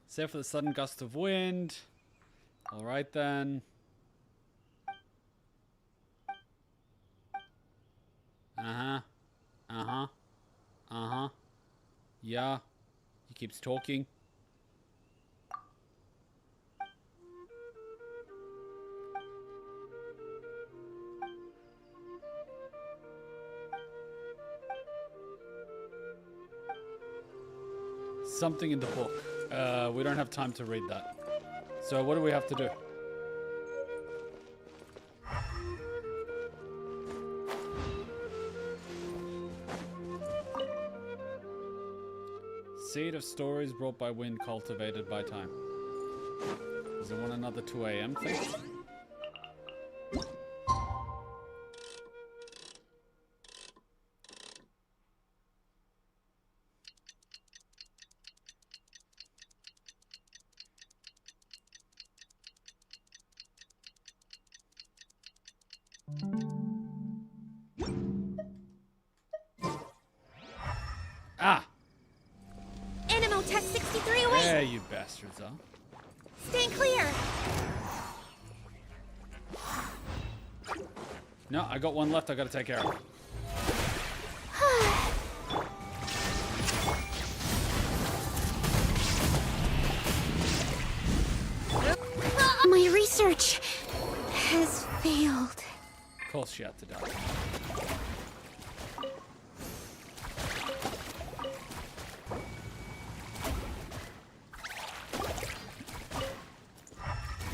Save for the sudden gust of wind. Alright then. Uh-huh. Uh-huh. Uh-huh. Yeah. He keeps talking. Something in the book. We don't have time to read that. So what do we have to do? Seed of stories brought by wind, cultivated by time. Does it want another 2 a.m. thing? Ah! Animotech 63 away! There you bastards are. Stay clear! No, I got one left I gotta take care of. My research has failed. Of course she had to die.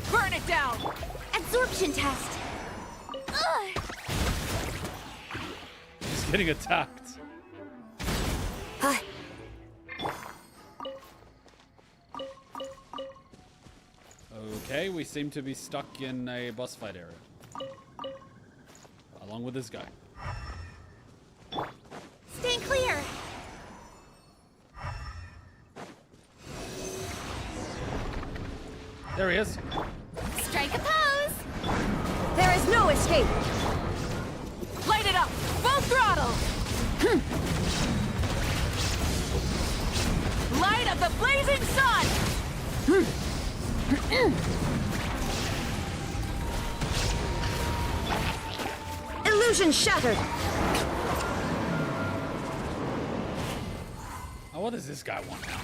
Burn it down! Absorption test! Ugh. He's getting attacked. Okay, we seem to be stuck in a boss fight area. Along with this guy. Stay clear! There he is. Strike a pose! There is no escape! Light it up! Full throttle! Light of the blazing sun! Illusion shattered! Oh, what does this guy want now?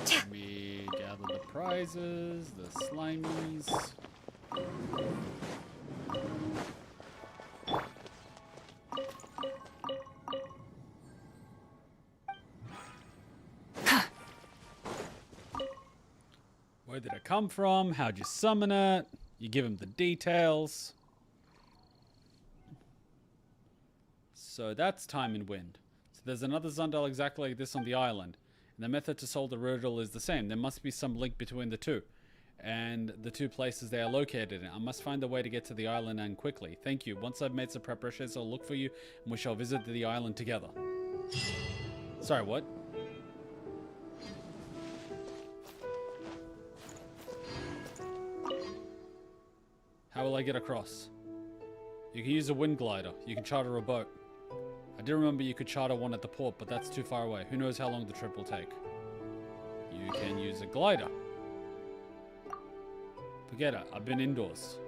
Let me gather the prizes, the slimies. Where did it come from? How'd you summon it? You give him the details. So that's time and wind. So there's another Zundel exactly like this on the island. And the method to solve the riddle is the same. There must be some link between the two. And the two places they are located in. I must find a way to get to the island and quickly. Thank you. Once I've made some preparations, I'll look for you and we shall visit the island together. Sorry, what? How will I get across? You can use a wind glider. You can charter a boat. I did remember you could charter one at the port, but that's too far away. Who knows how long the trip will take? You can use a glider. Forget it. I've been indoors.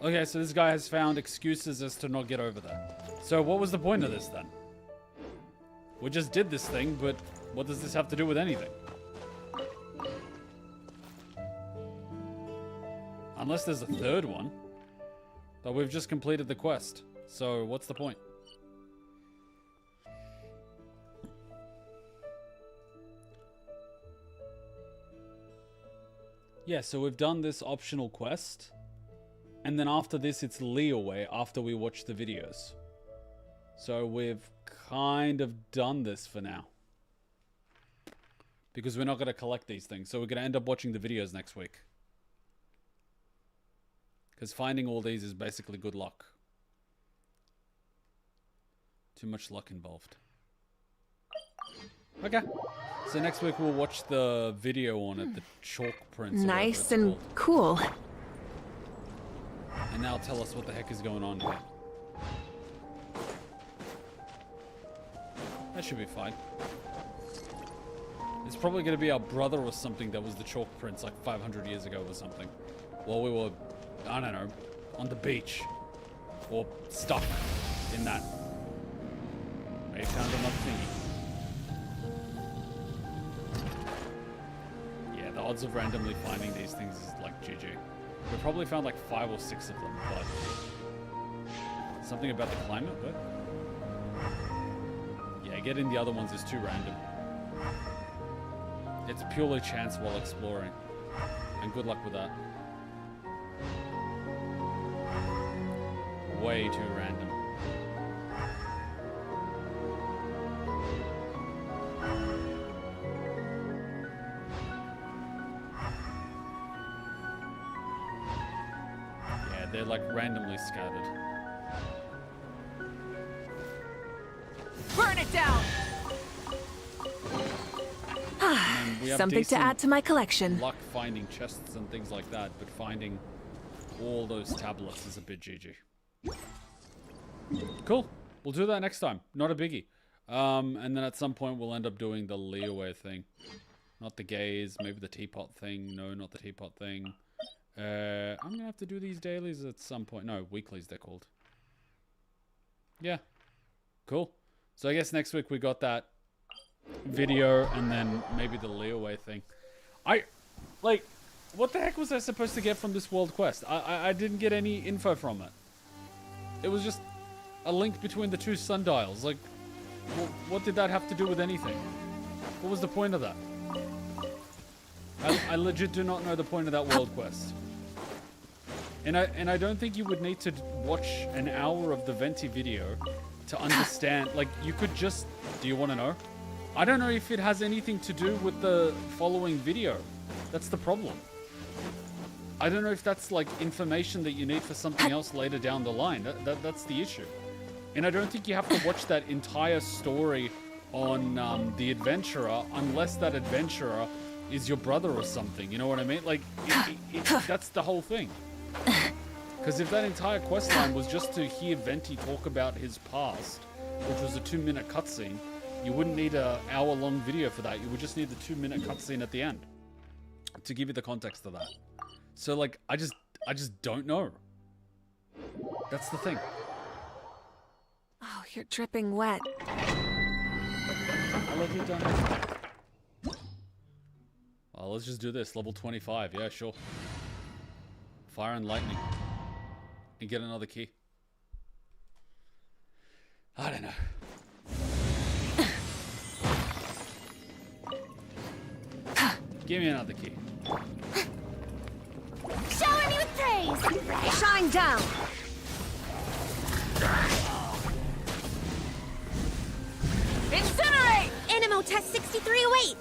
Okay, so this guy has found excuses as to not get over there. So what was the point of this then? We just did this thing, but what does this have to do with anything? Unless there's a third one. But we've just completed the quest. So what's the point? Yeah, so we've done this optional quest. And then after this, it's Leeway after we watch the videos. So we've kind of done this for now. Because we're not going to collect these things. So we're going to end up watching the videos next week. Because finding all these is basically good luck. Too much luck involved. Okay. So next week we'll watch the video on it, the chalk prints. Nice and cool. And now tell us what the heck is going on here. That should be fine. It's probably going to be our brother or something that was the chalk prints like 500 years ago or something. While we were, I don't know, on the beach. Or stuck in that. They found another thingy. Yeah, the odds of randomly finding these things is like GG. We probably found like 5 or 6 of them, but something about the climate, but yeah, getting the other ones is too random. It's purely chance while exploring, and good luck with that. Way too random. They're like randomly scattered. Burn it down! Something to add to my collection. Luck finding chests and things like that, but finding all those tablets is a bit GG. Cool. We'll do that next time. Not a biggie. And then at some point we'll end up doing the Leeway thing. Not the gaze, maybe the teapot thing. No, not the teapot thing. I'm gonna have to do these dailies at some point. No, weeklies they're called. Yeah. Cool. So I guess next week we got that video and then maybe the Leeway thing. Like, what the heck was I supposed to get from this world quest? I didn't get any info from it. It was just a link between the two sundials. Like, what did that have to do with anything? What was the point of that? I legit do not know the point of that world quest. And I don't think you would need to watch an hour of the Venti video to understand. Like, you could just... Do you want to know? I don't know if it has anything to do with the following video. That's the problem. I don't know if that's, like, information that you need for something else later down the line. That's the issue. And I don't think you have to watch that entire story on the adventurer unless that adventurer is your brother or something. You know what I mean? Like, that's the whole thing. Because if that entire questline was just to hear Venti talk about his past, which was a 2-minute cutscene, you wouldn't need an hour-long video for that. You would just need the 2-minute cutscene at the end to give you the context of that. So, like, I just don't know. That's the thing. Oh, you're dripping wet. I love you, Donna. Well, let's just do this. Level 25. Yeah, sure. Fire and lightning. And get another key. I don't know. Give me another key. Shower me with praise! Shine down! Incinerate! Animo test 6308!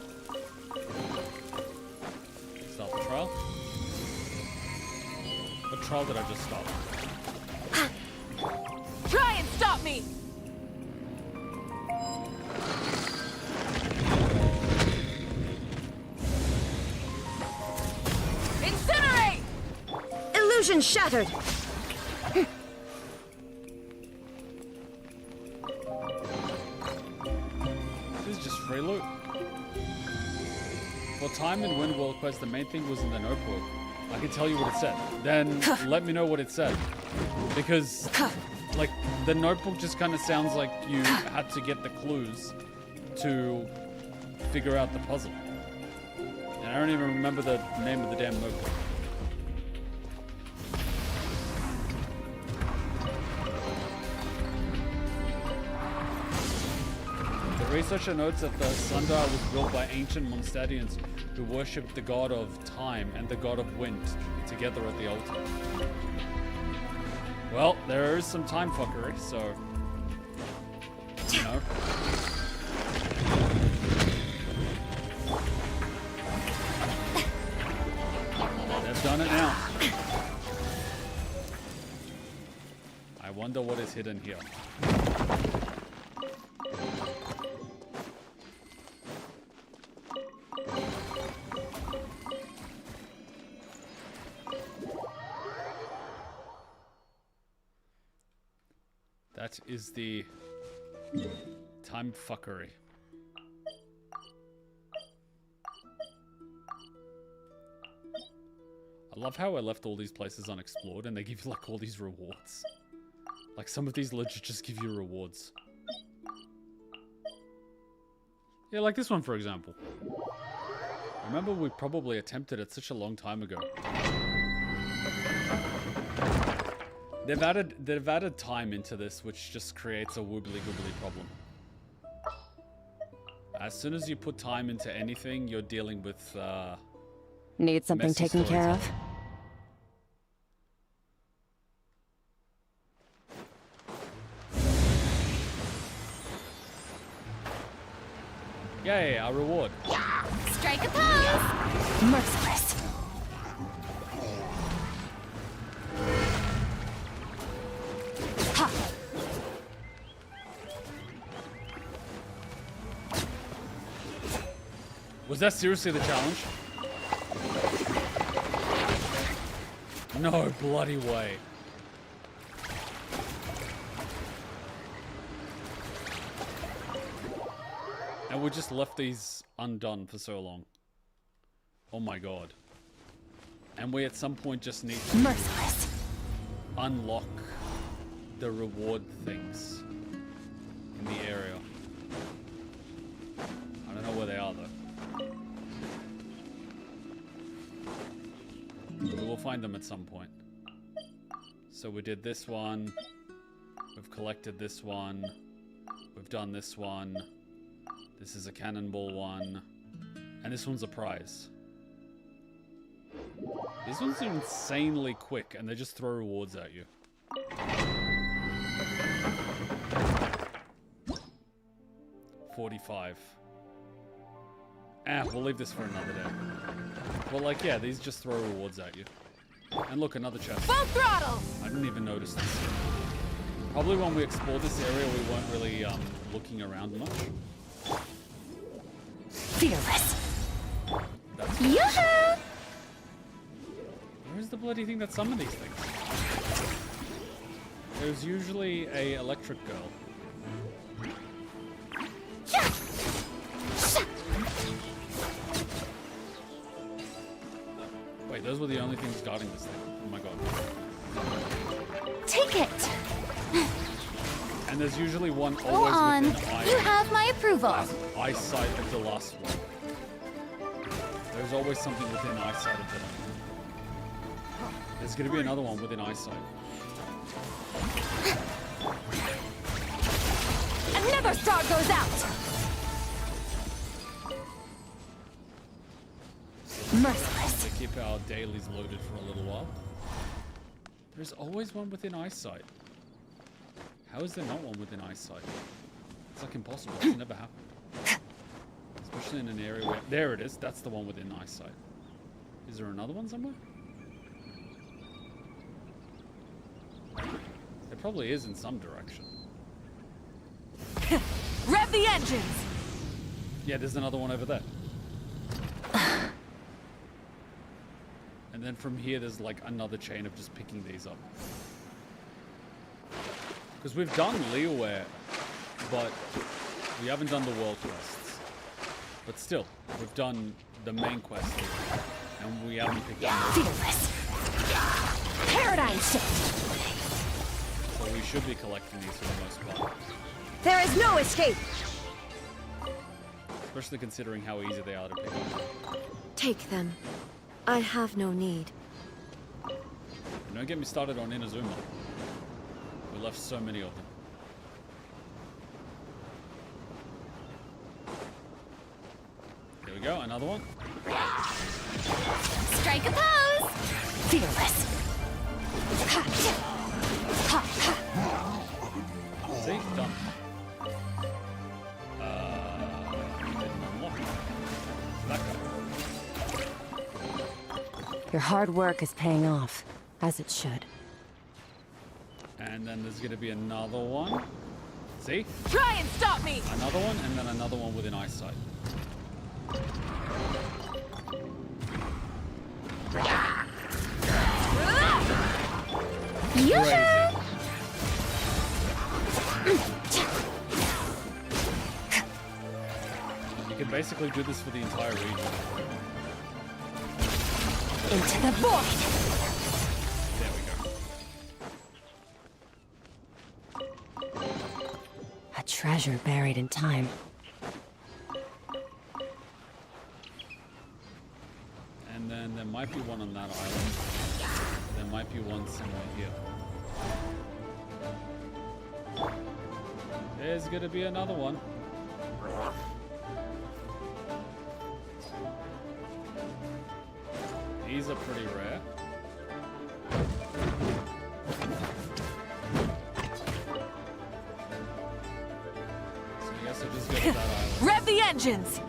Stop the trial. What trial did I just stop? Try and stop me! Incinerate! Illusion shattered! This is just free loot. For time and wind world quest, the main thing was in the notebook. I can tell you what it said. Then let me know what it said. Because, like, the notebook just kind of sounds like you had to get the clues to figure out the puzzle. And I don't even remember the name of the damn notebook. The researcher notes that the sundial was built by ancient Mondstadians who worshipped the god of time and the god of wind together at the altar. Well, there is some time fuckery, so... You know. They've done it now. I wonder what is hidden here. That is the time fuckery. I love how I left all these places unexplored and they give you like all these rewards. Like some of these legit just give you rewards. Yeah, like this one for example. I remember we probably attempted it such a long time ago. They've added time into this, which just creates a woobly-goobly problem. As soon as you put time into anything, you're dealing with Need something taken care of? Yay, our reward. Strike a pose! Merciless. Ha! Was that seriously the challenge? No bloody way. And we just left these undone for so long. Oh my god. And we at some point just need to Merciless. unlock the reward things in the area. I don't know where they are though. We will find them at some point. So we did this one. We've collected this one. We've done this one. This is a cannonball one. And this one's a prize. These ones are insanely quick and they just throw rewards at you. $45. We'll leave this for another day. Well, like, yeah, these just throw rewards at you. And look, another chest. Full throttle! I didn't even notice this. Probably when we explored this area, we weren't really looking around much. Fearless. That's Yoo-hoo! Where's the bloody thing that summoned these things? There's usually a electric girl. Wait, those were the only things guarding this thing. Oh my god. Take it! And there's usually one Go always on. within You have my approval. eyesight of the last one. There's always something within eyesight of the one. There's gonna be another one within eyesight. Another star goes out! our dailies loaded for a little while. There's always one within eyesight. How is there not one within eyesight? It's like impossible. It's never happened. Especially in an area where... There it is. That's the one within eyesight. Is there another one somewhere? There probably is in some direction. Rev the engines! Yeah, there's another one over there. And then from here, there's like another chain of just picking these up. Because we've done Liyue, but we haven't done the world quests. But still, we've done the main quest here, and we haven't picked up Fearless! Paradigm shift! So we should be collecting these for the most part. There is no escape! Especially considering how easy they are to pick up. Take them. I have no need. And don't get me started on Inazuma. We left so many of them. There we go, another one. Strike a pose! Fearless! See? Done. Didn't unlock. That guy. Your hard work is paying off, as it should. And then there's gonna be another one. See? Try and stop me! Another one, and then another one within eyesight. Crazy. You can basically do this for the entire region. Into the void! There we go. A treasure buried in time. And then there might be one on that island. There might be one somewhere here. There's gonna be another one. These are pretty rare. So I guess I just go to that island. Rev the engines!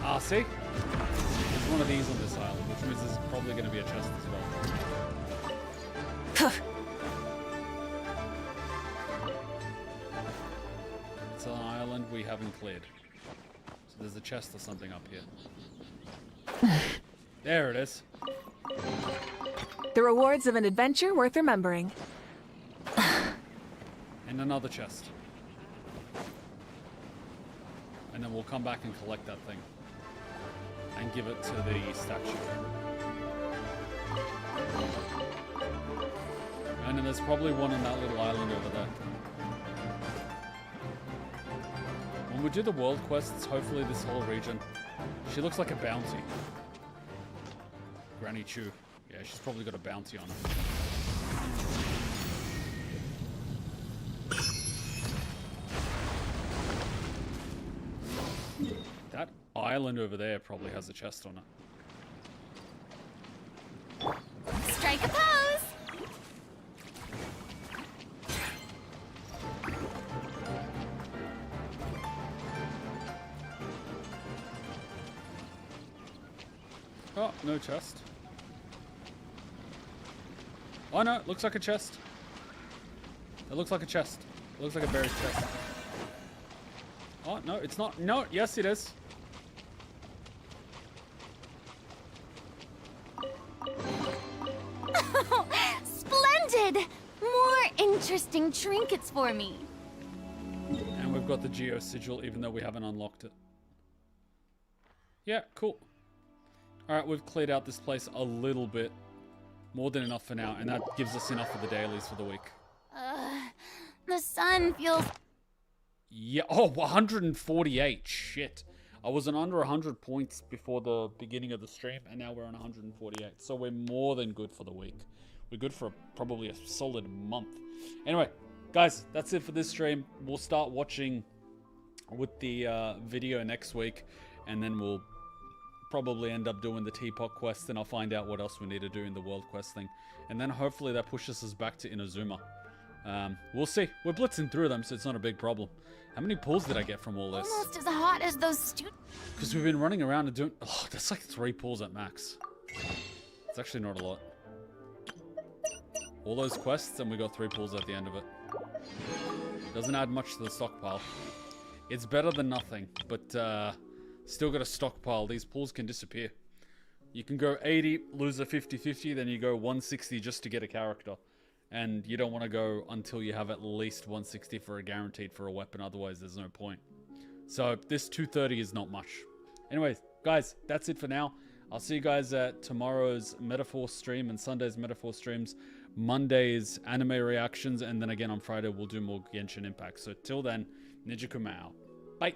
Ah, see? There's one of these on this island, which means there's probably going to be a chest as well. It's an island we haven't cleared. So there's a chest or something up here. There it is. The rewards of an adventure worth remembering. And another chest. And then we'll come back and collect that thing. And give it to the statue. And then there's probably one on that little island over there. When we do the world quests, hopefully this whole region. She looks like a bounty. Granny Chu. Yeah, she's probably got a bounty on her. That island over there probably has a chest on it. Strike a pose! Oh, no chest. Oh no, it looks like a chest. It looks like a chest. It looks like a buried chest. Oh, no, it's not. No, yes it is. Splendid! More interesting trinkets for me. And we've got the Geo Sigil, even though we haven't unlocked it. Yeah, cool. Alright, we've cleared out this place a little bit. More than enough for now, and that gives us enough for the dailies for the week. The sun feels... Yeah, oh, 148. Shit. I was on under 100 points before the beginning of the stream, and now we're on 148. So we're more than good for the week. We're good for probably a solid month. Anyway, guys, that's it for this stream. We'll start watching with the video next week, and then we'll probably end up doing the teapot quest, and I'll find out what else we need to do in the world quest thing. And then hopefully that pushes us back to Inazuma. We'll see. We're blitzing through them, so it's not a big problem. How many pulls did I get from all this? Almost as hot as those students. Because we've been running around and doing... Oh, that's like 3 pulls at max. It's actually not a lot. All those quests, and we got 3 pulls at the end of it. Doesn't add much to the stockpile. It's better than nothing, but still got a stockpile. These pulls can disappear. You can go 80, lose a 50-50, then you go 160 just to get a character. And you don't want to go until you have at least 160 for a guaranteed for a weapon, otherwise there's no point. So this 230 is not much. Anyways, guys, that's it for now. I'll see you guys at tomorrow's Metaphor stream and Sunday's Metaphor streams, Monday's anime reactions, and then again on Friday we'll do more Genshin Impact. So till then, Ninja Kumao. Bye!